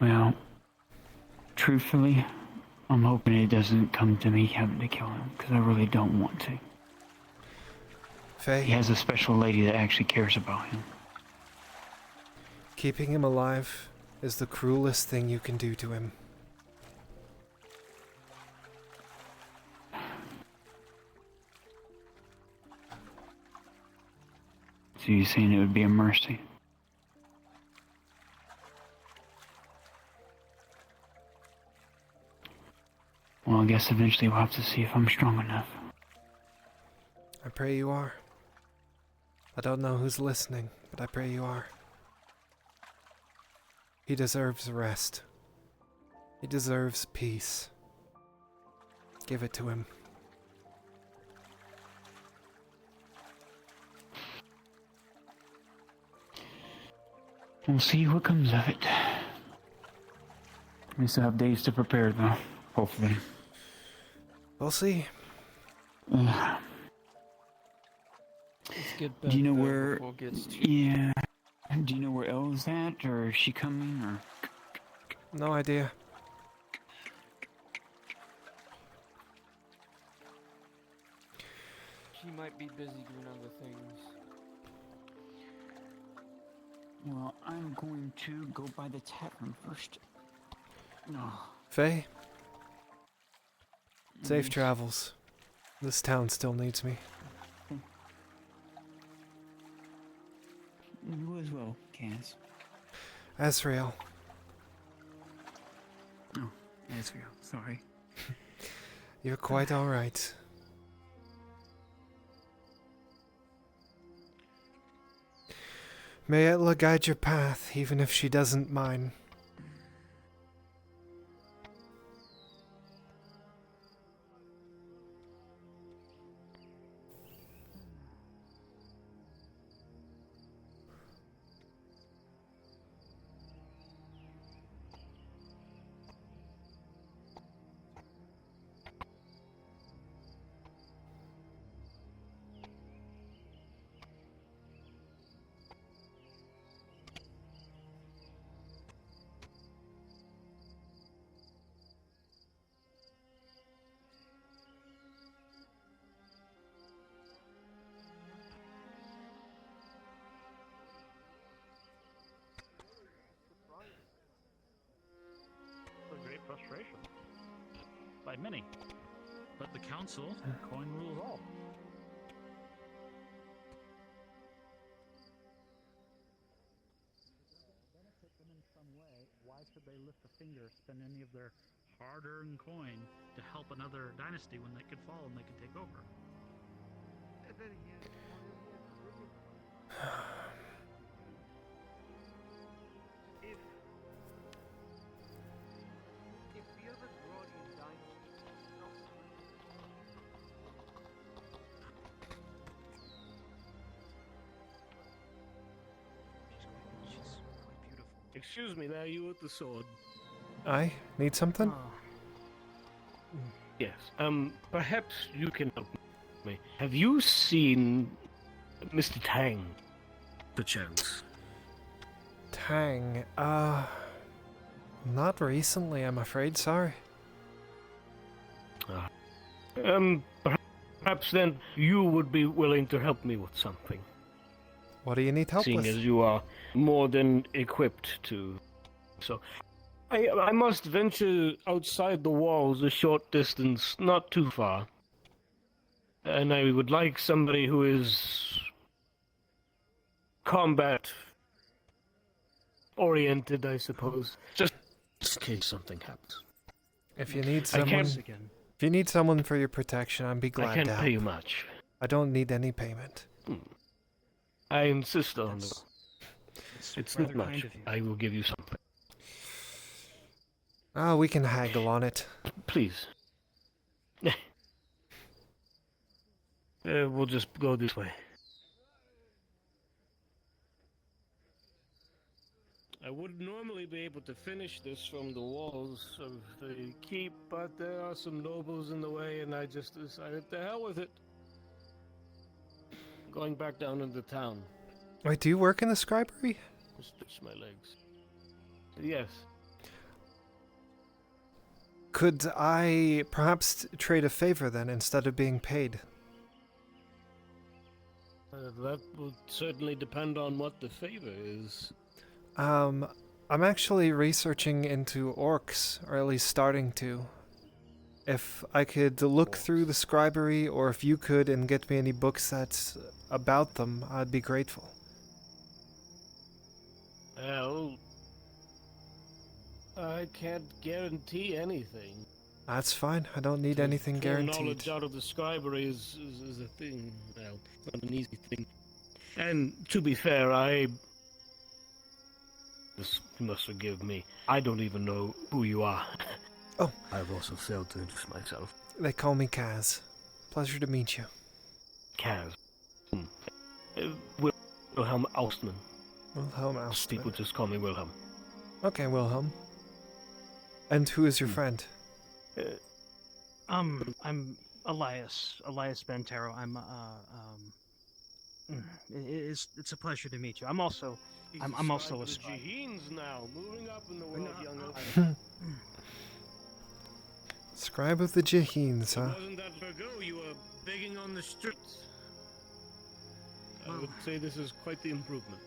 Well, truthfully, I'm hoping it doesn't come to me having to kill him, because I really don't want to. Faye? He has a special lady that actually cares about him. Keeping him alive is the cruelest thing you can do to him. So you're saying it would be a mercy? Well, I guess eventually we'll have to see if I'm strong enough. I pray you are. I don't know who's listening, but I pray you are. He deserves rest. He deserves peace. Give it to him. We'll see what comes of it. We still have days to prepare, though. Hopefully. We'll see. Yeah. Let's get back Do you know there where? before it gets too... Yeah. Do you know where Elle's at, or is she coming, or? No idea. She might be busy doing other things. Well, I'm going to go by the tavern first. No. Faye? Safe travels. This town still needs me. You as well, Cass. Az'Rael. Oh, Az'Rael, sorry. You're quite alright. May Etla guide your path, even if she doesn't mine. A great frustration. By many. But the council, coin rules all. Benefit them in some way, why should they lift a finger, spend any of their hard-earned coin to help another dynasty when they could fall and they could take over? If the other Guardian dynasty stops She's quite beautiful. Excuse me, there, you with the sword. I need something? Yes, perhaps you can help me. Have you seen Mr. Tang, perchance? Tang, not recently, I'm afraid, sorry. Perhaps then you would be willing to help me with something. What do you need help Seeing with? as you are more than equipped to. So, I must venture outside the walls a short distance, not too far. And I would like somebody who is combat oriented, I suppose. Just in case something happens. If you need I someone, can't- if you need someone for your protection, I'd be glad I can't to help. pay you much. I don't need any payment. I insist on it. It's not rather much. kind of you. I will give you something. Ah, we can haggle on it. Please. We'll just go this way. I would normally be able to finish this from the walls of the keep, but there are some nobles in the way, and I just decided to hell with it. Going back down into town. Wait, do you work in the scribery? Stretch my legs. Yes. Could I perhaps trade a favor then instead of being paid? That would certainly depend on what the favor is. I'm actually researching into orcs, or at least starting to. If I could look through the scribery, or if you could and get me any books that's about them, I'd be grateful. Well, I can't guarantee anything. That's fine. I don't need anything Pull guaranteed. knowledge out of the scribery is a thing. Well, it's not an easy thing. And to be fair, You must forgive me. I don't even know who you are. Oh. I've also failed to introduce myself. They call me Kaz. Pleasure to meet you. Kaz. Wilhelm Austman. Wilhelm Austman. People just call me Wilhelm. Okay, Wilhelm. And who is your friend? I'm Elias Bentero. It's a pleasure to meet you. I'm also a the spy. Jeheens now, moving up in the world, young Scribe of the Jeheens, huh? Wasn't that ago you were begging on the streets? I would say this is quite the improvement.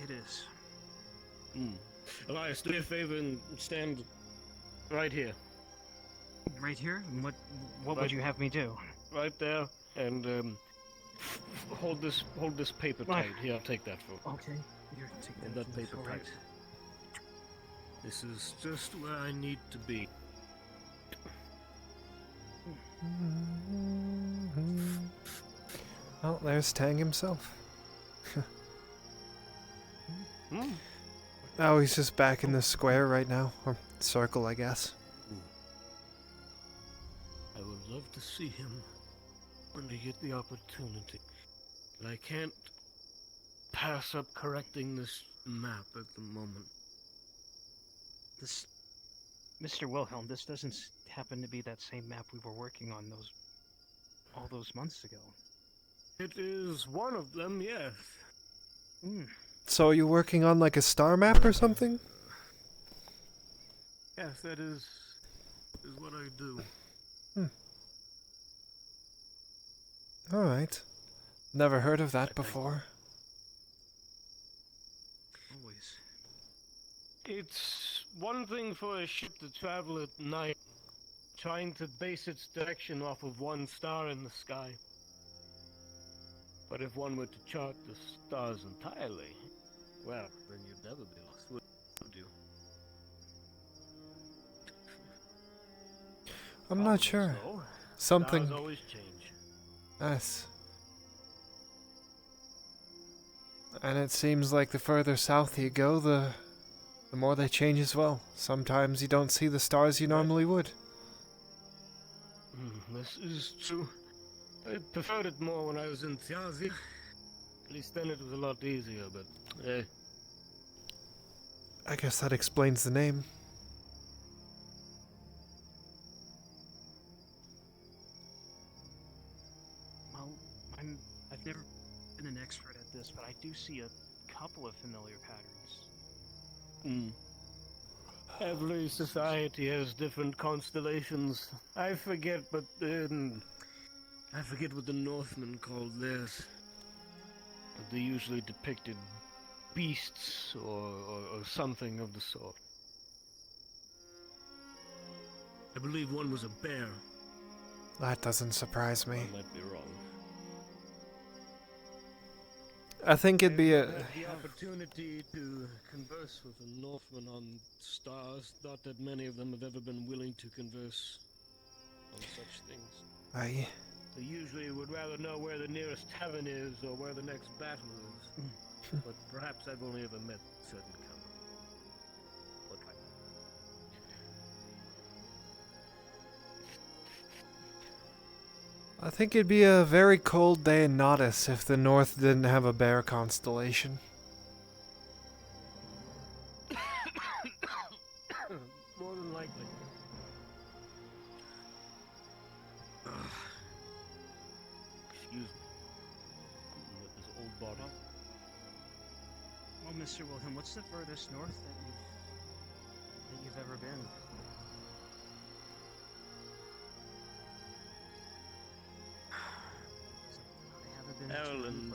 It is. Elias, do me a favor and stand right here. Right here? What Right- would you have me do? Right there, and hold this paper Right. tight. Here, I'll take that for. Okay. Here, take Hold that paper all tight. right. This is just where I need to be. Oh, there's Tang himself. Oh, he's just back in the square right now. Or circle, I guess. I would love to see him when I get the opportunity. But I can't pass up correcting this map at the moment. This, Mr. Wilhelm, this doesn't happen to be that same map we were working on all those months ago. It is one of them, yes. So are you working on like a star map or something? Yes, that is what I do. Alright. Never heard of that before. Always. It's one thing for a ship to travel at night, trying to base its direction off of one star in the sky. But if one were to chart the stars entirely, well, then you'd never be lost, would you? I'm not sure. So, Something. stars always change. Yes. And it seems like the further south you go, the more they change as well. Sometimes you don't see the stars you normally would. This is true. I preferred it more when I was in Tiazi. At least then it was a lot easier, but I guess that explains the name. Well, I've never been an expert at this, but I do see a couple of familiar patterns. Every society has different constellations. I forget, but I forget what the Northmen called theirs. But they usually depicted beasts or something of the sort. I believe one was a bear. That doesn't surprise me. I might be wrong. I think it'd be I've a... had the opportunity to converse with the Northmen on stars. Not that many of them have ever been willing to converse on such things. Aye. They usually would rather know where the nearest tavern is or where the next battle is. But perhaps I've only ever met certain kind. I think it'd be a very cold day in Nodus if the north didn't have a bear constellation. More than likely. Excuse me. With this old body. Well, Mr. Wilhelm, what's the furthest north that you've ever been? Ireland.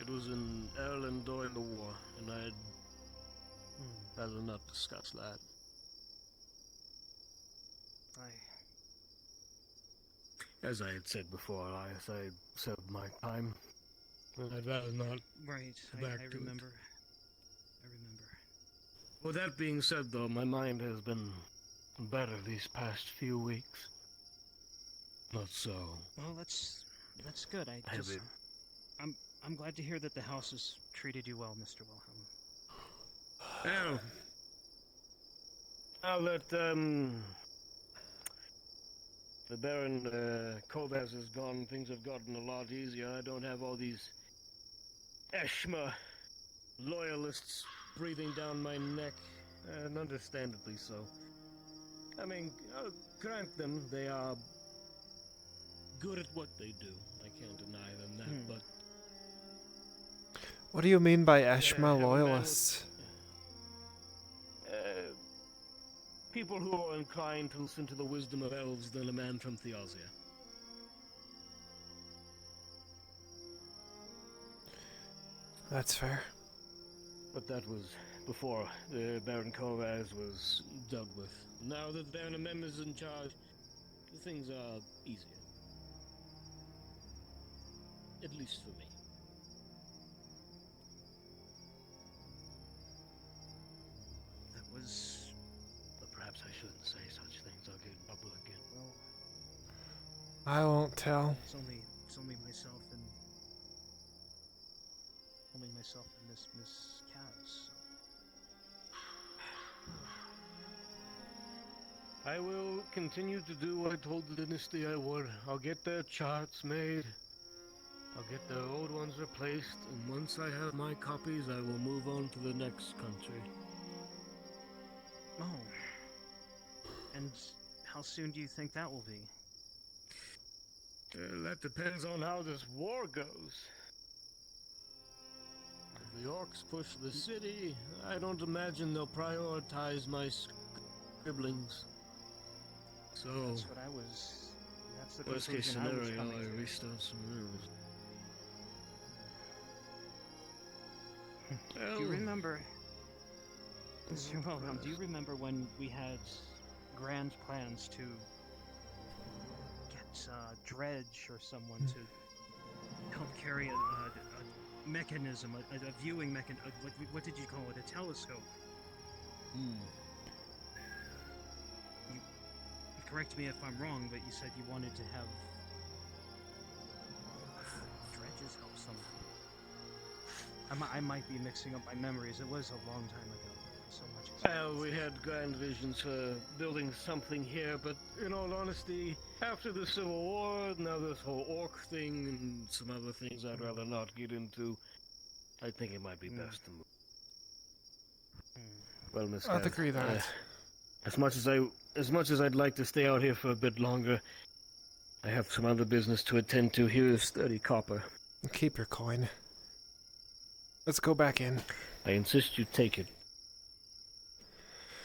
It was in Ireland during the war, and I'd rather not discuss that. As I had said before, I served my time. And I'd rather not. Right, go back I to it. remember. With that being said, though, my mind has been better these past few weeks. Not so. Well, that's good. Heavy. I'm glad to hear that the house has treated you well, Mr. Wilhelm. Well, now that the Baron Kobaz is gone, things have gotten a lot easier. I don't have all these Eshma loyalists breathing down my neck, and understandably so. I mean, I'll grant them they are good at what they do. I can't deny them that, but What do you mean by have Eshma a man with- loyalists? people who are inclined to listen to the wisdom of elves than a man from Theosia. That's fair. But that was before the Baron Kobaz was dealt with. Now that Baron Amem is in charge, things are easier. At least for me. That was... But perhaps I shouldn't say such things. I'll get in trouble again. Well, I won't tell. it's only myself and Miss Kaz. I will continue to do what I told the dynasty I would. I'll get their charts made. I'll get their old ones replaced, and once I have my copies, I will move on to the next country. Oh. And how soon do you think that will be? That depends on how this war goes. If the orcs push the city, I don't imagine they'll prioritize my scribblings. So, That's what I was... That's the worst case conclusion I was scenario, coming I to. restart some rules. Do you remember... Mr. Wilhelm, do you remember when we had grand plans to get Dredge or someone to help carry a mechanism, a viewing mechanism, what did you call it, a telescope? You correct me if I'm wrong, but you said you wanted to have Dredge's help somehow. I might be mixing up my memories. It was a long time ago. So much has Well, we had grand visions for building something here, but in all honesty, after the Civil War, now this whole orc thing and some other things I'd rather not get into, I think it might be best to move. Well, Miss I'd Gav, agree that. as much as I'd like to stay out here for a bit longer, I have some other business to attend to. Here is 30 copper. Keep your coin. Let's go back in. I insist you take it.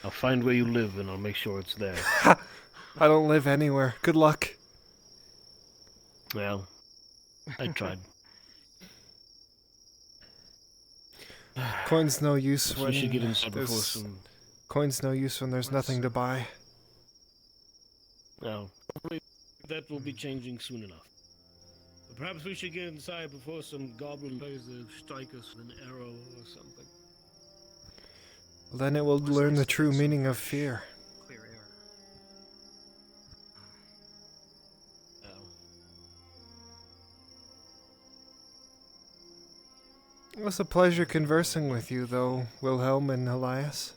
I'll find where you live and I'll make sure it's there. I don't live anywhere. Good luck. Well, I tried. Coin's no use We when should get inside before there's... some... Coin's no use when there's nothing to buy. Well, hopefully that will be changing soon enough. But perhaps we should get inside before some goblin tries to strike us with an arrow or something. Then it will learn the true meaning of fear. Clear air. It was a pleasure conversing with you, though, Wilhelm and Elias.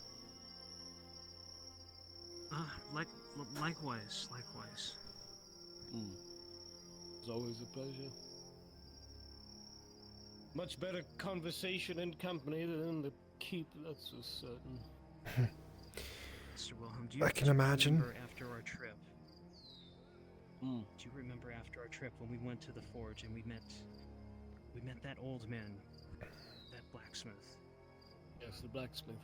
Likewise. It's always a pleasure. Much better conversation and company than the keep, that's for certain. Mr. Wilhelm, I can imagine. Remember after our trip? Do you remember after our trip when we went to the forge and we met that old man, that blacksmith? Yes, the blacksmith.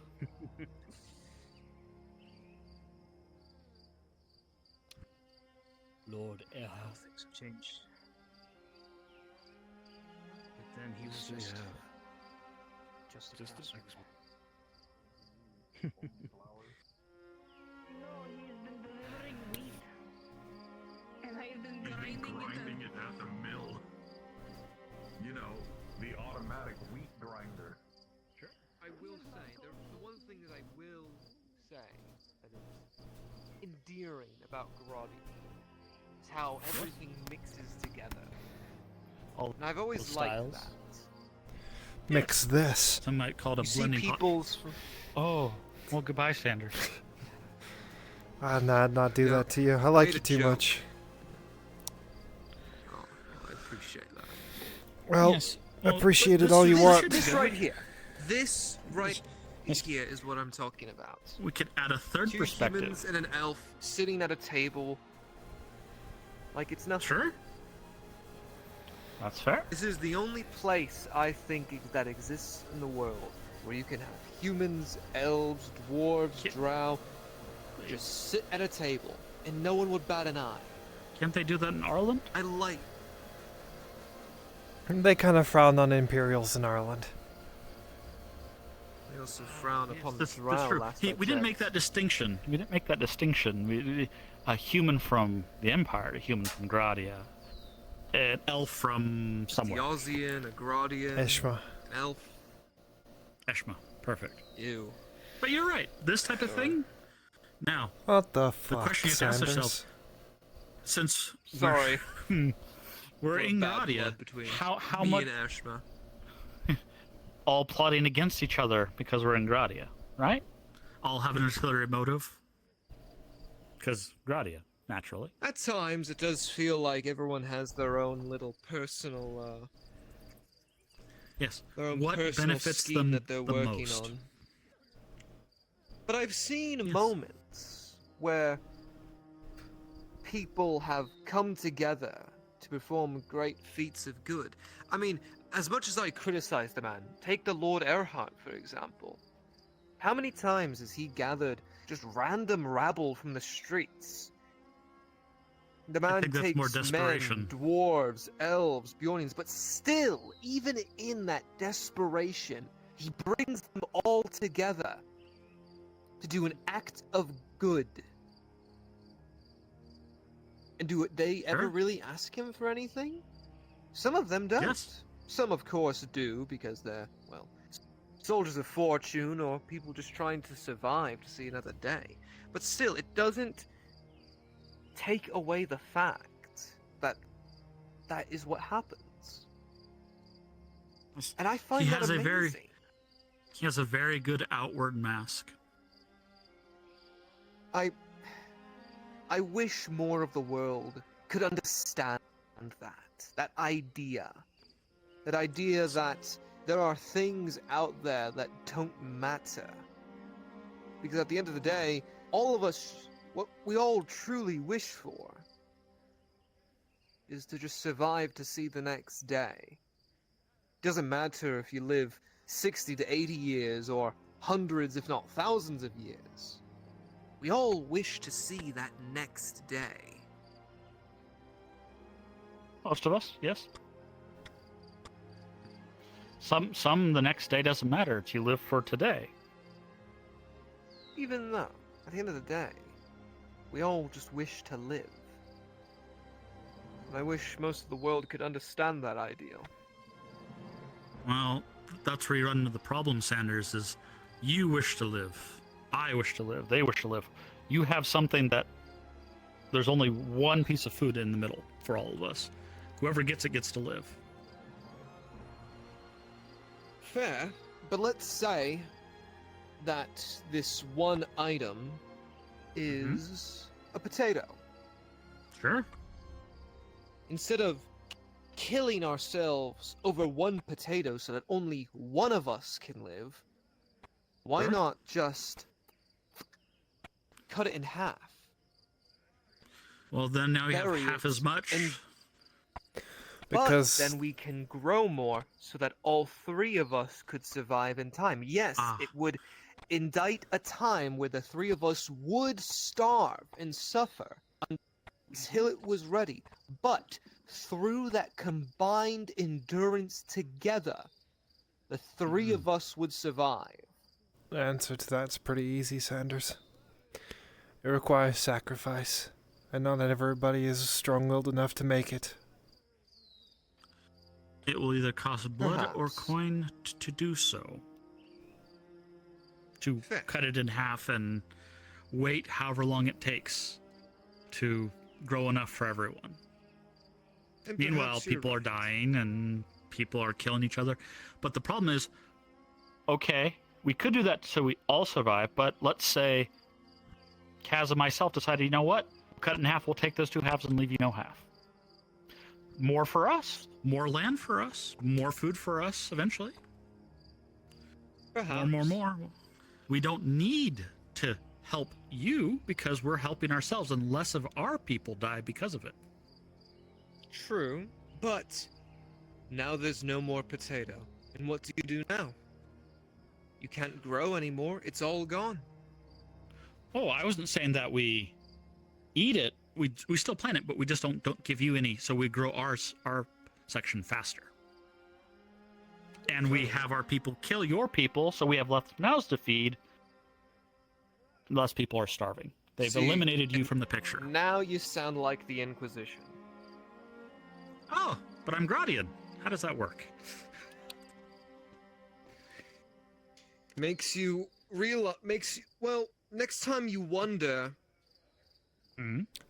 Lord How Erhard. things have changed. But then he was Yes, they just have. a Just a bastard. And I've been grinding it at the mill. You know, the automatic wheat grinder. Sure. I will say, the one thing that I will say that is endearing about Grotti is how everything mixes together. all And I've always those liked styles. that. Mix this. Some might call it a You see blending pot. people's. Oh, well, goodbye, Sanders. Nah, not do that to you. I like made you a too joke. much. Oh, I appreciate that. Well, Yes. appreciate But it all you want. This right here. This right here is what I'm talking about. We could add a third Two perspective. humans and an elf sitting at a table. Like it's nothing. Sure. That's fair. This is the only place I think that exists in the world where you can have humans, elves, dwarves, drow, just sit at a table and no one would bat an eye. Can't they do that in Ireland? I like. They kind of frown on Imperials in Ireland. They also frown upon the That's drow. true. Last We I didn't make that distinction. We didn't make that distinction. A human from the Empire, a human from Gradia, an elf from somewhere. Theosian, a Gradian, Eshma. an elf. Eshma. Perfect. Ew. But you're right. This type of thing. Now, What the the fuck, question you have to ask Sanders? yourself, since Sorry. we're Little in bad Gradia, blood between how me much and Ashma. all plotting against each other because we're in Gradia, right? All have an ulterior motive. Because Gradia, naturally. At times, it does feel like everyone has their own little personal, Yes. their own What personal benefits scheme them that they're the working most? on. But I've seen moments where people have come together to perform great feats of good. I mean, as much as I criticize the man, take the Lord Erhard, for example. How many times has he gathered just random rabble from the streets? The man think that's takes more desperation. men, dwarves, elves, Bjornians, but still, even in that desperation, he brings them all together to do an act of good. And do they ever really ask him for anything? Some of them don't. Yes. Some, of course, do because they're, well, soldiers of fortune or people just trying to survive to see another day. But still, it doesn't take away the fact that that is what happens. And I find He that has amazing. He has a very good outward mask. I wish more of the world could understand that idea. That idea that there are things out there that don't matter. Because at the end of the day, all of us, what we all truly wish for is to just survive to see the next day. Doesn't matter if you live 60 to 80 years or hundreds if not thousands of years. We all wish to see that next day. Most of us, yes. Some the next day doesn't matter. It's you live for today. Even though, at the end of the day, we all just wish to live. And I wish most of the world could understand that ideal. Well, that's where you run into the problem, Sanders, is you wish to live. I wish to live. They wish to live. You have something that there's only one piece of food in the middle for all of us. Whoever gets it gets to live. Fair, but let's say that this one item is a potato. Sure. Instead of killing ourselves over one potato so that only one of us can live, why Sure. not just cut it in half? Well, then now you have Bury half it as much. Because- But then we can grow more so that all three of us could survive in time. Yes, it would indict a time where the three of us would starve and suffer until it was ready. But through that combined endurance together, the three of us would survive. The answer to that's pretty easy, Sanders. It requires sacrifice, and not everybody is strong-willed enough to make it. It will either cost blood or Perhaps. coin to do so. To cut it in half and wait however long it takes to grow enough for everyone. Meanwhile, perhaps you're people are dying and people are killing each other. But the problem is, okay, we could do that so we all survive, but let's say Kaz and myself decided, you know what? Cut it in half, we'll take those two halves and leave you no half. More for us, more land for us, more food for us eventually. Perhaps. More. We don't need to help you because we're helping ourselves, and less of our people die because of it. True, but now there's no more potato. And what do you do now? You can't grow anymore. It's all gone. Oh, I wasn't saying that we eat it. We still plant it, but we just don't give you any. So we grow our section faster. And we have our people kill your people, so we have less mouths to feed. Less people are starving. They've eliminated you from the picture. Now you sound like the Inquisition. Oh, but I'm Gradian. How does that work? Makes you well, next time you wonder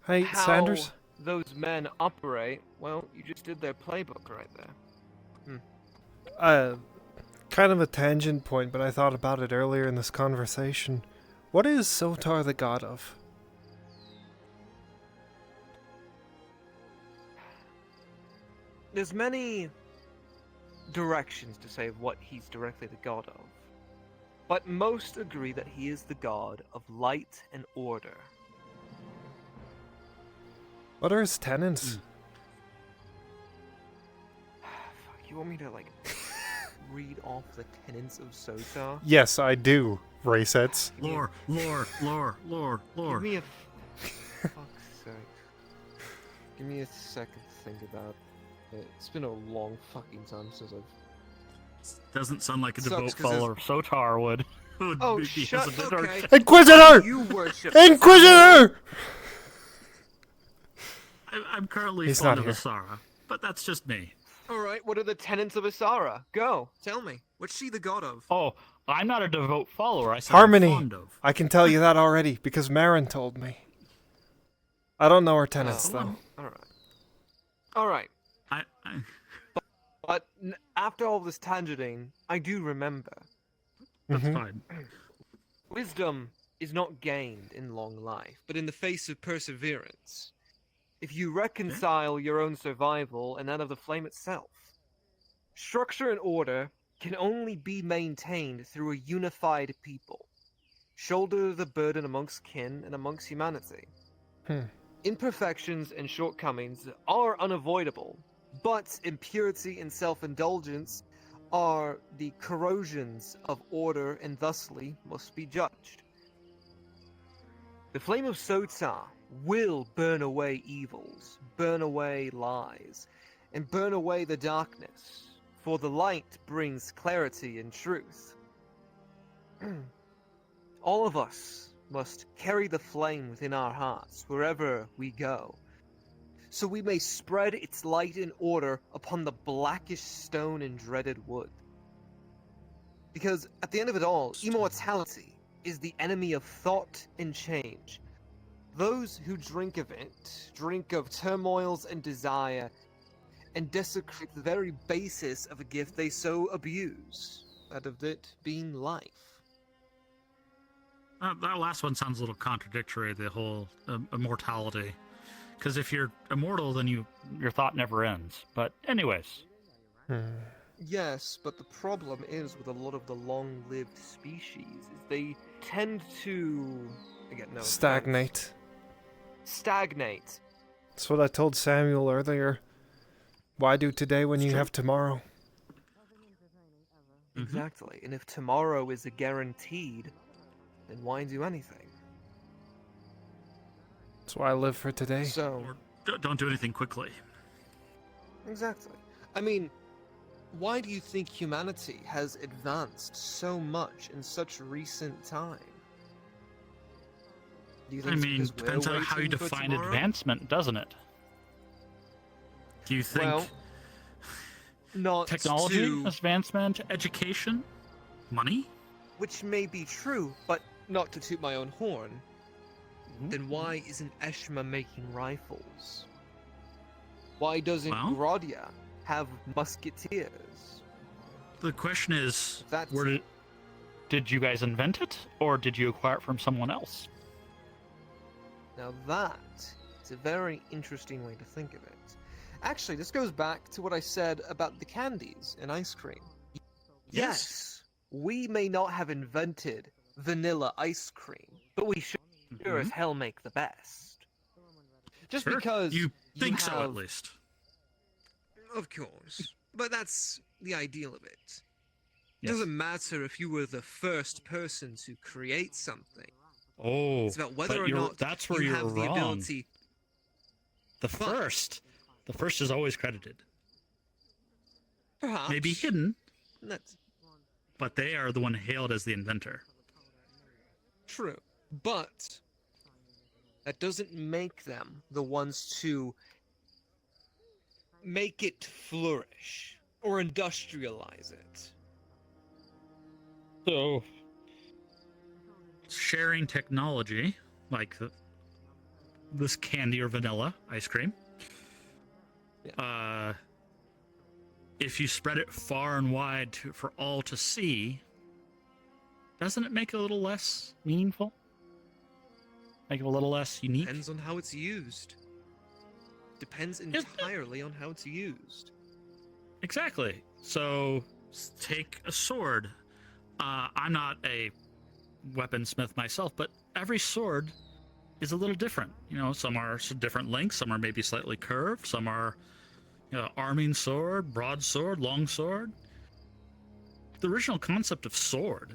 Hey, how Sanders? those men operate, well, you just did their playbook right there. Kind of a tangent point, but I thought about it earlier in this conversation. What is Sotar the god of? There's many directions to say what he's directly the god of, but most agree that he is the god of light and order. What are his tenets? You want me to, like, read off the tenets of Sotar? Yes, I do, Raysets. Lore. Give me a... fuck's sake. Give me a second to think about it. It's been a long fucking time since I've... Doesn't sound like a Sucks devout 'cause follower of Sotar would. Oh, be shut hesitant or- okay. Inquisitor! You worship... Inquisitor! I'm currently He's fond not of here. Asara, but that's just me. Alright, what are the tenets of Asara? Go! Tell me, what's she the god of? Oh, I'm not a devout follower. I said I'm Harmony. fond of. I can tell you that already, because Marin told me. I don't know her tenets, though. Alright. I... But after all this tangenting, I do remember. That's fine. Wisdom is not gained in long life, But in the face of perseverance, if you reconcile your own survival and that of the flame itself. Structure and order can only be maintained through a unified people. Shoulder the burden amongst kin and amongst humanity. Imperfections and shortcomings are unavoidable, but impurity and self-indulgence are the corrosions of order and thusly must be judged. The flame of Sotar will burn away evils, burn away lies, and burn away the darkness, for the light brings clarity and truth. All of us must carry the flame within our hearts wherever we go, so we may spread its light and order upon the blackish stone and dreaded wood. Because at the end of it all, immortality is the enemy of thought and change. Those who drink of it drink of turmoils and desire, and desecrate the very basis of a gift they so abuse, that of it being life. That last one sounds a little contradictory, the whole immortality. Because if you're immortal, then your thought never ends. But anyways. Yes, but the problem is with a lot of the long-lived species, is they tend to... Again, no, Stagnate. Stagnate. That's what I told Samuel earlier. Why do today when you have tomorrow? Exactly. And if tomorrow is a guaranteed, then why do anything? That's why I live for today. So... Don't do anything quickly. Exactly. I mean, why do you think humanity has advanced so much in such recent time? Do you think I it's mean, because we're depends on how you waiting for define tomorrow? advancement, doesn't it? Do you think Well, not technology, to- advancement, education, money? Which may be true, but not to toot my own horn. Then why isn't Eshma making rifles? Why doesn't Well? Grodia have musketeers? The question is, That's- did you guys invent it, or did you acquire it from someone else? Now that is a very interesting way to think of it. Actually, this goes back to what I said about the candies and ice cream. Yes, we may not have invented vanilla ice cream, but we sure as hell make the best. Just Sure. because You think so, at have- least. Of course. But that's the ideal of it. It Yes. doesn't matter if you were the first person to create something. Oh, It's about whether but or you're- not that's where you you're have the wrong. ability. The first is always credited. Perhaps. Maybe hidden, That's but they are the one hailed as the inventor. true. But that doesn't make them the ones to make it flourish or industrialize it. So, sharing technology, like this candy or vanilla ice cream, if you spread it far and wide for all to see, doesn't it make it a little less meaningful? Make it a little less unique? depends on how it's used. Depends entirely on how it's used. Exactly. So, take a sword. I'm not a weaponsmith myself, but every sword is a little different. You know, some are different lengths, some are maybe slightly curved, some are, you know, arming sword, broadsword, long sword. The original concept of sword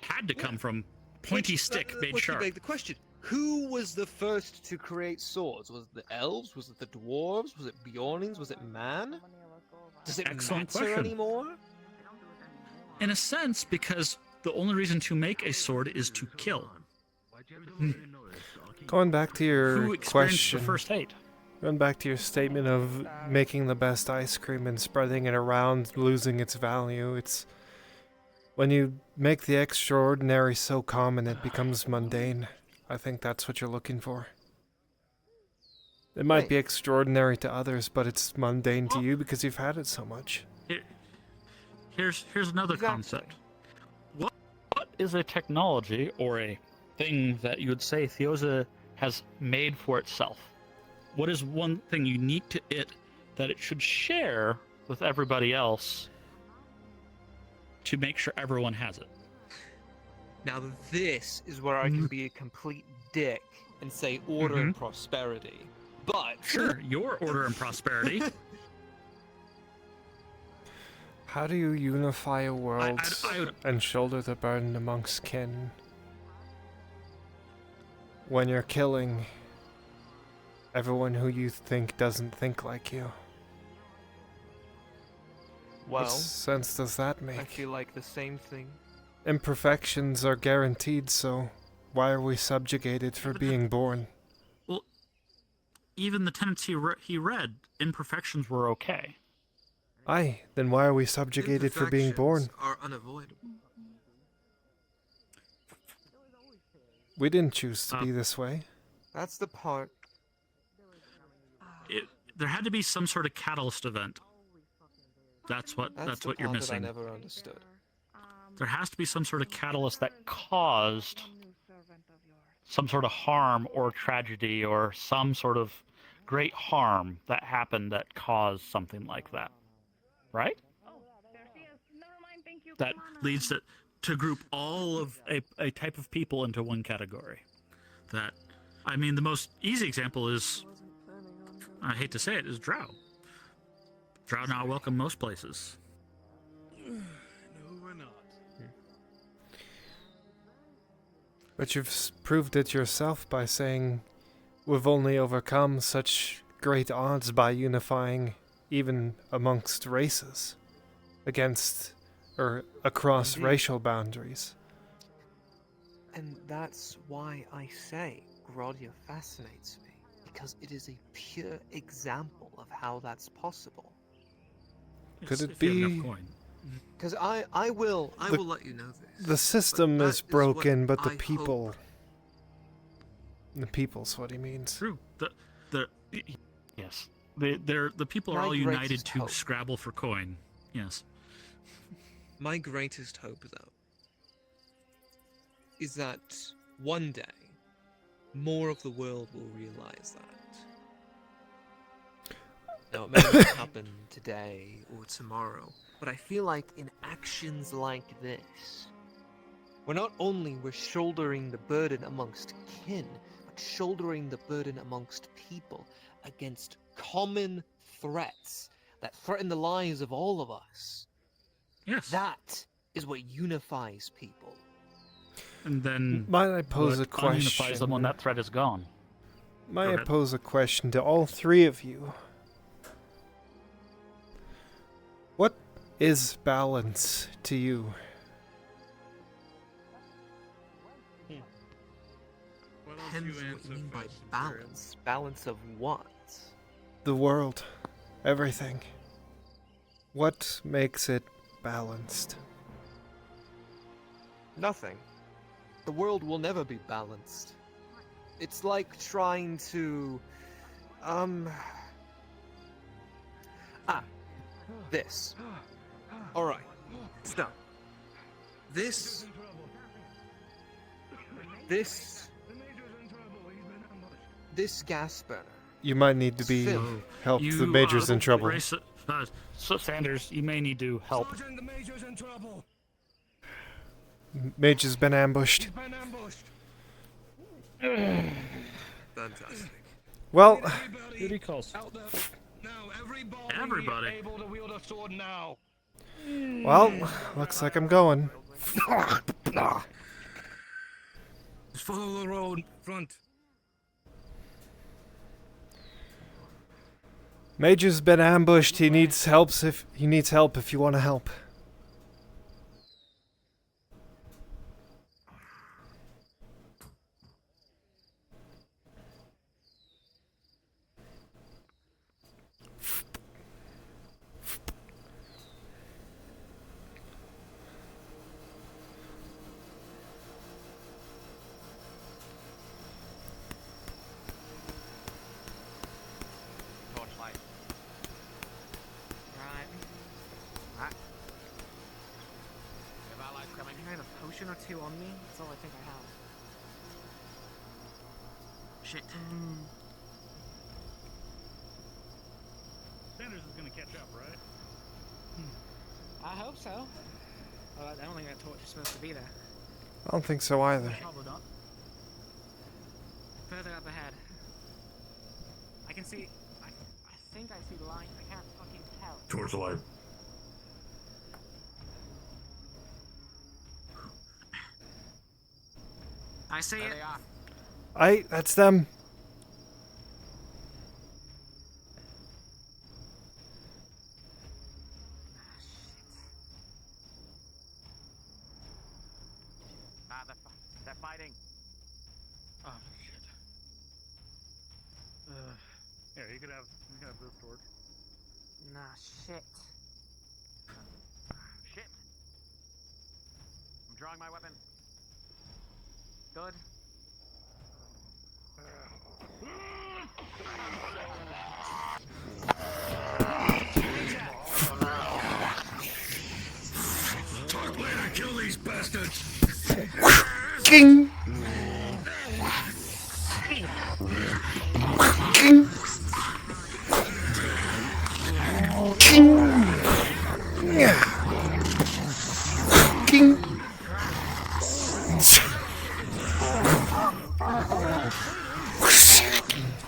had to come from pointy stick made Which sharp. beg the question: who was the first to create swords? Was it the elves? Was it the dwarves? Was it Bjornings? Was it man? Does it Excellent matter question. anymore? In a sense, because the only reason to make a sword is to kill. Going back to your Who experienced question, the first hate? going back to your statement of making the best ice cream and spreading it around, losing its value, it's when you make the extraordinary so common it becomes mundane. I think that's what you're looking for. It might be extraordinary to others, but it's mundane to you because you've had it so much. Here's another concept. What is a technology or a thing that you would say Theosa has made for itself? What is one thing unique to it that it should share with everybody else to make sure everyone has it? Now this is where I can be a complete dick and say order and prosperity. But sure, your order and prosperity. How do you unify a world I would- and shoulder the burden amongst kin when you're killing everyone who you think doesn't think like you? Well, what sense does that I make? feel like the same thing. Imperfections are guaranteed, so why are we subjugated for being born? Well, even the tenets he read, imperfections were okay. Aye, then why are we subjugated for being born? Are unavoidable. We didn't choose to be this way. That's the part. There had to be some sort of catalyst event. That's what the you're part missing. that I never understood. There has to be some sort of catalyst that caused some sort of harm or tragedy or some sort of great harm that happened that caused something like that. Right? That leads to group all of a type of people into one category. That, I mean, the most easy example is, I hate to say it, is Drow. Drow not welcome most places. No, we're not. But you've proved it yourself by saying we've only overcome such great odds by unifying even amongst races, against or across Indeed. racial boundaries. And that's why I say Grodia fascinates me, because it is a pure example of how that's possible. Could it If you have be enough coin. Because I will let you know this. the system is broken, but the I people... The people's what he means. True. Yes. The people are My all united greatest to hope. scrabble for coin. Yes. My greatest hope, though, is that one day more of the world will realize that. Now, it may not happen today or tomorrow, but I feel like in actions like this, where not only we're shouldering the burden amongst kin, but shouldering the burden amongst people against common threats that threaten the lives of all of us. Yes. That is what unifies people. And then Might I pose a what ununifies question? them when that threat is gone. Might I ahead. pose a question to all three of you? What is balance to you? Depends what you mean by balance. Balance of what? The world. Everything. What makes it balanced? Nothing. The world will never be balanced. It's like trying to... This. Alright. Stop. This... This gas burner. You might need to be Phil, helped. The Major's in trouble. So Sanders, you may need to help. Sergeant, the Major's in trouble. Mage has been ambushed. He's been ambushed. Fantastic. Well, Duty calls. Out there. Now, Everybody. able to wield a sword now. well, looks like I'm going. Just follow the road front. Major's been ambushed. He needs help if you want to help. Torchlight. Right. If allies coming. I have a potion or two on me. That's all I think I have. Shit. Sanders is gonna catch up, right? I hope so. Well, I don't think that torch is supposed to be there. I don't think so either. Probably not. Further up ahead. I can see. I think I see the line. I can't fucking tell. Torchlight. I see it. That's them. They're fighting. Oh shit. Here, you can have this torch. Nah, shit. Shit. I'm drawing my weapon. Good. Talk later, kill these bastards. King. King. King. King.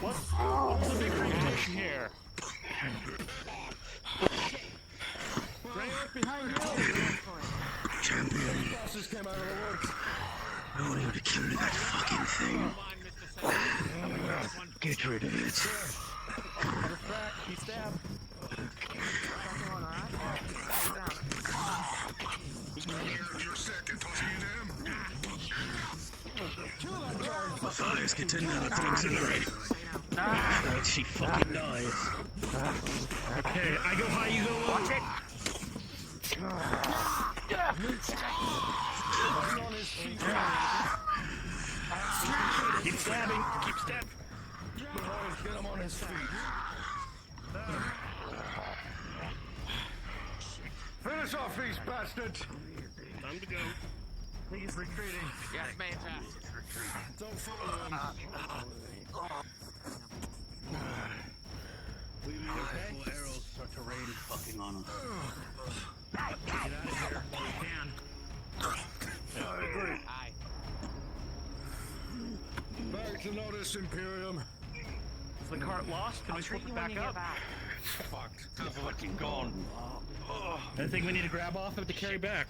What's the big reaction here? Behind you. Champion. Bosses came out of the woods. I want you to kill that fucking thing. Get rid of it. He stabbed. You're sick and tossing you to him. Matthias, get in there. Let's incinerate. Right, she fucking dies. Okay, I go high, you go low. Watch it. Keep stabbing. Keep stabbing. Get him on his feet. Finish off these bastards! Time to go. He's retreating. Yes, Major. Don't follow them. We need a arrows start to rain fucking on us. Get out of here while we can. I agree. Aye. Back to notice, Imperium. Is the cart lost? Can we flip it back up? Fuck, I'm fucking gone. Anything we need to grab off of to carry back?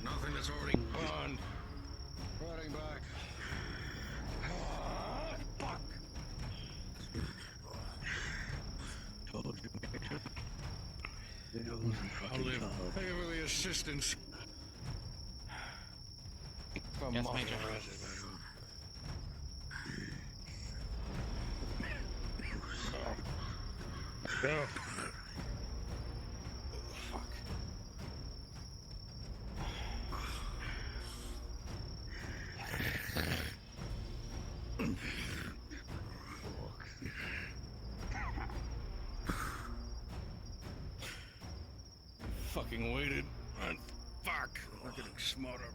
Nothing that's already gone. Riding back. Fuck. Told you, Major. I'll live. Thank you for the assistance. Yes, Major. Go. Fucking waited. And fuck. We're getting smarter.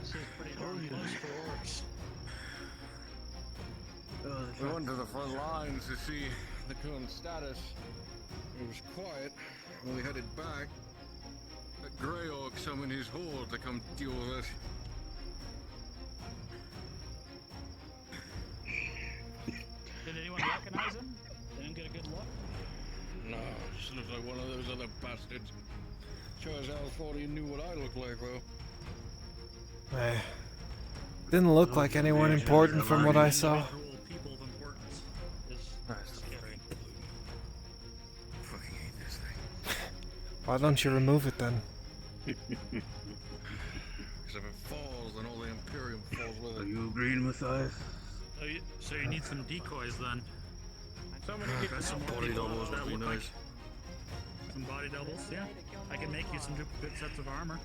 This is pretty darn close for orcs. We went to the front lines to see the current status. It was quiet. When we headed back, that Grey Orc summoned his horde to come deal with us. Did anyone recognize him? Didn't get a good look? No, just looks like one of those other bastards. Sure as hell thought he knew what I looked like, though. Didn't look like anyone important from what I saw. People of importance is scary. Fucking hate this thing. Why don't you remove it then? Because if it falls, then all the Imperium falls with it. Are you agreeing with us? So you need some decoys then. Got some body people doubles that would be look like- nice. Some body doubles, yeah. I can make you some good sets of armor.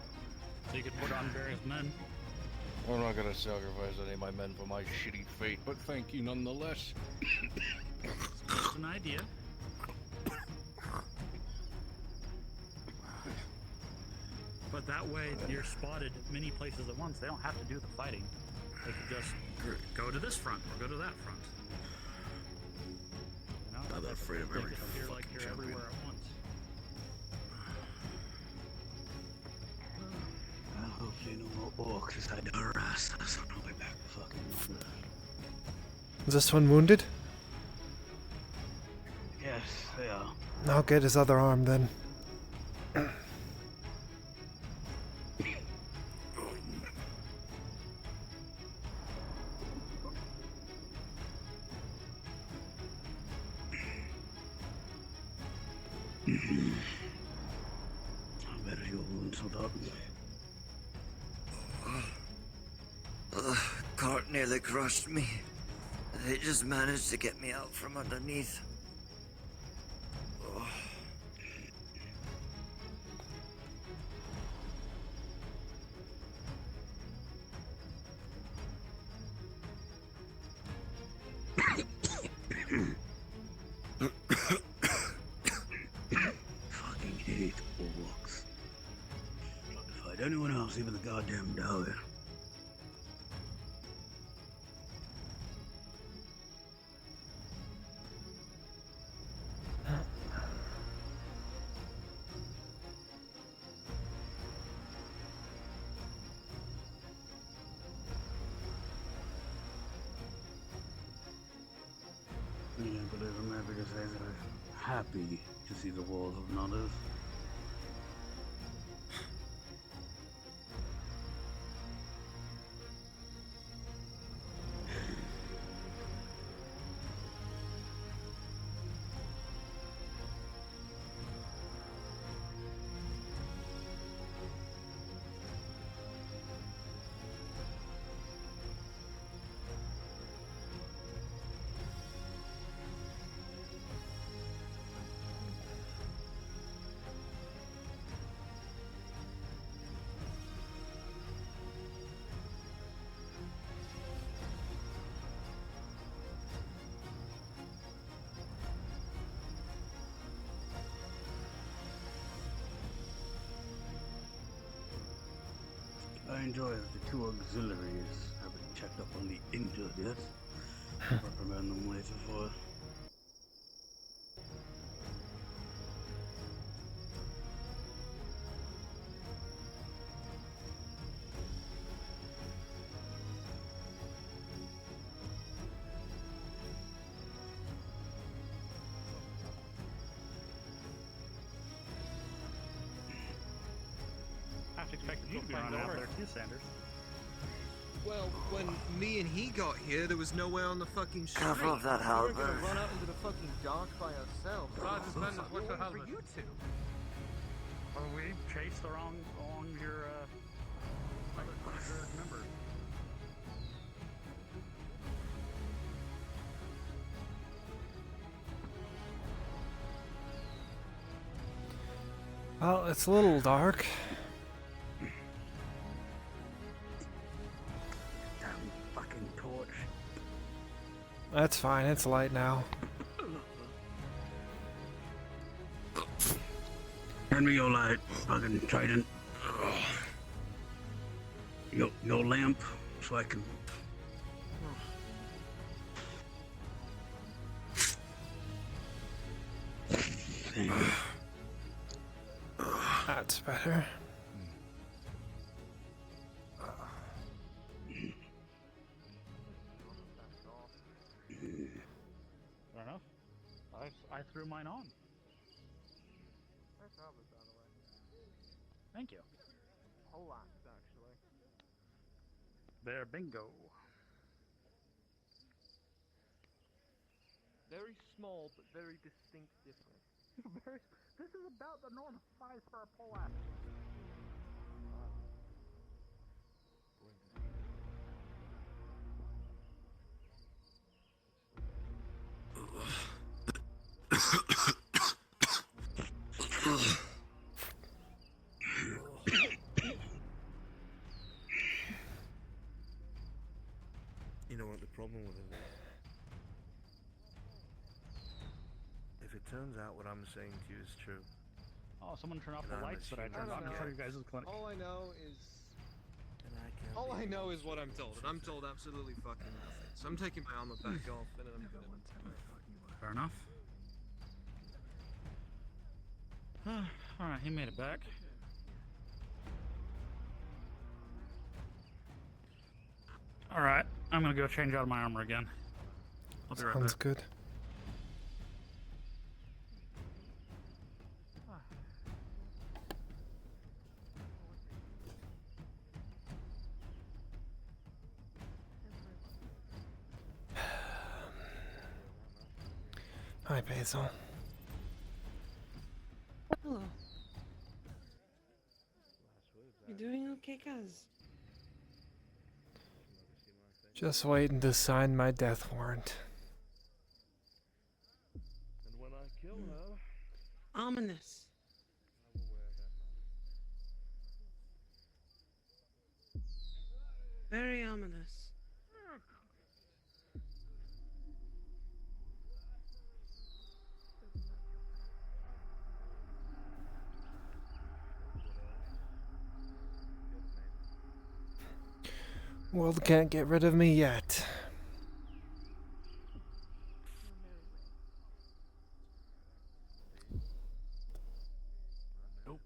So you could put on various men. I'm not gonna sacrifice any of my men for my shitty fate, but thank you nonetheless. That's an idea. But that way you're spotted many places at once. They don't have to do the fighting. They could just go to this front or go to that front. You know? I'm not afraid of They every could appear like fucking you're champion. everywhere at once. Hopefully no more orcs decide to harass us on our way back to fucking London. Is this one wounded? Yes, they are. I'll get his other arm then. How bad are your wounds, Soldat? Cart nearly crushed me. They just managed to get me out from underneath. Oh. Fucking hate orcs. Not to fight anyone else, even the goddamn Dahlia. Yeah, but as America says, I'm happy to see the walls of Nullers. enjoy that the two auxiliaries haven't checked up on the injured yet. Reprimand them later for it. Half expected you to be running out there too, Sanders. Well, when me and he got here, there was nowhere on the fucking street. Careful of that We were gonna halberd. run out into the fucking dark by ourselves. Sergeant So Sanders, what's we're your waiting for halberd? you two. Well, we chased along your members. Well, it's a little dark. Damn fucking torch. That's fine, it's light now. Hand me your light, fucking trident. Your lamp, so I can. Thank you. That's better. Fair enough. I threw mine on. Thank you. Poleaxe, actually. There, bingo. Very small, but very distinct difference. This is about the normal size for a poleaxe. You know what the problem with it is? If it turns out what I'm saying to you is true. Oh, someone turned off and the I'm a lights that I human turned on in being, front of you guys' clinic. All I know is. and I can't All be I know able is to what I'm be told, and true. I'm told absolutely fucking nothing. So I'm taking my armor back off, and I'm good. Fair enough. Alright, he made it back. Alright, I'm gonna go change out of my armor again. I'll be right Sounds back. good. Hi, Basil. Hello. You doing okay, cuz? Just waiting to sign my death warrant. And when I kill her, Ominous. Very ominous. World can't get rid of me yet. Nope.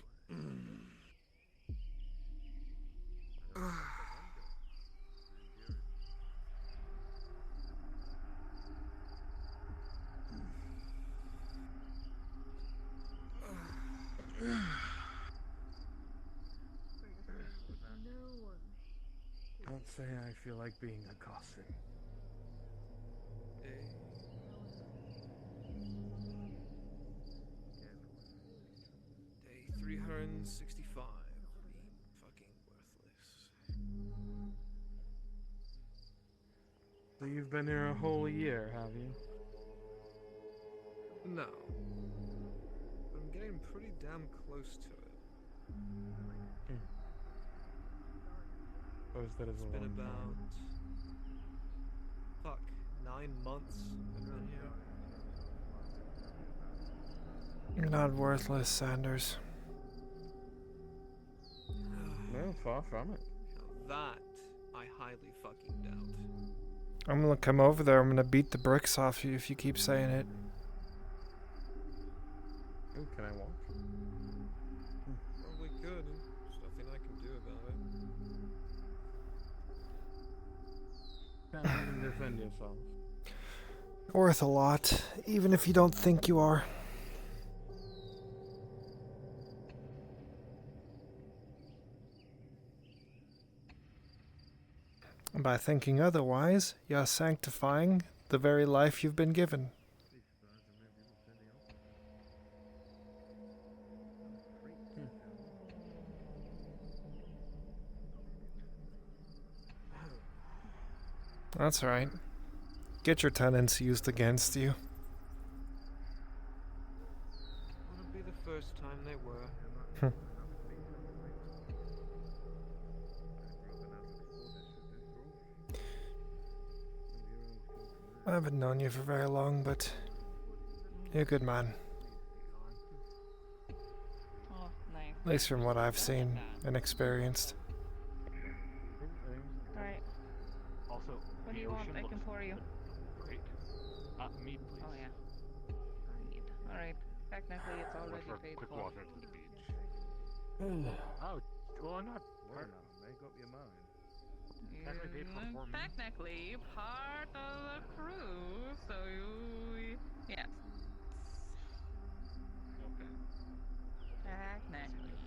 Don't say I feel like being accosted. Day 365. Being fucking worthless. so you've been here a whole year, have you? No. But I'm getting pretty damn close to it. Suppose that is It's a been long about. time. Fuck, 9 months I've been here. You're not worthless, Sanders. No, far from it. highly fucking doubt. I'm gonna come over there. I'm gonna beat the bricks off you if you keep saying it. Oh, can I walk? Probably could. There's nothing I can do about it. Can't even defend yourself. Worth a lot, even if you don't think you are. By thinking otherwise, you're sanctifying the very life you've been given. That's right. Get your tenants used against you. Wouldn't be the first time they were. I haven't known you for very long, but you're a good man. Oh, nice. At least from what I've seen and experienced. Alright. Also, What do the you want? ocean I can looks pour you. great. Meat, please. Oh, yeah. Meat. Alright. Technically, it's already for paid quick for. water to the beach. Oh, why not? Make up your mind. Technically paid for me. Technically, part of the crew, so you... Yes. Okay. Technically.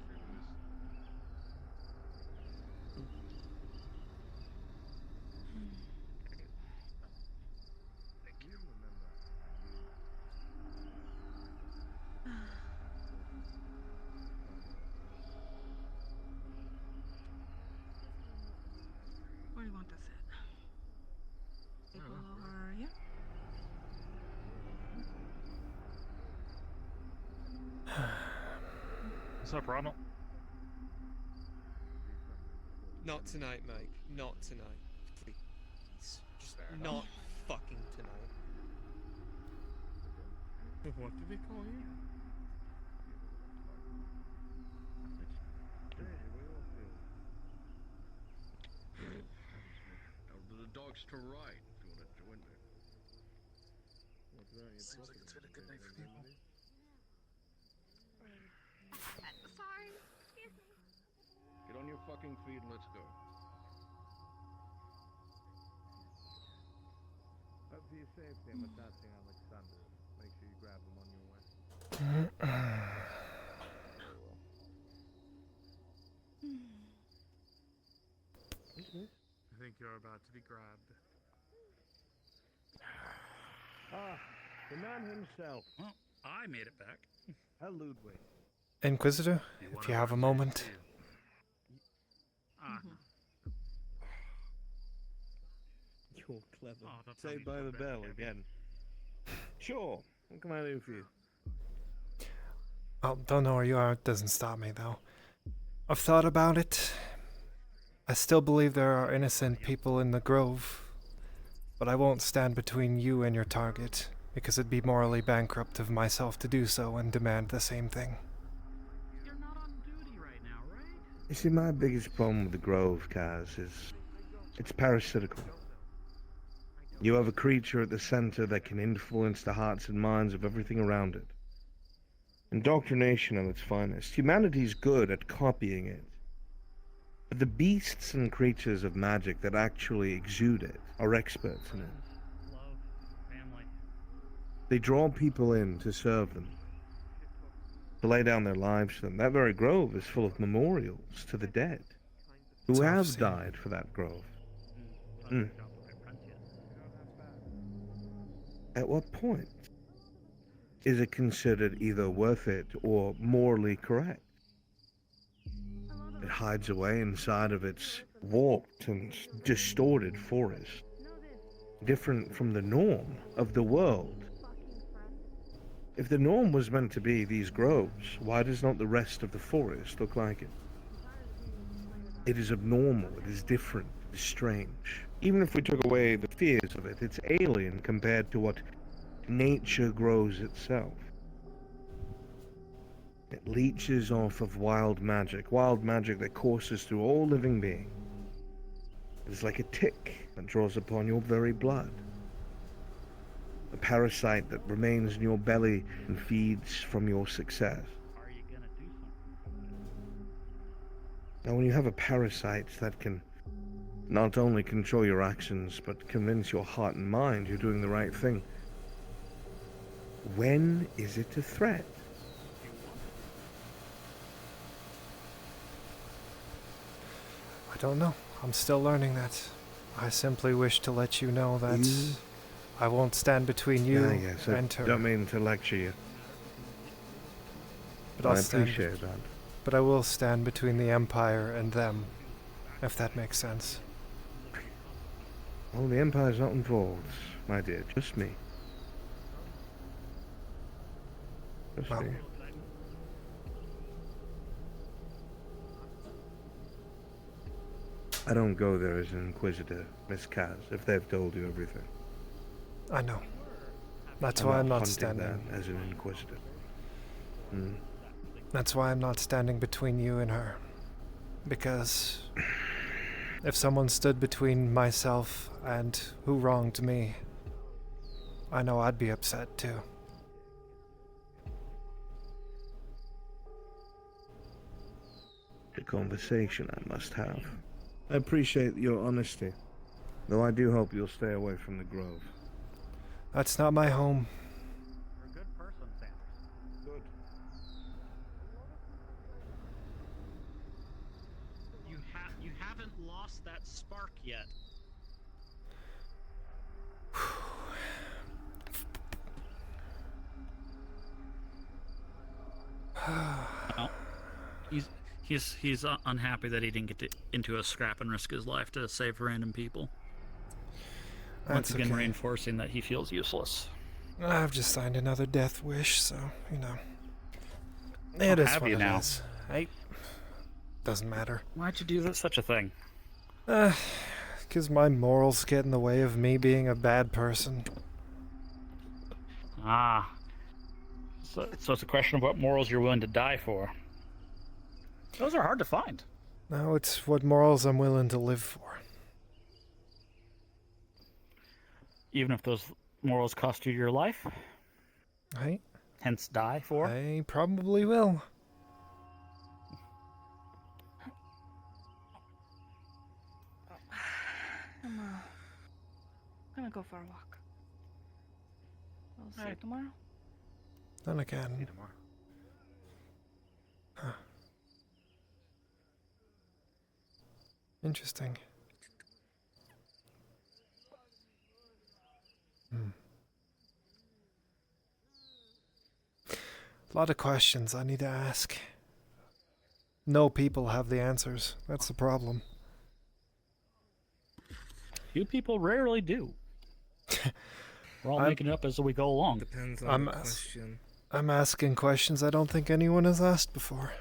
Thank you. Where do you want to sit? Table over here? What's up, Ronald? Not tonight, Mike. Not tonight. Please. Just not fucking tonight. What did he call you? Elder the dogs to right if you want to join me. Seems like it's been a good night for people. Sorry. Get on your fucking feet and let's go. Up to your safety, I'm attaching Alexander. Make sure you grab him on your way. I think you're about to be grabbed. Ah, the man himself. Well, I made it back. Ludwig. Inquisitor, if you have a moment. You're clever. Oh, that's Saved by the bell again. Sure. What can I do for you? Well, don't know where you are, it doesn't stop me though. I've thought about it. I still believe there are innocent people in the grove, but I won't stand between you and your target, because it'd be morally bankrupt of myself to do so and demand the same thing. You're not on duty right now, right? You see, my biggest problem with the Grove, Kaz, is it's parasitical. You have a creature at the center that can influence the hearts and minds of everything around it. Indoctrination at its finest. Humanity's good at copying it. But the beasts and creatures of magic that actually exude it are experts in it. Love, family. They draw people in to serve them, to lay down their lives for them. That very grove is full of memorials to the dead, who have died for that grove. At what point is it considered either worth it or morally correct? It hides away inside of its warped and distorted forest, different from the norm of the world. If the norm was meant to be these groves, why does not the rest of the forest look like it? It is abnormal, it is different, it is strange. Even if we took away the fears of it, it's alien compared to what nature grows itself. It leeches off of wild magic that courses through all living beings. It's like a tick that draws upon your very blood. A parasite that remains in your belly and feeds from your success. Are you gonna do something? Now, when you have a parasite that can not only control your actions, but convince your heart and mind you're doing the right thing, when is it a threat? I don't know. I'm still learning that. I simply wish to let you know that I won't stand between you yes, I and her. don't mean to lecture you. But I I'll stand, appreciate that. but I will stand between the Empire and them, if that makes sense. Well, the Empire's not involved, my dear. Just me. Just me. I don't go there as an Inquisitor, Miss Kaz, if they've told you everything. I know. That's why I'm not hunting standing. that as an Inquisitor. That's why I'm not standing between you and her. Because if someone stood between myself and who wronged me, I know I'd be upset too. The conversation I must have. I appreciate your honesty, though I do hope you'll stay away from the Grove. That's not my home. You're a good person, Sanders. Good. You haven't lost that spark yet. Well, he's unhappy that he didn't get into a scrap and risk his life to save random people. Once That's again, okay. reinforcing that he feels useless. I've just signed another death wish, so, you know. I'll It is have what you it now. is. Hey, doesn't matter. Why'd you do such a thing? 'Cause my morals get in the way of me being a bad person. Ah. So it's a question of what morals you're willing to die for. Those are hard to find. No, it's what morals I'm willing to live for. Even if those morals cost you your life? Right? Hence die for? I probably will. I'm gonna go for a walk. I'll see you tomorrow. Then again. Huh. Interesting. A lot of questions I need to ask. No people have the answers. That's the problem. You people rarely do. We're all making it up as we go along. Depends on the question. I'm asking questions I don't think anyone has asked before.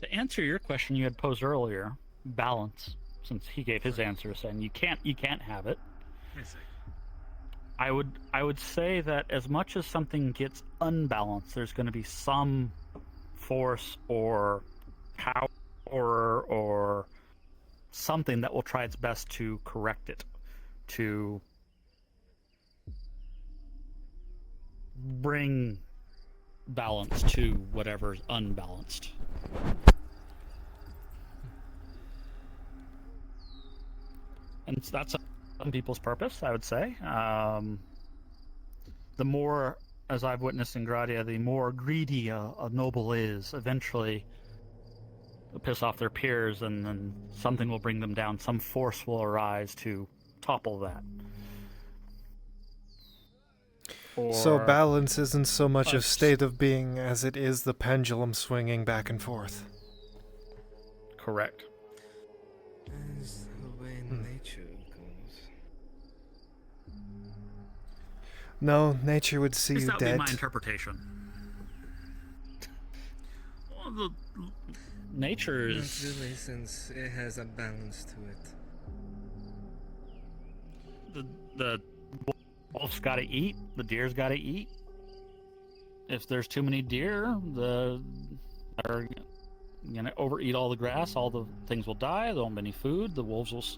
To answer your question you had posed earlier, balance, since he gave his answer saying you can't have it. I would say that as much as something gets unbalanced, there's going to be some force or power or something that will try its best to correct it, to bring balance to whatever's unbalanced. And that's some people's purpose, I would say. The more, as I've witnessed in Gradia, the more greedy a noble is, eventually they'll piss off their peers, and then something will bring them down. Some force will arise to topple that. So Or balance isn't so much a us. state of being as it is the pendulum swinging back and forth. Correct. That's the way nature goes. No, nature would see At least you that would dead. be my interpretation. Well, nature Not is... really, since it has a balance to it. The wolf's got to eat. The deer's got to eat. If there's too many deer, overeat all the grass, all the things will die. There won't be any food. The wolves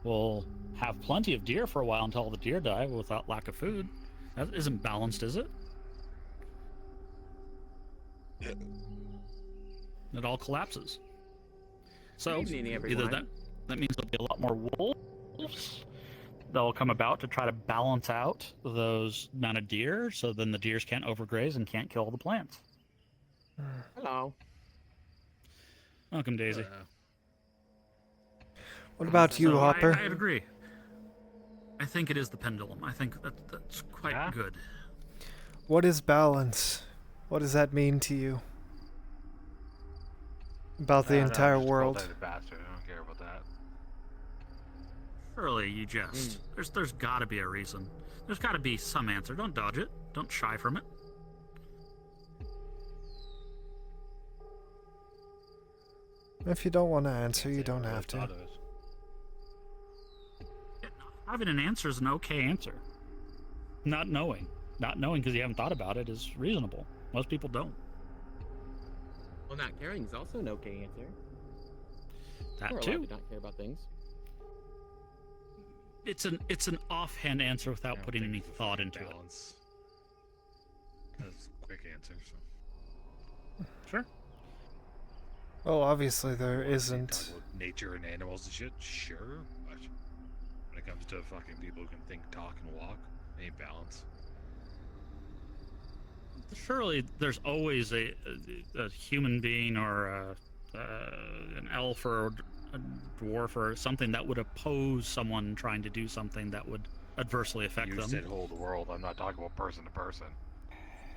will have plenty of deer for a while until all the deer die without lack of food. That isn't balanced, is it? It all collapses. So Good evening, either everyone. that means there'll be a lot more wolves that will come about to try to balance out those amount of deer, so then the deers can't overgraze and can't kill all the plants. Hello. Welcome, Daisy. What about you, So Hopper? I agree. I think it is the pendulum. I think that's quite good. What is balance? What does that mean to you? About the entire world? Bastard. I don't care about that. Surely you jest. There's got to be a reason. There's got to be some answer. Don't dodge it. Don't shy from it. If you don't want to answer, you don't have to. Having an answer is an okay answer. Not knowing because you haven't thought about it is reasonable. Most people don't. Well, not caring is also an okay answer. That We're allowed too. to not care about things. It's an offhand answer without putting any thought into it. That's a quick answer. So. Sure. Well, obviously there Talk isn't. about nature and animals and shit, sure. But when it comes to fucking people who can think, talk, and walk, ain't balance. Surely there's always a human being or an elf or a dwarf or something that would oppose someone trying to do something that would adversely affect You them. said whole the world. I'm not talking about person to person.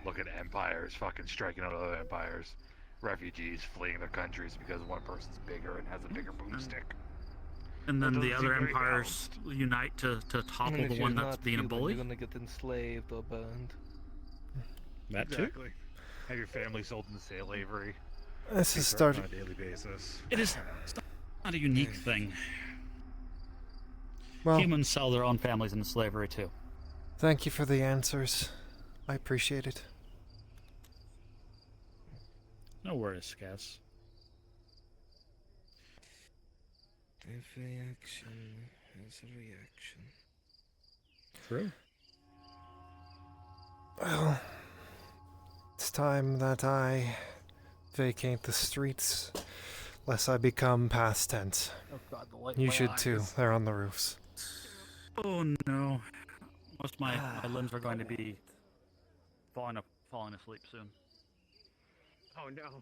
Look at empires fucking striking out other empires. Refugees fleeing their countries because one person's bigger and has a bigger boomstick. And then That the doesn't other seem very empires unite to topple And if the you're one that's not being a human, bully. You're gonna get enslaved or burned. That too. Exactly. Have your family sold into slavery. This Be is served starting. on a daily basis. It is not a unique thing. Well, Humans sell their own families into slavery too. thank you for the answers. I appreciate it. No worries, Cass. Every action has a reaction. True. Well, it's time that I vacate the streets, lest I become past tense. Oh God, the light You in my should eyes. too. They're on the roofs. Oh no. Most of my limbs are going to be falling asleep soon. Oh no.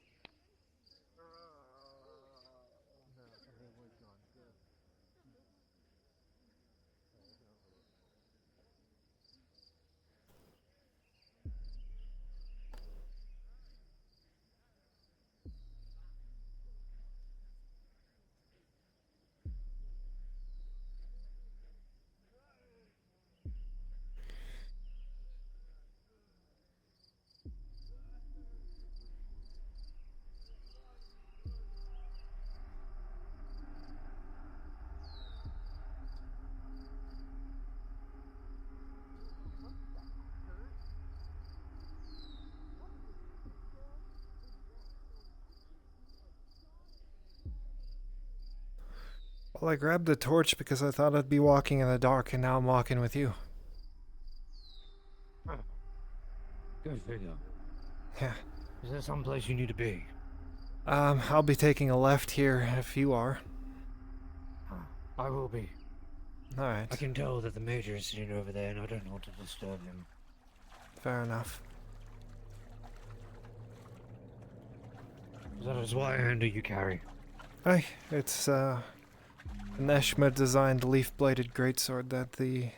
Well, I grabbed the torch because I thought I'd be walking in the dark, and now I'm walking with you. Good figure. Yeah. Is there someplace you need to be? I'll be taking a left here if you are. I will be. Alright. I can tell that the Major is sitting over there, and I don't want to disturb him. Fair enough. That is why hand do you carry? Hey, it's an Eshma-designed leaf-bladed greatsword that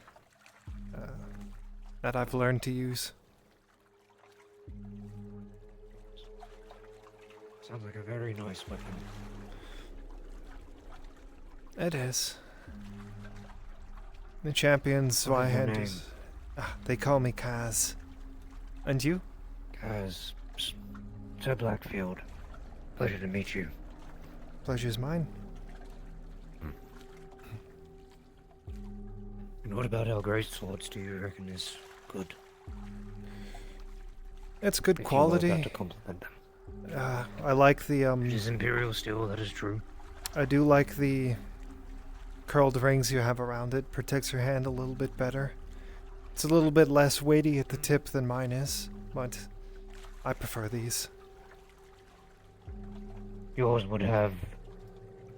I've learned to use. Sounds like a very nice weapon. It is. The champions What my is your hand name? is. They call me Kaz. And you? Kaz. Sir Blackfield. Pleasure to meet you. Pleasure's mine. And what about our great swords do you reckon is good? It's good If you were quality. about to compliment them. I like the It is Imperial steel, that is true. I do like the curled rings you have around it. Protects your hand a little bit better. It's a little bit less weighty at the tip than mine is, but I prefer these. Yours would have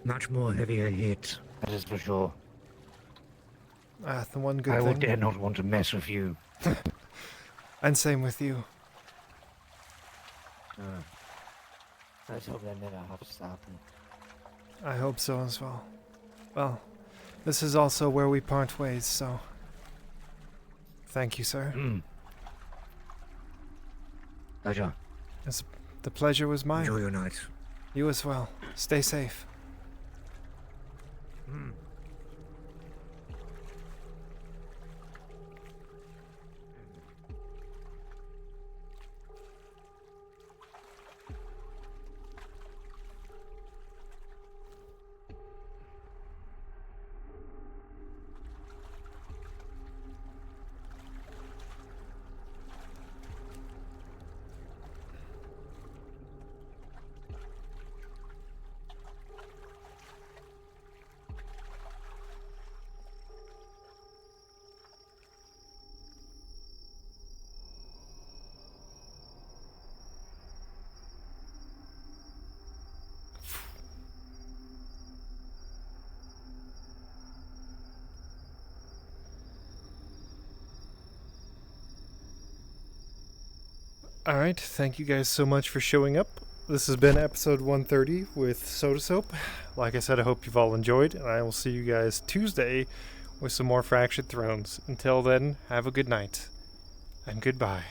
much more heavier hit, that is for sure. The one good I thing. would dare not want to mess with you. And same with you. Let's hope that never happens to happen. I hope so as well. Well, this is also where we part ways, so thank you, sir. Pleasure. The pleasure was mine. Enjoy your night. You as well. Stay safe. Alright, thank you guys so much for showing up. This has been episode 130 with Soda Soap. Like I said, I hope you've all enjoyed, and I will see you guys Tuesday with some more Fractured Thrones. Until then, have a good night, and goodbye.